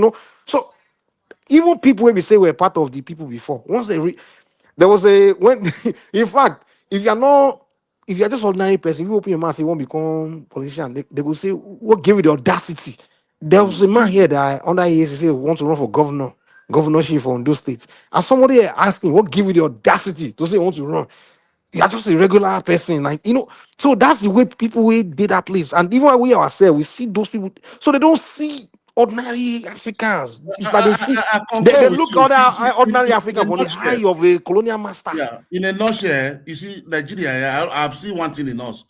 So even people where we say we're part of the people before, once there was in fact, if you're just ordinary person, if you open your mouth, you won't become politician. They will say, what gave you the audacity? There was a man here that under EACC wants to run for governorship from those states. And somebody asking, what gave you the audacity to say you want to run? You're just a regular person, so that's the way people did that place. And even we ourselves, we see those people, so they don't see ordinary Africans. It's like they look at ordinary Africans from the eye of a colonial master. Yeah, in a nutshell, you see, Nigeria, I've seen one thing in us.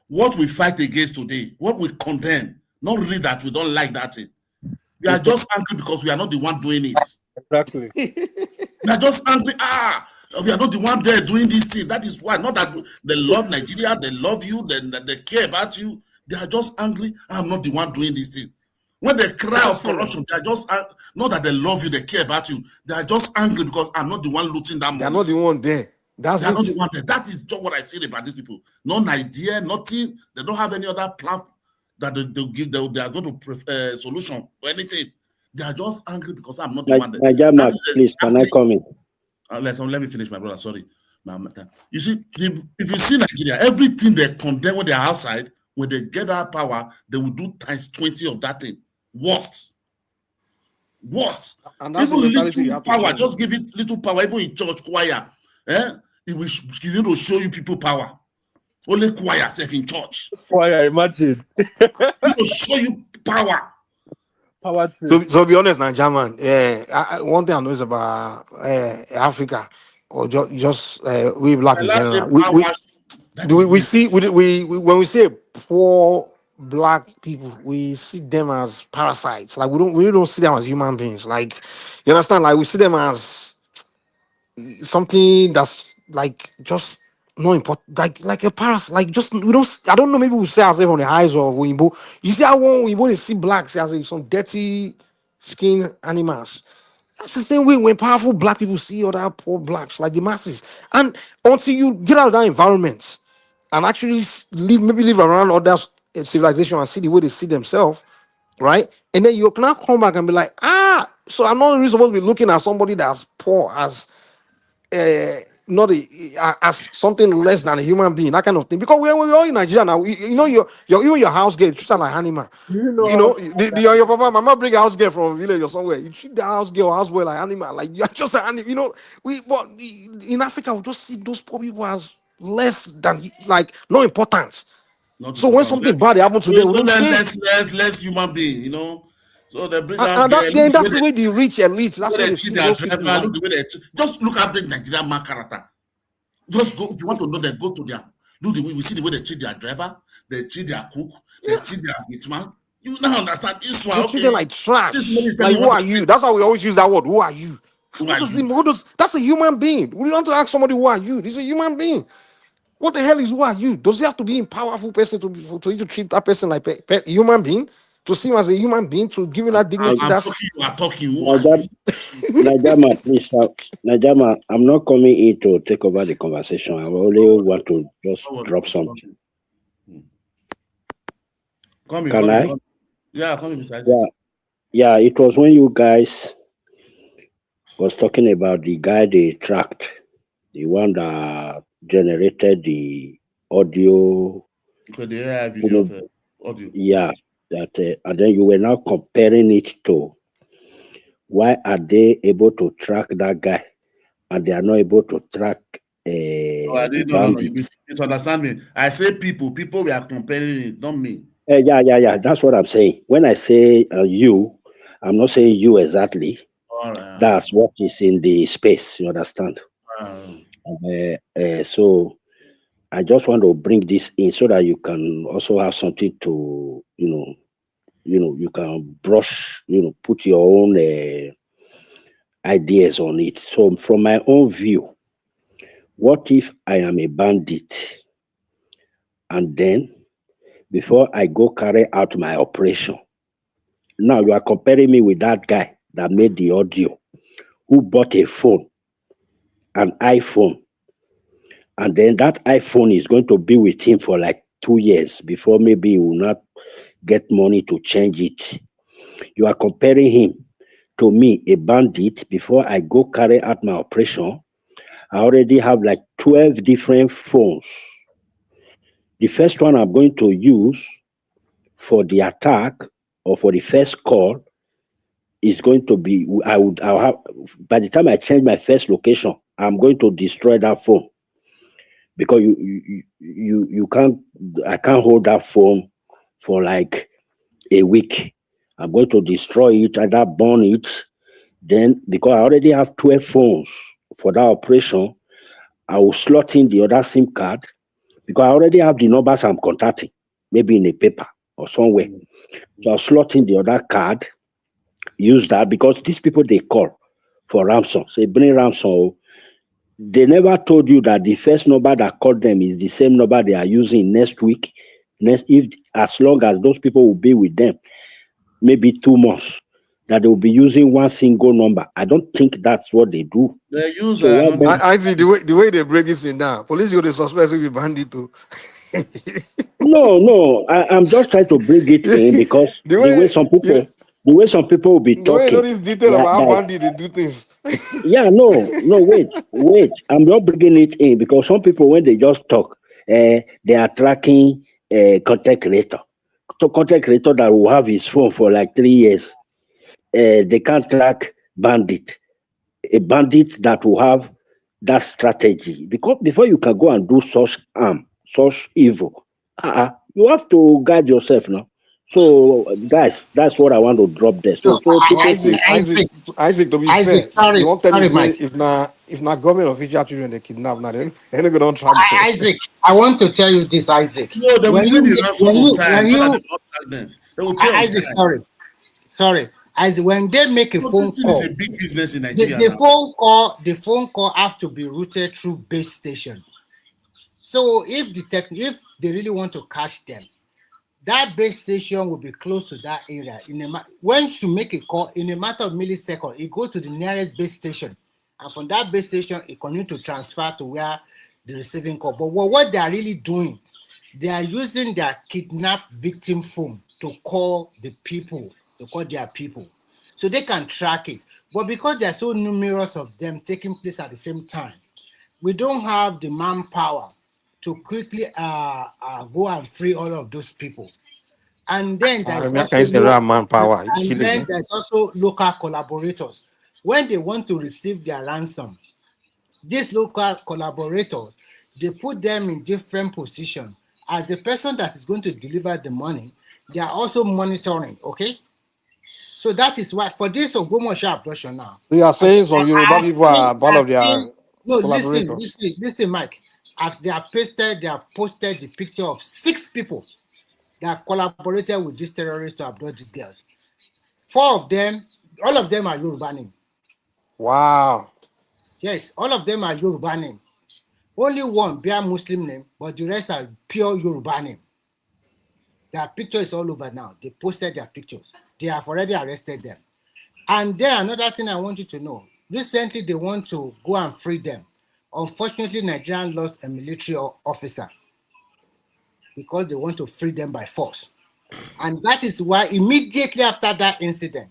What we fight against today, what we condemn, not really that we don't like that thing. We are just angry because we are not the one doing it. Exactly. We are just angry. We are not the one there doing this thing. That is why. Not that they love Nigeria, they love you, they care about you. They are just angry. I'm not the one doing this thing. When they cry of corruption, they are just not that they love you, they care about you. They are just angry because I'm not the one looting that money. They're not the one there. That's They are it. not the one there. That is just what I say about these people. No idea, nothing. They don't have any other plan that they'll give. They are going to solution or anything. They are just angry because I'm not the one there. Nigerian, please, can I come in? Let me finish, my brother. Sorry. You see, if you see Nigeria, everything they condemn when they're outside, when they get that power, they will do times 20 of that thing. Worst. And that's Even the mentality you little have to power, change. just give it little power, even in church choir. It will need to show you people power. Only choir in church. Choir, imagine. It will show you power. Power So to be honest, Nigerian, one thing I know is about Africa, or just we black in Let's say general. We see when we say poor black people, we see them as parasites. Like we really don't see them as human beings. Like you understand? Like we see them as something that's like just no important, like a parasite. Like just we don't. I don't know. Maybe we say ourselves on the highs of Wimbo. You see how Wimbo they see blacks as some dirty skin animals. That's the same way when powerful black people see other poor blacks, like the masses. And until you get out of that environment and actually live around other civilization and see the way they see themselves, right? And then you can now come back and be like, so I'm not really supposed to be looking at somebody that's poor as not as something less than a human being, that kind of thing. Because we're all in Nigeria now. You know, even your house girl treat her like animal. You know, your papa, mama bring a house girl from a village or somewhere. You treat the house girl or house boy like animal. Like you're just an animal. You know, but in Africa we just see those poor people as less than like no importance. So when something bad happens to them, we don't think less human being, you know. So they bring and out that's the way the rich elite. That's why they see those people. Like, just look at the Nigerian man character. Just go if you want to know them, go to their we see the way they treat their driver, they treat their cook, they treat their hitman. You now understand this one. They treat them like trash. Like who are you? That's why we always use that word. Who are you? That's a human being. We don't want to ask somebody who are you. This is a human being. What the hell is who are you? Does he have to be a powerful person to you to treat that person like a human being? To see him as a human being, to give him that dignity? You are talking. Najama, please, Najama, I'm not coming in to take over the conversation. I only want to just drop something. Can I? Yeah, come in, Mr. Yeah, it was when you guys was talking about the guy they tracked, the one that generated the audio. Okay, the AI video of audio. Yeah, that and then you were now comparing it to why are they able to track that guy and they are not able to track No, you misunderstand me. I say people we are comparing it, not me. Yeah, that's what I'm saying. When I say you, I'm not saying you exactly. All right. That's what is in the space, you understand? So I just want to bring this in so that you can also have something to, you can brush, put your own ideas on it. So from my own view, what if I am a bandit and then before I go carry out my operation, now you are comparing me with that guy that made the audio, who bought a phone, an iPhone, and then that iPhone is going to be with him for like 2 years before maybe he will not get money to change it. You are comparing him to me, a bandit. Before I go carry out my operation, I already have like 12 different phones. The first one I'm going to use for the attack or for the first call is going to be, I'll have, by the time I change my first location, I'm going to destroy that phone because you can't, I can't hold that phone for like a week. I'm going to destroy it, either burn it. Then, because I already have 12 phones for that operation, I will slot in the other SIM card because I already have the numbers I'm contacting, maybe in a paper or somewhere. So I'll slot in the other card, use that because these people, they call for ransom. Say, bring ransom. They never told you that the first number that called them is the same number they are using next week. As long as those people will be with them, maybe 2 months, that they will be using one single number. I don't think that's what they do. They use So what anonymous. I see the way they break this thing down. Police go to suspect we bandit too. No, I'm just trying to bring it in because the the way way some you know, people, will be the way you know talking, this detail about how like bandit they do things. yeah, no, wait. I'm not bringing it in because some people, when they just talk, they are tracking content creator. So content creator that will have his phone for like 3 years, they can't track bandit. A bandit that will have that strategy because before you can go and do such harm, such evil, you have to guide yourself now. So, guys, that's what I want to drop there. So, So But people Isaac, could. Isaac, Isaac, to be fair, Isaac, you sorry, won't tell me sorry, say Mike. if not government official children they kidnap now, then they go don't track them. Isaac, I want to tell you this, Isaac. No, they will When pay you the ransom on time. when Not that you they not track them. They will pay on Isaac, time. sorry, Isaac, when they make a So phone this thing is call, a big business in the, Nigeria the now. phone call have to be routed through base station. So if if they really want to catch them, that base station will be close to that area. When to make a call in a matter of milliseconds, it goes to the nearest base station, and from that base station, it continues to transfer to where the receiving call. But what they are really doing, they are using their kidnapped victim phone to call their people, so they can track it. But because there are so numerous of them taking place at the same time, we don't have the manpower to quickly go and free all of those people. And then there's America is the manpower. You kill again. there's also local collaborators. When they want to receive their ransom, these local collaborators, they put them in different positions. As the person that is going to deliver the money, they are also monitoring, okay? So that is why for this Ogomosho abduction now, So you are saying some Yoruba people are part of I've their seen, no, collaborators. listen, Mike. As they have posted the picture of 6 people that collaborated with these terrorists to abduct these girls. 4 of them, all of them are Yoruba name. Wow. Yes, all of them are Yoruba name. Only one bear Muslim name, but the rest are pure Yoruba name. Their picture is all over now. They posted their pictures. They have already arrested them. And then another thing I want you to know, recently they want to go and free them. Unfortunately, Nigeria lost a military officer because they want to free them by force. And that is why immediately after that incident,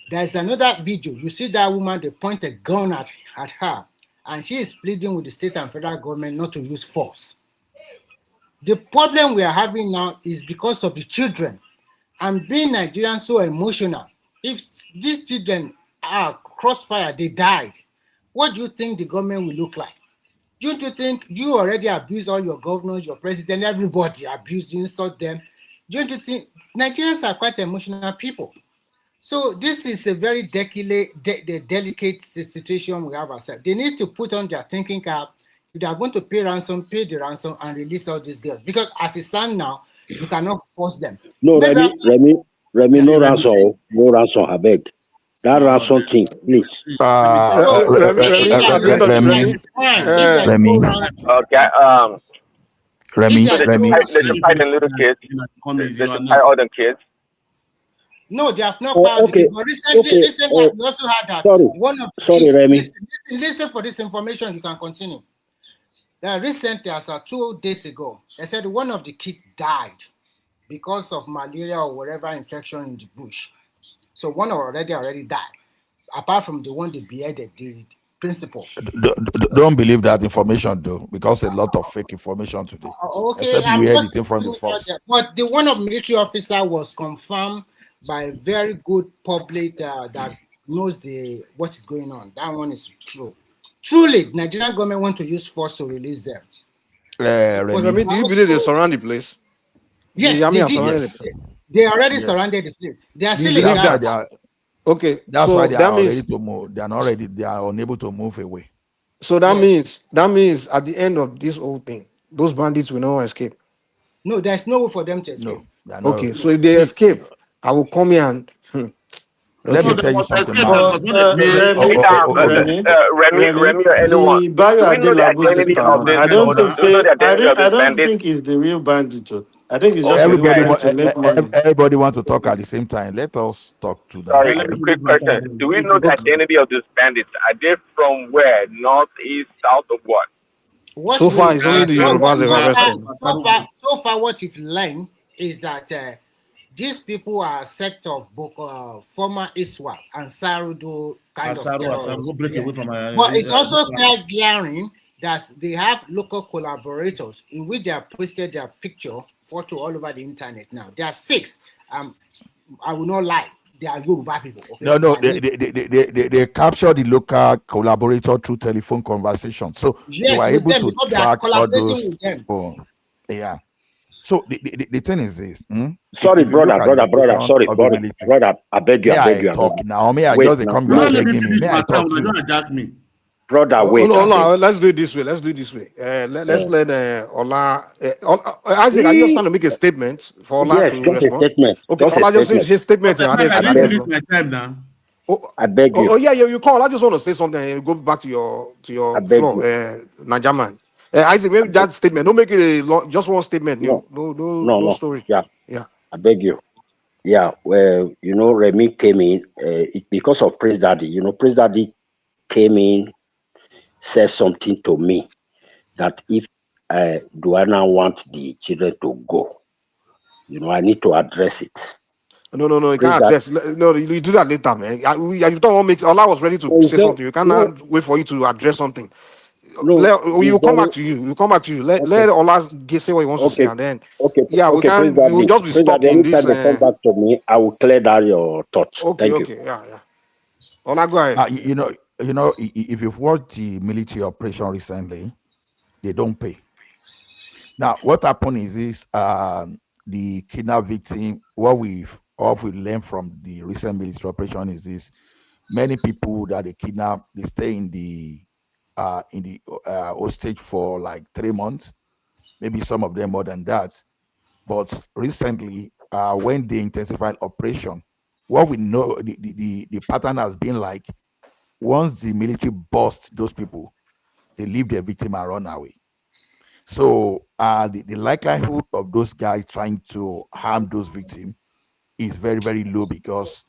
there's another video. You see that woman, they point a gun at her, and she is pleading with the state and federal government not to use force. The problem we are having now is because of the children. And being Nigerian so emotional, if these children are crossfire, they died, what do you think the government will look like? Don't you think you already abused all your governors, your president, everybody abused, insult them? Don't you think Nigerians are quite emotional people? So this is a very delicate situation we have ourselves. They need to put on their thinking cap. If they are going to pay the ransom and release all these girls. Because at the stand now, you cannot force them. No, Maybe Remy, no ransom, I beg. That ransom thing, please. Okay. Remy, So they should fight the little kids. They should fight all the kids. No, they have not filed the case. But recently, we also had that. Remy. Listen for this information, you can continue. Recently, as of 2 days ago, they said one of the kids died because of malaria or whatever infection in the bush. So one already died, apart from the one they beheaded, the principal. Don't believe that information, though, because a lot of fake information today. Okay, except you heard it from the first. But the one of military officer was confirmed by a very good public that knows what is going on. That one is true. Truly, Nigerian government want to use force to release them. Remy, do you believe they surround the place? Yes, the army they are did. They already surrounded the place. They are still in that. Okay, that's so why they that are means ready to move. They are not ready. They are unable to move away. so that means at the end of this whole thing, those bandits will not escape. No, there's no way for them to escape. Okay, so if they escape, I will come here and Let me No, they tell you must something, escape man. because when they Me, escape, oh, they oh, can't oh, oh, come oh, back. oh. Remy, or anyone. the Bayo Do we know the Adelabu identity sister, of man. this? I don't think Do we know say the identity of I this don't bandit? think it's the real bandit. Oh. I think it's just Okay, people Everybody, trying fine. to make money. everybody want to talk at the same time. Let us talk to that. Sorry, Let me quick finish my question. time. Do we Let me know the finish. Okay. identity of these bandits? Are they from where? North, east, south, of what? What So far, we it's only the what, Yorubas they've arrested. so far what we've learned is that these people are a sect of former ISWAP and Sarudo kind of Asaru, go terrorists. break Yeah. away from my. But it's also quite glaring that they have local collaborators in which they have posted their picture, photo all over the internet now. There are 6. I will not lie. They are Yoruba people. Okay? No, they capture the local collaborator through telephone conversation. So they Yes, were with able them to because they are track all those collaborating with them. people. Yeah. So the thing is this. Sorry, If you look brother, at the operation sorry, of the brother, military, I beg you, may I beg I you. talk now? May I Wait, just come now, here No, let me begging me? finish May my I time. talk They too? don't hijack me. brother, Oh, wait, no, I beg. let's do it this way. Let's do it this way. Let's let Ola. Isaac, are you just trying to make a statement for Ola Yes, to just a respond? statement. Okay, Just a Ola just statement. finish his statement. Okay, And Mike, I then didn't next finish one. my time now. I beg you. Yeah, you call. I just want to say something and go back to your I beg floor, you. Najaman. Isaac, maybe that statement. Don't make it a long, just one statement. No, No no. story. Yeah, Yeah. I beg you. Yeah, well, Remy came in because of Prince Daddy. Prince Daddy came in, said something to me that if Duana wants the children to go, I need to address it. No, you Prince can't Daddy. address. No, you do that later, man. You don't want to make. Ola was ready to say something. You cannot wait for you to address something. You come back to you. You come back to you. Let Ola say what he wants to say, and then we Okay, can. Prince We will Daddy. just be Prince stuck Daddy, in this. anytime you come back to me, I will clear down your thoughts. Thank you. Yeah. Ola, go ahead. If you've watched the military operation recently, they don't pay. Now, what happened is this: the kidnap victim. What we've learned from the recent military operation is this: many people that they kidnap, they stay in the hostage for like 3 months, maybe some of them more than that. But recently, when they intensified operation, what we know the pattern has been like: once the military bust those people, they leave their victim and run away. So the likelihood of those guys trying to harm those victims is very, very low, because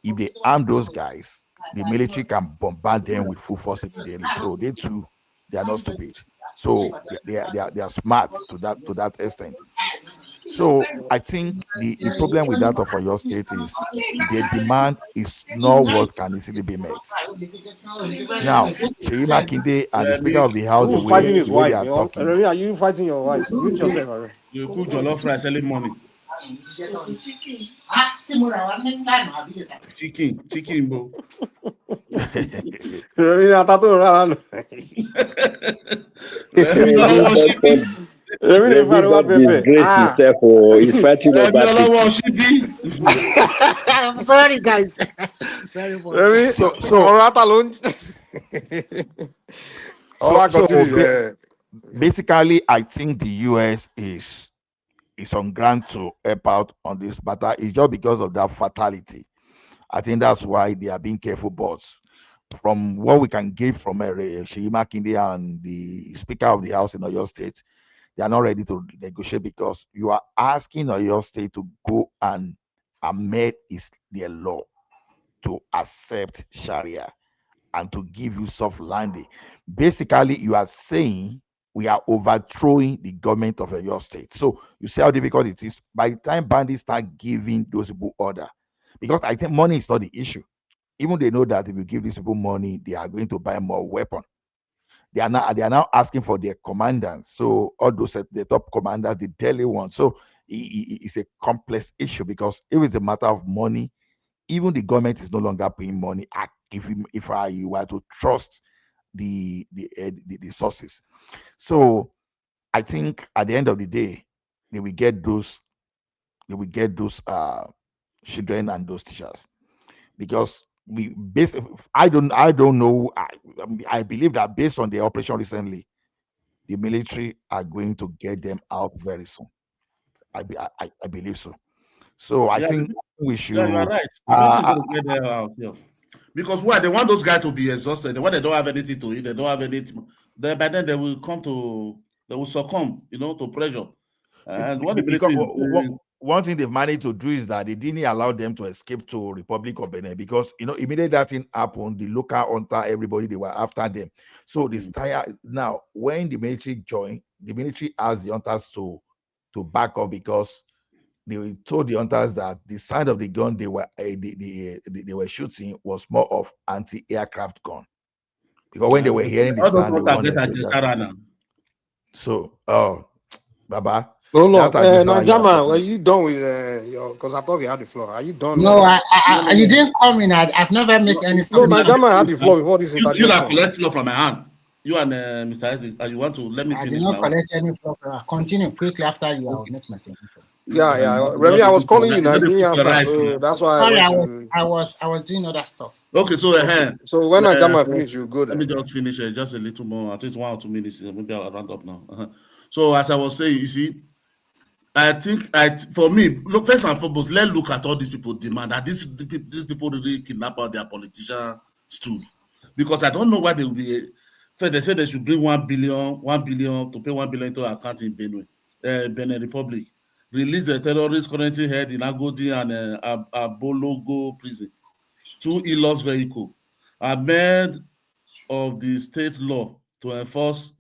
if they harm those guys, the military can bombard them with full force immediately. So they are not stupid. So they are smart to that extent. So I think the problem with that of your state is their demand is not what can easily be met. Now, Sheyi Makinde and the Speaker of the House, Who's fighting his the way they wife? are talking. Remy, are you fighting your wife? Mute yourself, Remy. You cook jollof rice early morning. Chicken, bro. Remy, I thought around. Remy don't worship me. Remy, they fight over Pepe. Disgrace himself. He's fighting Remy over don't people. worship me. I'm sorry, guys. Very much. Remy, Orata alone. Basically, I think the US is on ground to help out on this matter. It's just because of that fatality. I think that's why they are being careful. But from what we can get from Sheyi Makinde and the Speaker of the House in Oyo State, they are not ready to negotiate, because you are asking Oyo State to go and amend their law to accept Sharia and to give you soft landing. Basically, you are saying we are overthrowing the government of your state. So you see how difficult it is. By the time bandits start giving those people order, because I think money is not the issue. Even they know that if you give these people money, they are going to buy more weapon. They are now asking for their commanders. So all those the top commanders, the daily ones. So it's a complex issue, because if it's a matter of money, even the government is no longer paying money. If I were to trust the sources, so I think at the end of the day, they will get those children and those teachers, because I don't know. I believe that based on the operation recently, the military are going to get them out very soon. I believe so. So I Yeah, think we should. Yeah, you are right. The best is going to get them out. Yeah. Because why? They want those guys to be exhausted. When they don't have anything to eat, they don't have anything. By then they will they will succumb, to pressure. And what the because military is one thing they've managed to do is that they didn't allow them to escape to Republic of Benin because immediately that thing happened, the local hunter, everybody, they were after them. So this now when the military joined, the military asked the hunters to back up because they told the hunters that the sound of the gun they were shooting was more of anti-aircraft gun. Because when they were hearing the sound, they wanted so Baba. Hold on, Najama, are you done with your? Because I thought we had the floor. Are you done? No, you didn't come in. I've never made any. No, Najama had the floor before this intervention. You not collect floor from my hand. You and Mr. Isaac, you want to let me finish? I did not collect any floor. Continue quickly after you. I'll make my submission. Yeah. Remy, I was calling you Nigerian, so that's why. Sorry, I was doing other stuff. Okay, so so when Najama finish, you go there. Let me just finish just a little more, at least 1 or 2 minutes. Maybe I'll round up now. So as I was saying, you see, I think for me, look, first and foremost, let's look at all these people demand that these people really kidnap out their politician stood. Because I don't know why they will be. They said they should bring 1 billion to pay 1 billion into account in Benin Republic. Release the terrorists currently held in Agodi and Abologo prison. 2 e-loss vehicles. Amend of the state law to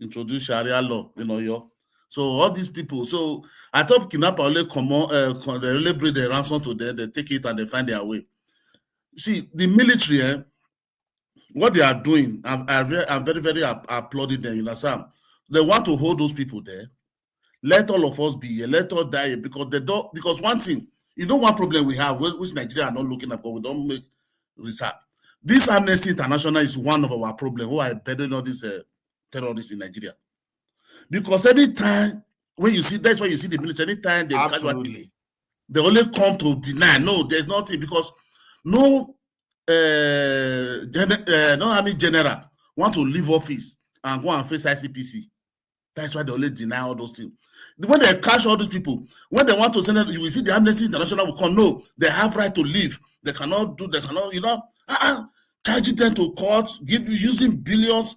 introduce Sharia law in Oyo. So all these people, so I thought kidnapper only they only bring the ransom to them, they take it and they find their way. See, the military, what they are doing, I'm very, very applauding them, you understand? They want to hold those people there. Let all of us be here, let us die here, because one thing, one problem we have, which Nigeria are not looking at, but we don't make research. This Amnesty International is one of our problems, who are bettering all these terrorists in Nigeria. Because anytime, that's why you see the military, anytime there's casualty, they only come to deny. No, there's nothing, because no army general want to leave office and go and face ICPC. That's why they only deny all those things. When they catch all these people, when they want to send them, you will see the Amnesty International will come. No, they have right to leave. They cannot, charging them to court, using millions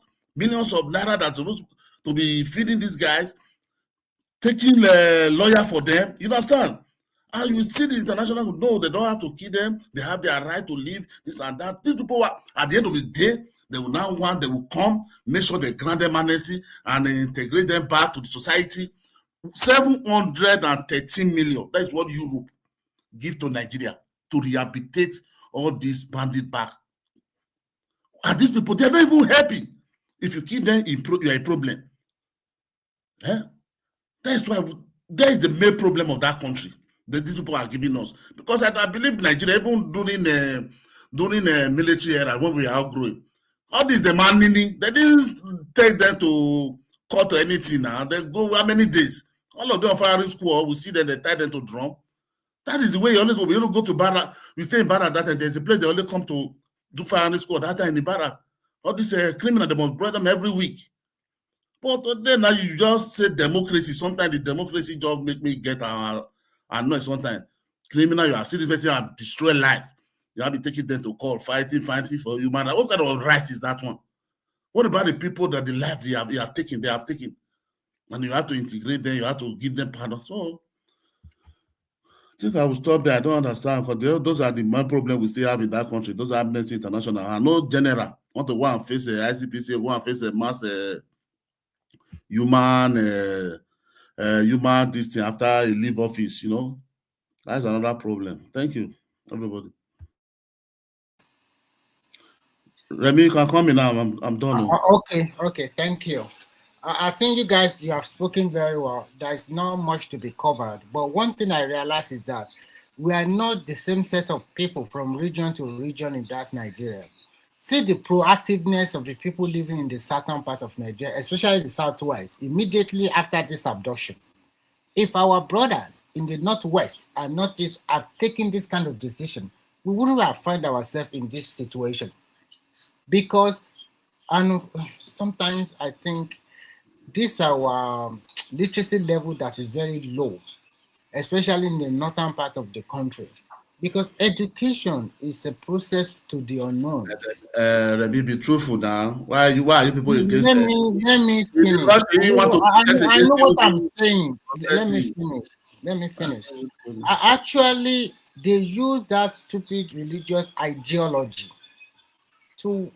of naira that's supposed to be feeding these guys, taking a lawyer for them. You understand? And you see the international, no, they don't have to kill them. They have their right to leave, this and that. These people, at the end of the day, they will come, make sure they grant them amnesty and integrate them back to the society. 713 million, that is what Europe give to Nigeria to rehabilitate all these bandits back. And these people, they're not even happy. If you kill them, you're a problem. That's why that is the main problem of that country that these people are giving us. Because I believe Nigeria, even during the military era, when we are outgrowing, all this demanding, they didn't take them to court or anything now. They go how many days? All of them are firing squad. We see that they tie them to drum. That is the way you always go. We don't go to Barra. We stay in Barra that time. There's a place they only come to do firing squad. That time in the Barra. All these criminals, they must bring them every week. But then now you just say democracy. Sometimes the democracy just make me get annoyed. Sometimes criminal, you are seeing this person have destroyed life. You have to take them to court, fighting for human rights. What kind of right is that one? What about the people that the life they have taken? And you have to integrate them, you have to give them pardon. So I think I will stop there. I don't understand, because those are the main problems we still have in that country. Those are Amnesty International. And no general want to go and face ICPC, go and face a mass human this thing after he leave office, That's another problem. Thank you, everybody. Remy, you can come in now. I'm done. Okay, thank you. I think you guys, you have spoken very well. There's not much to be covered. But one thing I realize is that we are not the same set of people from region to region in that Nigeria. See the proactiveness of the people living in the southern part of Nigeria, especially the southwest, immediately after this abduction. If our brothers in the northwest and northeast have taken this kind of decision, we wouldn't have found ourselves in this situation. Because, and sometimes I think this our literacy level that is very low, especially in the northern part of the country. Because education is a process to the unknown. Remy, be truthful now. Why are you people against Let it? me You finish. didn't want to protest I against know what I'm you. saying. Let me finish. Let me finish. Actually, they use that stupid religious ideology to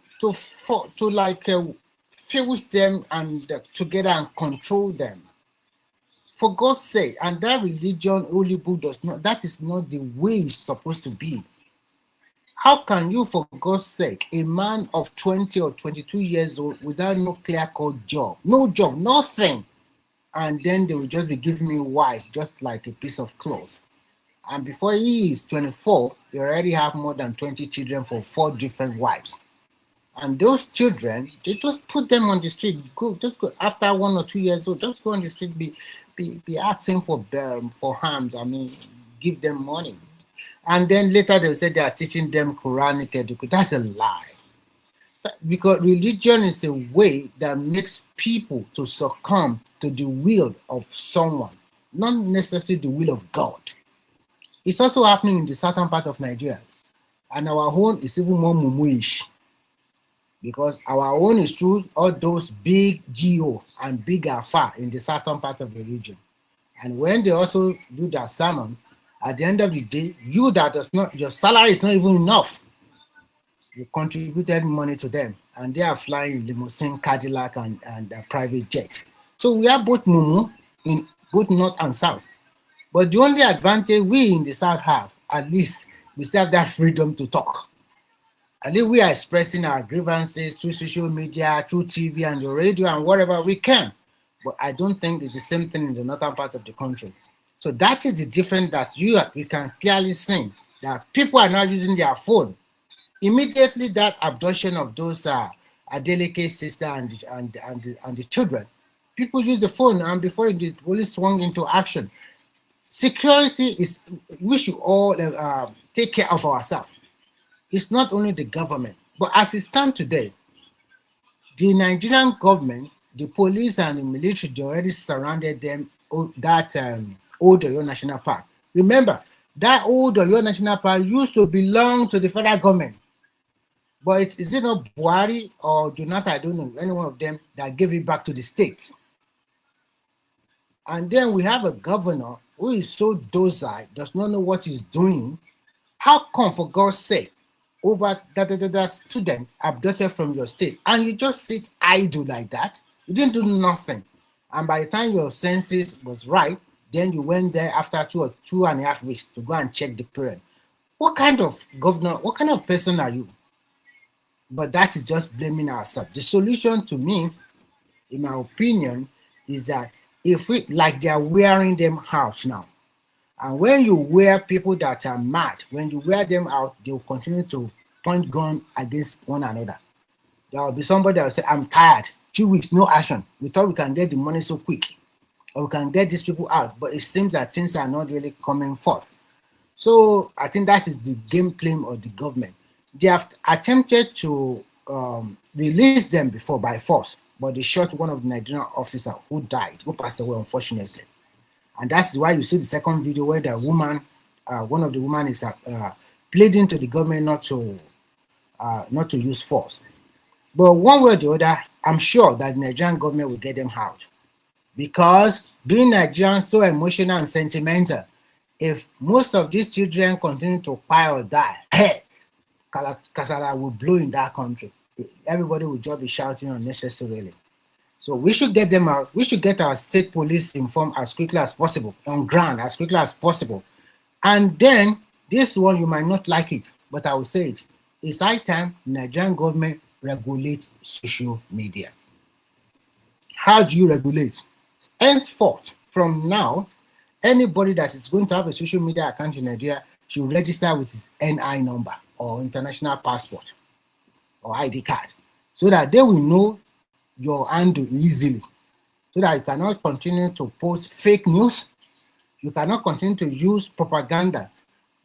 like fuse them and together and control them. For God's sake, and that religion, Holy Book does not. That is not the way it's supposed to be. How can you, for God's sake, a man of 20 or 22 years old without no clear-cut job, no job, nothing, and then they will just be giving me wife just like a piece of cloth. And before he is 24, he already have more than 20 children for 4 different wives. And those children, they just put them on the street. Just go after 1 or 2 years old. Just go on the street, be asking for harms. I mean, give them money, and then later they'll say they are teaching them Quranic education. That's a lie. Because religion is a way that makes people to succumb to the will of someone, not necessarily the will of God. It's also happening in the southern part of Nigeria, and our own is even more mumuish. Because our own is through all those big GO and big AFA in the southern part of the region. And when they also do their sermon, at the end of the day, your salary is not even enough. You contributed money to them, and they are flying limousine, Cadillac, and private jet. So we are both mumu in both north and south. But the only advantage we in the south have, at least we still have that freedom to talk. At least we are expressing our grievances through social media, through TV and the radio and whatever we can. But I don't think it's the same thing in the northern part of the country. So that is the difference that you can clearly see, that people are not using their phone. Immediately that abduction of those Adeleke sister and the children, people use the phone, and before the police swung into action. Security is, we should all take care of ourselves. It's not only the government, but as it stands today, the Nigerian government, the police and the military, they already surrounded them, that old Oyo National Park. Remember, that old Oyo National Park used to belong to the federal government. But is it not Buhari or Jonathan, I don't know, any one of them that gave it back to the state? And then we have a governor who is so docile, does not know what he's doing. How come, for God's sake, over that student abducted from your state, and you just sit idle like that? You didn't do nothing. And by the time your senses was right, then you went there after 2.5 weeks to go and check the parent. What kind of governor, what kind of person are you? But that is just blaming ourselves. The solution to me, in my opinion, is that if we, like they are wearing them out now, and when you wear people that are mad, when you wear them out, they will continue to point gun against one another. There will be somebody that will say, I'm tired, 2 weeks, no action. We thought we can get the money so quick, or we can get these people out, but it seems that things are not really coming forth. So I think that is the game plan of the government. They have attempted to release them before by force, but they shot one of the Nigerian officers who died, who passed away, unfortunately. And that's why you see the second video where the woman, one of the women is pleading to the government not to use force. But one way or the other, I'm sure that the Nigerian government will get them out. Because being Nigerian so emotional and sentimental, if most of these children continue to cry or die, Kasala will blow in that country. Everybody will just be shouting unnecessarily. So we should get them out. We should get our state police informed as quickly as possible, on ground as quickly as possible. And then this one, you might not like it, but I will say it. It's high time the Nigerian government regulate social media. How do you regulate? Henceforth, from now, anybody that is going to have a social media account in Nigeria should register with his NI number or international passport or ID card, so that they will know your handle easily, so that you cannot continue to post fake news. You cannot continue to use propaganda.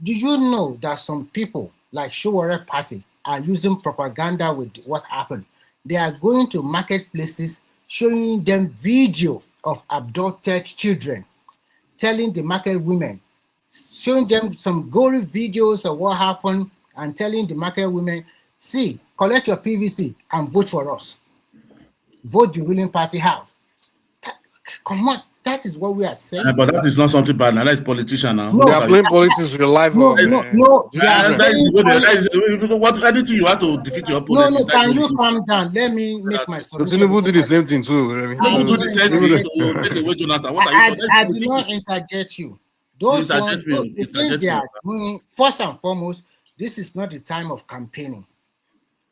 Do you know that some people like Showore Party are using propaganda with what happened? They are going to marketplaces, showing them video of abducted children, telling the market women, showing them some gory videos of what happened and telling the market women, see, collect your PVC and vote for us. Vote the ruling party out. Come on, that is what we are saying. But that is not something bad. Now, that is politician now. No, They are playing politics with the life no, of they are That is playing what anything you have to defeat your No, opponent. can you calm down? Let me make my So submission. Tinubu did the same thing too. Remy. Tinubu do the same thing interject to take away Jonathan. What are you for? I do not interject you. Those ones, the things they are doing, first and foremost, this is not the time of campaigning.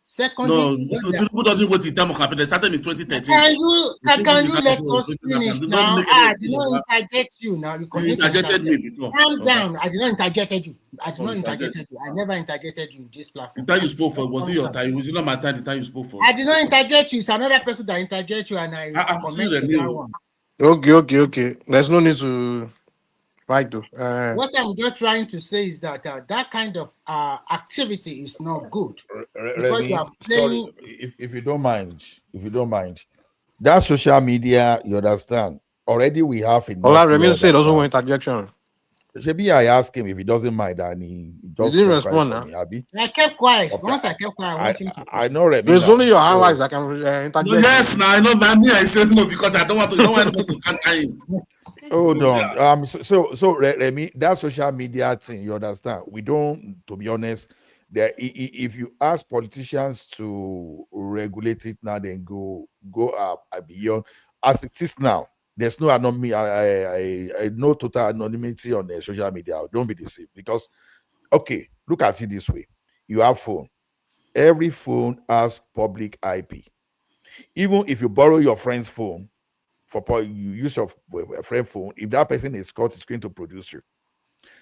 Secondly, No, Tinubu doesn't wait in time of campaign. They started in 2013. can you let us finish now? I did not interject you now. You interjected me before. Calm down. I did not interject you. I never interjected you in this platform. The time you spoke for, was it your time? Was it not my time? The time you spoke for? I did not interject you. It's another person that interject you, and I comment on that one. Okay. There's no need to fight though. What I'm just trying to say is that that kind of activity is not good. Because you are playing... Sorry, if you don't mind, that social media, you understand, already we have enough. Ola Remy said doesn't want interjection. Maybe I asked him if he doesn't mind, and he just didn't respond now. I kept quiet. Once I kept quiet, I want him to. I know Remy. There's only your highlights I can interject. No, yes, now I know. Me, I said no because I don't want anybody to counter him. Hold on. So Remy, that social media thing, you understand? We don't, to be honest, if you ask politicians to regulate it now, then go up beyond as it is now. There's no anonymity, no total anonymity on the social media. Don't be deceived because, okay, look at it this way: you have phone. Every phone has public IP. Even if you borrow your friend's phone, you use your friend phone, if that person is caught, it's going to produce you.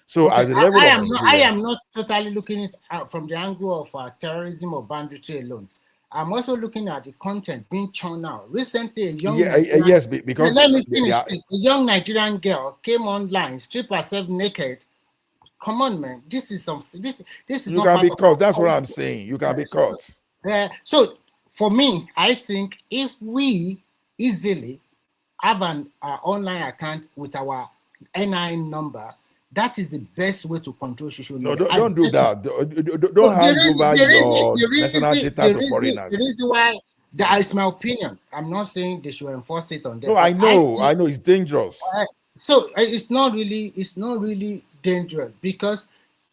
So Okay, at the level I am not totally looking at it from the angle of terrorism or banditry alone. I'm also looking at the content being churned out. Recently, a young because let me finish. A young Nigerian girl came online, stripped herself naked. Come on, man. This is something. This is you not can part be of caught. That's what I'm saying. You can be caught. So for me, I think if we easily have an online account with our NIN number, that is the best way to control social media. No, don't do that. Don't hand over your national data to foreigners. The reason why, that is my opinion. I'm not saying they should enforce it on them. No, I know it's dangerous. So it's not really dangerous because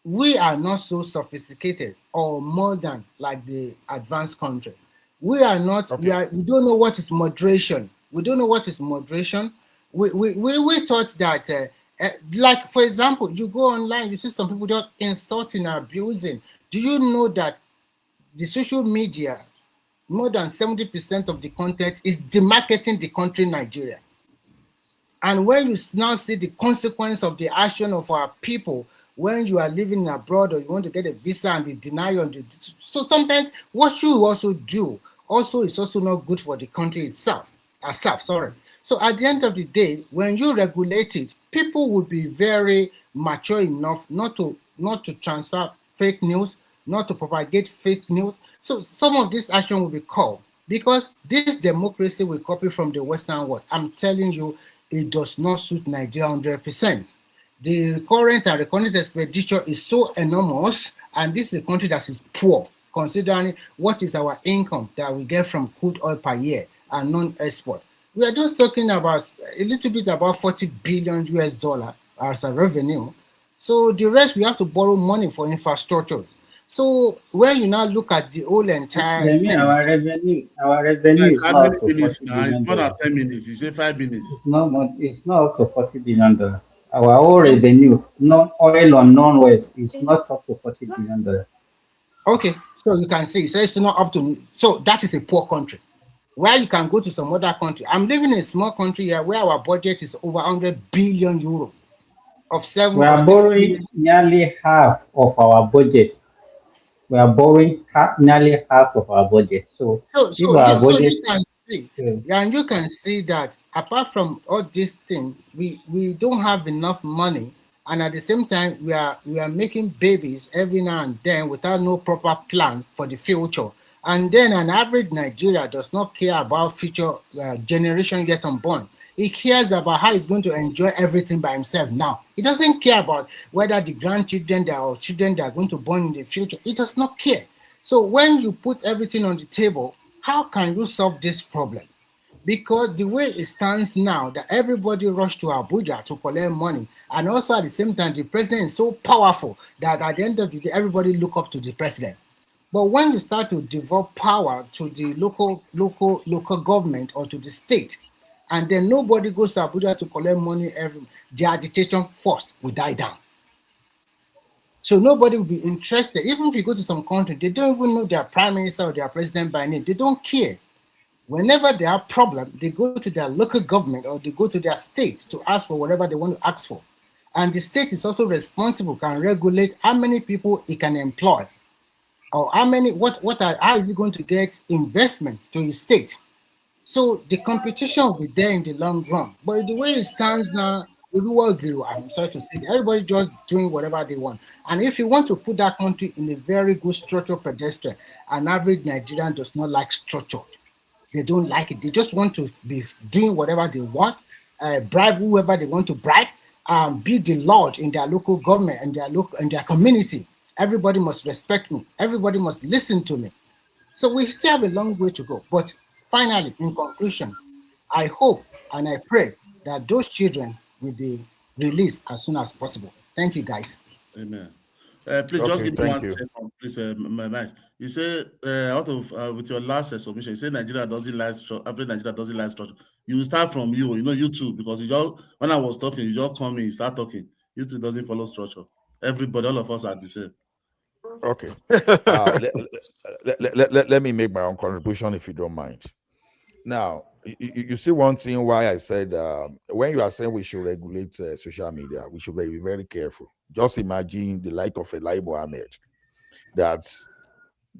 we are not so sophisticated or modern like the advanced country. We are not. Okay. We don't know what is moderation. We don't know what is moderation. We thought that. Like, for example, you go online, you see some people just insulting and abusing. Do you know that the social media, more than 70% of the content is demarketing the country Nigeria? And when you now see the consequence of the action of our people, when you are living abroad or you want to get a visa and they deny you, so sometimes what you also do also is also not good for the country itself. So at the end of the day, when you regulate it, people will be very mature enough not to transfer fake news, not to propagate fake news. So some of this action will be called because this democracy will copy from the Western world. I'm telling you, it does not suit Nigeria 100%. The recurrent and recurrent expenditure is so enormous, and this is a country that is poor, considering what is our income that we get from crude oil per year and non-export. We are just talking about a little bit about $40 billion US as a revenue. So the rest we have to borrow money for infrastructure. So when you now look at the whole entire thing, our revenue is how not many up to minutes $40 now? It's billion. more than 10 minutes. You say 5 minutes. It's not up to $40 billion. Our whole revenue, non-oil or non-oil, is not up to $40 billion. Okay, so you can see, so it's not up to, so that is a poor country. Where you can go to some other country. I'm living in a small country here where our budget is over 100 billion euros of 7. We are borrowing nearly half of our budget. We are borrowing nearly half of our budget. So you can see, and you can see that apart from all these things, we don't have enough money, and at the same time we are making babies every now and then without no proper plan for the future. And then an average Nigeria does not care about future generation yet unborn. He cares about how he's going to enjoy everything by himself now. He doesn't care about whether the grandchildren that or children that are going to born in the future. He does not care. So when you put everything on the table, how can you solve this problem? Because the way it stands now, that everybody rushed to Abuja to collect money, and also at the same time, the president is so powerful that at the end of the day, everybody look up to the president. But when you start to devolve power to the local government or to the state, and then nobody goes to Abuja to collect money, the agitation force will die down. So nobody will be interested. Even if you go to some country, they don't even know their prime minister or their president by name. They don't care. Whenever they have problem, they go to their local government or they go to their state to ask for whatever they want to ask for. And the state is also responsible, can regulate how many people it can employ, or how is it going to get investment to his state. So the competition will be there in the long run. But the way it stands now, I'm sorry to say, everybody just doing whatever they want. And if you want to put that country in a very good structure pedestrian, an average Nigerian does not like structure. They don't like it. They just want to be doing whatever they want, bribe whoever they want to bribe, be the lord in their local government and their community. Everybody must respect me. Everybody must listen to me. So we still have a long way to go. But finally, in conclusion, I hope and I pray that those children will be released as soon as possible. Thank you, guys. Amen. Please just give me 1 second, please, Mike. You say with your last submission, you say Nigeria doesn't like structure. After Nigeria doesn't like structure, you start from you too, because when I was talking, you just come in, you start talking. You too doesn't follow structure. Everybody, all of us are the same. Okay. Let me make my own contribution, if you don't mind. Now, you see one thing why I said when you are saying we should regulate social media, we should be very careful. Just imagine the like of Eli Mohammed, that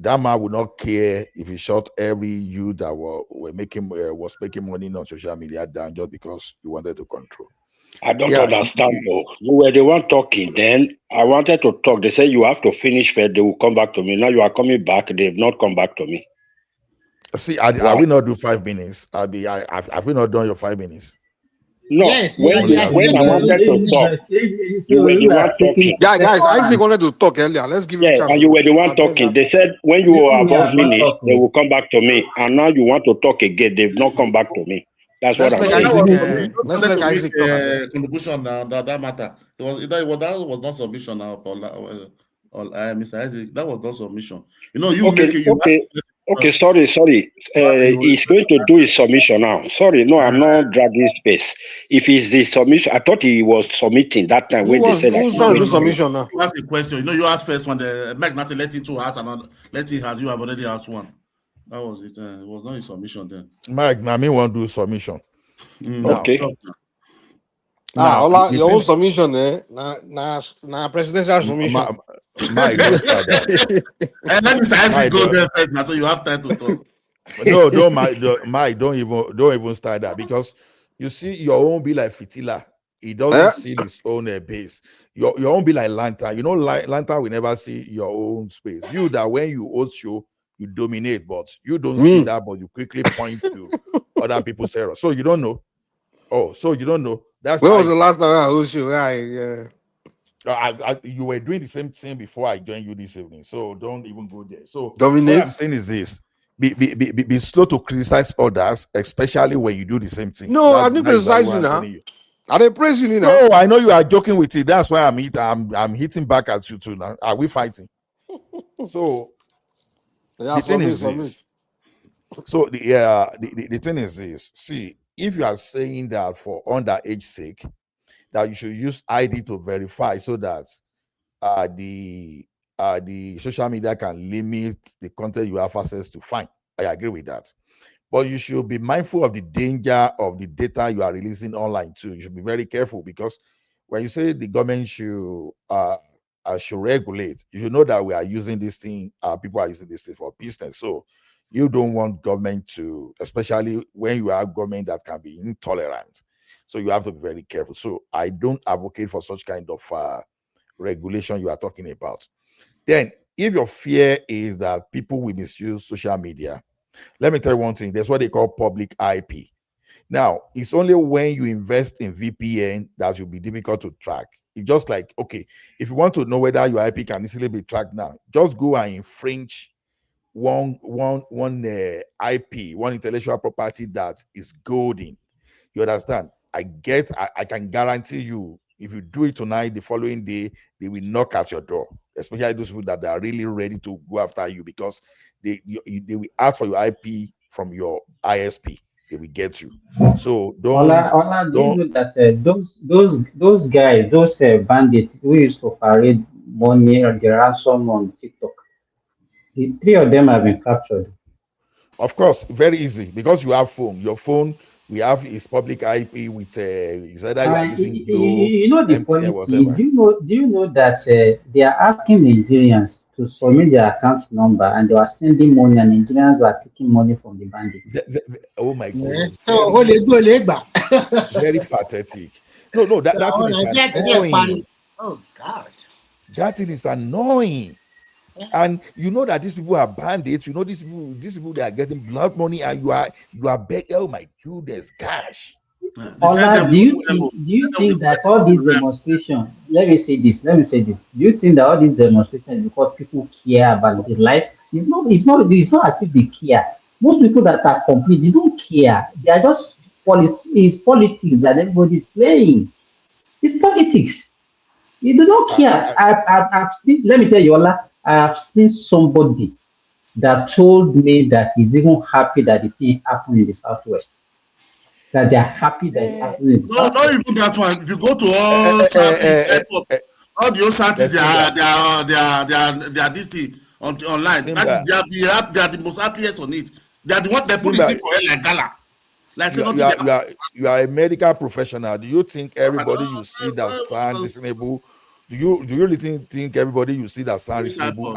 man would not care if he shot every youth that was making money on social media down just because he wanted to control. I don't understand though. You were the one talking. Then I wanted to talk. They said you have to finish first. They will come back to me. Now you are coming back. They've not come back to me. See, I will not do 5 minutes. Have we not done your 5 minutes? No. Yes, when I wanted to talk, you were the one talking. Guys, Isaac wanted to talk earlier. Let's give him a chance. And you were the one talking. They said when you are about finished, they will come back to me. And now you want to talk again. They've not come back to me. That's what I'm saying. Let's let Isaac talk. Contribution now that matter. That was not submission now for Mr. Isaac. That was not submission. Okay, sorry. He's going to do his submission now. Sorry, no, I'm not dragging space. If it's the submission, I thought he was submitting that time when they said who's trying to do submission now? You ask a question. You ask first one. The Mike now say let him to ask another. Let him ask. You have already asked one. That was it. It was not a submission then. Mike, now me want to do submission. Okay. Your own submission, na presidential submission. Mike, don't start that. And let Mr. Isaac go there first now, so you have time to talk. No, Mike, don't even start that, because you see your own be like Fitila. He doesn't see his own base. Your own be like Lantern. Lantern will never see your own space. You that when you host show, you dominate, but you don't see that, but you quickly point to other people's errors. So you don't know. Oh, so you don't know. That's when was the last time I host you? You were doing the same thing before I joined you this evening. So don't even go there. So dominate. What I'm saying is this: be slow to criticize others, especially when you do the same thing. No, I didn't criticize you now. I didn't praise you now. No, I know you are joking with it. That's why I'm hitting back at you too now. Are we fighting? So the thing is this. So the thing is this. See, if you are saying that for underage sake, that you should use ID to verify so that the social media can limit the content you have access to, fine. I agree with that. But you should be mindful of the danger of the data you are releasing online too. You should be very careful, because when you say the government should regulate, you should know that we are using this thing, people are using this thing for business. So you don't want government to, especially when you have government that can be intolerant. So you have to be very careful. So I don't advocate for such kind of regulation you are talking about. Then, if your fear is that people will misuse social media, let me tell you one thing. There's what they call public IP. Now, it's only when you invest in VPN that will be difficult to track. It's just like, okay, if you want to know whether your IP can easily be tracked now, just go and infringe one IP, one intellectual property that is golden. You understand? I can guarantee you, if you do it tonight, the following day, they will knock at your door, especially those people that are really ready to go after you, because they will ask for your IP from your ISP. They will get you. So Ola, do you don't know that those guys, those bandits who used to parade money or the ransom on TikTok, the three of them have been captured. Of course, very easy, because you have phone. Your phone, we have is public IP with is either you are And using Glo, you know the MTN, funny thing, whatever. do you know that they are asking Nigerians to submit their account number and they are sending money and Nigerians are taking money from the bandits. Oh my God, So, very pathetic. No, that thing is annoying. Oh God. That thing is annoying. And you know that these people are bandits. You know these people they are getting blood money, and you are begging. Oh my goodness, gosh. Ola, do you think that all these demonstrations, let me say this, do you think that all these demonstrations because people care about the life? It's not as if they care. Most people that are complete, they don't care. They are just it's politics that everybody's playing. It's politics. They don't care. I've seen, let me tell you, Ola, I have seen somebody that told me that he's even happy that the thing happened in the Southwest. That they're happy that it happened in the No, not even that one. If you go to all Southeast airport, all the old Southeast, they are this thing online. That is, they are the most happiest on it. They are the one they put it in for air like gala. Like say nothing. You are a medical professional. Do you think everybody you see that sound listenable? Do you really think everybody you see that sound listenable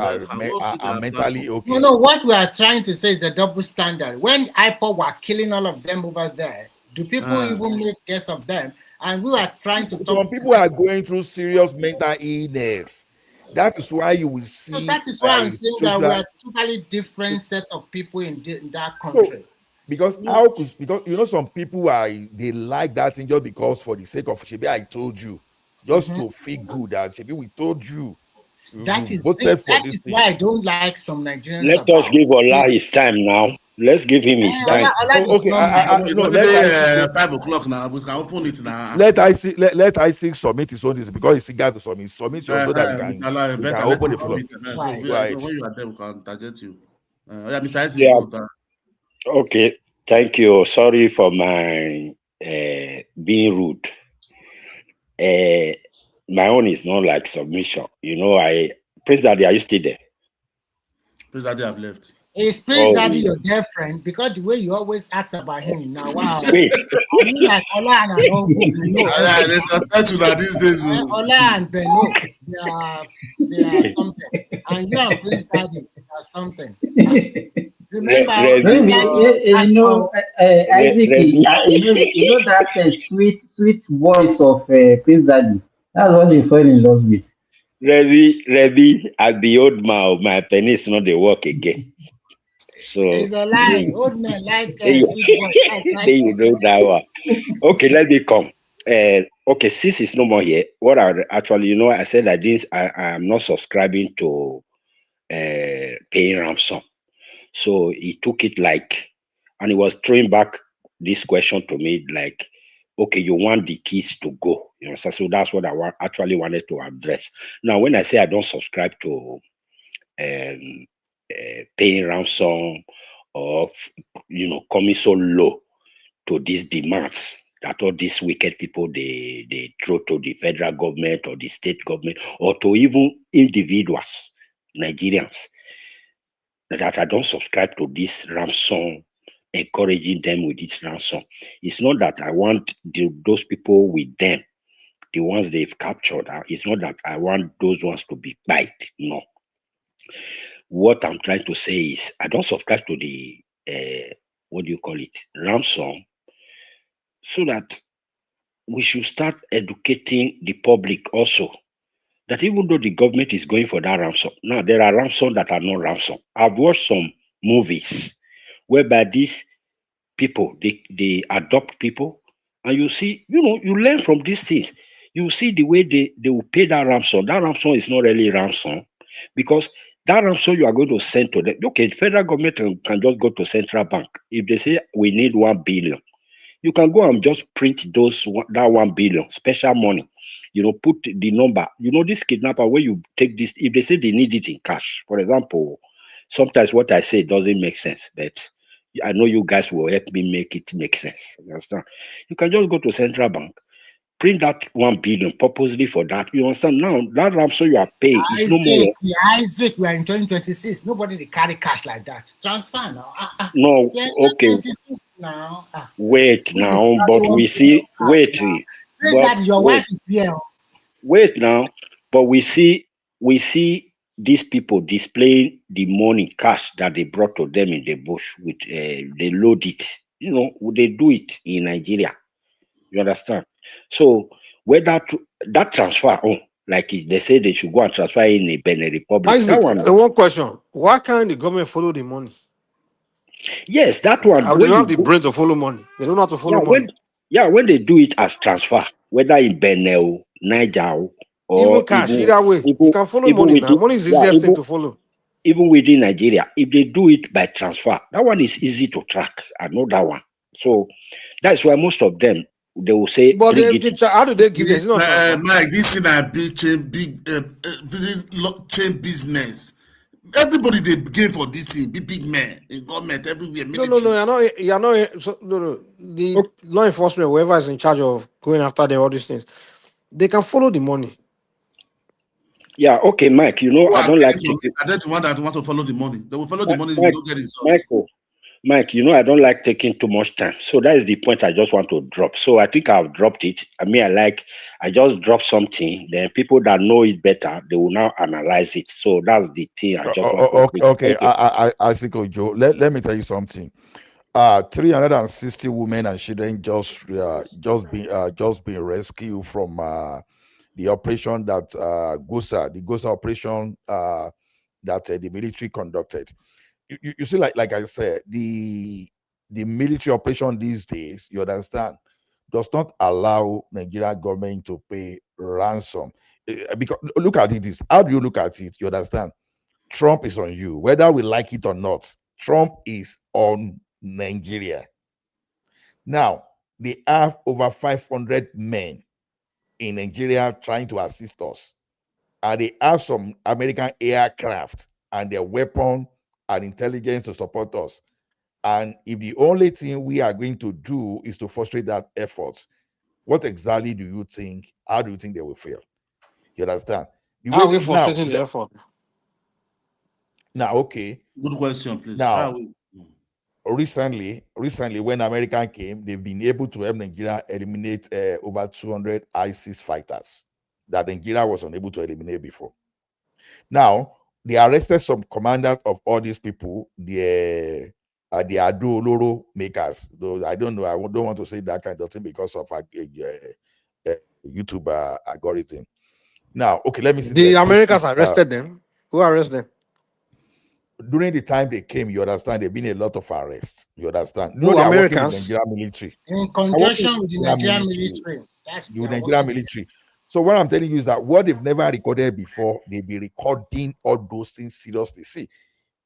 are mentally okay? No, what we are trying to say is the double standard. When IPOD were killing all of them over there, do people even make guess of them? And we are trying to. Some people are going through serious mental illness. That is why you will see. So that is why I'm saying that we are totally different set of people in that country. Because you know some people they like that thing just because for the sake of Shebi, I told you, just to feel good that Shebi, we told you. That is why I don't like some Nigerians. Let us give Ola his time now. Let's give him his time. Okay, no, let 5 o'clock now. We can open it now. Let I see submit his own this because he got to submit yours so that we can open the floor. When you are there, we can target you. Mr. Isaac, okay, thank you. Sorry for my being rude. My own is not like submission. You know, Prince Daddy, are you still there? Prince Daddy have left. Is Prince Daddy your girlfriend? Because the way you always ask about him now, wow. Wait. I mean, like Ola and I don't know. They suspect you that these days. Ola and Beno, they are something. And you and Prince Daddy are something. Remember, Isaac, you know that sweet voice of Prince Daddy. That's what he fell in love with. Ready, at the old man, my penny is not the work again. So it's a lie. Old man like sweet voice. You know that one. Okay, let me come. Okay, since it's no more here, what I actually, you know, I said that I am not subscribing to paying ransom. So he took it like, and he was throwing back this question to me like, okay, you want the keys to go, you know? So that's what I actually wanted to address. Now, when I say I don't subscribe to paying ransom or, you know, coming so low to these demands that all these wicked people they throw to the federal government or the state government or to even individuals, Nigerians, that I don't subscribe to this ransom, encouraging them with this ransom. It's not that I want those people with them, the ones they've captured. It's not that I want those ones to be bite. No. What I'm trying to say is I don't subscribe to the, what do you call it, ransom, so that we should start educating the public also. That even though the government is going for that ransom, now there are ransom that are not ransom. I've watched some movies whereby these people, they adopt people, and you see, you learn from these things. You see the way they will pay that ransom. That ransom is not really ransom, because that ransom you are going to send to them. Okay, the federal government can just go to central bank. If they say we need 1 billion, you can go and just print that 1 billion special money. Put the number. This kidnapper, where you take this, if they say they need it in cash, for example, sometimes what I say doesn't make sense, but I know you guys will help me make it make sense. You understand? You can just go to central bank, print that 1 billion purposely for that. You understand? Now that ransom you are paying is no more. Isaac, we are in 2026. Nobody they carry cash like that. Transfer now. No, Yeah, okay. 2026 now. Wait now, but we see. Wait, Praise that your wife is here. Wait now, but we see these people displaying the money, cash that they brought to them in the bush with they load it. They do it in Nigeria. You understand? So whether that transfer, like they say they should go and transfer in a Benin Republic. Isaac, That one, one question. Why can't the government follow the money? yes, that one. They don't have the brain to follow money. They don't know how to follow money. When they do it as transfer, whether in Benin, Niger, or Even cash, either way, you can follow money now. Money is the easiest thing to follow. Even within Nigeria, if they do it by transfer, that one is easy to track. I know that one. So that's why most of them, they will say, but how do they give this? Mike, this is a big chain business. Everybody they gave for this thing, big men in government everywhere. No, you're not. No. The law enforcement, whoever is in charge of going after them, all these things, they can follow the money. Yeah, okay, Mike. I don't like taking. Are they the one that want to follow the money? They will follow the money. They will not get results. Mike, I don't like taking too much time. So that is the point I just want to drop. So I think I've dropped it. I just dropped something. Then people that know it better, they will now analyze it. So that's the thing I just want to okay. I think, Joe, let me tell you something. 360 women and children just been rescued from the operation that the Gosa operation that the military conducted. You see, like I said, the military operation these days, you understand, does not allow Nigeria government to pay ransom. Because look at it, how do you look at it? You understand? Trump is on you, whether we like it or not. Trump is on Nigeria. Now they have over 500 men in Nigeria trying to assist us, and they have some American aircraft and their weapon and intelligence to support us. And if the only thing we are going to do is to frustrate that effort, what exactly do you think? How do you think they will fail? You understand? How are we frustrating the effort? Now, okay. Good question, please. Now, recently, when America came, they've been able to help Nigeria eliminate over 200 ISIS fighters that Nigeria was unable to eliminate before. Now, they arrested some commanders of all these people, the Ado Oloro makers. Though I don't know, I don't want to say that kind of thing because of YouTube algorithm. Now, okay, let me see. The Americans arrested them. Who arrested them? During the time they came, you understand, there've been a lot of arrests. You understand? No, they are Americans. working with Nigerian military. In conjunction with the Nigerian military. Nigerian military. So what I'm telling you is that what they've never recorded before, they'll be recording all those things seriously.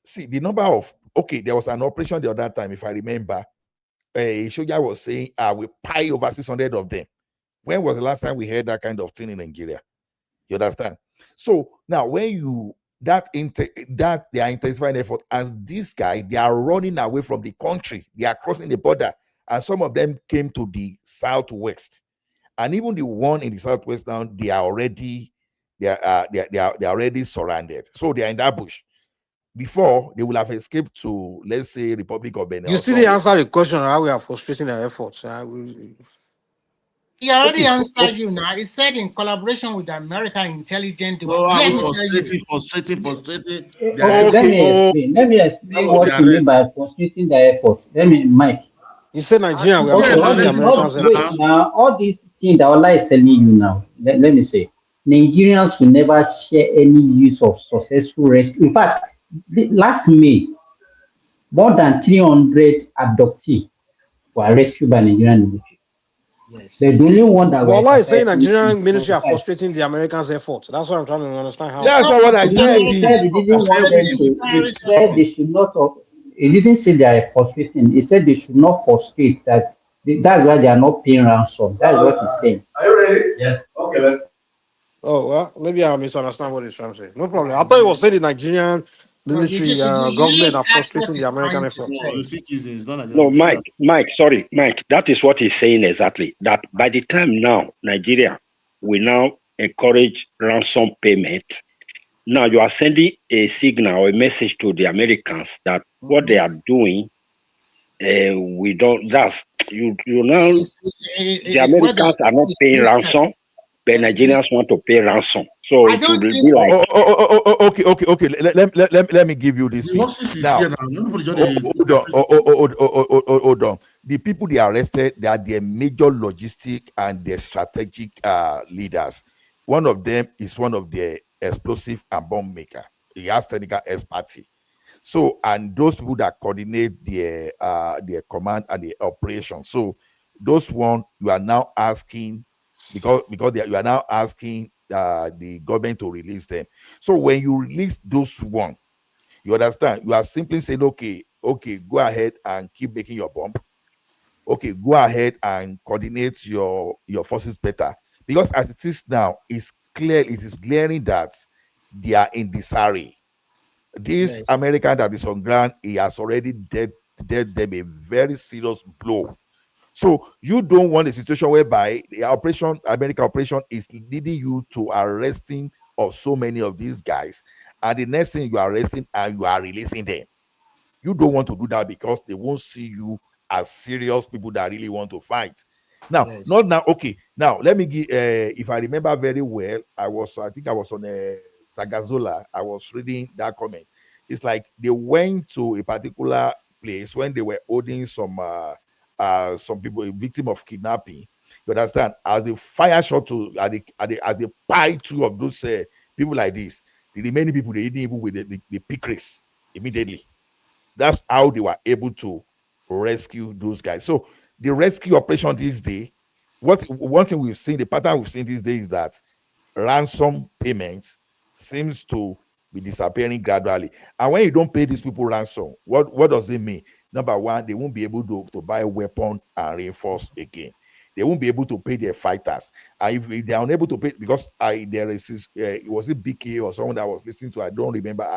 See the number of, there was an operation the other time, if I remember, a soldier was saying, we pay over 600 of them. When was the last time we heard that kind of thing in Nigeria? You understand? So now when they are intensifying effort, and this guy, they are running away from the country, they are crossing the border, and some of them came to the southwest. And even the one in the southwest now, they are already surrounded. So they are in that bush. Before, they will have escaped to, let's say, Republic of Benin. You still didn't answer the question how we are frustrating their efforts. He already answered you now. He said in collaboration with the American intelligence. Frustrating. Let me explain what you mean by frustrating the effort. Mike. You said Nigeria. Now, all these things that Allah is telling you now, let me say, Nigerians will never share any use of successful rescue. In fact, last May, more than 300 abductees were rescued by Nigerian military. Yes. The only one that But were Allah is saying exercising Nigerian is military are 45. frustrating the Americans' effort. That's what I'm trying to understand how. That's not what I said. He said he didn't want them to. He said they should not. He didn't say they are frustrating. He said they should not frustrate. That's why they are not paying ransom. That's what he's saying. Are you ready? Yes. Okay, let's. Oh well, maybe I misunderstand what he's trying to say. No problem. I thought he was saying the Nigerian No, military you government are didn't ask what frustrating he's the American trying to effort. No, the say. citizens, not No, Nigerians. Mike, that is what he's saying exactly. That by the time now, Nigeria will now encourage ransom payment. Now you are sending a signal or a message to the Americans that what they are doing, we don't. That's you now. The Americans are not paying ransom, but Nigerians want to pay ransom. So it will be like. Okay. Let me give you this. The horses is Now, here now. Nobody just hold on. The people they arrested, they are their major logistic and their strategic leaders. One of them is one of the explosive and bomb maker. He has technical expertise. So, and those people that coordinate their command and the operation. So, those one you are now asking because you are now asking the government to release them. So, when you release those one, you understand? You are simply saying, okay, go ahead and keep making your bomb. Okay, go ahead and coordinate your forces better. Because as it is now, it is glaring that they are in disarray. This American that is on ground, he has already dealt them a very serious blow. So you don't want a situation whereby the American operation is leading you to arresting of so many of these guys, and the next thing you are arresting and you are releasing them. You don't want to do that because they won't see you as serious people that really want to fight. Now, not now. Okay, now let me give. If I remember very well, I think I was on a Sagazola. I was reading that comment. It's like they went to a particular place when they were holding some people, a victim of kidnapping. You understand? As they fire shot to as they pie two of those people like this, the remaining people they didn't even with the pick race immediately. That's how they were able to rescue those guys. So the rescue operation this day, one thing we've seen, the pattern we've seen these days is that ransom payments seems to be disappearing gradually. And when you don't pay these people ransom, what does it mean? Number one, they won't be able to buy a weapon and reinforce again. They won't be able to pay their fighters. And if they are unable to pay, because there is this, was it BK or someone that was listening to, I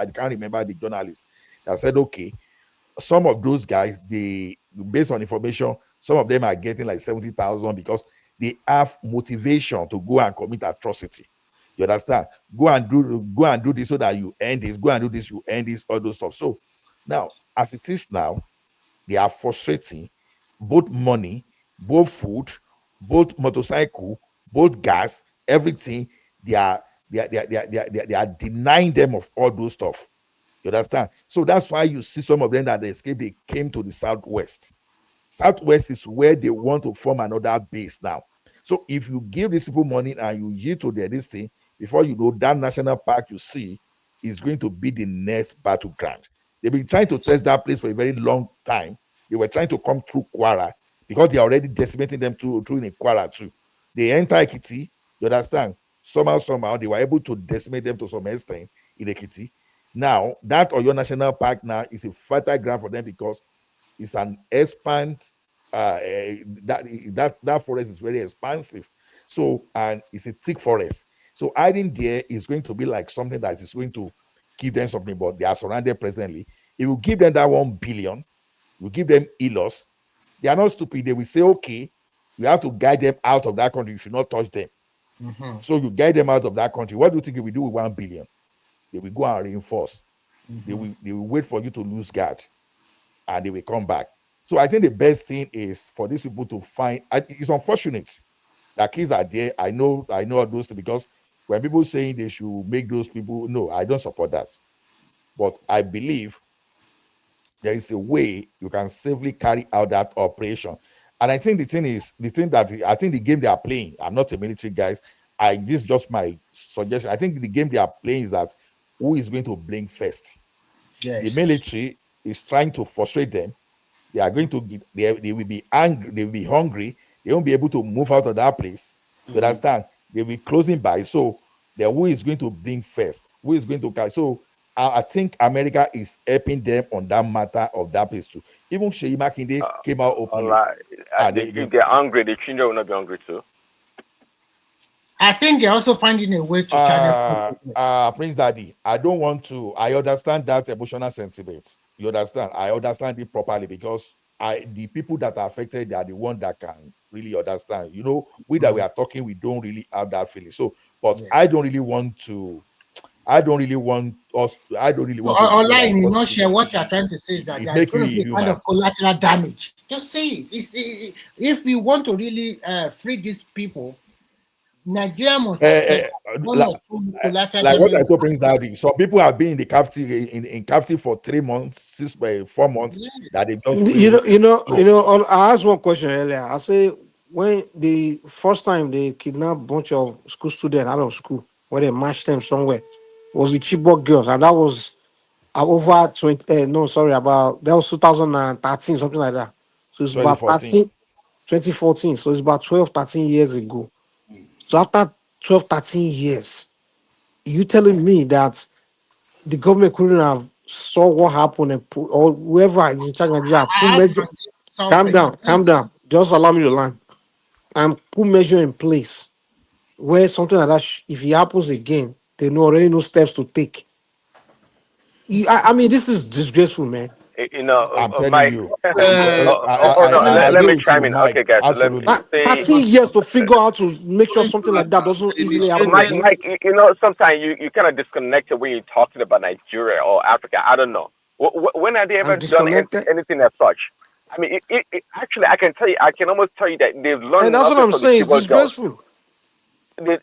can't remember the journalist that said, okay, some of those guys, based on information, some of them are getting like 70,000 because they have motivation to go and commit atrocity. You understand? Go and do this so that you end this. Go and do this, you end this, all those stuff. So now, as it is now, they are frustrating both money, both food, both motorcycle, both gas, everything. They are denying them of all those stuff. You understand? So that's why you see some of them that they escaped, they came to the southwest. Southwest is where they want to form another base now. So if you give these people money and you yield to their this thing, before you know, that national park you see is going to be the next battleground. They've been trying to test that place for a very long time. They were trying to come through Kwara because they are already decimating them through in Kwara too. They enter Ekiti, you understand? Somehow they were able to decimate them to some extent in Ekiti. Now, that Oyo National Park now is a fertile ground for them because it's an that forest is very expansive. So, and it's a thick forest. So hiding there is going to be like something that is going to give them something, but they are surrounded presently. If you give them that 1 billion, you give them ELOS, they are not stupid. They will say, okay, we have to guide them out of that country. You should not touch them. So you guide them out of that country. What do you think we do with 1 billion? They will go and reinforce. They will wait for you to lose guard and they will come back. So I think the best thing is for these people to find. It's unfortunate that kids are there. I know all those things because when people saying they should make those people, no, I don't support that. But I believe there is a way you can safely carry out that operation. And I think the thing that I think the game they are playing, I'm not a military guys. This is just my suggestion. I think the game they are playing is that who is going to blink first. Yes. The military is trying to frustrate them they are going to give, they will be angry, they will be hungry, they won't be able to move out of that place. You understand? They will be closing by. So then who is going to bring first? Who is going to catch? So I think America is helping them on that matter of that place too. Even Sheyi Makinde came out openly. If they're hungry, the children will not be hungry too. I think they're also finding a way to charge them. Prince Daddy, I don't want to. I understand that emotional sentiment. You understand? I understand it properly because the people that are affected, they are the one that can really understand. You know, we that we are talking, we don't really have that feeling. So, but I don't really want to. I don't really want us. I don't really want to. Online, in a nutshell, what you are trying to say is that there's going to be a kind of collateral damage. Just say it. If we want to really free these people, Nigeria must accept one or two collateral like what I damage. told Prince Daddy. Some people have been in the captivity in captivity for 3 months, 4 months. That they just I asked one question earlier. I say when the first time they kidnapped a bunch of school students out of school, when they matched them somewhere, was the Chibok girls, and that was over 20. No, sorry, about that was 2013, something like that. So it's about 2014. So it's about 12, 13 years ago. So after 12, 13 years, you telling me that the government couldn't have saw what happened and put, or whoever is in charge of Nigeria put measure. Calm down. Just allow me to land and put measure in place where something like that, if it happens again, they already know steps to take. I mean, this is disgraceful, man. You know, I'm telling Mike. you. Let me chime in. Mike. Okay, guys. So Absolutely. 13 years to figure out to make sure something like that doesn't easily happen again. Mike, you know, sometimes you kind of disconnected when you're talking about Nigeria or Africa. I don't know. When have they ever done anything as such? I mean, actually, I can tell you, I can almost tell you that they've learned. And that's what I'm saying. It's disgraceful.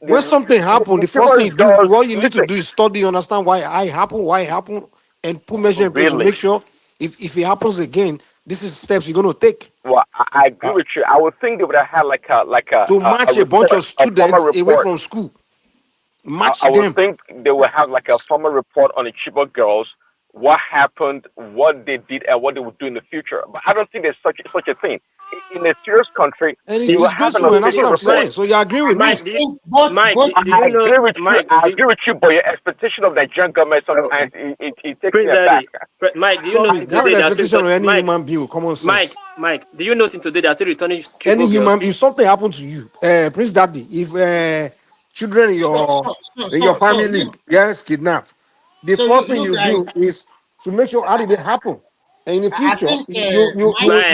When something happened, the first thing you do, what you need to do is study, understand why it happened, and put measure in place to make sure if it happens again, this is steps you're going to take. Well, I agree with you. I would think they would have had like a to match a bunch of students away from school. Match I would them. think they would have like a formal report on the Chibok girls, what happened, what they did, and what they would do in the future. But I don't think there's such a thing. In a serious country, and it's disgraceful, and that's what I'm saying. So you agree with Mike, me? I agree with you. I agree with you, but your expectation of the Nigerian government sometimes it takes me aback. Mike, do you know that's the expectation of any human being with common sense. Mike, do you know today that they're returning any human? If something happens to you, Prince Daddy, if children in your family gets kidnapped, the first thing you do is to make sure how did it happen. And in the future,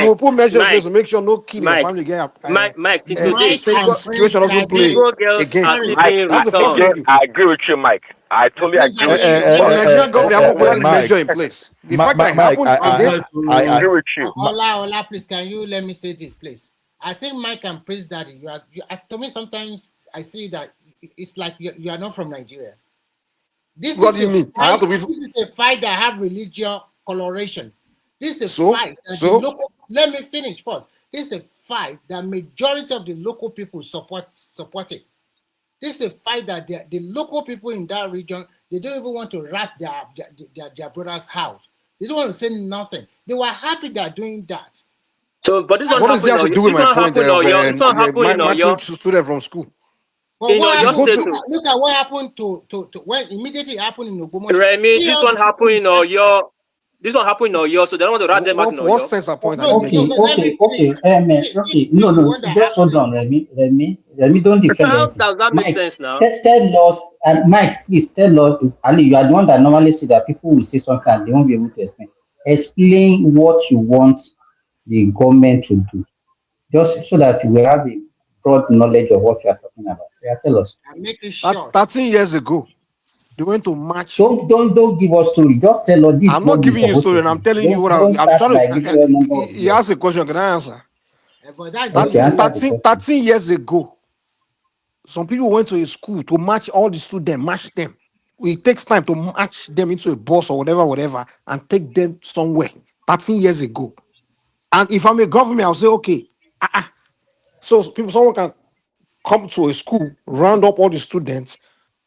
you put measures in place to make sure no kid in your family get Mike, today situation doesn't play again. That's the first thing. I agree with you, Mike. I totally agree with you. Nigerian government have put measure in place. The fact that happened, I agree with you. Ola, please, can you let me say this, please? I think Mike and Prince Daddy, to me sometimes I see that it's like you are not from Nigeria. What do you mean? This is a fight that have religious coloration. This is a fight. Let me finish first. This is a fight that majority of the local people support it. This is a fight that the local people in that region, they don't even want to rat their brother's house. They don't want to say nothing. They were happy they're doing that. So, but this one what does that have to do with my point? Matching student from school. But look at what happened to when immediately happened in Ogbomoso. Remy, this one happened in Oyo. This one happened in Oyo, so they don't want to rat them out in Oyo. What sense of point? Okay. No, just hold on, Remy, don't defend How does that make sense now? Tell us, Mike, please tell us, Ali, you are the one that normally say that people will say something and they won't be able to explain. Explain what you want the government to do, just so that we have a broad knowledge of what you are talking about. Yeah, tell us. And make it short. 13 years ago, they went to match. Don't give us story. Just tell us this. I'm not giving you a story, and I'm telling you what I'm trying to. He asked a question. Can I answer? 13 years ago, some people went to a school to match all the students, match them. It takes time to match them into a bus or whatever, and take them somewhere. 13 years ago. And if I'm a government, I'll say, okay, so someone can come to a school, round up all the students,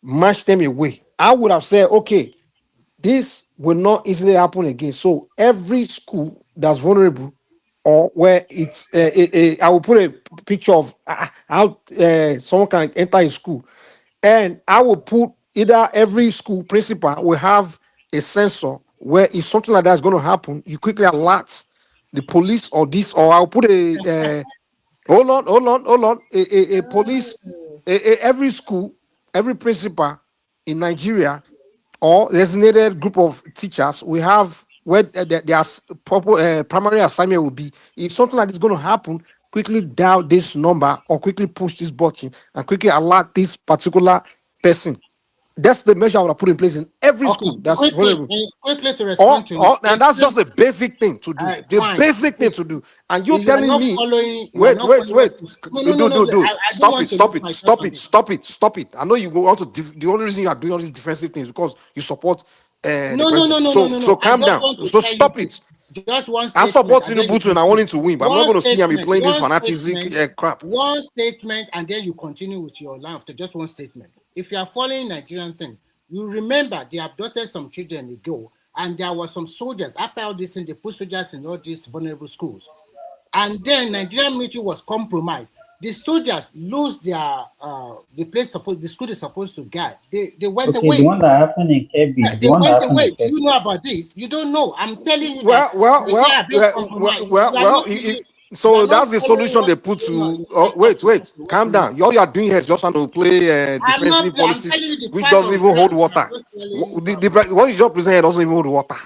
match them away. I would have said, okay, this will not easily happen again. So every school that's vulnerable, or where it's I will put a picture of how someone can enter a school, and I will put either every school principal will have a sensor where if something like that is going to happen, you quickly alert the police or this, or I'll put a hold on, a police, every school, every principal in Nigeria or designated group of teachers, we have where their proper primary assignment will be. If something like this is going to happen, quickly dial this number or quickly push this button and quickly alert this particular person. That's the measure I would have put in place in every Okay, school that's quickly, vulnerable. quickly to respond to you. And that's just a basic thing to do. The Fine. basic thing to do. And you're You are telling not me, following. You are wait, not wait, following. wait. No. Do. I don't Stop want it, to stop lose it, my thought stop on it, this. stop it, stop it. I know you want to, the only reason you are doing all these defensive things because you support the No. president. So I calm just down. want to So tell you stop this. it. Just one I statement, support and then you Tinubu too, and I want continue. him to win, but I'm not going to see him be playing this One fanatic statement, crap. one statement, and then you continue with your line after just one statement. If you are following Nigerian thing, you remember they abducted some children ago, and there were some soldiers. After all this, they put soldiers in all these vulnerable schools, and then Nigerian military was compromised. The soldiers lose their the school is supposed to guard. They went Okay, the away. one that happened in Kebbi, the They one that went happened in away. Do you Kebbi. know about this? You don't know. I'm telling you that Nigeria are being compromised. You are not. You are so not that's the following solution what's they put going on. to. Let's Wait, wait calm a minute. down. All you are doing here is just trying to play I'm not. defensive I'm politics, telling you the which fact doesn't on even hold ground. water. I'm just telling you. What you just present here doesn't even hold water.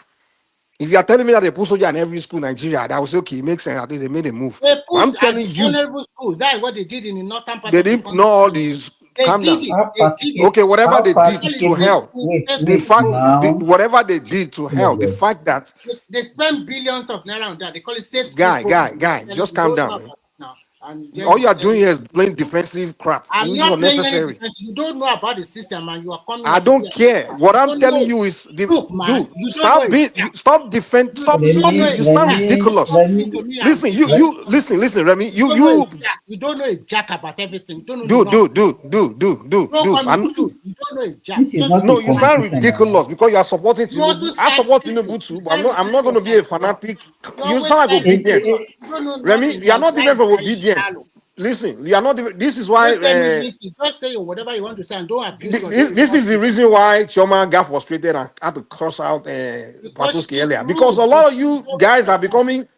If you are telling me that they put soldier in every school in Nigeria, that was okay. It makes sense. At least they made a move. They But I'm pushed at telling you, vulnerable schools. That is what they did in the northern part they of the didn't country. know all these. They Calm did down. it. They did it. Okay, whatever How they far to did to Kebbi? hell, the Wait fact, now. whatever they did to Oh my hell, the God. fact that They spend billions of naira on that. They call it safe school guy, program. just You calm don't know down, about man. it now. And then All you you are are telling doing here is me. playing defensive crap, I'm which is not playing any unnecessary. defense. You don't know about the system, and you are coming I out to don't play. care. What You I'm don't telling know. you is, Look, man, dude, you don't know stop it. being, stop defend, You Let don't know me, it. you let sound me, ridiculous. let Listen me, to me and Listen, say you let, listen, Remy, you don't know a jack. You don't know a jack about everything. You don't know nothing. Don't call me stupid. You don't know a jack. this is Just not a No, you sound competition now. ridiculous because you are supporting you want Tinubu. to I start support speaking. Tinubu too, You but sound I'm not going ridiculous to be like a God. fanatic. You You always sound like sound obedience. ridiculous. You don't know Remy, nothing. you are Your not life different is from very obedience. shallow. Listen, you are not different. This is why Don't tell me listen. Just say whatever you want to say and don't abuse your this is the reason why Choma got frustrated and had to cross out because Patuski she's earlier. Because rude. a lot of you Always guys like are that. becoming,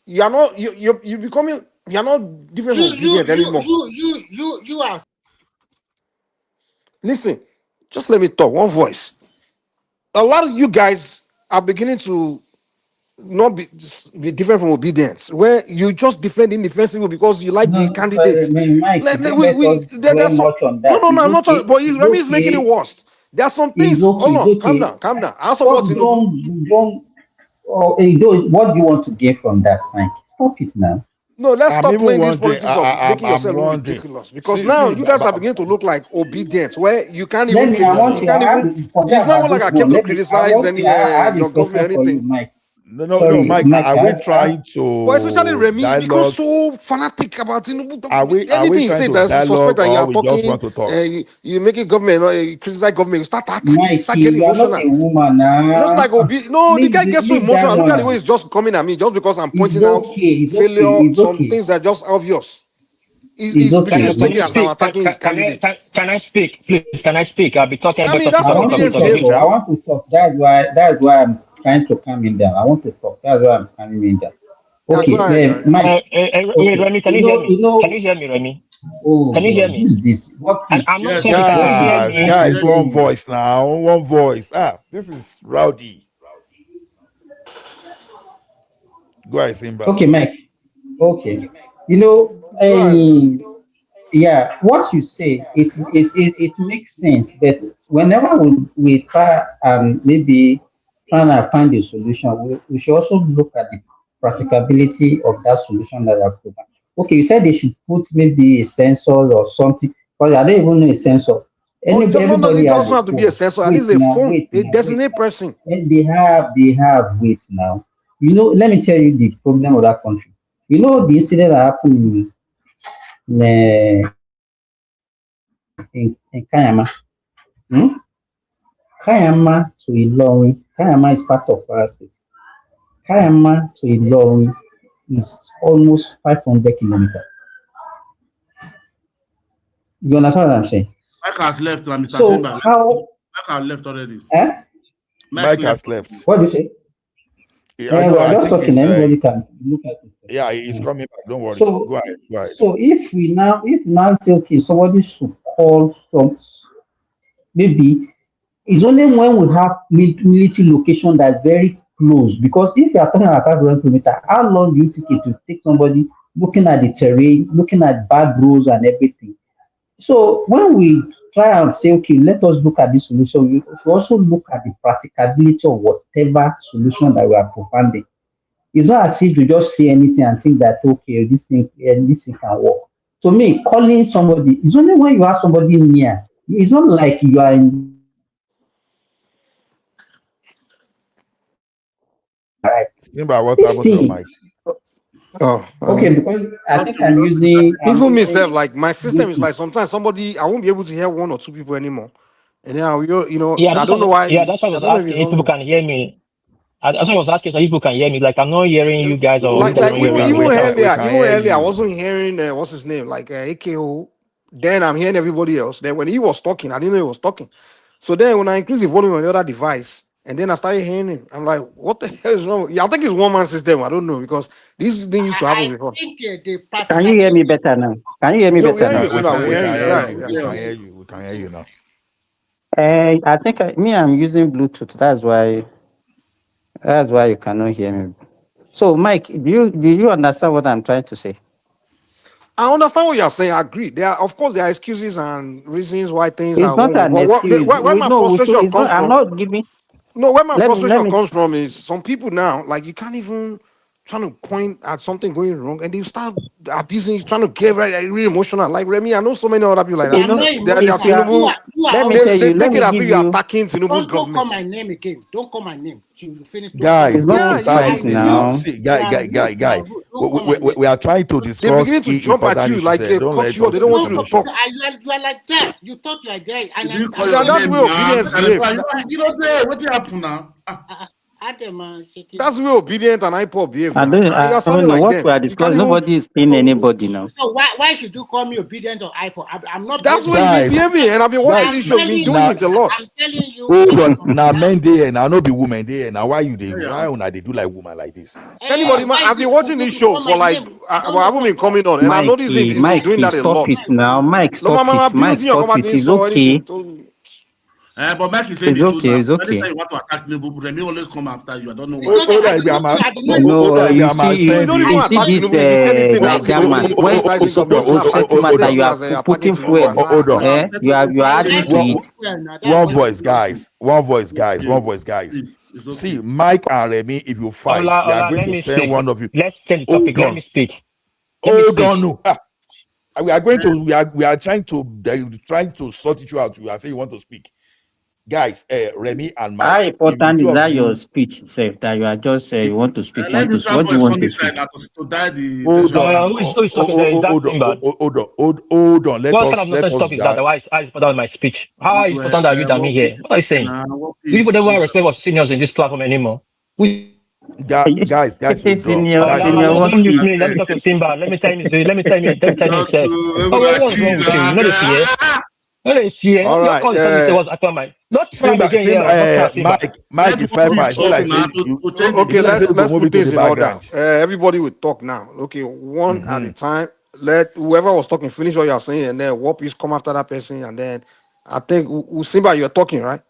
you becoming, you are not different from obedient anymore. You are. Listen, just let me talk. One voice. A lot of you guys are beginning to not be different from obedience, where you just defend indefensible because you like the No, but candidates. Mike, don't let us dwell There's some, much on no, that. no, It's I'm not trying, okay. but It's Remy is making it okay. worse. There are some It's things. okay. Hold It's on, calm okay. down, calm down. I support Stop. Tinubu. Don't. Oh, what do you want to gain from that, Mike? Stop it now. No, let's I'm stop even playing this wondering. politics of making I'm yourself look wondering. ridiculous. Because See, now see, you guys are beginning to look like obedient, where you can't even Let me. I want criticize. You to. can't I have even. to forget It's not about even like this I one. came to Let me. I criticize want to. any I have a your government question or for you, anything. Mike. no, Sorry, Mike. Mike. Are we trying But especially to Remy, because dialogue? so fanatic about Tinubu, Are we anything he trying says to that is suspect dialogue, and you or are we just talking, want to talk? you make it government, you criticize government, you start attacking, Mikey, start getting you are not emotional. a woman Just now. like Obi, no, the guy gets so Leave that emotional. Look at the way one. he's just coming at me, just because I'm It's pointing out okay. It's okay. failure, It's some okay. things that are just obvious. It's He's Can beginning I to okay. can take It's it you as I'm okay. speak? attacking his candidates. Can I speak, please? Can I speak? I've been talking I about mean, talking, that's I how talking, want talking, to obedience talking. talk. behaves Finish. Oh, I now. want to talk. That's why I'm trying to calm him down. I want to talk. That's why I'm calming him down. Yeah, go Okay, ahead, Jerry. Mike. Wait, Okay, Remy, can you hear me? you Can know. you hear me, Remy? Oh Can you hear God, me? who's this? What And is? I'm not Yes, talking. yes, Can What you is? hear yes, Guys, me? I can guys, yes. hear one you. voice now, one voice. This is rowdy. Go ahead, Simba. Okay, Mike. Okay, you know, Go ahead, man. yeah, what you say, it makes sense. But whenever we try and maybe trying to find a solution, we should also look at the practicability of that solution that are provided. Okay, you said they should put maybe a sensor or something, but I don't even know a sensor. Oh, no, Everybody it has doesn't a have to be a phone. sensor. At least a phone, Wait a now, wait designated now. person. And they have wait now. You know, let me tell you the problem of that country. You know the incident that happened in Kayama. Hmm? Kayama to Ilorin. Kayama is part of our state. Kayama to Ilorin. is almost 500 kilometers. You understand what I'm saying? Mike has left, Mr. So Simba. how? Mike has left already. Mike has left. What do you say? I We know. are I just think talking. it's Anybody can look at it. yeah, he's coming back. Don't worry. So, Go ahead. Go ahead. so if now say, okay, somebody should call some, maybe it's only when we have military location that's very close. Because if you are talking about 500 kilometers, how long do you think it will take somebody looking at the terrain, looking at bad roads and everything? So when we try and say, okay, let us look at this solution, we should also look at the practicability of whatever solution that we are providing. It's not as if you just say anything and think that, okay, this thing can work. To me, calling somebody is only when you have somebody near. It's not like you are in. Right. Simba, what This happened to your thing. mic? Okay, because I think I'm using. Even myself, like my system is like sometimes somebody I won't be able to hear one or two people anymore, and then Yeah, I don't know why. that's why I I was don't know if asking it's if people only can hear me. That's why I was asking so if people can hear me. Like I'm not hearing you guys, or you like guys are like not even hearing even me. That's how. earlier, I wasn't hearing what's his name, like AKO. Then I'm hearing everybody else. Then when he was talking, I didn't know he was talking. So then when I increased the volume on the other device, and then I started hearing him, I'm like, what the hell is wrong? Yeah, I think it's one man system. I don't know because this didn't used to happen I before. think the Can you hear me practicability. better now? Can you hear me Yeah, we better hear now? you, Simba. We We hear can you. hear Yeah, you. yeah. We can hear you. We can hear you now. I think I'm using Bluetooth. That's why you cannot hear me. So, Mike, do you understand what I'm trying to say? I understand what you're saying. I agree. Of course, there are excuses and reasons why things It's are not one way. an But excuse. where my So frustration it's not. comes I'm from, not giving. no, where my Let frustration me. comes from is some people now, like you can't even trying to point at something going wrong, and they start abusing, trying to get really emotional. Like Remy, I know so many other people like that. I'm not They are If you are, Tinubu. you are let me always tell They you. Let take it me as if give you're you. attacking Tinubu's don't call government. my name again. Don't call my name. You finish. Don't call my It's Guys, name. not to You guys, are fight rude. now. see, You are rude. You guy. are rude. Don't call my name. We are trying to They're discuss beginning to jump at important you issues like here. they Don't cut let you off. They us don't want lose you to Don't solution. talk. you are like that. You talk like that. If And you call Yeah, your that's the name way now, obedience behave. you know there. What happened now? Adam, That's the way obedient and hyper behave I now. don't. You're I sounding don't know like what we them. are You can't discussing. even. Nobody is paying anybody now. so why should you call me obedient or hypo? I'm not That's the behaving way like you've been Guys, behaving, and I've been guys, watching I'm this show. You've been telling doing now it a you. I'm lot. telling you. hold on. Now men there, now no be women there. Now why you they Yeah. why una they do like woman like this? Anybody, man, Why is I've it been you watching this to show call my for like, name? I don't well, I know haven't been what's wrong. coming on, and I noticed Mikey, he's been doing Mikey, that a stop lot. it now. Mike, No, stop mama, it. Mike, building your stop it. combat It's or okay. anything. But Mike is saying It's the truth okay. now. It's okay. Anytime you want to attack me, Remy always come after you. I don't know It's why. not that I did not. I did not. You see, No, you don't even you see attack this Tinubu. If you say anything as if Niger man. maybe When it's criticizing supposed government, to you not settle you matter, state you it are as putting attacking Tinubu fuel. as Hold on. You are adding to it. One voice, guys. One voice, guys. One voice, guys. It's See, okay. Mike and Remy, if you fight, we are Ola, going let to me send speak. one of you. Let's change the Hold topic. Let on. me speak. Hold on. No. We are going to. We are trying to sort it out. You are saying you want to speak, guys. Remy and How Mike. If the important two is of that your you speech, Seth, that you are just you want to speak, Let the trap what do you boys want come to inside speak? now to die the hold tension. on, Who is talking there? Is that hold on, Simba? hold on. What kind of nonsense talk is that? Why is important with my speech? How is important that you than me here? What are you saying? You people don't want to respect us seniors in this platform anymore. Guys, hold on. Senior, Don't what mute is? me. Let me talk to Simba. Let me tell him. Let me tell him. Said, what's wrong with you? You know the fear. No, they fear. All Just right. call the time you say what's actual mind. Not try Simba, again here. Not try Simba. Mike is fine. It's talk like now say you. to change It's Okay, like say let's you go move put it to things the in order. background. Everybody will talk now. Okay, one at a time. Let whoever was talking finish what you're saying, and then what please come after that person, and then I think Simba, you're talking, right?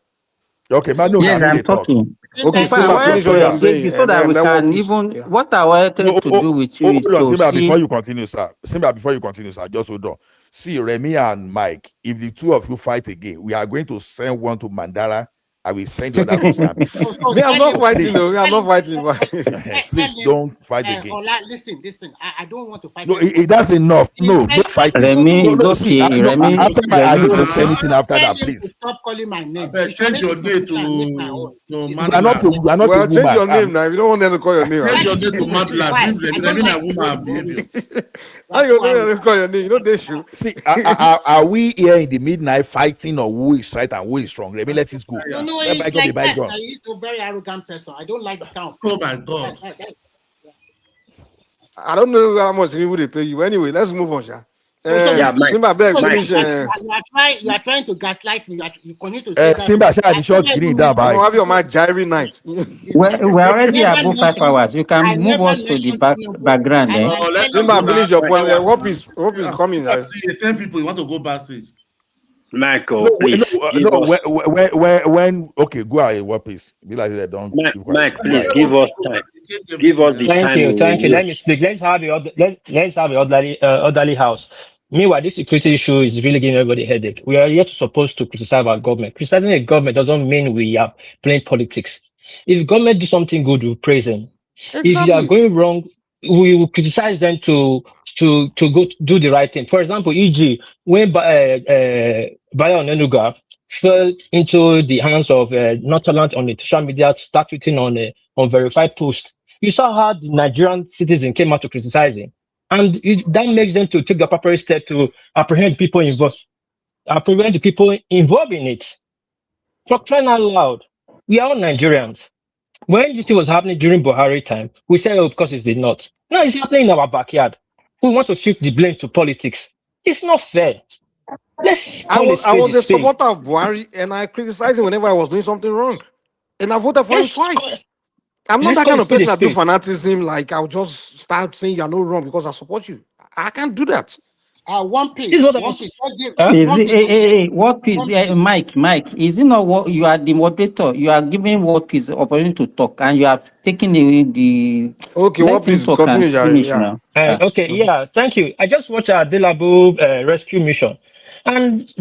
Okay, man, no, Yes, me I'm they talk. talking. Okay, In fact, I Simba, wanted finish what to you're engage you saying, so and that then we let what can please. even. Yeah. What I wanted to do with you is Hold on, to Simba, see. before you continue, sir. Simba, before you continue, sir, just hold on. See, Remy and Mike, if the two of you fight again, we are going to send one to Mandara. I will send the other to Sambis. Me, I'm not fighting, Please. though. I'm not fighting. Please don't fight again. Ola, listen. I don't want to fight No, anybody. that's enough. No fighting. Remy is No, see, okay. Remy, after I don't want to say Remy. anything after Tell that, him to please. stop calling my name. I change your name to We are not Mandela. a Well, change your woman. name now. If you don't want them to call your name, Change right? your name to Mandela. Why? Leave I Remy don't na like woman behavior. How you don't want to call your name? You know they should. See, are we here in the midnight fighting or who is right and who is wrong? Let me let it go. No, Let it's bygone be like that. bygone. He's a very arrogant person. I don't like this kind of Oh my God. I don't know how much people they pay you. Anyway, let's move on, Sha. Yeah, Mike. Simba, beg, Mike, finish. please. You are trying to gaslight me. You continue to say that. Simba, shall the short green down I'm by. gonna have your mic every night. We're I already never above 5 hours. You can I move never us to the mentioned Tinubu. background, I eh? am Let them telling go Simba, you. now. finish your Like point. hours now. Hope is coming. See, 10 people, you want to go backstage. Michael, No, please give no. us. When okay, go ahead. What please? Be like that. Don't keep quiet. Mike, Go please ahead. give us time. Give us the Thank time you, we will thank you. use. Let me speak. Let's have a orderly house. Meanwhile, this security issue is really giving everybody a headache. We are yet supposed to criticize our government. Criticizing a government doesn't mean we are playing politics. If government do something good, we praise them. If you are Exactly. going wrong, we will criticize them to go do the right thing. For example, e.g., when Bayo Onenuga fell into the hands of Northern on the social media, start tweeting on verified posts, you saw how the Nigerian citizen came out to criticize him. And that makes them to take the appropriate step to apprehend people involved, apprehend the people involved in it. For crying out loud, we are all Nigerians. When this thing was happening during Buhari time, we said, oh, because it's the North. Now it's happening in our backyard. We want to shift the blame to politics. It's not fair. Let's call a I spade a was a spade. supporter of Buhari and I criticized him whenever I was doing something wrong. And I voted for him twice. I'm not Let's that call kind a of spade a person that do spade. fanaticism, like I'll just start saying you're not wrong because I support you. I can't do that. One This is piece. what I One was. piece. Just give Huh? Is one it, piece. what piece? One piece. Mike, is it not what you are the moderator? You are giving what piece opportunity to talk, and you have taken away the. Okay, what Let him please talk and continue, Jare. finish Yeah. now. Yeah. Okay, yeah, thank you. I just watched a Delabu rescue mission, and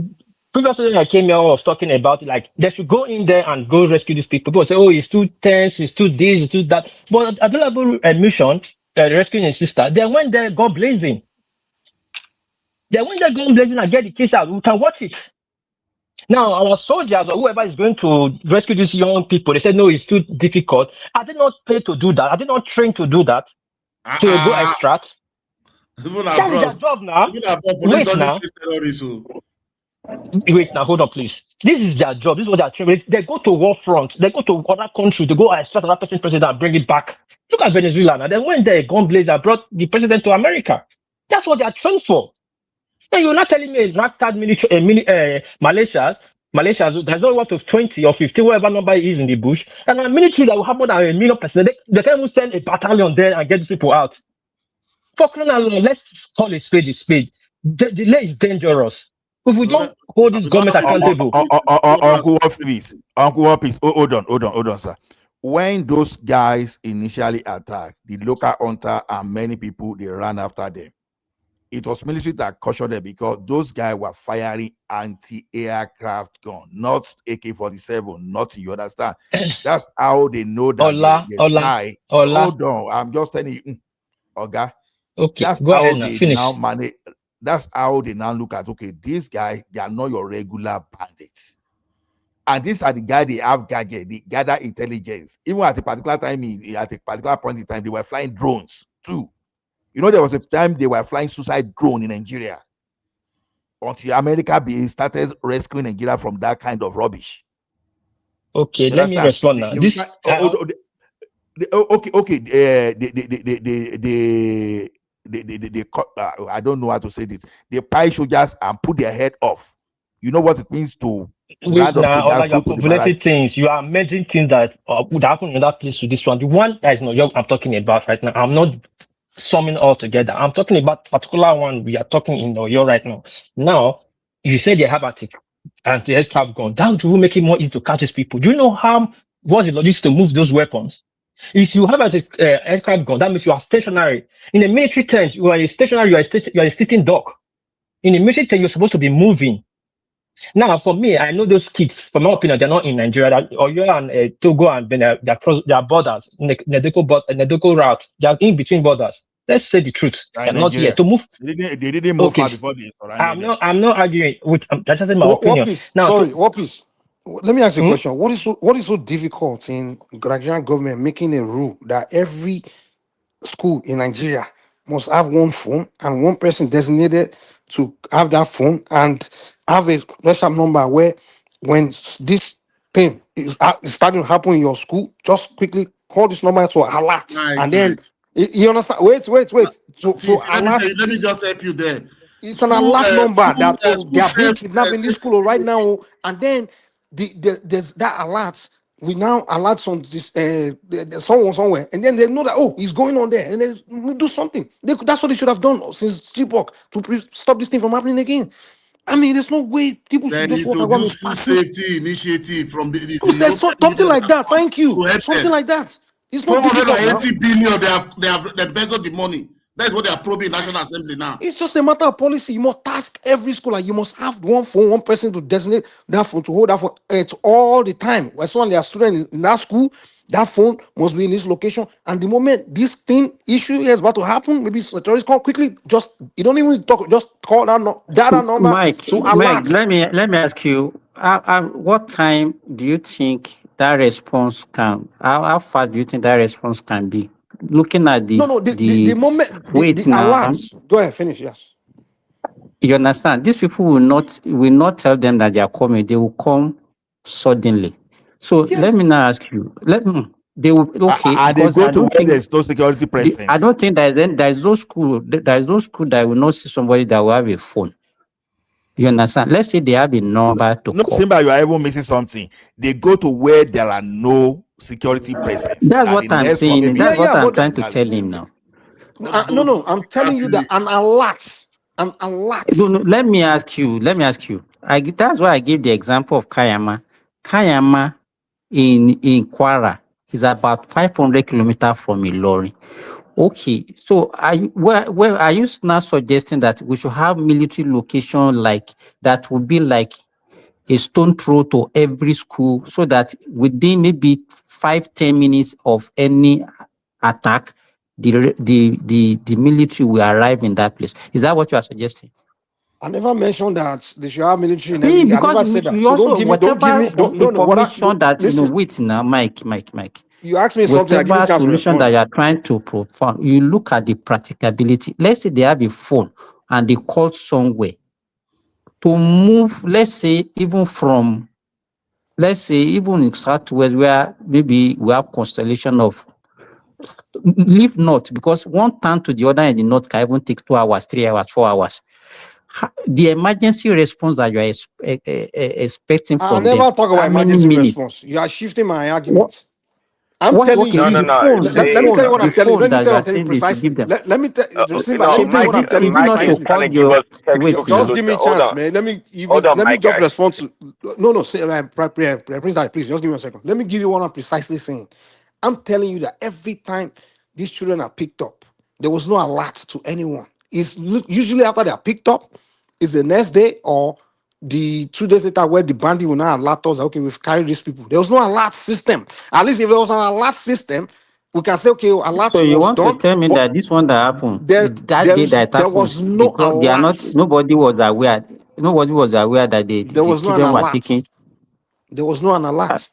previously when I came here, I was talking about like they should go in there and go rescue these people. People say, "Oh, it's too tense, it's too this, it's too that." But Delabu mission, rescuing his sister, they went there, go blazing. They went there, go blazing, and get the kids out. We can watch it. Now, our soldiers or whoever is going to rescue these young people, they said, "No, it's too difficult." Are they not paid to do that? Are they not trained to do that? To go extract? Even That is their abroad, job now. police Wait doesn't now. face terrorism. Wait now, hold on, please. This is their job. This is what they're trained with. They go to war front. They go to other countries to go extract another person's president and bring it back. Look at Venezuela now. They went there, gun blazer, brought the president to America. That's what they are trained for. Now you're not telling me not that Malaysians, there's no one to 20 or 50, whatever number it is in the bush. And a military that will have more than 1 million personnel, they can't even send a battalion there and get these people out. Fucking along, let's call a spade a spade. The delay is dangerous. If we don't hold this government accountable. Uncle Office, Uncle Office. Hold on, sir. When those guys initially attacked, the local hunter and many people they ran after them. It was military that cautioned them because those guys were firing anti-aircraft gun, not AK-47, not you understand. That's how they know that the guy. Hold on, I'm just telling you, okay. Okay, That's go how ahead now. they Finish. now manage. That's how they now look at, okay, these guys, they are not your regular bandits. And these are the guys they have gadget, they gather intelligence. Even at a particular time, at a particular point in time, they were flying drones too. You know, there was a time they were flying suicide drone in Nigeria until America started rescuing Nigeria from that kind of rubbish. Okay, let me respond now. I don't know how to say this. They pie soldiers and put their head off. You know what it means to wait now, soldiers you're go to the barracks. populating things. You are merging things that would happen in that place to this one. The one that is not your I'm talking about right now. I'm not summing all together. I'm talking about particular one we are talking in Oyo right now. Now, you said they have anti-aircraft gun. That will make it more easy to catch these people. Do you know what's the logistics to move those weapons? If you have an aircraft gun, that means you are stationary. In a military tent, you are a stationary, you are a sitting duck. In a military tent, you're supposed to be moving. Now, for me, I know those kids, from my opinion, they're not in Nigeria. Oyo and Togo and Benin, they're borders, Nedoko route. They're in between borders. Let's say the truth. They're not here to move. They didn't move far before they surrounded them. I'm not arguing with. That's just my What opinion. piece? Now, Sorry, what piece? Let me ask you a question. What is so difficult in Nigerian government making a rule that every school in Nigeria must have one phone and one person designated to have that phone and have a special number where when this thing is starting to happen in your school, just quickly call this number to alert, and then You understand? Wait. So See, let me alert tell you, let me is just help you there. it's an alert number that School they are being self kidnapped in this school right now, and then there's that alert. We now alert some this someone somewhere, and then they know that he's going on there, and they do something. That's what they should have done since Chibok to stop this thing from happening again. I mean, there's no way people should Then just walk around introduce with school packing. safety initiative from the There's local something leaders like that. Thank to you. help Something them. like that. It's not difficult now. 480 billion. They have embezzled the money. That's what they are probing in National Assembly now. It's just a matter of policy. You must task every school. Like you must have one phone, one person to designate that phone to hold that phone. It's all the time. As long as there are students in that school, that phone must be in this location. And the moment this thing issue is about to happen, maybe terrorists come quickly. Just you don't even talk. Just call that number Mike, to Mike, alert. let me ask you, what time do you think that response can? How fast do you think that response can be? Looking at No, the moment the wait now, alert. Go ahead, finish. Yes. you understand? These people will not tell them that they are coming. They will come suddenly. So let me now ask you. They will And they because go to where there's no security presence. I don't think that there's no school that will not see somebody that will have a phone. You understand? Let's say they have a number to No, call. Simba, you are even missing something. They go to where there are no security presence. That's what I'm saying. That's what I'm trying to tell him now. No. I'm telling you that an alert. No, let me ask you. That's why I gave the example of Kayama. Kayama in Kwara is about 500 kilometers from Ilorin. Okay, so where are you now suggesting that we should have military location like that would be like a stone throw to every school so that within maybe 5-10 minutes of any attack, the military will arrive in that place? Is that what you are suggesting? I never mentioned that they should have military and everything. I Because never said that. you So also don't give me information that listen. wait now, Mike. You asked me something, I give you Whatever chance to solution respond. that you are trying to perform, you look at the practicability. Let's say they have a phone and they call somewhere to move, let's say even in Southwest where maybe we have constellation of leave north, because one town to the other in the north can even take 2 hours, 3 hours, 4 hours. The emergency response that you are expecting I from them, never talk about how many emergency minutes? response. You are shifting my argument. I'm What? telling Okay, you. Let me tell you what I'm telling you. Let me tell you what I'm telling you precisely. Let me tell you, Simba, let me tell you what I'm telling you precisely. Just give me a chance, man. Let me just respond to. No, say, Prince, please, just give me a second. Let me give you what I'm precisely saying. I'm telling you that every time these children are picked up, there was no alert to anyone. It's usually after they are picked up, it's the next day or the 2 days later where the bandit will now alert us. Okay, we've carried these people. There was no alert system. At least if there was an alert system, we can say, okay, alert So you was want to done. tell me But that this one that happened, there that day that there happened, was no they are not. alert. Nobody was aware. Nobody was aware that There the was no an children were alert. taken. There was no an alert.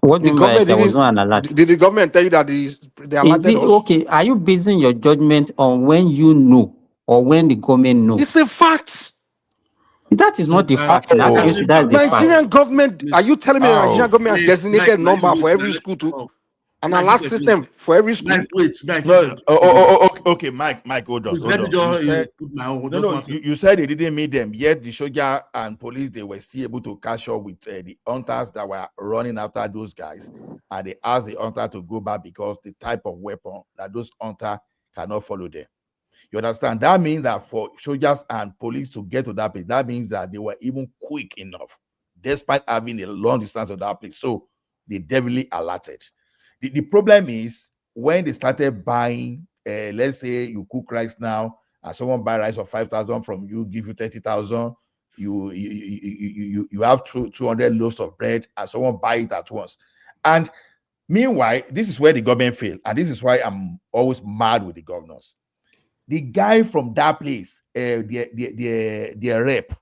What do The you mean by government there was didn't. no an alert? Did the government tell you that they Is alerted it us? okay? Are you basing your judgment on when you know or when the government know? It's a fact. That is not the fact. Now, okay, so that's the fact. Nigerian government. Are you telling me the Nigerian government has designated number for every Wait, school to an Mike, alert system for every school? Mike, No, okay, Mike, hold on. Please, let me You said, just put my own. you said they didn't meet them, yet the soldier and police, they were still able to catch up with the hunters that were running after those guys, and they asked the hunter to go back because the type of weapon that those hunters cannot follow them. You understand? That means that for soldiers and police to get to that place, that means that they were even quick enough, despite having a long distance to that place. So they definitely alerted. The problem is when they started buying, let's say you cook rice now, and someone buy rice for 5,000 from you, give you 30,000. You have 200 loaves of bread, and someone buy it at once. And meanwhile, this is where the government failed, and this is why I'm always mad with the governors. The guy from that place, their rep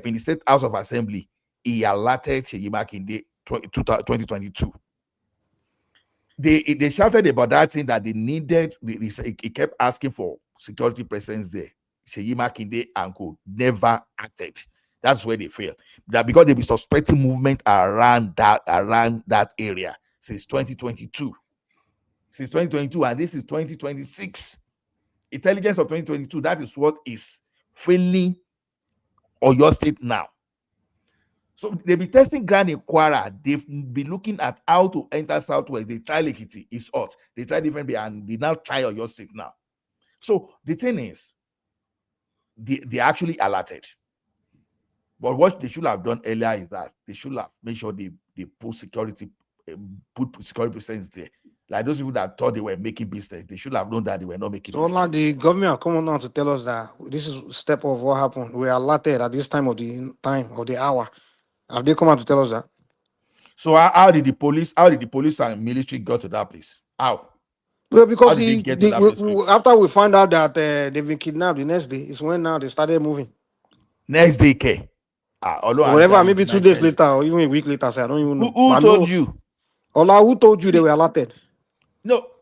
in the State House of Assembly, he alerted Seyi Makinde 2022. They shouted about that thing that they needed. He kept asking for security presence there. Seyi Makinde and co never acted. That's where they failed. That because they be suspecting movement around that area since 2022. since 2022, and this is 2026. Intelligence of 2022, that is what is failing Oyo State now. So they be testing ground in Kwara. They've been looking at how to enter Southwest. They try Lekiti, it's hot. They try different, and they now try Oyo State now. So the thing is, they actually alerted. But what they should have done earlier is that they should have made sure they put security persons there. Like those people that thought they were making business, they should have known that they were not making So now the government are coming now to tell us that this is a step of what happened. We are alerted at this time of the hour. Have they come out to tell us that? So how did the police and military got to that place? How? Well, because How did they get to that place? after we find out that they've been kidnapped, the next day is when now they started moving. Next day, K. Whatever, maybe 2 days later or even a week later. So I don't even know. Who told you? Ola, who told you they were alerted?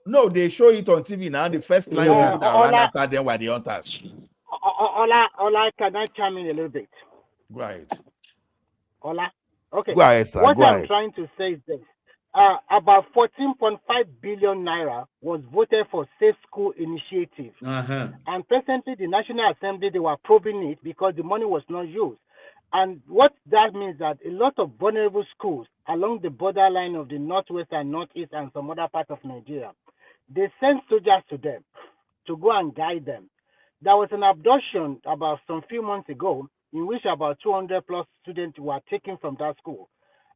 No, they show it on TV now. The first line of people that ran after them were the hunters. Ola, can I chime in a little bit? Go ahead. Ola? Okay. Go ahead, sir. What Go I'm ahead. trying to say is this. About 14.5 billion naira was voted for Safe School Initiative. And presently, the National Assembly, they were probing it because the money was not used. And what that means that a lot of vulnerable schools along the borderline of the Northwest and Northeast and some other parts of Nigeria, they sent soldiers to them to go and guide them. There was an abduction about some few months ago in which about 200 plus students were taken from that school.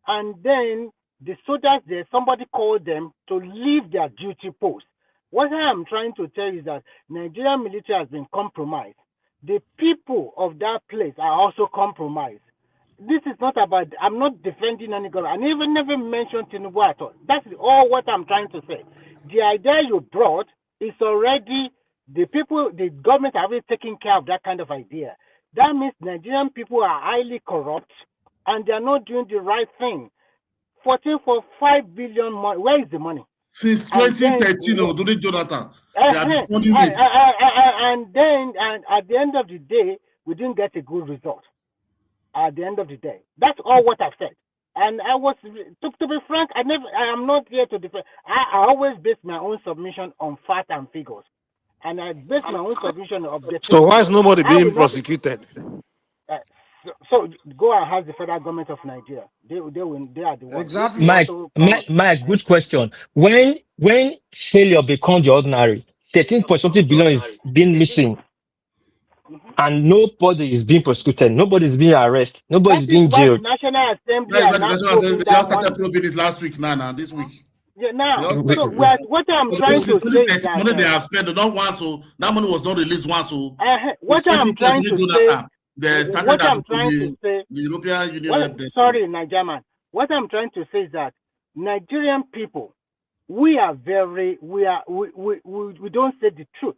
And then the soldiers there, somebody called them to leave their duty post. What I am trying to tell you is that Nigerian military has been compromised. The people of that place are also compromised. This is not about, I'm not defending any government. I never mentioned Tinubu at all. That's all what I'm trying to say. The idea you brought is already, the people, the government have already taken care of that kind of idea. That means Nigerian people are highly corrupt and they're not doing the right thing. 14.5 billion money, where is the money? Since 2013, during Jonathan, they have been funding it. And then at the end of the day, we didn't get a good result. At the end of the day, that's all what I've said. And I was, to be frank, I am not here to defend. I always base my own submission on facts and figures, and I base my own submission on objective. So why is nobody being prosecuted? So go and ask the federal government of Nigeria. They are the ones. Exactly. Mike, good question. When failure becomes the ordinary, 13.something billion is being missing, and nobody is being prosecuted, nobody is being arrested, nobody is being jailed. The National Assembly That's why the National Assembly, they just started probing it last week now, this week. Yeah, now, so what I'm trying to say is that money they have spent, not once, so that money was not released once, so what I'm trying to say. They started What I'm to trying to say, the European Union. Sorry, Nigerian. What I'm trying to say is that Nigerian people, we don't say the truth.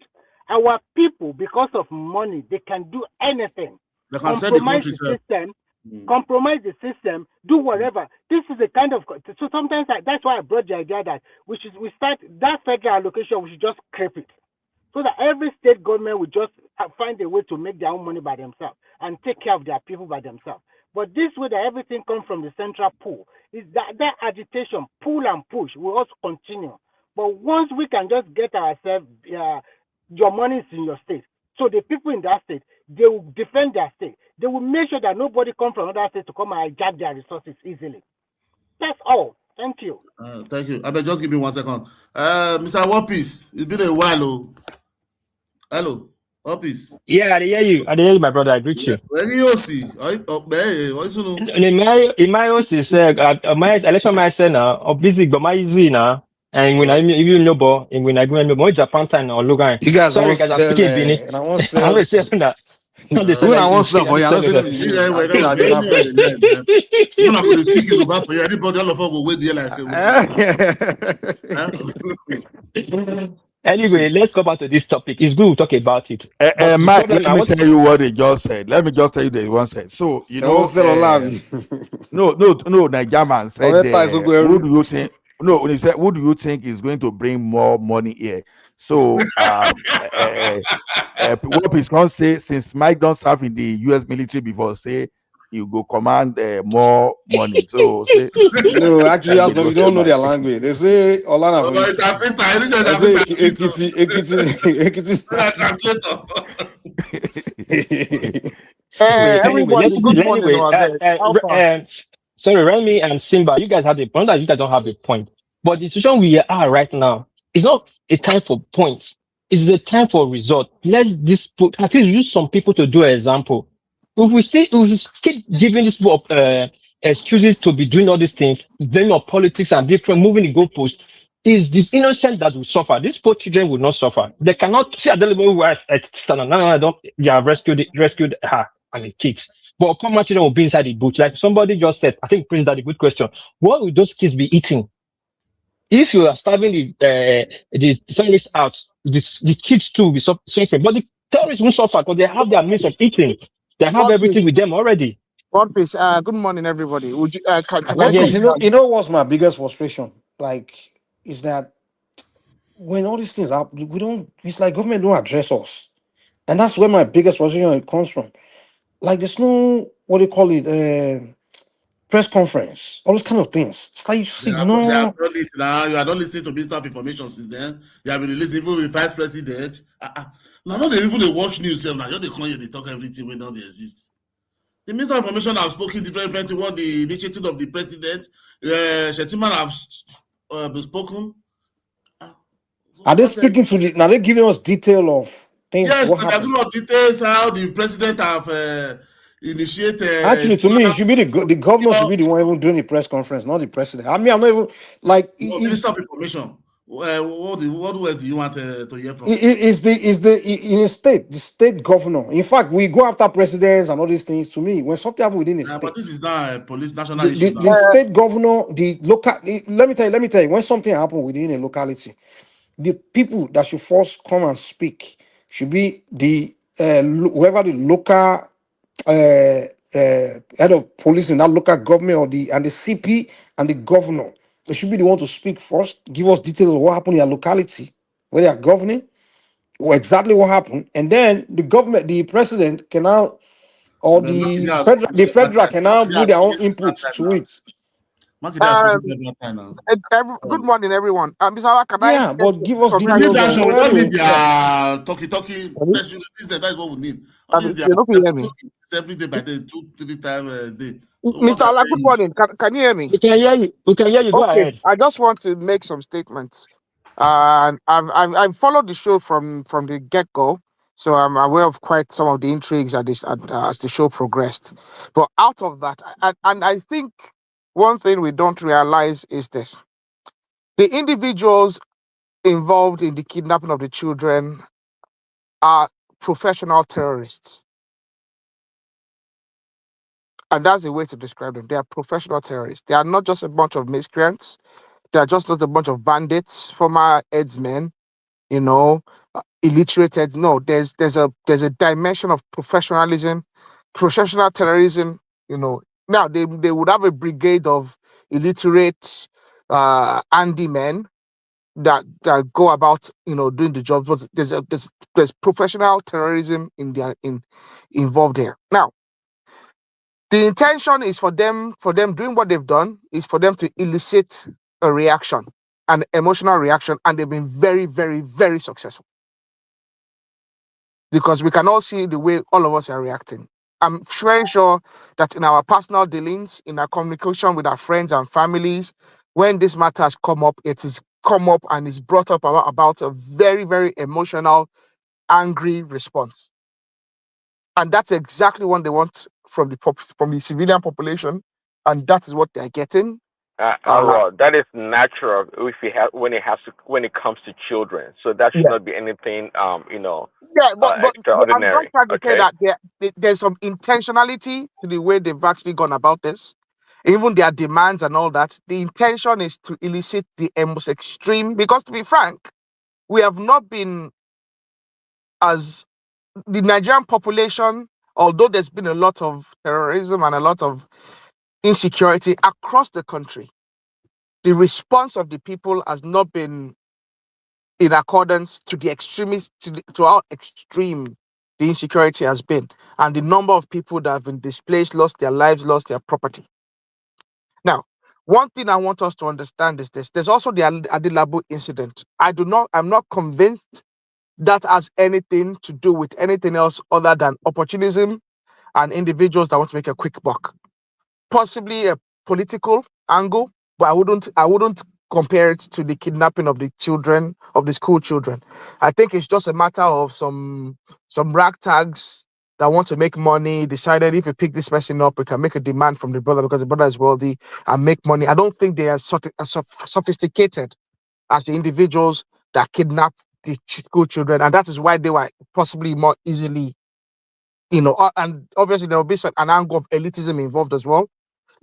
Our people, because of money, they can do anything. They can compromise the system, compromise the system, do whatever. This is the kind of, so sometimes that's why I brought the idea that we start that federal allocation, we should just scrape it. So that every state government will just find a way to make their own money by themselves and take care of their people by themselves. But this way that everything comes from the central pool, is that agitation, pull and push, will also continue. But once we can just get ourselves, your money is in your state. So the people in that state, they will defend their state. They will make sure that nobody comes from another state to come and hijack their resources easily. That's all. Thank you. Thank you. I mean, just give me 1 second. Mr. Wapis, it's been a while. Hello, Wapis. Yeah, I hear you. My brother. I greet you. Where you see? In my office, my election my say now, busy, but my easy now. And when I even know, but when I go in the Japan time or look, you guys, sorry, guys, I'm speaking Bini. I want to say that. When I want stuff for you, I don't say you're not going to speak it about for you. Anybody, all of us will wait there like. Anyway, let's go back to this topic. It's good to talk about it. Mike, let me tell you what they just said. Let me just tell you the one said. So you know, no, Nigerian said, who do you think? No, when he said, who do you think is going to bring more money here? So what is going to say, since Mike don't serve in the U.S. military before, say you go command more money. So say No, actually, let me you just say don't know my. their language. They say Olana Oh, for but it's Ekiti. Africa. I think it's They say Ekiti. Wait, Everybody, good morning, anyway, Wazir. Alpha. sorry, Remy and Simba, you guys have a point. That you guys don't have a point. But the situation we are right now is not a time for points. It's a time for result. Let's at least use some people to do an example. If we keep giving these people excuses to be doing all these things, then of politics and different moving the goalposts, is this innocent that will suffer. These poor children will not suffer. They cannot see at the level where they have rescued her and the kids. But common children will be inside the bush. Like somebody just said, I think Prince had a good question. What will those kids be eating? If you are starving the terrorists out, the kids too will be suffering. But the terrorists won't suffer because they have their means of eating. They have One piece. everything with them already. One piece. Good morning, everybody. Would you, can I Because come? you know what's my biggest frustration? Like, is that when all these things happen, we don't. It's like government don't address us, and that's where my biggest frustration comes from. Like, there's no what do you call it, press conference, all those kind of things. It's like you just They have done ignore. it now. You are not listening to Minister of Information since then. They have been released even with Vice President. Now, not even they watch news. Now, they come here, they talk everything when they exist. The Minister of Information have spoken different what the initiative of the president. Shettiman have spoken. Are they speaking to the? Now they giving us detail of things Yes, what and they're happened. giving us details how the president have initiated. Actually, to me, it should be the governor should be the one even doing the press conference, not the president. I mean, I'm not even like Minister of Information. What words do you want to hear from? In a state, the state governor. In fact, we go after presidents and all these things. To me, when something happens within a But state, this is not a police national issue the now. state governor, the local. Let me tell you, when something happens within a locality, the people that should first come and speak should be the whoever the local head of police in that local government or the CP and the governor. They should be the one to speak first, give us details of what happened in their locality where they are governing, or exactly what happened, and then the government, the president can now, or But the federal can now bring their own input to it. Good morning, everyone. Mr. Awa, can I Yeah, get but give us we need details action. on We where don't to. need their talkie. That is what we need. All these you know, every day by day, 2-3 times a day. So Mr. Ala, good morning. Can you hear me? We can hear you. We can hear you. Go Okay, ahead. I just want to make some statements. I've followed the show from the get go, so I'm aware of quite some of the intrigues as the show progressed. But out of that, and I think one thing we don't realize is this: the individuals involved in the kidnapping of the children are professional terrorists, and that's the way to describe them. They are professional terrorists. They are not just a bunch of miscreants. They are just not a bunch of bandits, former headsmen, illiterate heads. No, there's a dimension of professionalism, professional terrorism. Now they would have a brigade of illiterate handy men that go about doing the job, but there's professional terrorism involved here. Now, the intention is for them doing what they've done is for them to elicit a reaction, an emotional reaction, and they've been very, very, very successful because we can all see the way all of us are reacting. I'm very sure that in our personal dealings, in our communication with our friends and families, when this matter has come up, it is come up and is brought up about a very, very emotional, angry response. And that's exactly what they want from the civilian population, and that is what they're getting. That is natural if you have when it comes to children. So that should Yeah. not be anything Yeah, but I'm just extraordinary. trying to say Okay. that there's some intentionality to the way they've actually gone about this, even their demands and all that. The intention is to elicit the most extreme. Because to be frank, we have not been as the Nigerian population, although there's been a lot of terrorism and a lot of insecurity across the country, the response of the people has not been in accordance to the extremists, to our extreme the insecurity has been, and the number of people that have been displaced, lost their lives, lost their property. Now, one thing I want us to understand is this. There's also the Adilabu incident. I'm not convinced that has anything to do with anything else other than opportunism and individuals that want to make a quick buck. Possibly a political angle, but I wouldn't compare it to the kidnapping of the children, of the school children. I think it's just a matter of some ragtags that want to make money, decided if we pick this person up, we can make a demand from the brother because the brother is wealthy and make money. I don't think they are sophisticated as the individuals that kidnap the school children, and that is why they were possibly more easily, and obviously there will be an angle of elitism involved as well.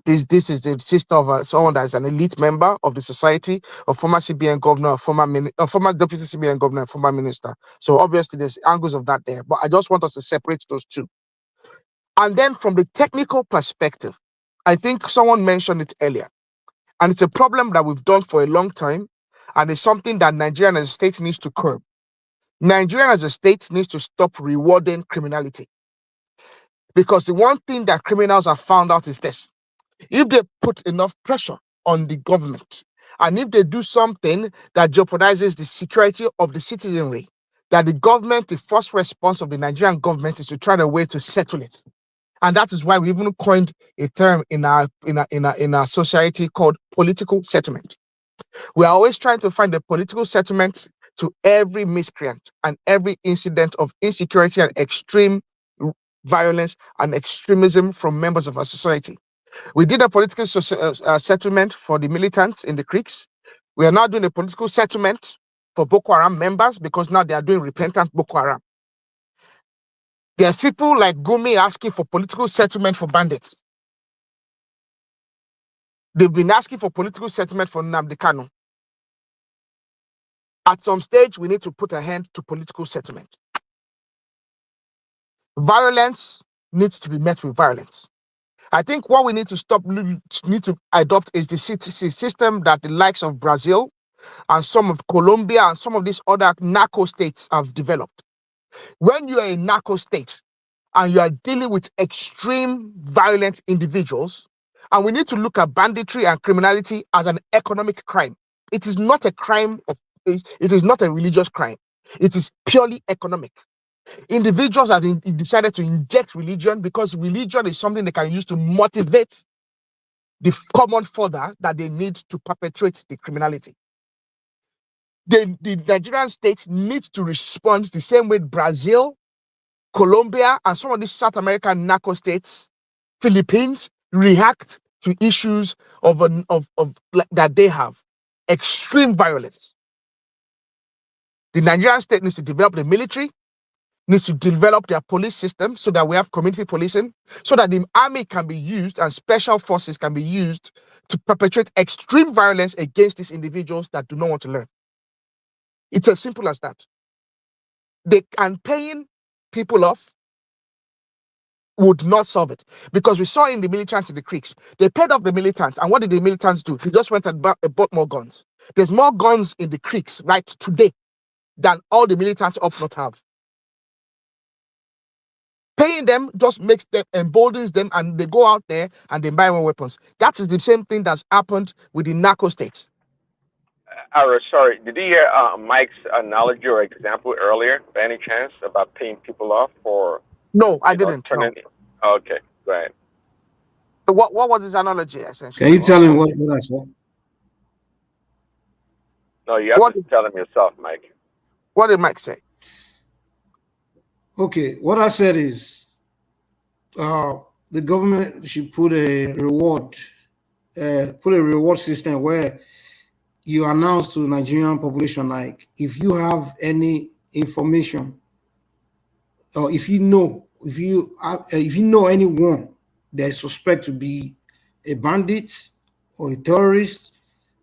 This is the sister of someone that is an elite member of the society, a former CBN governor, a former deputy CBN governor, a former minister. So obviously there's angles of that there, but I just want us to separate those two. And then from the technical perspective, I think someone mentioned it earlier, and it's a problem that we've done for a long time, and it's something that Nigeria as a state needs to curb. Nigeria as a state needs to stop rewarding criminality. Because the one thing that criminals have found out is this: if they put enough pressure on the government, and if they do something that jeopardizes the security of the citizenry, that the first response of the Nigerian government is to try a way to settle it. And that is why we even coined a term in our society called political settlement. We are always trying to find a political settlement to every miscreant and every incident of insecurity and extreme violence and extremism from members of our society. We did a political settlement for the militants in the creeks. We are now doing a political settlement for Boko Haram members because now they are doing repentant Boko Haram. There are people like Gumi asking for political settlement for bandits. They've been asking for political settlement for Nnamdi Kanu. At some stage, we need to put a hand to political settlement. Violence needs to be met with violence. I think what we need to adopt is the system that the likes of Brazil and some of Colombia and some of these other narco states have developed. When you are a narco state and you are dealing with extreme violent individuals, and we need to look at banditry and criminality as an economic crime. It is not a crime it is not a religious crime. It is purely economic. Individuals have decided to inject religion because religion is something they can use to motivate the common fodder that they need to perpetrate the criminality. The Nigerian state needs to respond the same way Brazil, Colombia, and some of these South American narco states, Philippines, react to issues that they have. Extreme violence. The Nigerian state needs to develop the military, needs to develop their police system so that we have community policing, so that the army can be used and special forces can be used to perpetrate extreme violence against these individuals that do not want to learn. It's as simple as that. Paying people off would not solve it, because we saw in the militants in the creeks, they paid off the militants, and what did the militants do? They just went and bought more guns. There's more guns in the creeks right today than all the militants up north have. Paying them just makes them, emboldens them, and they go out there and they buy more weapons. That is the same thing that's happened with the narco states. Sorry, did you hear Mike's analogy or example earlier, by any chance, about paying people off for? No, I didn't. No. Okay, go ahead. So what was his analogy essentially? Can you tell him what I said? No, you have to tell him yourself, Mike. What did Mike say? Okay, what I said is the government should put a reward system where you announce to the Nigerian population, like, if you have any information, or if you know anyone that is suspect to be a bandit or a terrorist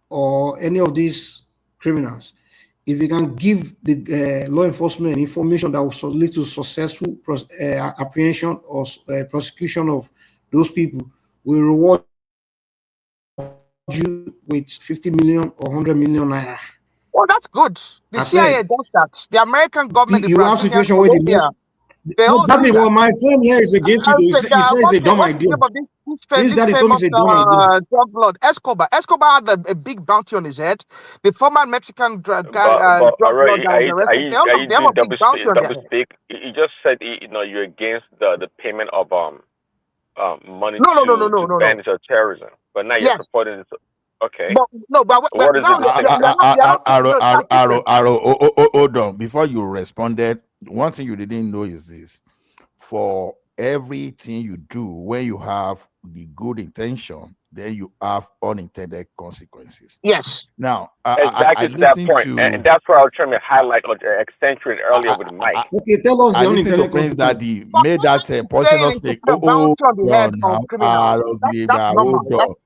or any of these criminals, if you can give the law enforcement information that will lead to successful apprehension or prosecution of those people, we reward you with 50 million or 100 million naira. Well, that's good. The CIA does that. The American government, you have situation where They all do Exactly. that. Well, my friend here is against it. He said it's a dumb idea. This guy told me it's a dumb idea. Drug lord Escobar. Escobar had a big bounty on his head. The former Mexican drug But lord already, that was arrested. They are you have doing a big bounty on their double head. speak? You just said you're against the payment of money to bandits or terrorism, but now you're Yes. supporting this. Okay. But no, but What is now Hold on. Before you responded, one thing you didn't know is this: for everything you do, when you have the good intention, then you have unintended consequences. Yes. Now, exactly I to that listened point, to and that's what I was trying to highlight or accentuate earlier with Mike. Okay, tell us I the listened to unintended Prince consequence. Daddy made that portion of stake. a bounty on the head Now, of criminals. That's normal.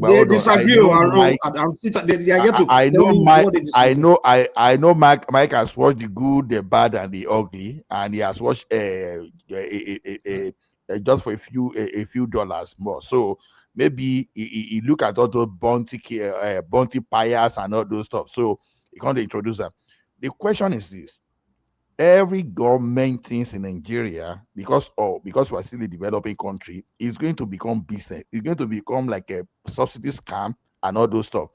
They disagree. Mike, I'm still, they are yet to I tell know me Mike. what they disagree. I know Mike has watched the good, the bad, and the ugly, and he has watched just for a few dollars more. So maybe he look at all those bounty buyers and all those stuff. So he can't introduce them. The question is this: every government things in Nigeria, because we're still a developing country, is going to become business. It's going to become like a subsidy scam and all those stuff.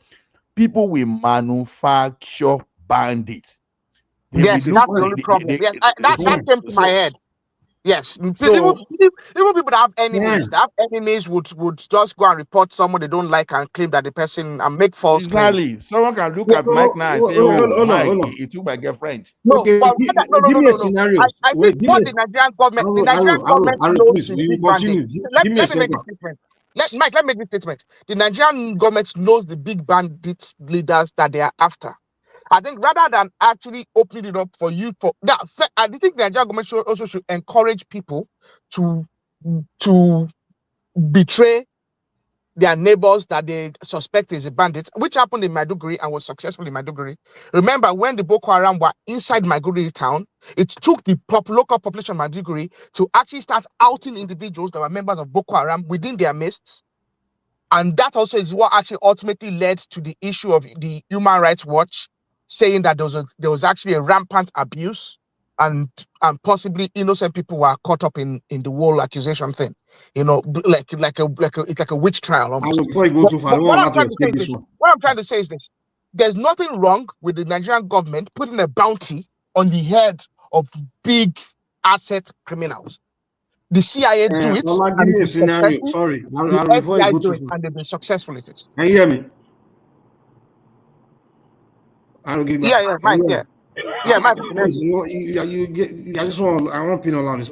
People will manufacture bandits. Yes, that's the only problem. Yes, that came to my head. Yes, even people that have enemies, would just go and report someone they don't like and claim that the person and make false claims. Exactly. Someone can look at Mike now and say, Mike, he took my girlfriend. No, okay, but give me a scenario. I think what the Nigerian government knows please, we will continue. Let me make this statement. Let me make this statement. The Nigerian government knows the big bandits leaders that they are after. I think rather than actually opening it up for you I think the Nigerian government should encourage people to betray their neighbors that they suspect is a bandit, which happened in Maiduguri and was successful in Maiduguri. Remember, when the Boko Haram were inside Maiduguri town, it took the local population of Maiduguri to actually start outing individuals that were members of Boko Haram within their midst. And that also is what actually ultimately led to the issue of the Human Rights Watch saying that there was actually a rampant abuse and possibly innocent people were caught up in the whole accusation thing. It's like a witch trial almost. Before you go too far, what I'm trying to say is this: there's nothing wrong with the Nigerian government putting a bounty on the head of big asset criminals. The CIA do it. Give me a scenario. Sorry, before you go too far, and they've been successful at it. Can you hear me? Mike. Yeah, Mike. I just want opinion on this.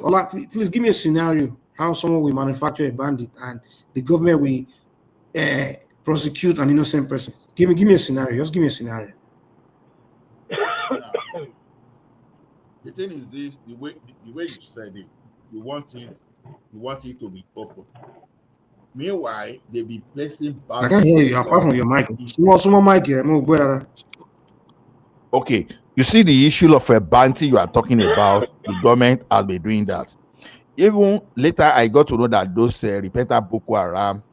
Please give me a scenario how someone will manufacture a bandit and the government will prosecute an innocent person. Give me a scenario. Just give me a scenario. The thing is this: the way you said it, you want it to be open. Meanwhile, they be placing. I can't hear you. You're far from your mic. Small mic here. Okay, you see the issue of a bounty you are talking about. The government has been doing that. Even later, I got to know that those repentant Boko Haram,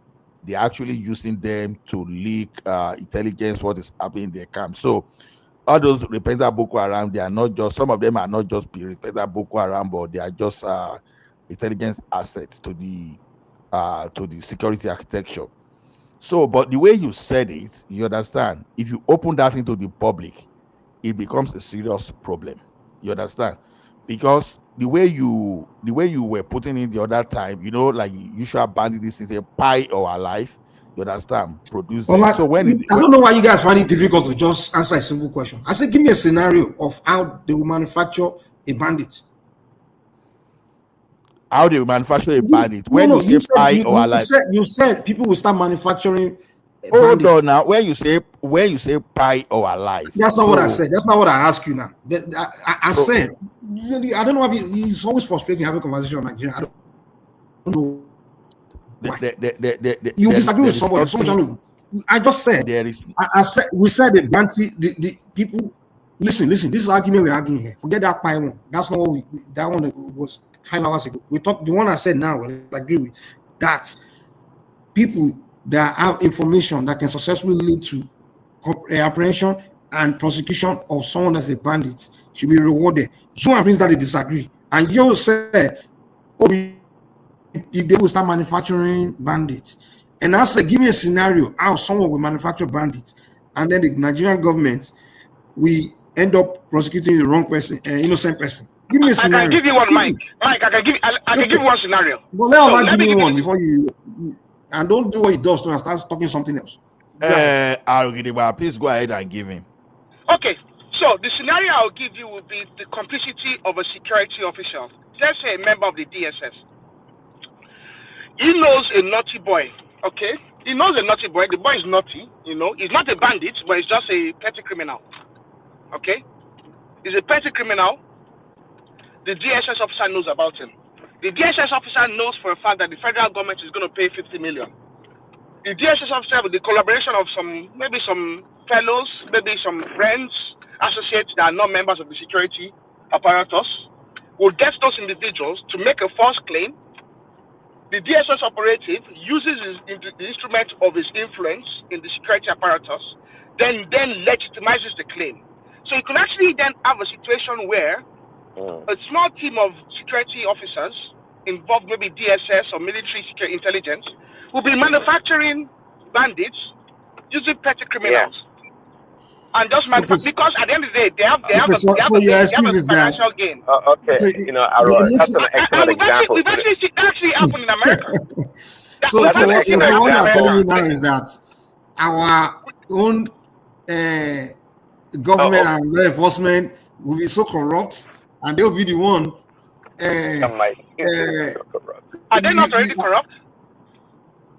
they're actually using them to leak intelligence what is happening in their camp. So all those repentant Boko Haram, they are not just, some of them are not just repentant Boko Haram, but they are just intelligence assets to the security architecture. So, but the way you said it, you understand, if you open that into the public, it becomes a serious problem. You understand? Because the way you were putting it the other time, like usual bandit, this is a pie or a life. You understand? Produce. So I don't know why you guys find it difficult to just answer a simple question. I said, give me a scenario of how they will manufacture a bandit. How they will manufacture a bandit? When you say pie or a life, you said people will start manufacturing. Hold on now. When you say pie or a life, that's not what I said. That's not what I asked you now. I said, I don't know why it's always frustrating having a conversation with Nigeria. I don't know. You disagree with somebody. I just said there is. I said we said the bounty. The people. Listen. This is argument we're arguing here. Forget that pie one. That's not what that one was 5 hours ago. We talked. The one I said now. I agree with that. People that have information that can successfully lead to apprehension and prosecution of someone as a bandit should be rewarded. Someone brings that they disagree. And you say, oh, they will start manufacturing bandits. And I say, give me a scenario how someone will manufacture bandits, and then the Nigerian government we end up prosecuting the wrong person, innocent person. Give me a scenario. I can give you one, Mike. Mike, I can give you one scenario. But let me give me one before you and don't do what he does and start talking something else. Please go ahead and give him. Okay, so the scenario I'll give you will be the complicity of a security official. Let's say a member of the DSS. He knows a naughty boy, okay? He knows a naughty boy. The boy is naughty, you know. He's not a bandit, but he's just a petty criminal, okay? He's a petty criminal. The DSS officer knows about him. The DSS officer knows for a fact that the federal government is going to pay 50 million. The DSS officer, with the collaboration of maybe some fellows, maybe some friends, associates that are not members of the security apparatus, will get those individuals to make a false claim. The DSS operative uses the instrument of his influence in the security apparatus, then legitimizes the claim. So you can actually then have a situation where a small team of security officers involved, maybe DSS or military security intelligence, will be manufacturing bandits using petty criminals. And just because at the end of the day, they have a financial gain. Okay, you know, that's an excellent example. We've actually happened in America. So what you're telling me now is that our own government and law enforcement will be so corrupt, and they'll be the one. Are they not already corrupt?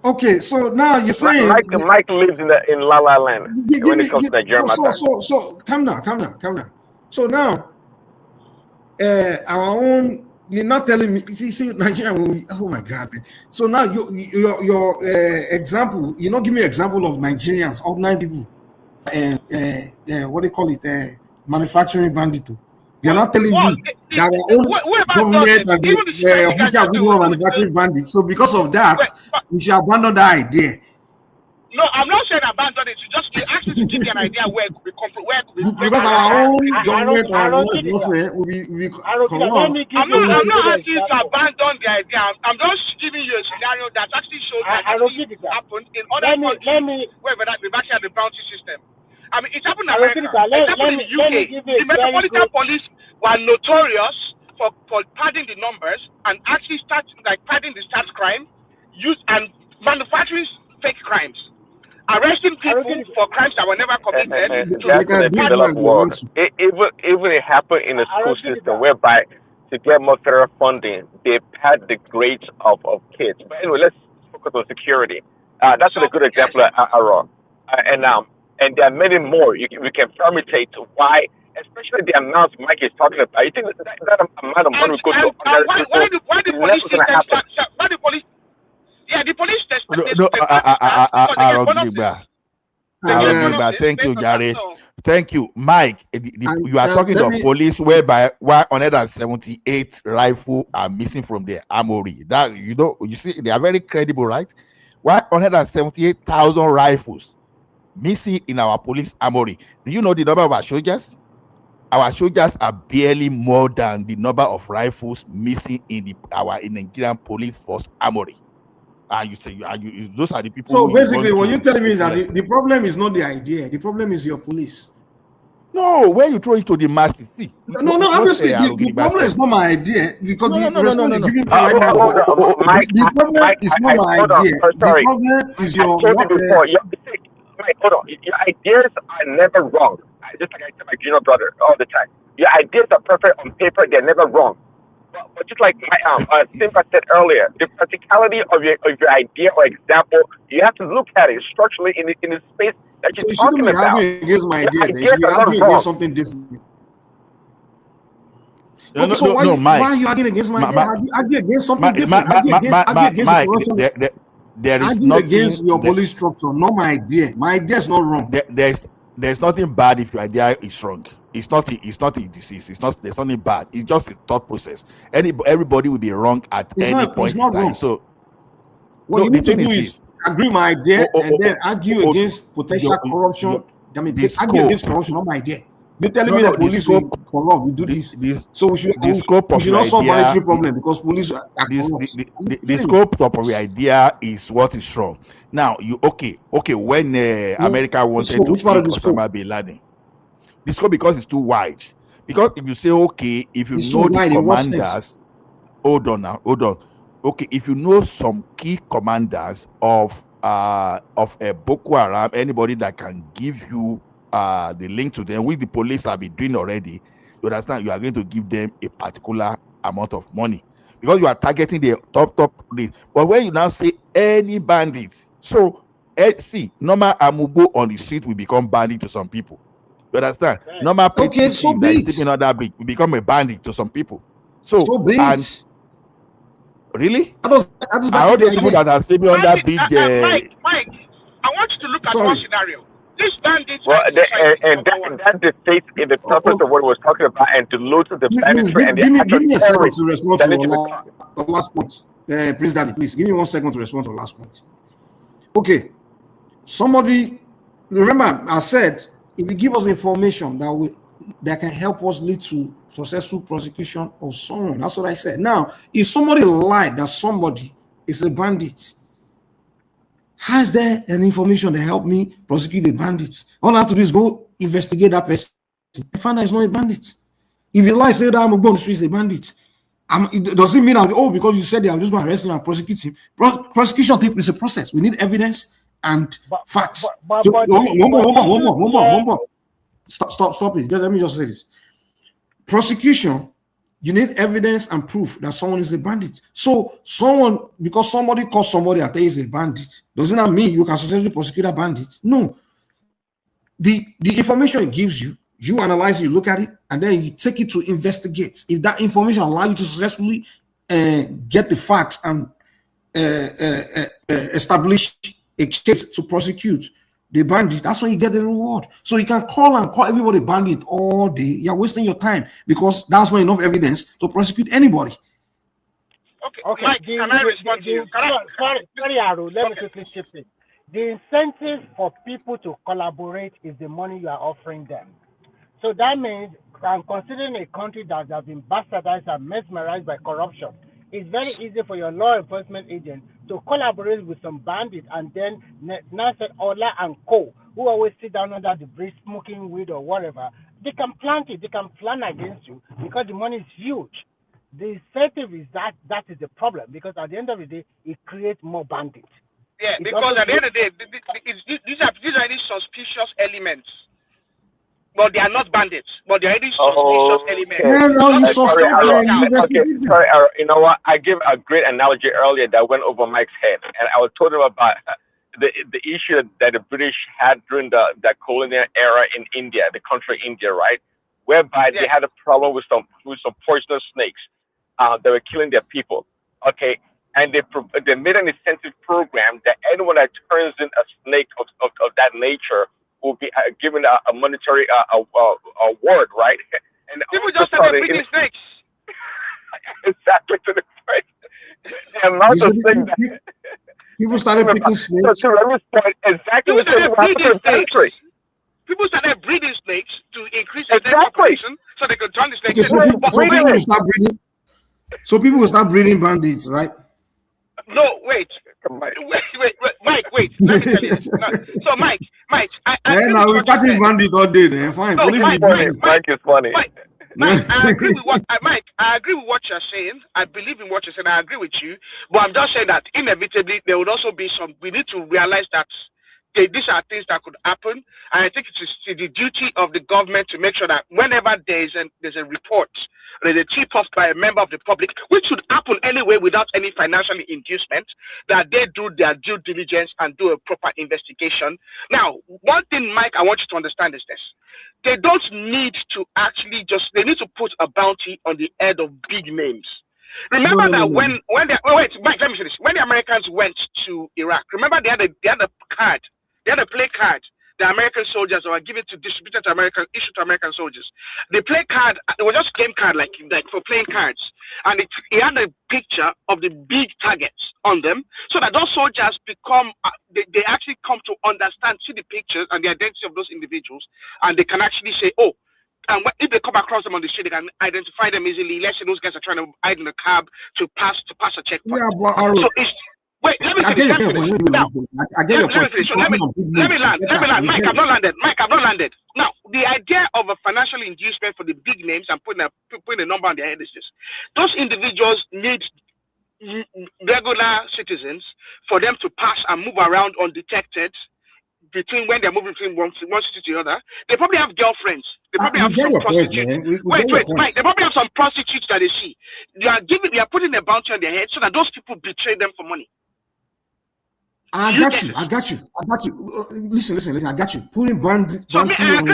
Okay, so now you're saying Mike lives in La La Land when it comes to Nigerian matter. So calm down. So now, our own. You're not telling me. See, Nigeria. Oh my God, man. So now your example. You know, give me an example of Nigerians, ordinary people. What do you call it? Manufacturing bandito. You're not telling me that our own government and the official people are manufacturing bandits. So because of that, we should abandon that idea. No, I'm not saying abandon it. You actually give me an idea where it could be because our own government and law enforcement will be corrupt. I'm not asking you to abandon the idea. I'm just giving you a scenario that actually shows that happened in other countries where they've actually had the bounty system. I mean, it happened in America. It happened in the UK. The Metropolitan Police were notorious for padding the numbers and actually padding the stats crime, and manufacturing fake crimes, arresting people for crimes that were never committed. That's in a developed world. Even it happened in a school system whereby to get more federal funding, they pad the grades of kids. But anyway, let's focus on security. That's a good example of Aaron. And there are many more. We can permutate why, especially the amount Mike is talking about. You think that amount of money will go to other people? Why the police system? Why the police? Yeah, the police test. Thank you, Gary. Thank you, Mike. You are talking of police whereby 178 rifles are missing from their armory. That you see, they are very credible, right? 178,000 rifles missing in our police armory. Do you know the number of our soldiers? Our soldiers are barely more than the number of rifles missing in our Nigerian police force armory. And you say those are the people. So basically, what you're telling me is that the problem is not the idea. The problem is your police. No, where you throw it to the masses. See, no. Obviously, the problem is not my idea because the problem is not my idea. The problem is your. Hold on. Your ideas are never wrong. Just like I tell my junior brother all the time. Your ideas are perfect on paper. They're never wrong. But just like Simba said earlier, the practicality of your idea or example, you have to look at it structurally in the space that you're talking about. Arguing against my idea. You should be arguing against something different. No, Mike. Why are you arguing against my idea? Argue against something different. Argue against there is nothing against your police structure, not my idea. My idea is not wrong. There's nothing bad if your idea is wrong. It's not a disease. There's nothing bad. It's just a thought process. Everybody will be wrong at any point in time. So what you need to do is agree my idea and then argue against potential corruption. Argue against corruption, not my idea. You're telling me that police will corrupt, we do this. So we should not solve monetary problem because police are corrupt. The scope of your idea is what is wrong. Now, when America wanted to kill Osama bin Laden, the scope because it's too wide. Because if you say, okay, if you know the commanders, hold on. Okay, if you know some key commanders of a Boko Haram, anybody that can give you the link to them, which the police have been doing already, you understand, you are going to give them a particular amount of money because you are targeting the top list. But when you now say any bandit, so see, normal amugo on the street will become bandit to some people. You understand? Normal petty thief that is sleeping on that bridge will become a bandit to some people. Really? How does I all those people that are sleeping on that bridge. Mike, I want you to look at one scenario. This bandits. Well, that defeats in the purpose of what we was talking about and to loot the banditry and give me a second to respond to the last point. Prince Daddy, please give me 1 second to respond to the last point. Okay. Somebody, remember, I said, if you give us information that can help us lead to successful prosecution of someone, that's what I said. Now, if somebody lied that somebody is a bandit, has there an information to help me prosecute the bandits? All I have to do is go investigate that person and find out he's not a bandit. If you lie, say that I'm going to the street is a bandit. It doesn't mean because you said I'm just going to arrest him and prosecute him. Prosecution is a process. We need evidence and facts. One more. Stop it. Let me just say this. Prosecution, you need evidence and proof that someone is a bandit. So because somebody calls somebody and tells he's a bandit, doesn't that mean you can successfully prosecute a bandit? No. The information it gives you, you analyze it, you look at it, and then you take it to investigate. If that information allows you to successfully get the facts and establish a case to prosecute the bandit, that's when you get the reward. So you can call everybody bandit all day. You're wasting your time because that's not enough evidence to prosecute anybody. Okay. Mike, can I respond to you? Sorry, Aro, let me quickly chip in. The incentive for people to collaborate is the money you are offering them. So that means, I'm considering a country that has been bastardized and mesmerized by corruption. It's very easy for your law enforcement agent to collaborate with some bandit and then Nasser, Ola, and Co., who always sit down under the bridge smoking weed or whatever. They can plant it, they can plan against you because the money is huge. The incentive is that is the problem because at the end of the day, it creates more bandits. Yeah, because at the end of the day, these are any suspicious elements. But they are not bandits, but they are any suspicious elements. Sorry, you know what? I gave a great analogy earlier that went over Mike's head, and I was told him about the issue that the British had during the colonial era in India, the country India, right? Whereby they had a problem with some poisonous snakes that were killing their people. Okay, and they made an incentive program that anyone that turns in a snake of that nature will be given a monetary award, right? And people just started breeding snakes. Exactly to the point. The amount of things people started picking snakes. So to Remy's point, exactly what happened in the country. People started breeding snakes to increase the population so they could turn the snakes. So people will start breeding bandits, right? No, wait. Mike, wait. Let me tell you this. No. So, Mike, now we're catching bandits all day. Then fine. No, Mike is funny. Mike, I agree with what you're saying. I believe in what you're saying. I agree with you. But I'm just saying that inevitably there would also be some. We need to realize that these are things that could happen, and I think it is the duty of the government to make sure that whenever there's a report, there's a tip-off by a member of the public, which should happen anyway without any financial inducement, that they do their due diligence and do a proper investigation. Now, one thing, Mike, I want you to understand is this. They don't need to actually they need to put a bounty on the head of big names. Remember when Mike, let me say this. When the Americans went to Iraq, remember they had a card. They had a play card. The American soldiers were given to distributed to issued to American soldiers. The play card, it was just game card like for playing cards. And it had a picture of the big targets on them so that those soldiers become, they actually come to understand, see the pictures and the identity of those individuals. And they can actually say, oh, And if they come across them on the street, they can identify them easily. Let's say those guys are trying to hide in the cab to pass a checkpoint. Yeah, but So it's wait. Let me finish. Now, let me land. Mike, I've not landed. Now, the idea of a financial inducement for the big names and putting a number on their head is this: those individuals need regular citizens for them to pass and move around undetected. Between when they're moving between one city to the other, they probably have girlfriends. They probably have some prostitutes. Wait, Mike. They probably have some prostitutes that they see. They are putting a bounty on their head so that those people betray them for money. I got you. Listen. I got you. Putting bounty on the head of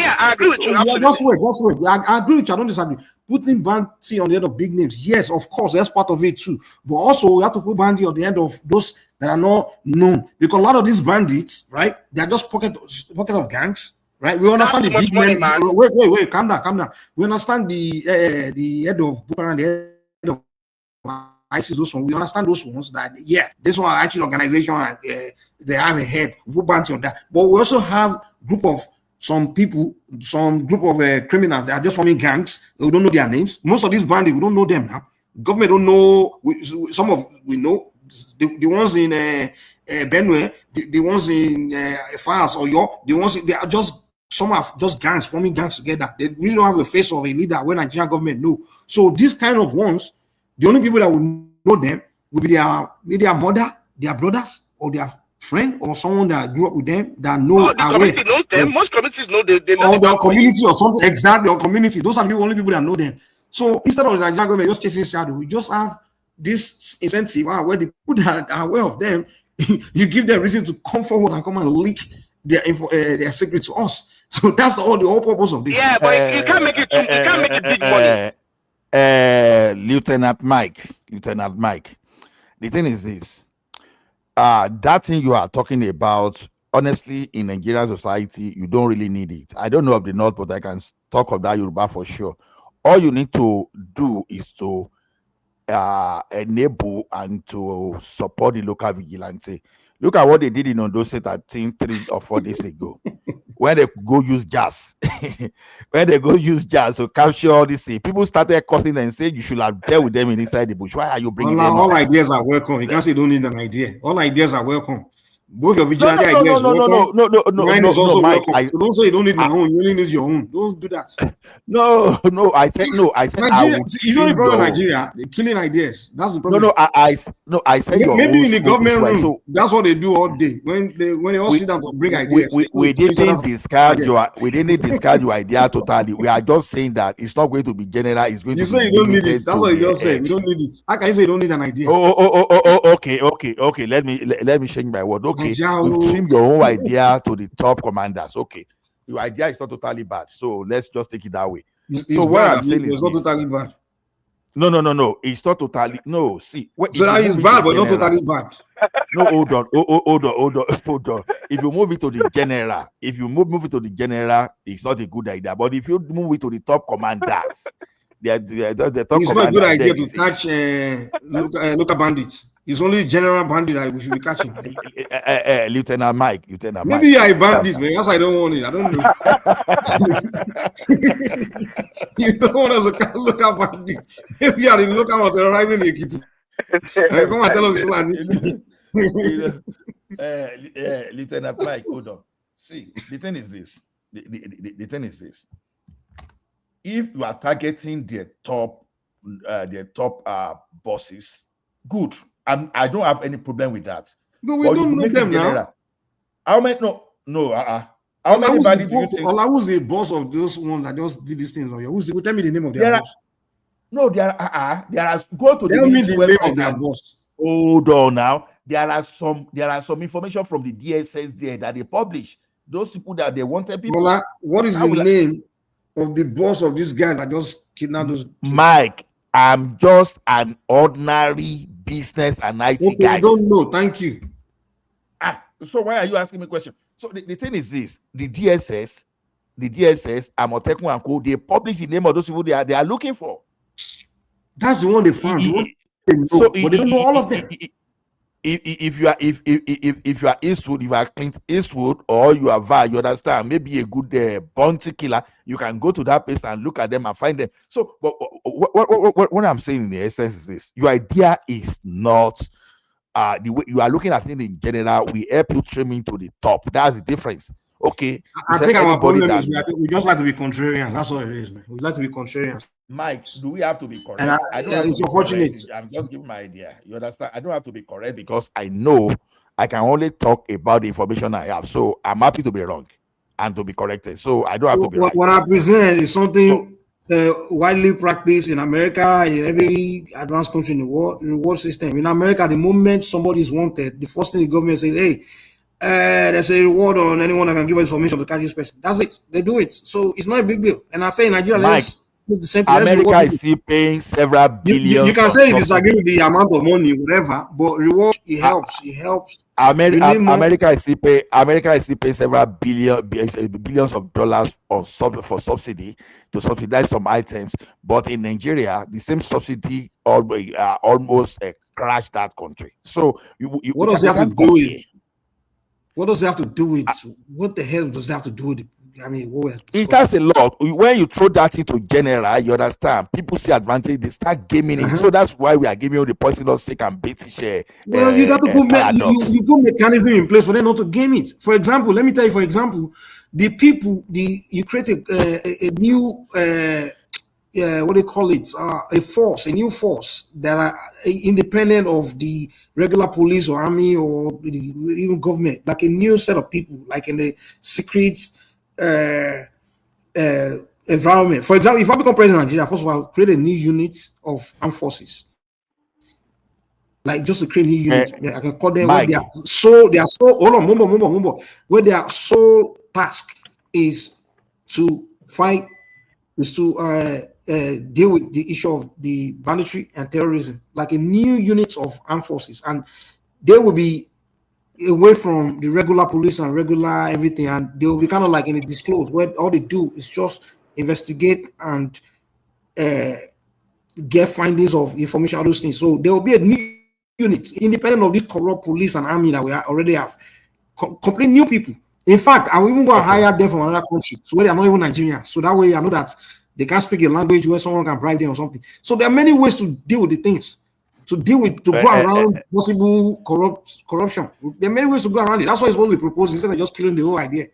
I agree with you. Just wait. I agree with you. I don't disagree. Putting bounty on the head of big names, yes, of course, that's part of it too. But also, we have to put bounty on the head of those that are not known, because a lot of these bandits, right? They are just pocket of gangs, right? We understand the big men. Wait, calm down. We understand the head of Boko Haram, the head of ISIS, those ones. We understand those ones that this one are actually organization and they have a head. We put bounty on that. But we also have some group of criminals that are just forming gangs. We don't know their names. Most of these bandits, we don't know them now. Government don't know. We know. The ones in Benue, the ones in Fars or York, they are just some are just gangs forming gangs together. They really don't have a face of a leader when Nigerian government know. So these kind of ones, the only people that will know them will be their mother, their brothers, or their friend, or someone that grew up with them that know. The community knows them. Most communities know them. They know or their community or something. Exactly, or community. Those are the only people that know them. So instead of the Nigerian government just chasing shadow, we just have this incentive where the people that are aware of them, you give them reason to come forward and come and leak their secrets to us. So that's the whole purpose of this. Yeah, but you can't make it big money. Lieutenant Mike. The thing is this: that thing you are talking about, honestly, in Nigerian society, you don't really need it. I don't know of the North, but I can talk of that Yoruba for sure. All you need to do is to enable and to support the local vigilante. Look at what they did in Ondo State, I think 3 or 4 days ago, when they go use jazz. To capture all these things. People started cursing and saying you should have dealt with them inside the bush. Why are you bringing them? All ideas are welcome. You can't say you don't need an idea. All ideas are welcome. Both your vigilante ideas welcome. Mine is also Mike, welcome. So don't say you don't need my own. You only need your own. Don't do that. No. I said Nigeria, it's only problem in Nigeria. They're killing ideas. That's the problem. I said maybe in the government room. So that's what they do all day when they all sit down to bring ideas. We didn't discard your idea totally. We are just saying that it's not going to be general. It's going to be. You say you don't need it. That's what you just said. We don't need it. How can you say you don't need an idea? Okay. Let me change my word. Okay, you trim your own idea to the top commanders. Okay, your idea is not totally bad, so let's just take it that way. It's what I'm saying is not totally bad. No, it's not totally. No, see, so that is bad, but not totally bad. No, hold on. If you move it to the general, it's not a good idea. But if you move it to the top commanders, the top it's not a good idea to catch local bandits. It's only general bandit that we should be catching. Lieutenant Mike. Maybe you are a bandit, man. That's why I don't want it. I don't know. You don't want us to catch local bandits. Maybe you are the local one terrorizing the kids. Come and tell us. Lieutenant Mike, hold on. See, the thing is this. The thing is this. If you are targeting their top bosses, good. I don't have any problem with that. No, we don't know them now. How many? No. How many bandits do you think? Who's the boss of those ones that just did these things on you? Tell me the name of their boss. No, there are. Go to tell me the name of their boss. Hold on now. There are some information from the DSS there that they publish. Those people that they wanted people. Bola, what is the name of the boss of these guys that just kidnapped those? Mike, I'm just an ordinary business and IT guy. I don't know. Thank you. So why are you asking me a question? So the thing is this: the DSS, Amotekun and Co. They publish the name of those people they are looking for. That's the one they found. But they don't know all of them. if you are if you are Eastwood, if you are Clint Eastwood, or you are Val, you understand, maybe a good bounty killer, you can go to that place and look at them and find them. So, but what I'm saying in the essence is this: your idea is not the way you are looking at it in general. We help you trimming to the top. That's the difference. Okay, I think our problem is we just like to be contrarian. That's all it is, man. We like to be contrarian. Mike, do we have to be correct? And I don't have to it's be unfortunate. correct. I'm just giving my idea. You understand? I don't have to be correct because I know I can only talk about the information I have. So I'm happy to be wrong and to be corrected. So I don't have to be right. What I present is something widely practiced in America, in every advanced country in the world, reward system. In America, the moment somebody is wanted, the first thing the government says, hey, there's a reward on anyone that can give information to catch this person. That's it. They do it. So it's not a big deal. And I say in Nigeria, Mike, let's do the same thing. America is still paying several billions. You can say you disagree with the amount of money, whatever, but reward, it helps. It helps. America is still paying several billions of dollars on for subsidy to subsidize some items. But in Nigeria, the same subsidy almost crashed that country. So what does it have to do with? What does it have to do with? What the hell does it have to do with? I mean, it has a lot. When you throw that into general, you understand. People see advantage, they start gaming it. So that's why we are giving you the poisonous sick and British. Well, you got to put you put mechanism in place for them not to game it. For example, let me tell you. For example, the people, you create a new what do you call it? A new force that are independent of the regular police or army or even government, like a new set of people, like in the secret environment. For example, if I become president of Nigeria, first of all, I'll create a new unit of armed forces. Like just to create a new unit. I can call them where they are so hold on, mumbo, where their sole task is to fight, is to deal with the issue of the banditry and terrorism, like a new unit of armed forces, and they will be away from the regular police and regular everything, and they will be kind of like in a disclosed where all they do is just investigate and get findings of information, all those things. So there will be a new unit independent of this corrupt police and army that we already have. Complete new people. In fact, I will even go and hire them from another country, so where they are not even Nigerians. So that way I know that they can't speak a language where someone can bribe them or something. So there are many ways to deal with the things, to go around possible corruption. There are many ways to go around it. That's why it's what we propose instead of just killing the whole idea.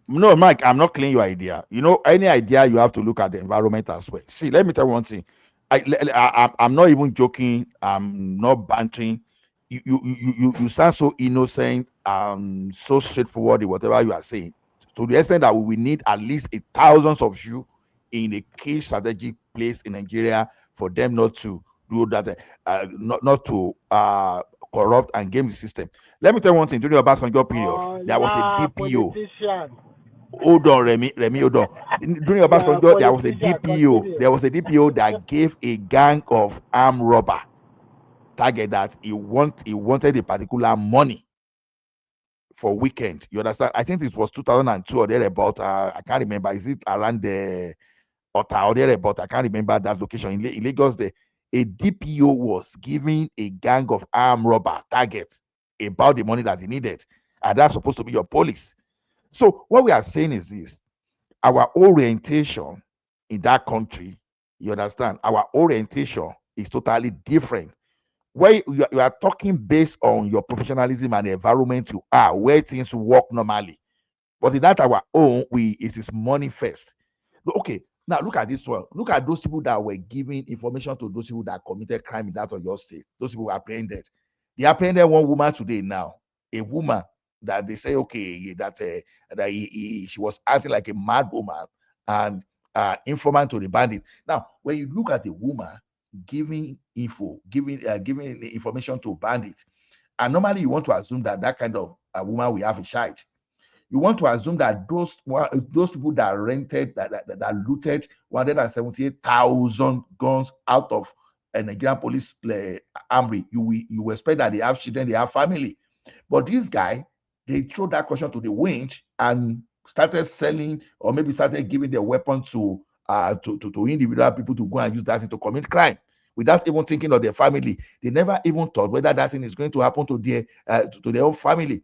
No, Mike, I'm not killing your idea. You know, any idea, you have to look at the environment as well. See, let me tell you one thing. I'm not even joking. I'm not bantering. You sound so innocent, so straightforward in whatever you are saying, to the extent that we will need at least thousands of you in a key strategic place in Nigeria for them not to do that, not to corrupt and game the system. Let me tell you one thing. During the Obasanjo period, there was a DPO. Politician. Hold on, Remy, hold on. During the Obasanjo, there was a DPO. Continue. There was a DPO that gave a gang of armed robber target that he wanted a particular money for weekend. You understand? I think it was 2002 or thereabout. I can't remember. Is it around the Ota or thereabout? I can't remember that location in Lagos. There, a DPO was giving a gang of armed robber targets about the money that he needed, and that's supposed to be your police. So what we are saying is this: our orientation in that country, you understand, our orientation is totally different. Where you are talking based on your professionalism and the environment you are, where things work normally. But in that our own, it is money first. Okay, now look at this one. Look at those people that were giving information to those people that committed crime in that of your state. Those people were apprehended. They apprehended one woman today now, a woman that they say, okay, that she was acting like a mad woman and informant to the bandit. Now, when you look at a woman giving the information to bandits, and normally you want to assume that kind of a woman will have a child. You want to assume that those people that rented, that looted 178,000 guns out of a Nigerian police armory, you expect that they have children, they have family. But this guy, they threw that question to the wind and started selling, or maybe started giving their weapon to individual people to go and use that to commit crime. without even thinking of their family. They never even thought whether that thing is going to happen to their own family.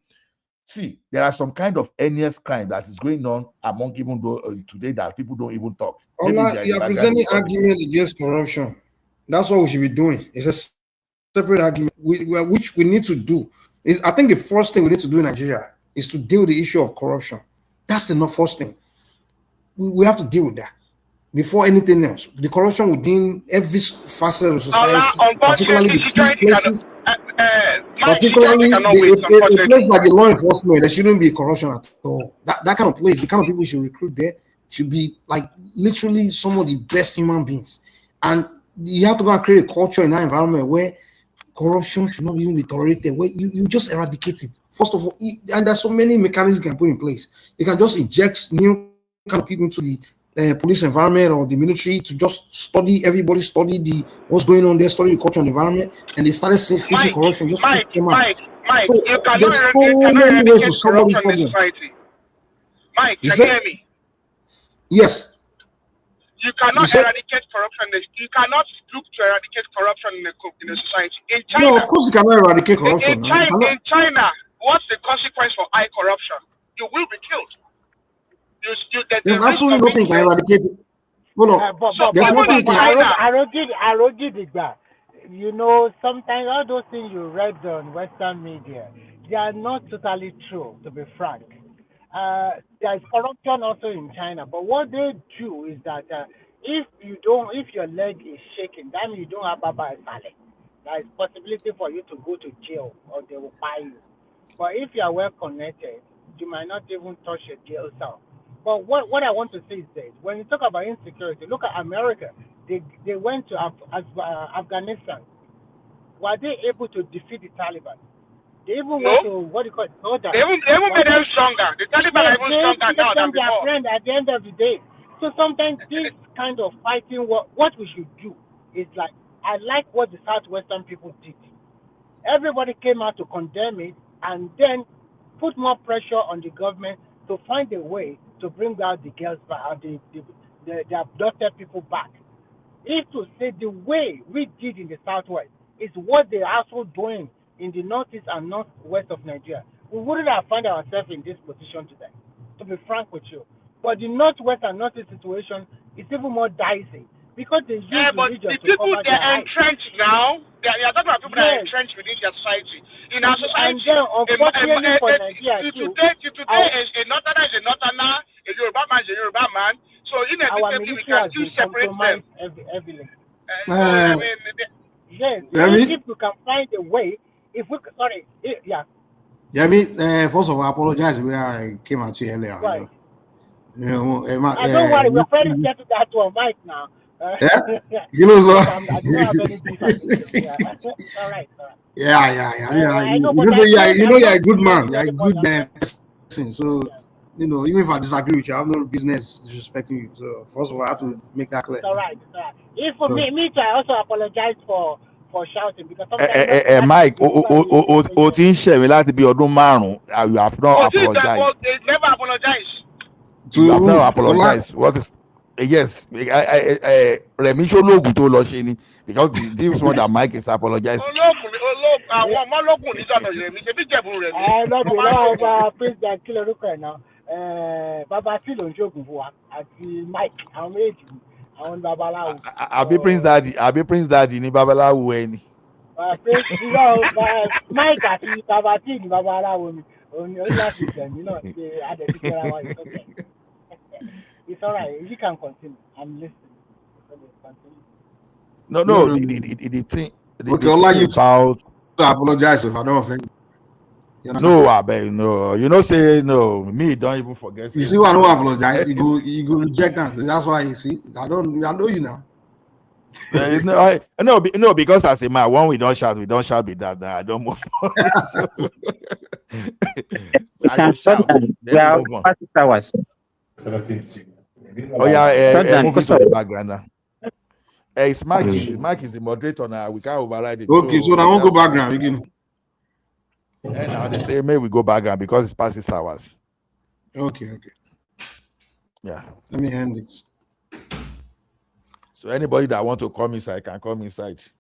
See, there are some kind of heinous crime that is going on among even though today that people don't even talk. Maybe Allah, they are in you the are background. presenting argument against corruption. That's what we should be doing. It's a separate argument, which we need to do. I think the first thing we need to do in Nigeria is to deal with the issue of corruption. That's the first thing. We have to deal with that before anything else. The corruption within every facet of society, particularly the key places, particularly a place like the law enforcement, there shouldn't be corruption at all. That kind of place, the kind of people should recruit there should be like literally some of the best human beings. And you have to go and create a culture in that environment where corruption should not even be tolerated, where you just eradicate it. First of all, and there's so many mechanisms you can put in place. You can just inject new kind of people into the police environment or the military to just study what's going on there, study the culture and environment, and they started facing corruption. Just Mike, so you cannot there's so many ways to solve this problem. Mike, You can said? you hear me? Yes. You cannot eradicate corruption. You cannot look to eradicate corruption in a society. In China, No, of course you cannot eradicate corruption. In China, what's the consequence for high corruption? You will be killed. There's absolutely nothing can eradicate it. Hold on. There's nothing you can. You know, sometimes all those things you read on Western media, they are not totally true, to be frank. There's corruption also in China, but what they do is that if your leg is shaking, that means you don't have Baba Saleh. There is possibility for you to go to jail or they will buy you. But if you are well connected, you might not even touch your jail cell. But what I want to say is this: when you talk about insecurity, look at America. They went to Afghanistan. Were they able to defeat the Taliban? They even went to what do you call it? They even made them stronger. The Taliban are even stronger now than before. Friend at the end of the day. So sometimes this kind of fighting, what we should do is like, I like what the Southwestern people did. Everybody came out to condemn it and then put more pressure on the government to find a way to bring out the girls back, the abducted people back. If to say the way we did in the Southwest is what they are also doing in the Northeast and Northwest of Nigeria, we wouldn't have found ourselves in this position today, to be frank with you. But the Northwest and Northeast situation is even more dicey because they use religion the to people cover they're their entrenched now, they are talking about people that are entrenched within their society. In our society, and then, unfortunately for Nigeria too, today a northerner is a northerner, a Yoruba man is a Yoruba man. So in a we can still separate them. Heavily. Yes, if we can find a way, Yeah, I mean, first of all, I apologize where I came at you earlier. Right. Don't worry, we're trying to get to that one, Mike, now. You know, so. I don't have any beef. Yeah. All right. Yeah. I mean, you're a good man. You're a good person. So, even if I disagree with you, I have no business disrespecting you. So, first of all, I have to make that clear. It's all right. If for me too, I also apologize for shouting because sometimes Mike, o ti ń ṣẹ̀mí láti bí ọdún márùn-ún. You have not apologized. They never apologize. You have not apologized. What is? Yes, Remi Ṣolóògùn tó lọ ṣe ni because this one that Mike is apologizing. Àwọn ọmọ ológun ní sọ̀rọ̀ Remi ṣe bí jẹ̀bù Remi. lọ́bìnrin ọba president kí lorúkọ ẹ̀ náà bàbá tí ló ń ṣoògùn fún wa àti Mike àwọn méjì àwọn ní babaláwo. àbí Prince Daddy ní babaláwo ẹ ni. Mike àti bàbá tí ní babaláwo ni òun ní láti tẹ̀mí náà ṣe adẹ̀síkẹ́ra wa ìtọ́jú. It's all right. You can continue. I'm listening. No. The thing. Okay, I'll allow you to apologize if I don't offend you. No, I beg no. You know, say no. Me don't even forget. You see, I don't apologize. You go reject that. That's why you see. I know you now. No, because as a man, when we don't shout with that. I don't move. Oh yeah, move to the background now. It's Mike. Mike is the moderator now. We can't override it. Okay, so I won't go background again. And now they say maybe we go background because it's past 6 hours. Okay. Yeah. Let me hand this. So anybody that want to come inside can come inside.